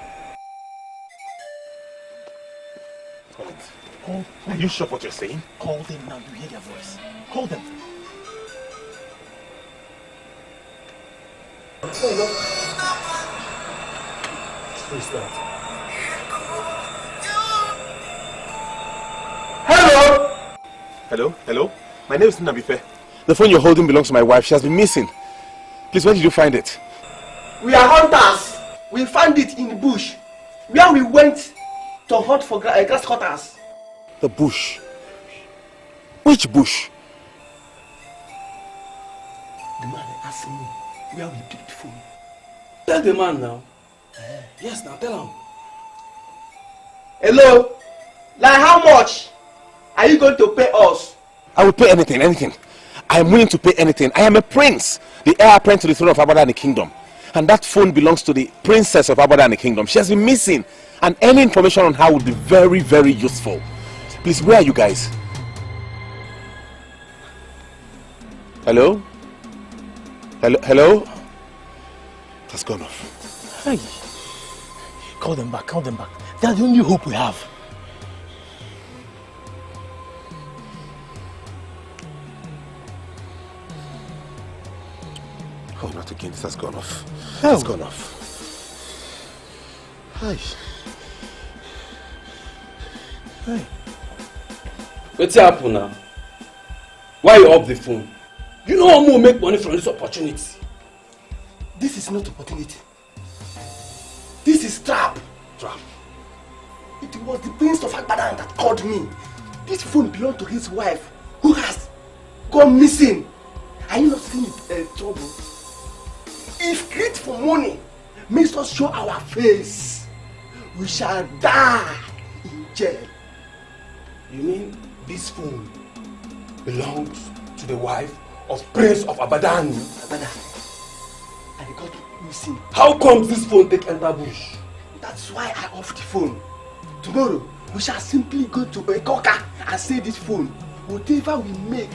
Are you sure what you're saying? Call them now, you hear their voice. Call them. Who is that? Hello! Hello? Hello? My name is Nabife. The phone you're holding belongs to my wife. She has been missing. Please, where did you find it? We are hunters. We found it in the bush where we went to hunt for grass cutters. The bush. Which bush? The man asked me where we picked the phone. Tell the man now. Yes, now tell him. Hello? Like how much are you going to pay us? I will pay anything, anything. I am willing to pay anything. I am a prince, the heir apparent to the throne of Abada and the kingdom. And that phone belongs to the princess of Abada and the kingdom. She has been missing. And any information on her would be very, very useful. Please, where are you guys? Hello? Hello? It has gone off. Hey, call them back, call them back. They are the only hope we have. Oh, not again. This has gone off. Oh. It's gone off. Hi. Hey. What's happened now? Why you off the phone? You know how more make money from this opportunity. This is not opportunity. This is trap. Trap. It was the prince of Agbadan that called me. This phone belonged to his wife, who has gone missing. Are you not seeing the trouble? If greed for money makes us show our face, we shall die in jail. You mean this phone belongs to the wife of Prince of Abadan? Abadan. And it got missing. How come this phone take enter bush? That's why I off the phone. Tomorrow, we shall simply go to Ekoka and say this phone. Whatever we make,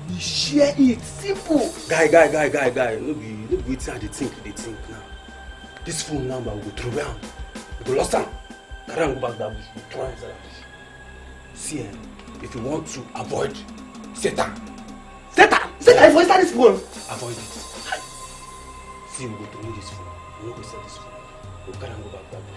we share it. Simple. Guy. No be wetin I dey think now. This phone number we go throw am. We go lost am. Carry am go back that bush. We try inside that bush. See, if you want to avoid Satan, Satan, if we start this phone. Avoid it. See, we go through this phone. We will sell this phone. We can't go back that way.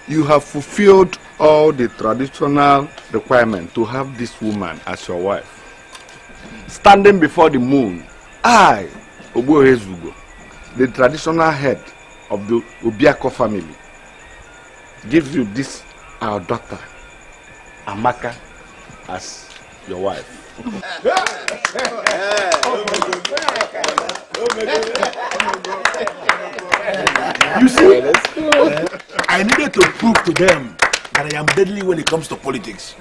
You have fulfilled all the traditional requirements to have this woman as your wife. Standing before the moon, I, Obohezugo, the traditional head of the Obiako family, gives you this, our daughter, Amaka, as your wife. You see, I needed to prove to them that I am deadly when it comes to politics.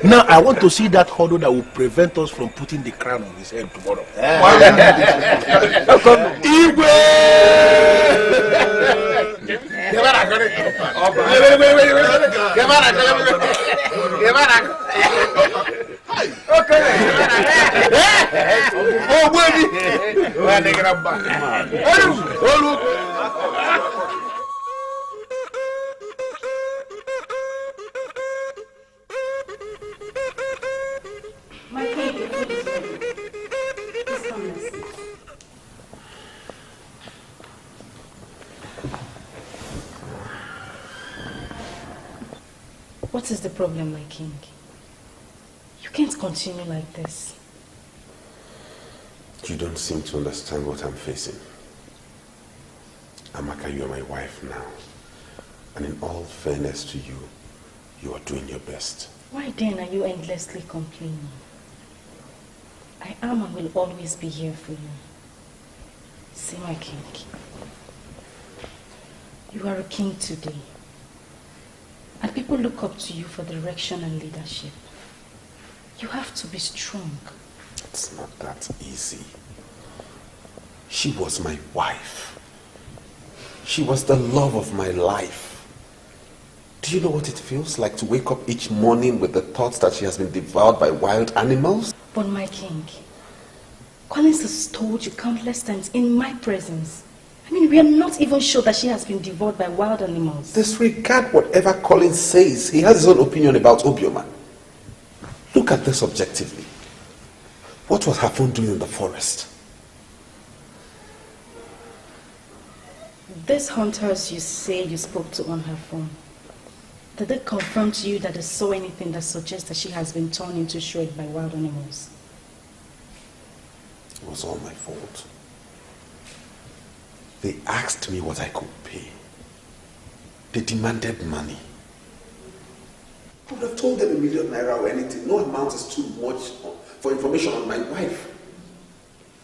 Now I want to see that hurdle that will prevent us from putting the crown on his head tomorrow. My king, the food is ready. Please come and sit. What is the problem, my king? You can't continue like this. You don't seem to understand what I'm facing. Amaka, you are my wife now. And in all fairness to you, you are doing your best. Why then are you endlessly complaining? I am and will always be here for you. See, my king, you are a king today. And people look up to you for direction and leadership. You have to be strong. It's not that easy. She was my wife. She was the love of my life. Do you know what it feels like to wake up each morning with the thoughts that she has been devoured by wild animals? But my king, Collins has told you countless times in my presence. I mean, we are not even sure that she has been devoured by wild animals. Disregard whatever Collins says. He has his own opinion about Obioma. Look at this objectively. What was her phone doing in the forest? These hunters you say you spoke to on her phone, did they confirm to you that they saw anything that suggests that she has been torn into shreds by wild animals? It was all my fault. They asked me what I could pay. They demanded money. I would have told them ₦1,000,000 or anything. No amount is too much for information on my wife.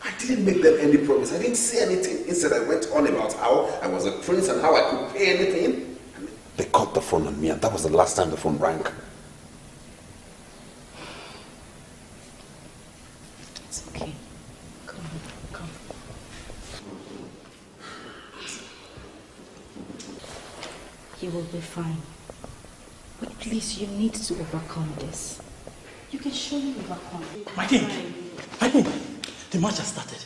I didn't make them any promise. I didn't say anything. Instead, I went on about how I was a prince and how I could pay anything. And they called the phone on me, and that was the last time the phone rang. It's okay. Come. You will be fine. But please, you need to overcome this. You can surely overcome it. My king, the match has started.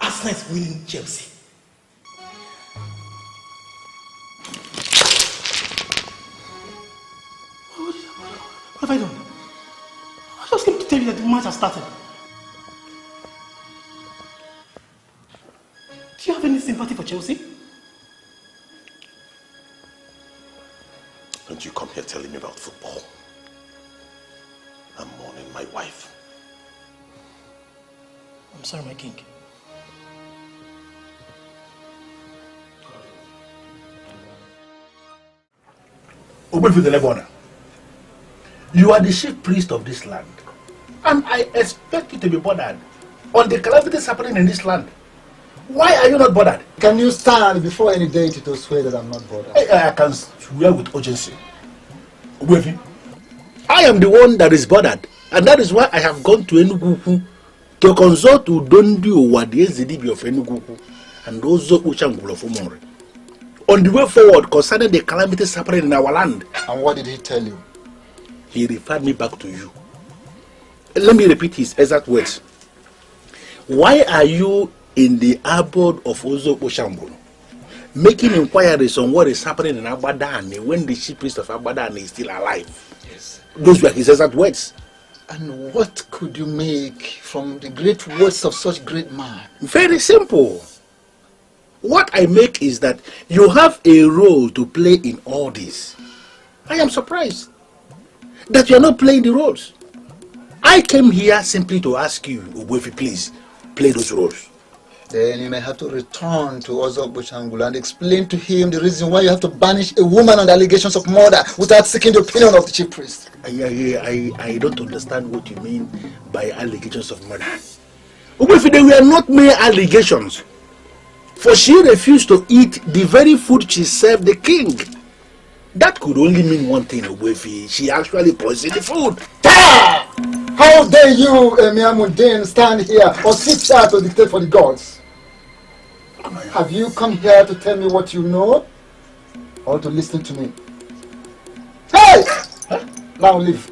Arsenal is winning Chelsea. What have I done? I just came to tell you that the match has started. Do you have any sympathy for Chelsea? Don't you come here telling me about football. I'm mourning my wife. I'm sorry, my king. You are the chief priest of this land, and I expect you to be bothered on the calamities happening in this land. Why are you not bothered? Can you stand before any deity to swear that I'm not bothered? I can swear with urgency. I am the one that is bothered, and that is why I have gone to Enugu to consult Udondi Owadiezedibi of Enugu and also Uchangul of Umore on the way forward concerning the calamities happening in our land. And what did he tell you? He referred me back to you. Let me repeat his exact words. Why are you in the abode of Ozo Oshambulu, making inquiries on what is happening in Abadani when the chief priest of Abadani is still alive? Yes. Those were his exact words. And what could you make from the great words of such great man? Very simple. What I make is that you have a role to play in all this. I am surprised that you are not playing the roles. I came here simply to ask you, Ogbuefi, please, play those roles. Then you may have to return to Ozo Boshangul and explain to him the reason why you have to banish a woman on the allegations of murder without seeking the opinion of the chief priest. I don't understand what you mean by allegations of murder. Ogbuefi, they were not mere allegations. For she refused to eat the very food she served the king. That could only mean one thing, Ogbuefi. She actually poisoned the food. How dare you, Emir Mundin, stand here or sit here to dictate for the gods? Have you come here to tell me what you know or to listen to me? Hey! Huh? Now leave.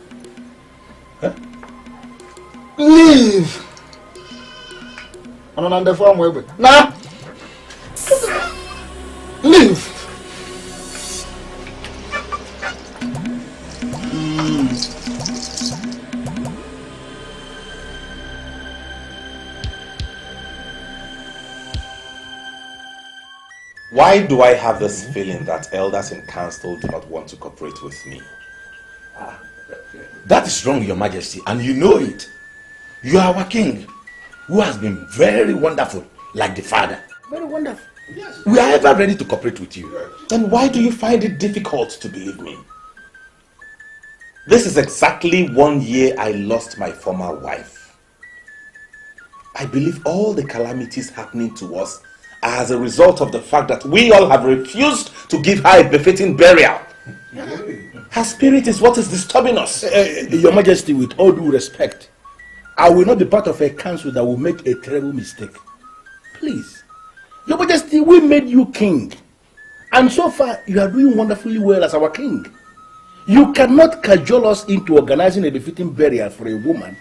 Huh? Leave! I don't understand where we now. Leave! Why do I have this feeling that elders in council do not want to cooperate with me? That is wrong, Your Majesty, and you know it. You are our king, who has been very wonderful, like the father. Very wonderful. Yes. We are ever ready to cooperate with you. Then why do you find it difficult to believe me? This is exactly 1 year I lost my former wife. I believe all the calamities happening to us are as a result of the fact that we all have refused to give her a befitting burial. Her spirit is what is disturbing us. Your Majesty, with all due respect, I will not be part of a council that will make a terrible mistake. Please. Your Majesty, we made you king. And so far, you are doing wonderfully well as our king. You cannot cajole us into organizing a befitting burial for a woman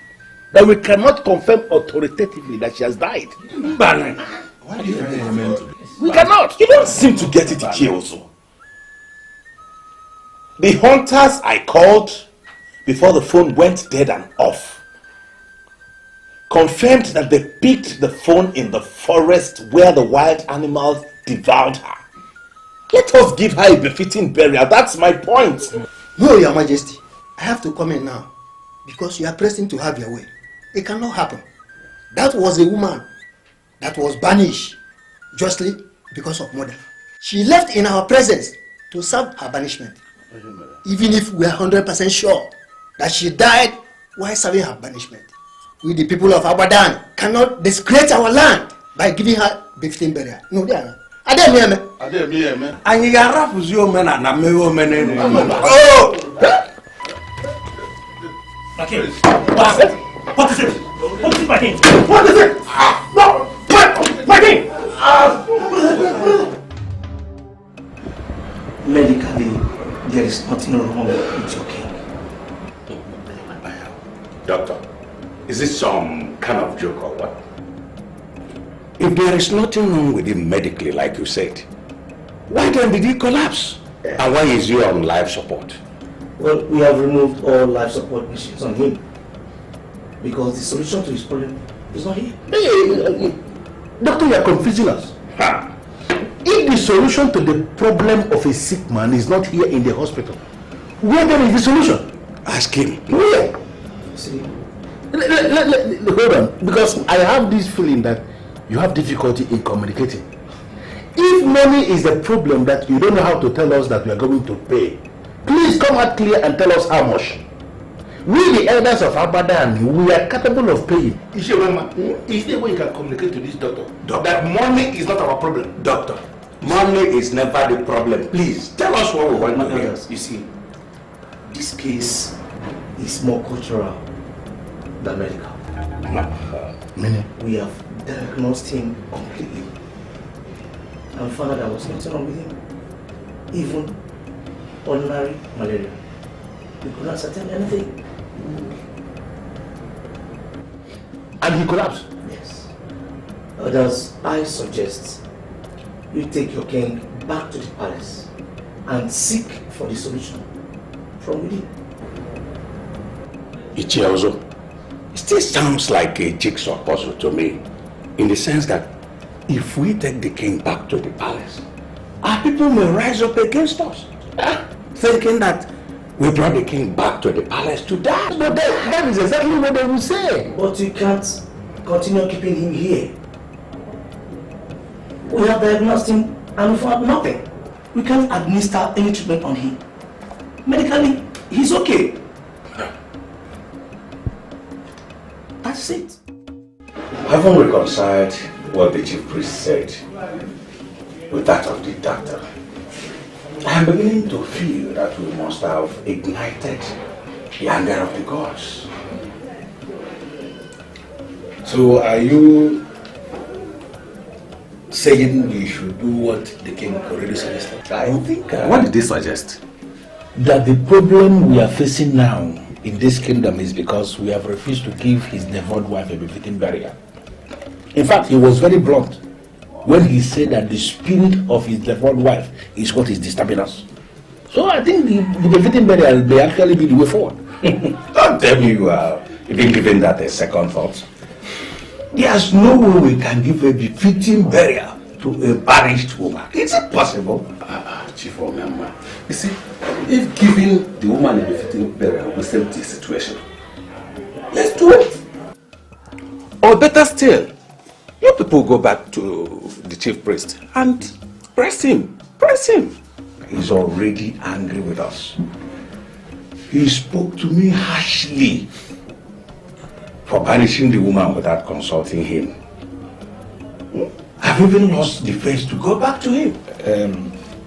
that we cannot confirm authoritatively that she has died. Why do you think we cannot. You don't seem to get it, Ikiozo. The hunters I called before the phone went dead and off confirmed that they picked the phone in the forest where the wild animals devoured her. Let us give her a befitting burial. That's my point. No, Your Majesty. I have to come in now because you are pressing to have your way. It cannot happen. That was a woman that was banished justly because of murder. She left in our presence to serve her banishment. Even if we are 100% sure that she died while serving her banishment. We, the people of Abadan, cannot disgrace our land by giving her befitting burial. No, they are not. Oh! Okay. What is it? What is it, my king? What is it? No! What? My king! Medically, there is nothing wrong with your king. Doctor, is this some kind of joke or what? If there is nothing wrong with him medically, like you said, why then did he collapse? And why is he on life support? Well, we have removed all life support machines on him because the solution to his problem is not here. Hey, doctor, you are confusing us. If the solution to the problem of a sick man is not here in the hospital, where then is the solution? Ask him. Where? See, hold on, because I have this feeling that you have difficulty in communicating. If money is the problem that you don't know how to tell us that we are going to pay, please come out clear and tell us how much. We, the elders of Abadan, we are capable of paying. Is there a way you can communicate to this doctor that money is not our problem? Doctor, money is never the problem. Please, tell us what we want to hear. You see, this case is more cultural than medical. Meaning? We have diagnosed him completely and found out there was nothing wrong with him. Even ordinary malaria. We could not ascertain anything. And he collapsed? Yes. Others, I suggest you take your king back to the palace and seek for the solution from within. Ichiozo, it still sounds like a jigsaw puzzle to me, in the sense that if we take the king back to the palace, our people may rise up against us, thinking that we brought the king back to the palace to die. But that is exactly what they will say. But you can't continue keeping him here. We have diagnosed him and we found nothing. We can't administer any treatment on him. Medically, he's okay. That's it. Having reconciled what the chief priest said with that of the doctor, I am beginning to feel that we must have ignited the anger of the gods. So are you saying we should do what the king already suggested? I think... what did they suggest? That the problem we are facing now in this kingdom is because we have refused to give his devoured wife a befitting burial. In fact, he was very blunt when he said that the spirit of his devoured wife is what is disturbing us. So I think the befitting burial may actually be the way forward. Don't tell me you are even giving that a second thought. There's no way we can give a befitting burial to a banished woman. It's impossible. Chief Omemma, you see, if giving the woman a befitting burial will save the situation, let's do it. Or better still, you people go back to the chief priest and press him. Press him. He's already angry with us. He spoke to me harshly for banishing the woman without consulting him. I've even lost the face to go back to him.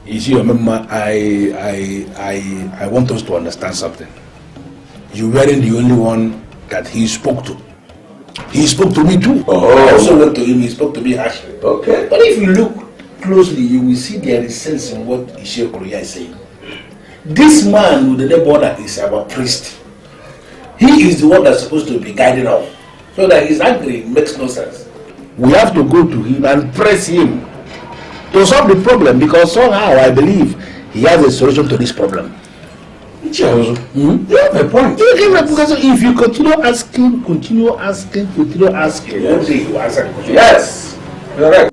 You see, Omemma, I want us to understand something. You weren't the only one that he spoke to. He spoke to me too. I also went to him, he spoke to me harshly. Okay. But if you look closely, you will see there is sense in what Ishe Kuruya is saying. This man with the name border is our priest. He is the one that's supposed to be guiding us. So that his angry makes no sense. We have to go to him and press him to solve the problem, because somehow I believe he has a solution to this problem. You have a point. Because if you continue asking, one day you answer the question. Yes, you're right.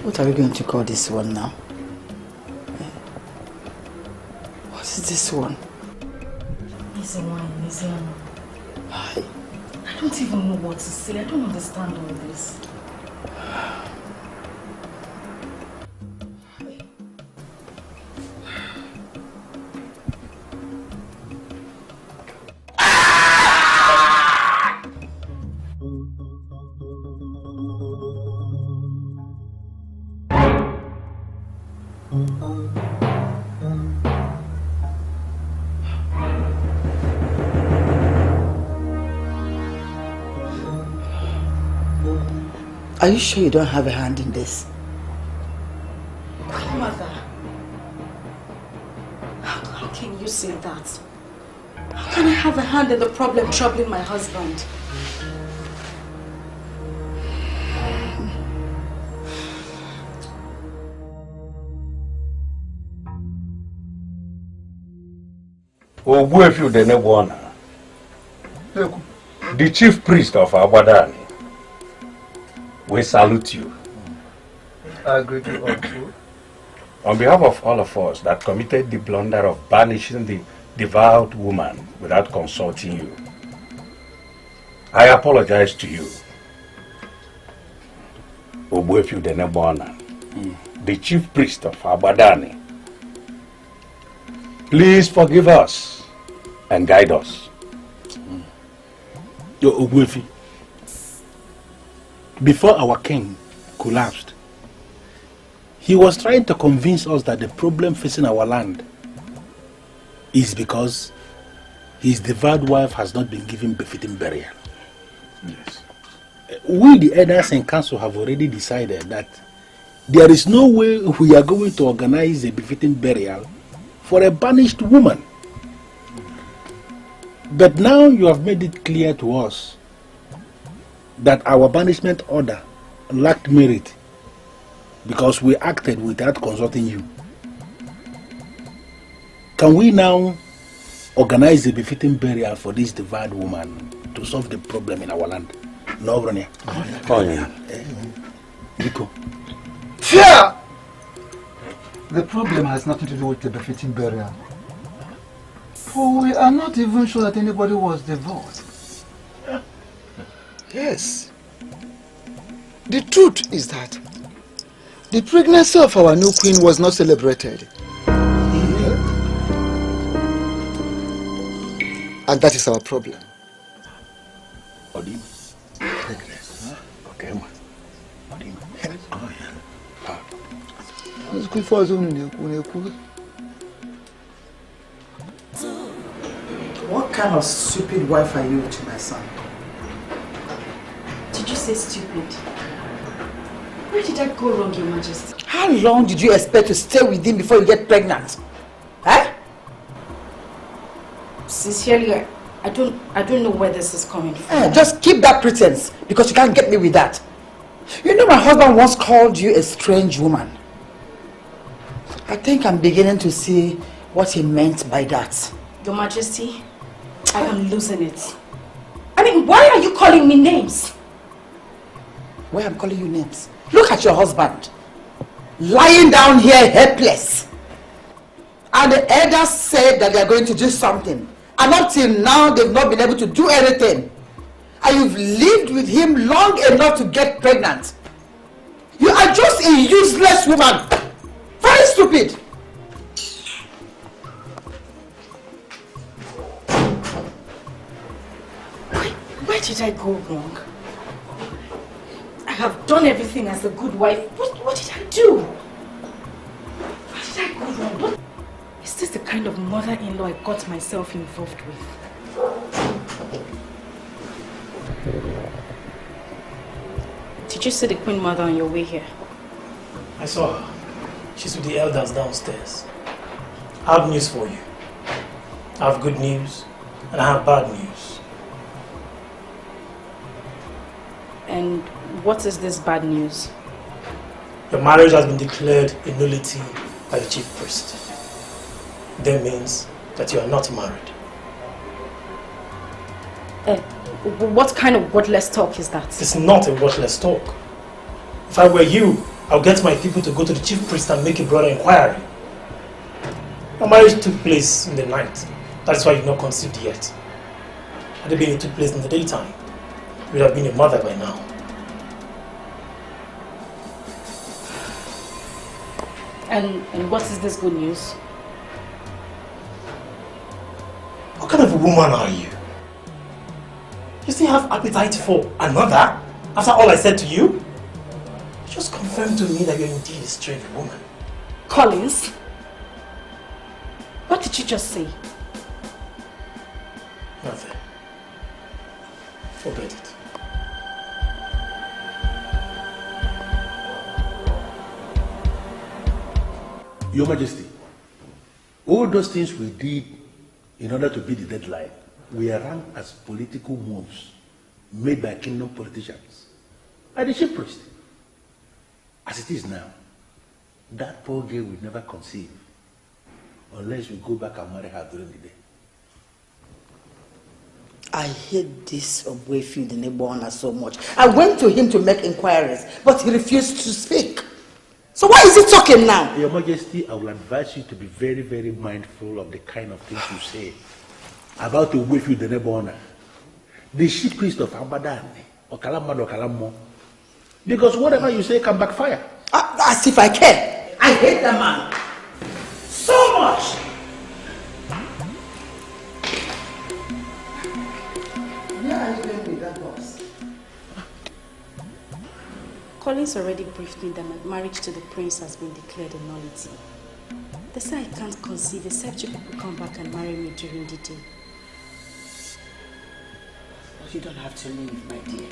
What are we going to call this one now? What is this one? Easy wine, easy wine. I don't even know what to say. I don't understand all this. Are you sure you don't have a hand in this? Mother, how can you say that? How can I have a hand in the problem troubling my husband? The chief priest of Abadani, we salute you. I agree to all too. On behalf of all of us that committed the blunder of banishing the devout woman without consulting you, I apologize to you. Ogbuefi Denebona, the chief priest of Abadani. Please forgive us and guide us. Yo, Ogbuefi, before our king collapsed, he was trying to convince us that the problem facing our land is because his devout wife has not been given befitting burial. Yes. We, the elders in council, have already decided that there is no way we are going to organize a befitting burial for a banished woman. But now you have made it clear to us that our banishment order lacked merit because we acted without consulting you. Can we now organize a befitting burial for this divine woman to solve the problem in our land? No, Bronya. Oh, yeah. Rico. Fear! The problem has nothing to do with the befitting burial. For we are not even sure that anybody was divorced. Yes. The truth is that the pregnancy of our new queen was not celebrated. And that is our problem. Okay. What kind of stupid wife are you to my son? Did you say stupid? Where did I go wrong, Your Majesty? How long did you expect to stay with him before you get pregnant? Eh? Sincerely, I don't know where this is coming from. Just keep that pretense, because you can't get me with that. You know, my husband once called you a strange woman. I think I'm beginning to see what he meant by that. Your Majesty, I am losing it. I mean, why are you calling me names? Why I'm calling you names? Look at your husband. Lying down here helpless. And the elders said that they are going to do something. And up till now, they've not been able to do anything. And you've lived with him long enough to get pregnant. You are just a useless woman. Very stupid. Where did I go wrong? I have done everything as a good wife. What did I do? Where did I go wrong? Is this the kind of mother-in-law I got myself involved with? Did you see the Queen Mother on your way here? I saw her. She's with the elders downstairs. I have news for you. I have good news and I have bad news. And what is this bad news? Your marriage has been declared a nullity by the chief priest. That means that you are not married. What kind of wordless talk is that? It's not a wordless talk. If I were you, I'll get my people to go to the chief priest and make a broader inquiry. Your marriage took place in the night. That's why you've not conceived yet. Had it been it took place in the daytime, you would have been a mother by now. And what is this good news? What kind of a woman are you? You still have appetite for another after all I said to you? You just confirmed to me that you're indeed a strange woman. Collins? What did you just say? Nothing. Forget it. Your Majesty, all those things we did in order to beat the deadline, we are ranked as political moves made by kingdom politicians, by the chief priest. As it is now, that poor girl will never conceive unless we go back and marry her during the day. I hate this Mwavit the neighbor so much. I went to him to make inquiries, but he refused to speak. So why is he talking now? Your Majesty, I will advise you to be very, very mindful of the kind of things you say about the Mwavit the neighbor. The chief priest of Abadan, or Kalamo, because whatever you say can backfire. As if I care. I hate that man so much. Where are you going with that box? Collins already briefed me that my marriage to the prince has been declared a nullity. They say I can't conceive except you people come back and marry me during the day. But you don't have to leave, my dear.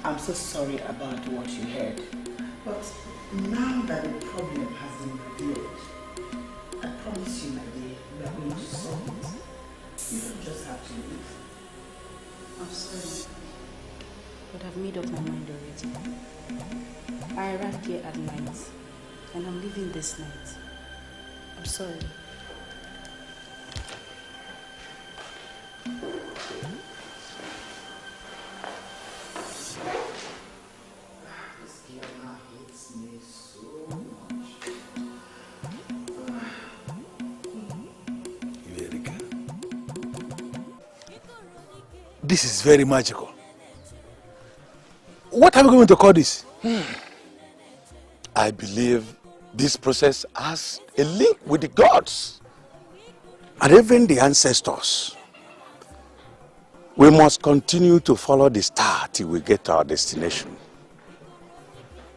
I'm so sorry about what you heard. But now that the problem has been revealed, I promise you, my dear, we are going to solve it. You don't just have to leave. I'm sorry. made up my mind already. I arrived here at night, and I'm leaving this night. I'm sorry. This is very magical. What are we going to call this? I believe this process has a link with the gods and even the ancestors. We must continue to follow the star till we get to our destination.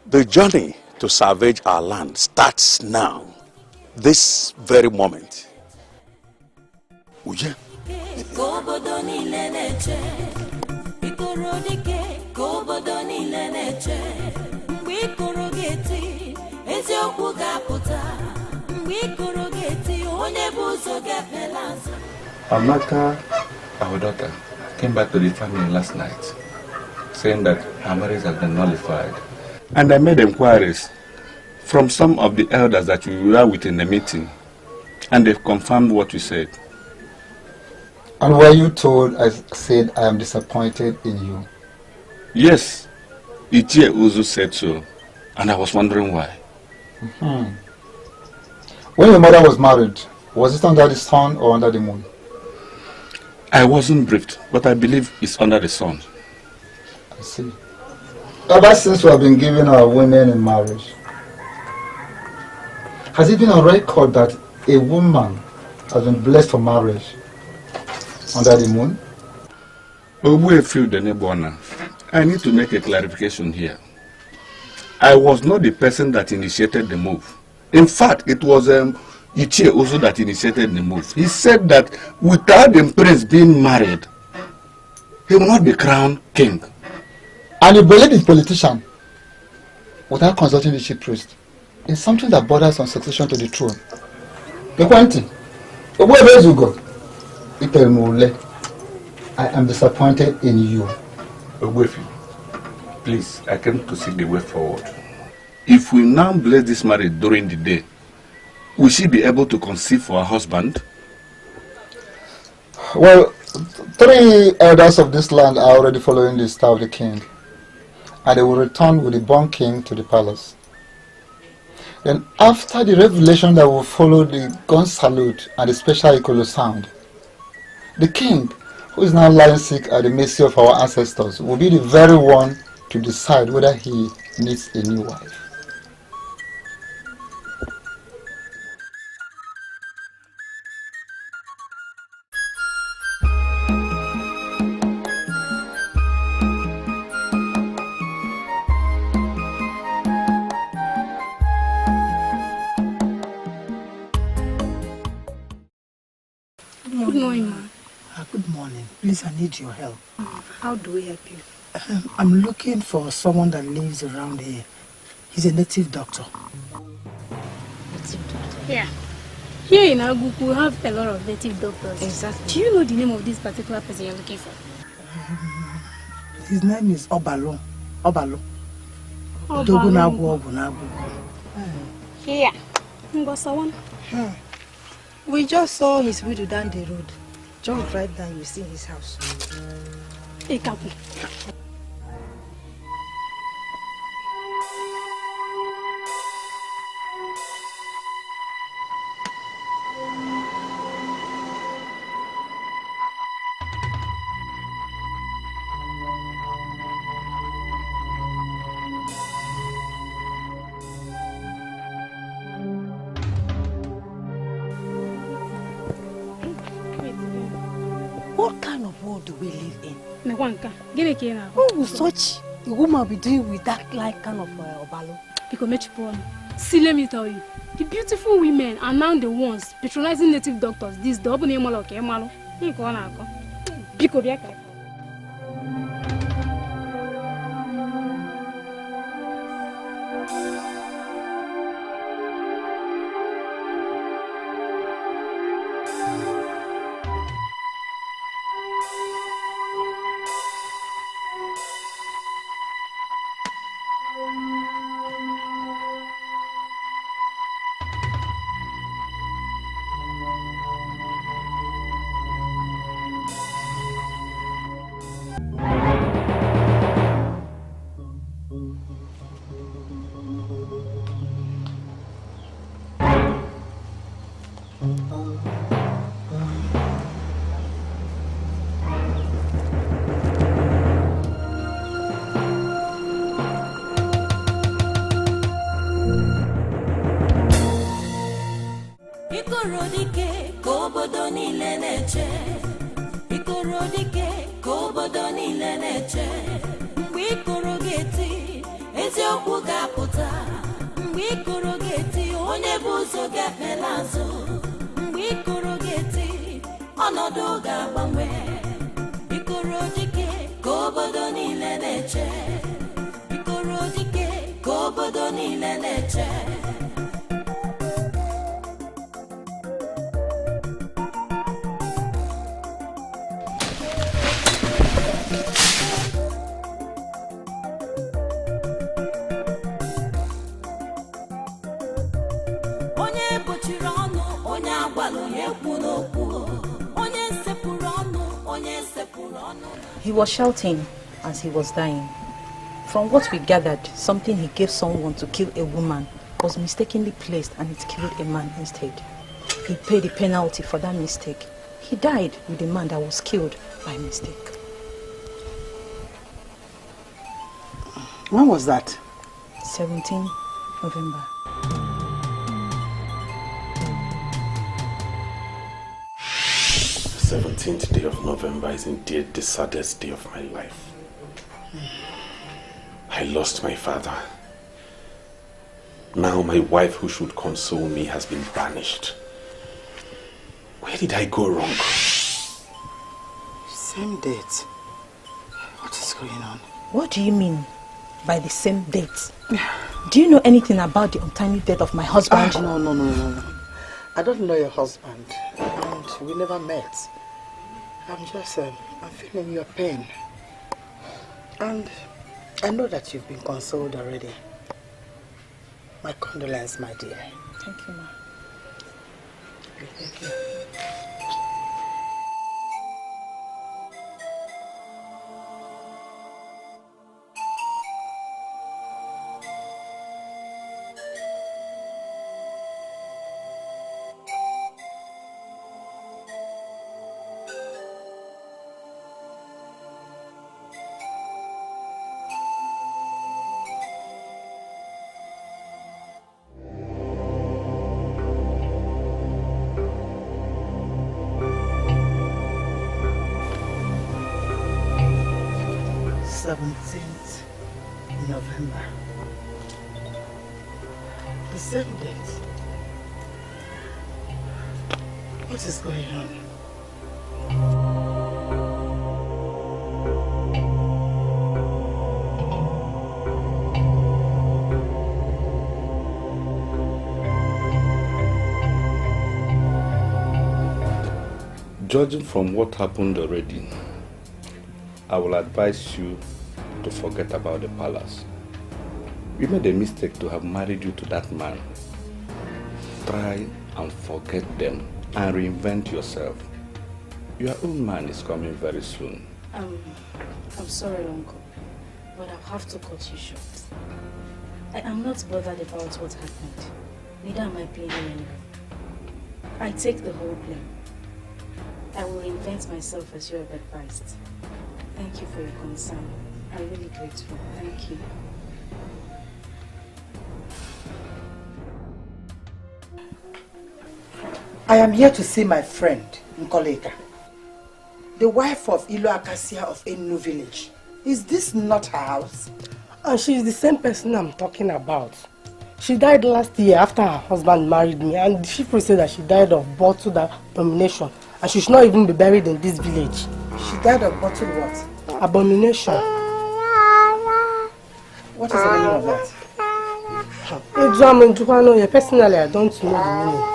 The journey to salvage our land starts now, this very moment. Uje. Amaka, our daughter, came back to the family last night, saying that her marriage has been nullified. And I made inquiries from some of the elders that we were with in the meeting, and they've confirmed what you said. And were you told I said I am disappointed in you? Yes, Ichie Uzu said so, and I was wondering why. When your mother was married, was it under the sun or under the moon? I wasn't briefed, but I believe it's under the sun. I see. Ever since we have been giving our women in marriage, has it been on record that a woman has been blessed for marriage under the moon? I need to make a clarification here. I was not the person that initiated the move. In fact, it was Ichie also that initiated the move. He said that without the prince being married, he will not be crowned king. And you believe the politician without consulting the chief priest is something that borders on succession to the throne. I am disappointed in you. Ogwefi, please, I came to see the way forward. If we now bless this marriage during the day, will she be able to conceive for her husband? Well, 3 elders of this land are already following the star of the king, and they will return with the born king to the palace. Then after the revelation that will follow the gun salute and the special Ikolo sound, the king, who is now lying sick at the mercy of our ancestors, will be the very one to decide whether he needs a new wife. Good morning, ma. Good morning. Please, I need your help. How do we help you? I'm looking for someone that lives around here. He's a native doctor. Yeah. Here in Aguku, we have a lot of native doctors. Exactly. Do you know the name of this particular person you're looking for? His name is Obalo. Obalo. Here. Ngosawan. We just saw his widow down the road. Just right down, you see his house. Ekapu. What kind of world do we live in? What will such a woman be doing with that kind of Obalo? See, let me tell you, the beautiful women are now the ones patronizing native doctors. This double name okay, malo. Ikorodike kobodo niile na-eche. Ikorodike kobodo niile na-eche. Mgbe ikoro ga-eti eziokwu ga-apụta. Mgbe ikoro ga-eti onye bụ ụzọ ga-efela azụ. Mgbe ikoro ga-eti ọnọdụ ga-agbanwe. Ikorodike kobodo niile na-eche. Ikorodike kobodo niile na-eche. He was shouting as he was dying. From what we gathered, something he gave someone to kill a woman was mistakenly placed and it killed a man instead. He paid the penalty for that mistake. He died with a man that was killed by mistake. When was that? 17 November. 17th day of November is indeed the saddest day of my life. I lost my father. Now my wife who should console me has been banished. Where did I go wrong? Same date. What is going on? What do you mean by the same date? Do you know anything about the untimely death of my husband? No. I don't know your husband. And we never met. I'm feeling your pain. And I know that you've been consoled already. My condolences, my dear. Thank you, ma. Thank you. 17th November. The same date. What is going on? Judging from what happened already, I will advise you to forget about the palace. We made a mistake to have married you to that man. Try and forget them and reinvent yourself. Your own man is coming very soon. I'm sorry, Uncle, but I'll have to cut you short. I am not bothered about what happened. Neither am I blaming anyone. I take the whole blame. I will reinvent myself as you have advised. Thank you for your concern. I'm really grateful. Thank you. I am here to see my friend, Nkoleka, the wife of Ilo Acacia of Enu village. Is this not her house? And she's the same person I'm talking about. She died last year after her husband married me, and she said that she died of bottled abomination, and she should not even be buried in this village. She died of bottled what? Abomination. What is the meaning of that? Personally, I don't know the meaning.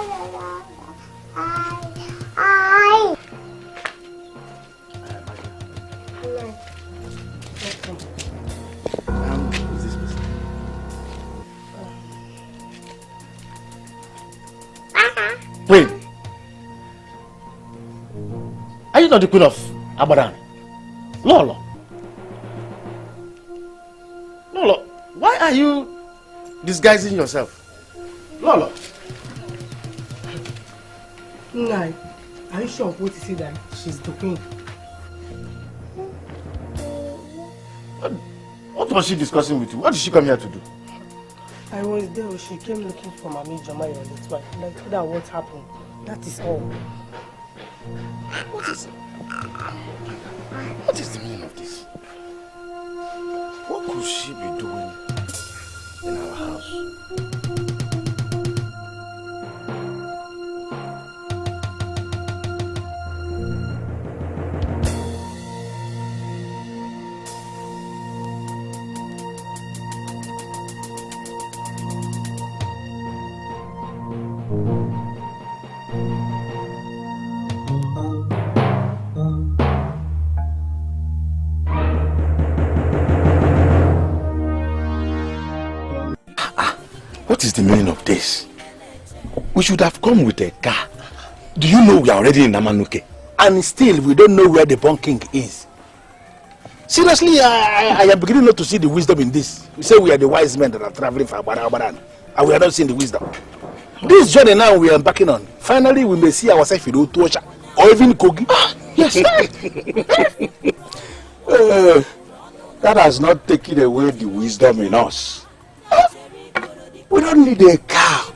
Wait. Are you not the queen of Abadan? Lolo. Lolo, why are you disguising yourself? Lolo. Nai, are you sure of what you say that she's the queen? What was she discussing with you? What did she come here to do? I was there. She came looking for Mami Jama, your late wife. And I told her what happened. That is all. What is the meaning of this? What could she be doing in our house? What is the meaning of this? We should have come with a car. Do you know we are already in Namanuke? And still, we don't know where the Born King is. Seriously, I am beginning not to see the wisdom in this. We say we are the wise men that are traveling from Abadan, and we are not seeing the wisdom. This journey now we are embarking on, finally we may see ourselves in Otuosha or even Kogi. Yes. That has not taken away the wisdom in us. We don't need a car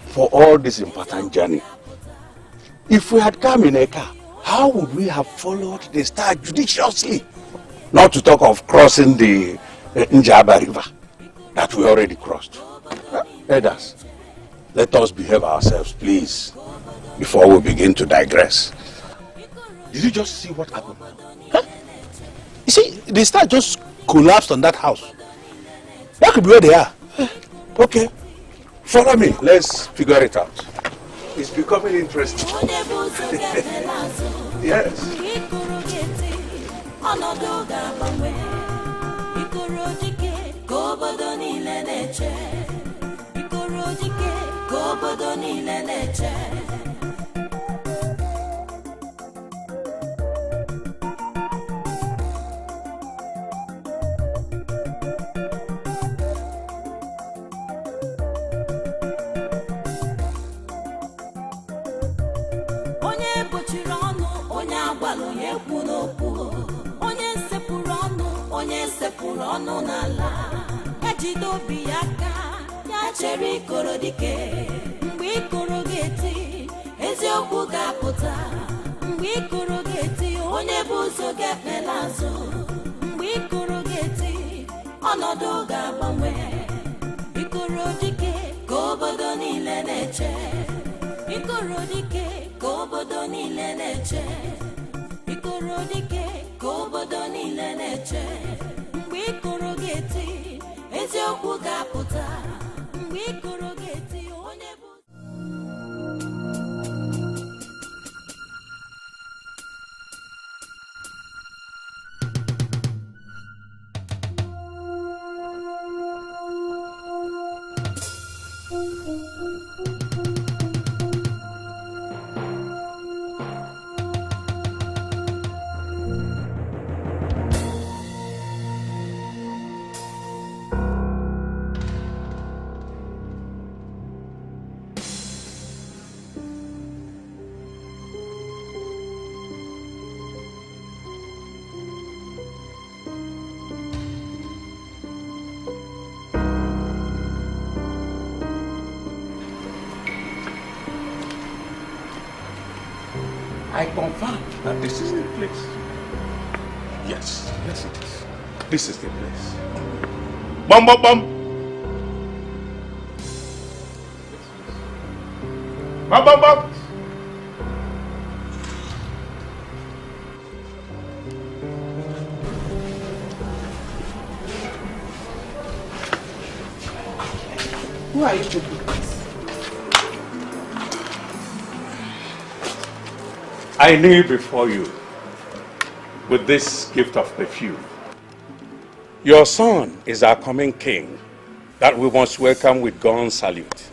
for all this important journey. If we had come in a car, how would we have followed the star judiciously? Not to talk of crossing the Njaba River that we already crossed. Elders, let us behave ourselves, please, before we begin to digress. Did you just see what happened? Huh? You see, the star just collapsed on that house. That could be where they are. Okay, follow me. Let's figure it out. It's becoming interesting. Yes. onye sepụrụ ọnụ n'ala ejide obi ya ka ya chere ikoro dike mgbe ikoro ga-eti eziokwu ga-apụta mgbe ikoro ga-eti onye bụ ụzọ ga-efela azụ mgbe ikoro ga-eti ọnọdụ ga-agbanwe ikoro dike ka obodo niile na-eche ikoro dike ka obodo niile na-eche ikoro dike ka obodo niile na-eche mgbe ikoro ga-eti eziokwu ga-apụta mgbe ikoro ga-eti onye bụ I confirm that this is the place. Yes, yes it is. This is the place. Bum bum bum. Bum bum bum. Who are you people? I kneel before you with this gift of perfume. Your son is our coming king that we must welcome with gun salute.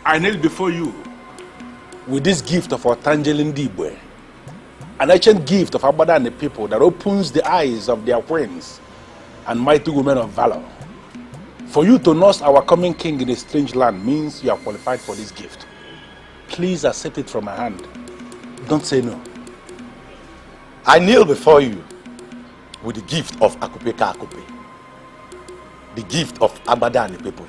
I kneel before you with this gift of Otanjelin Dibwe, an ancient gift of Abada and the people that opens the eyes of their friends and mighty women of valor. For you to nurse our coming king in a strange land means you are qualified for this gift. Please accept it from my hand. Don't say no. I kneel before you with the gift of Akupeka Akupe. the gift of Agbada and the people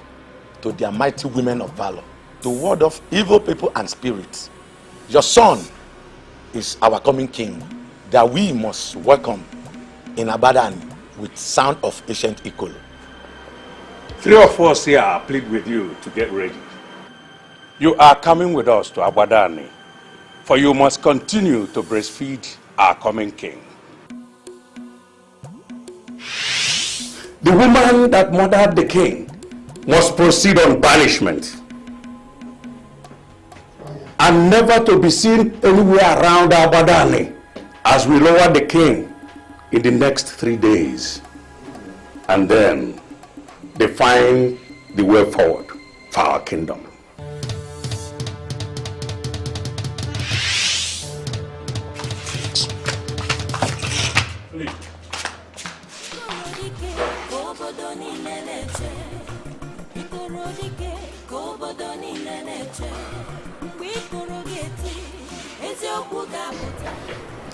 to their mighty women of valor, to ward off evil people and spirits. Your son is our coming king that we must welcome in Abadan with sound of ancient Ikolo. 3 of us here plead with you to get ready. You are coming with us to Abadani, for you must continue to breastfeed our coming king. The woman that murdered the king must proceed on banishment and never to be seen anywhere around Abadani as we lower the king in the next 3 days, and then define the way forward for our kingdom.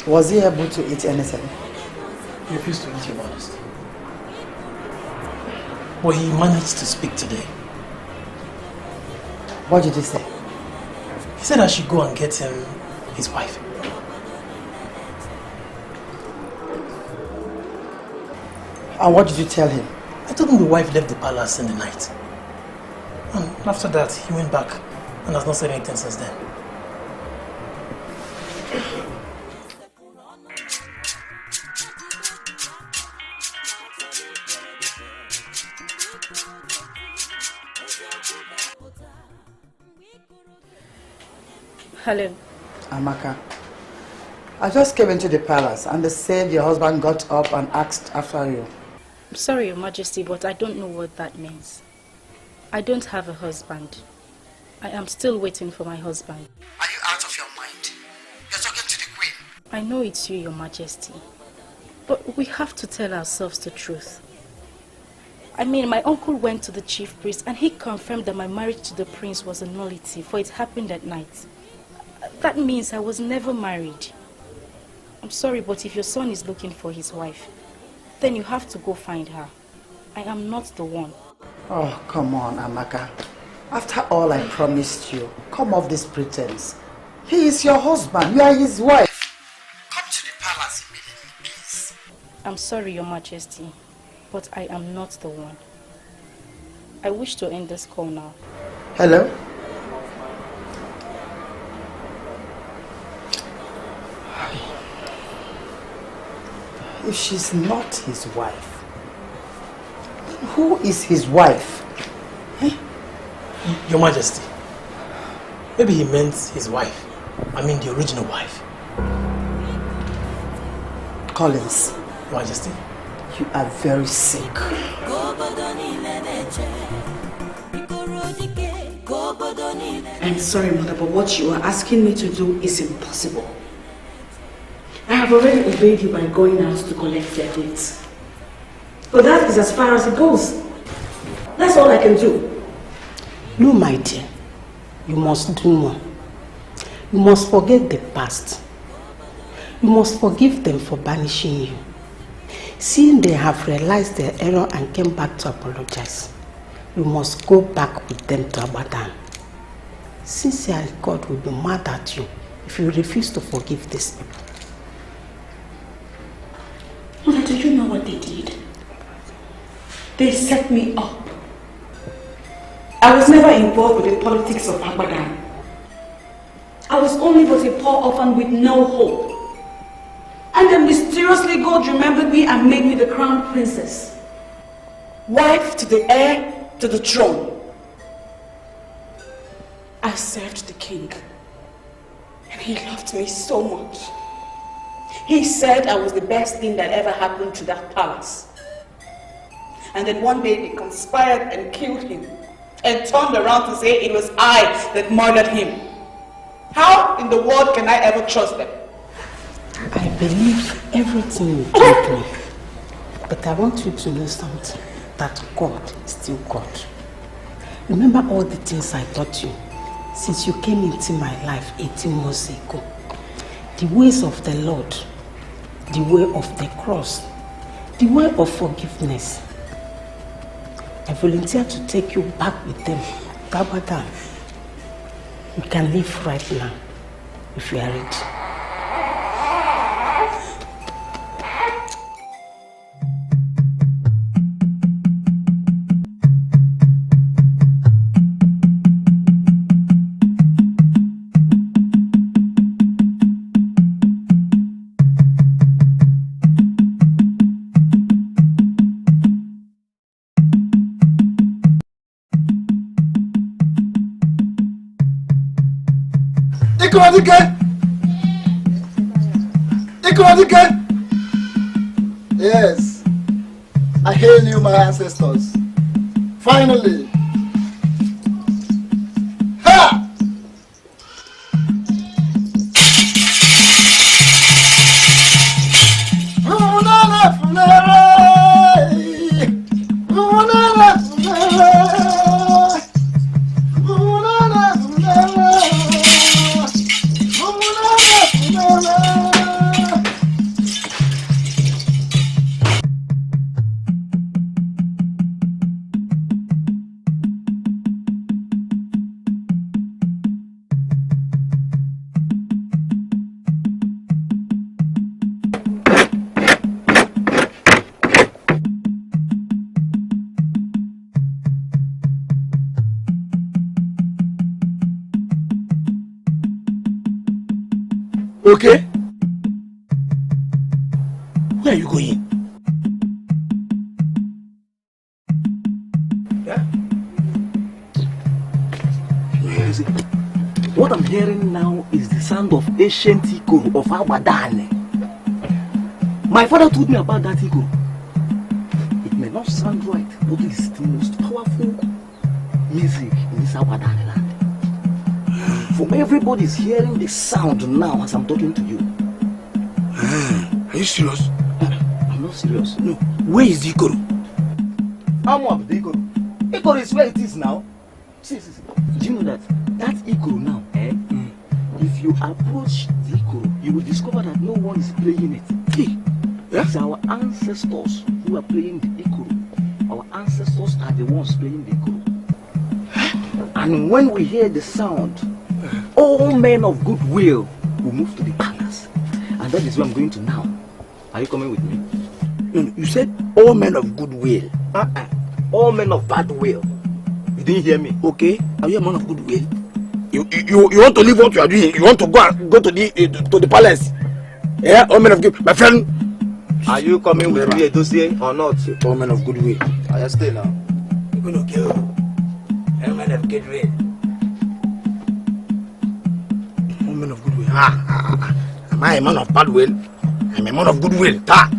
Was he able to eat anything? He refused to eat, Your Majesty. But he managed to speak today. What did he say? He said I should go and get him his wife. And what did you tell him? I told him the wife left the palace in the night. And after that, he went back and has not said anything since then. Hello. Amaka, I just came into the palace and they said your husband got up and asked after you. I'm sorry, Your Majesty, but I don't know what that means. I don't have a husband. I am still waiting for my husband. Are you out of your mind? You're talking to the queen. I know it's you, Your Majesty. But we have to tell ourselves the truth. I mean, my uncle went to the chief priest and he confirmed that my marriage to the prince was a nullity, for it happened at night. That means I was never married. I'm sorry, but if your son is looking for his wife, then you have to go find her. I am not the one. Oh, come on, Amaka. After all I promised you, come off this pretense. He is your husband, you are his wife. Come to the palace immediately, please. I'm sorry, Your Majesty, but I am not the one. I wish to end this call now. Hello? If she's not his wife, then who is his wife? Your Majesty, maybe he meant his wife. I mean the original wife. Collins. Your Majesty. You are very sick. I'm sorry, Mother, but what you are asking me to do is impossible. I have already obeyed you by going out to collect their dates. But that is as far as it goes. That's all I can do. No, my dear. You must do more. You must forget the past. You must forgive them for banishing you. Seeing they have realized their error and came back to apologize, you must go back with them to Abadan. Sincerely, God will be mad at you if you refuse to forgive these people. Mother, do you know what they did? They set me up. I was never involved with the politics of Abadan. I was only but a poor orphan with no hope. And then mysteriously God remembered me and made me the crown princess. Wife to the heir to the throne. I served the king. And he loved me so much. He said I was the best thing that ever happened to that palace. And then one day they conspired and killed him. And turned around to say it was I that murdered him. How in the world can I ever trust them? I believe everything you told me. But I want you to know something. That God is still God. Remember all the things I taught you since you came into my life 18 months ago. The ways of the Lord, the way of the cross, the way of forgiveness. I volunteer to take you back with them. Gabada, we can leave right now if you are ready. Yes, I hail you, my ancestors. Finally. Ha! Okay? Where are you going? Yeah? Where is it? What I'm hearing now is the sound of ancient Ikoro of Abadan. My father told me about that Ikoro. It may not sound right, but it is the most powerful music in this Abadan land. From everybody's hearing the sound now as I'm talking to you. Are you serious? I'm not serious. No. Where is the Ikoro? I'm up the Ikoro. Ikoro is where it is now. See. Do you know that Ikoro now, if you approach the Ikoro, you will discover that no one is playing it. It's our ancestors who are playing the Ikoro. Our ancestors are the ones playing the Ikoro. And when we hear the sound, all men of goodwill will move to the palace. And that is where I'm going to now. Are you coming with me? No, you said all men of goodwill. All men of bad will. You didn't hear me? Okay. Are you a man of goodwill? You want to leave what you are doing? You want to go to the palace? Yeah, all men of goodwill. My friend. Are you coming with me, Edosie, or not? All men of goodwill. Are you stay now? You're going to kill all men of goodwill. All men of goodwill. Am I a man of bad will? I'm a man of goodwill. Am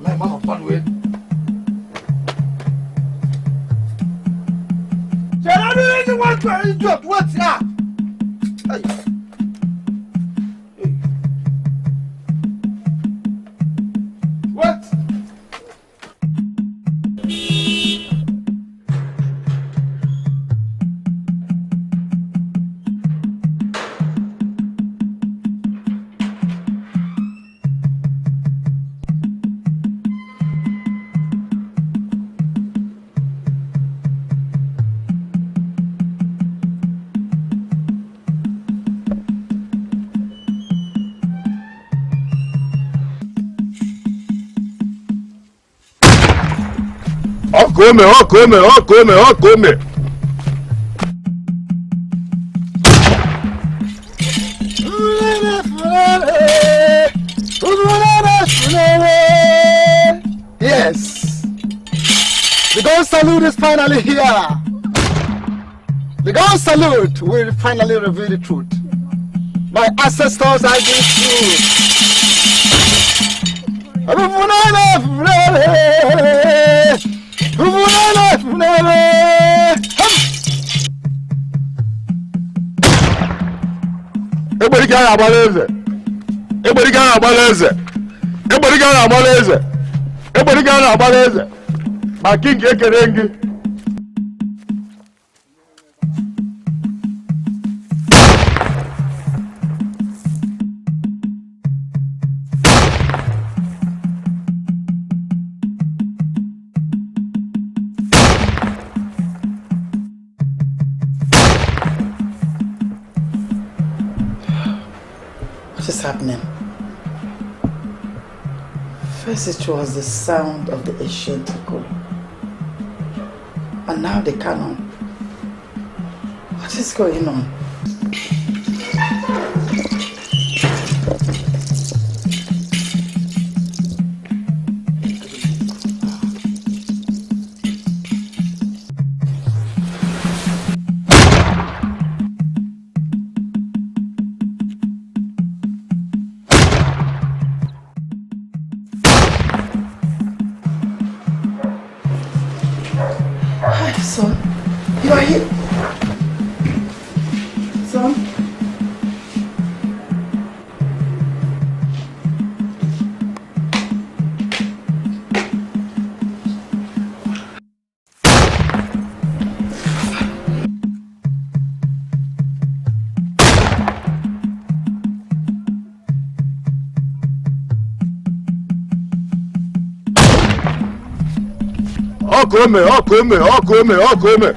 I a man of bad will? What's that? What? Come. Yes. The gun salute is finally here. The gun salute will finally reveal the truth. My ancestors are the truth. Everybody got a balance. Everybody got a balance. Everybody got a balance. Everybody got a balance. My king Ekerengi. happening? First it was the sound of the ancient echo. And now the canon. What is going on? Son, you are here. Son. Ọkụ eme.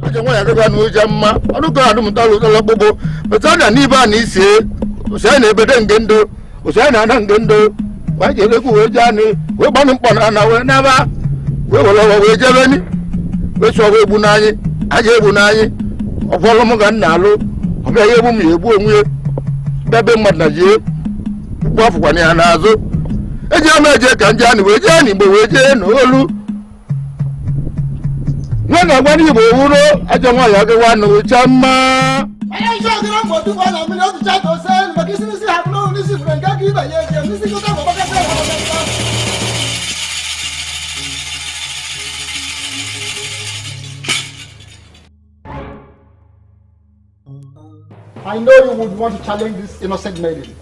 Aja nwa ya gaga n'ụja mma, ọdụkọ adụmụtalụ ụtọlọ gbogbo, betanya n'ibe a n'isi, osai na ebede nge ndo, osai na ana nge ndo, wa je lekwu wee jani, wee gbanụ mkpọ na ana wee naba, wee wọlọwọ wee jebe ni, wee sọ wee egbu n'anyị, aja egbu n'anyị, ọfọlọ m ga nna alụ, ọbịa ya egbu m ya egbu onwe, bebe mmadụ na jie, ụgbọ afụkwana ya n'azụ, eji ama eje ka nje anị wee jee n'igbo wee jee n'olu. Nwa na-agwa n'igbo wuro aja nwa ya gawa n'ụcha mma. Anya isi ọgịrị mbọ tupu a na-amịrị otu chata ose maka isi n'isi hapụ n'ọrụ n'isi fure nke aka ịbanye eje n'isi kọta ma ọgbakasị ya I know you would want to challenge this innocent maiden,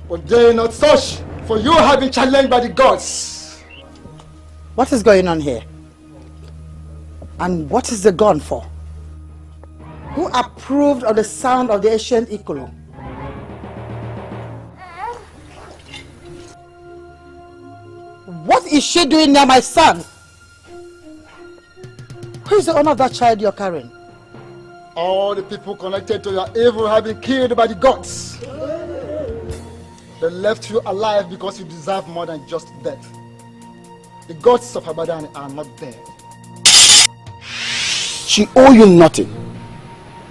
but they are not such, for you have been challenged by the gods. What is going on here? And what is the gun for? Who approved of the sound of the ancient Ikolo? What is she doing near my son? Who is the owner of that child you're carrying? All the people connected to your evil have been killed by the gods. They left you alive because you deserve more than just death. The gods of Abadan are not dead. She owe you nothing.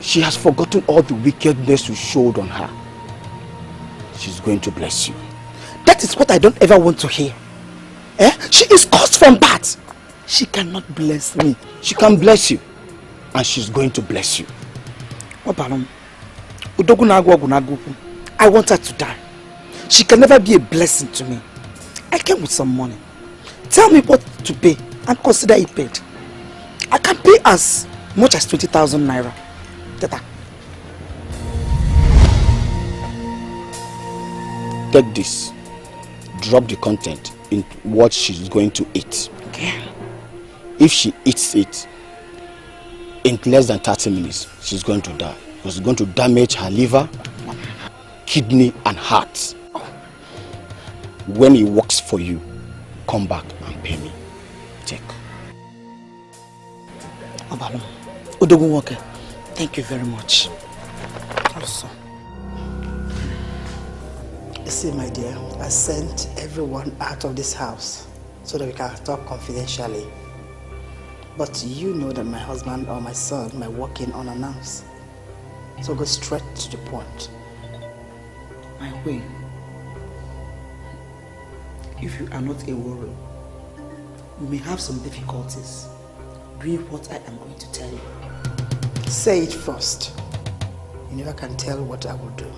She has forgotten all the wickedness you showed on her. She's going to bless you. That is what I don't ever want to hear. She is cursed from birth. She cannot bless me. She can bless you. And she's going to bless you. I want her to die. She can never be a blessing to me. I came with some money. Tell me what to pay and consider it paid. I can pay as much as 20,000 naira. Tata. Take this. Drop the content in what she's going to eat. Okay. If she eats it, in less than 30 minutes, she's going to die. Because it's going to damage her liver, kidney, and heart. When it works for you, come back and pay me. Take. Obalom, Odogun Walker, thank you very much. Also, you see, my dear, I sent everyone out of this house so that we can talk confidentially. But you know that my husband or my son might walk in unannounced. So go straight to the point. My way. If you are not a warrior, you may have some difficulties doing what I am going to tell you. Say it first. You never can tell what I will do.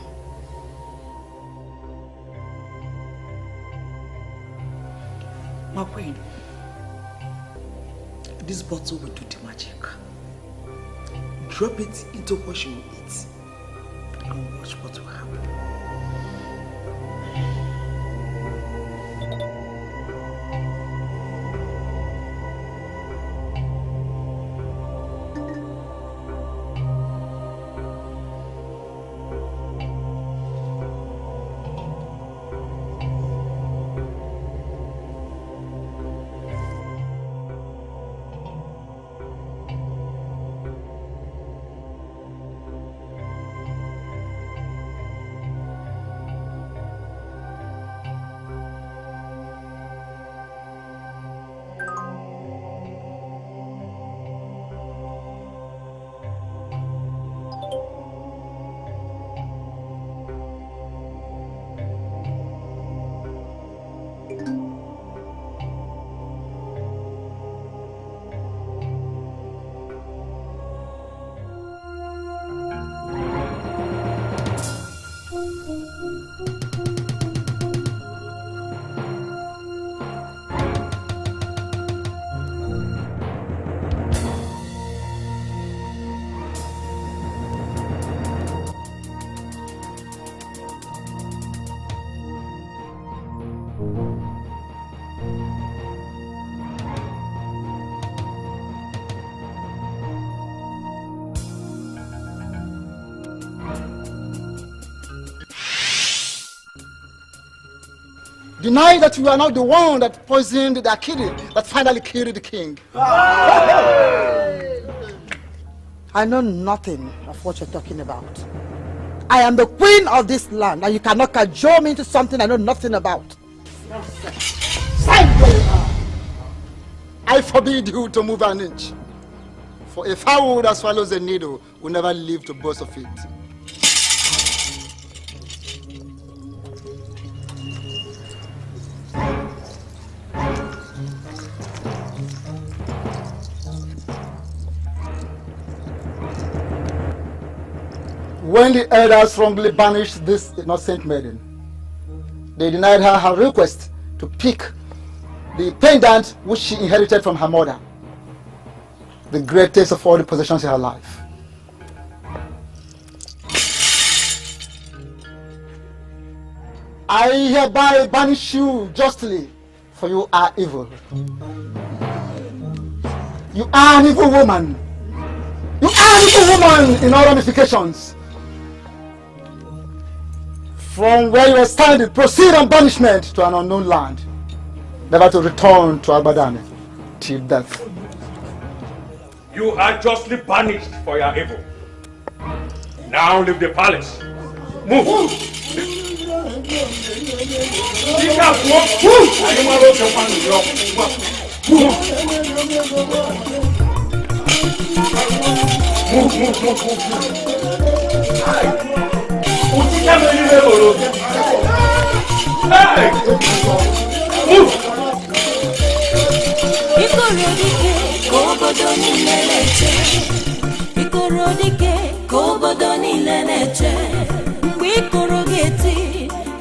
My queen, this bottle will do the magic. Drop it into what she will eat and watch what will happen. Deny that you are not the one that poisoned the Akiri that finally killed the king. I know nothing of what you're talking about. I am the queen of this land, and you cannot cajole me into something I know nothing about. I forbid you to move an inch. For a fowl that swallows a needle will never live to boast of it. When the elders wrongly banished this innocent maiden, they denied her her request to pick the pendant which she inherited from her mother, the greatest of all the possessions in her life. I hereby banish you justly, for you are evil. You are an evil woman. You are an evil woman in all ramifications. From where you are standing, proceed on banishment to an unknown land, never to return to Albadane till death. You are justly banished for your evil. Now leave the palace. Move!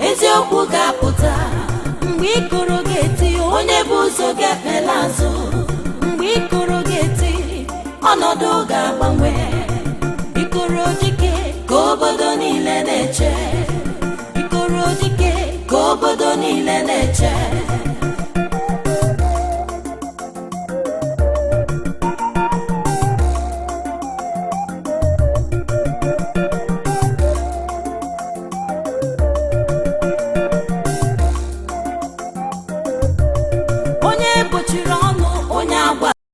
Eziokwu ga-apụta mgbe ikoro ga-eti onye bụ ụzọ gafela azụ mgbe ikoro ga-eti ọnọdụ ga-agbanwe ikoro dike ka obodo niile na-eche ikoro dike ka obodo niile na-eche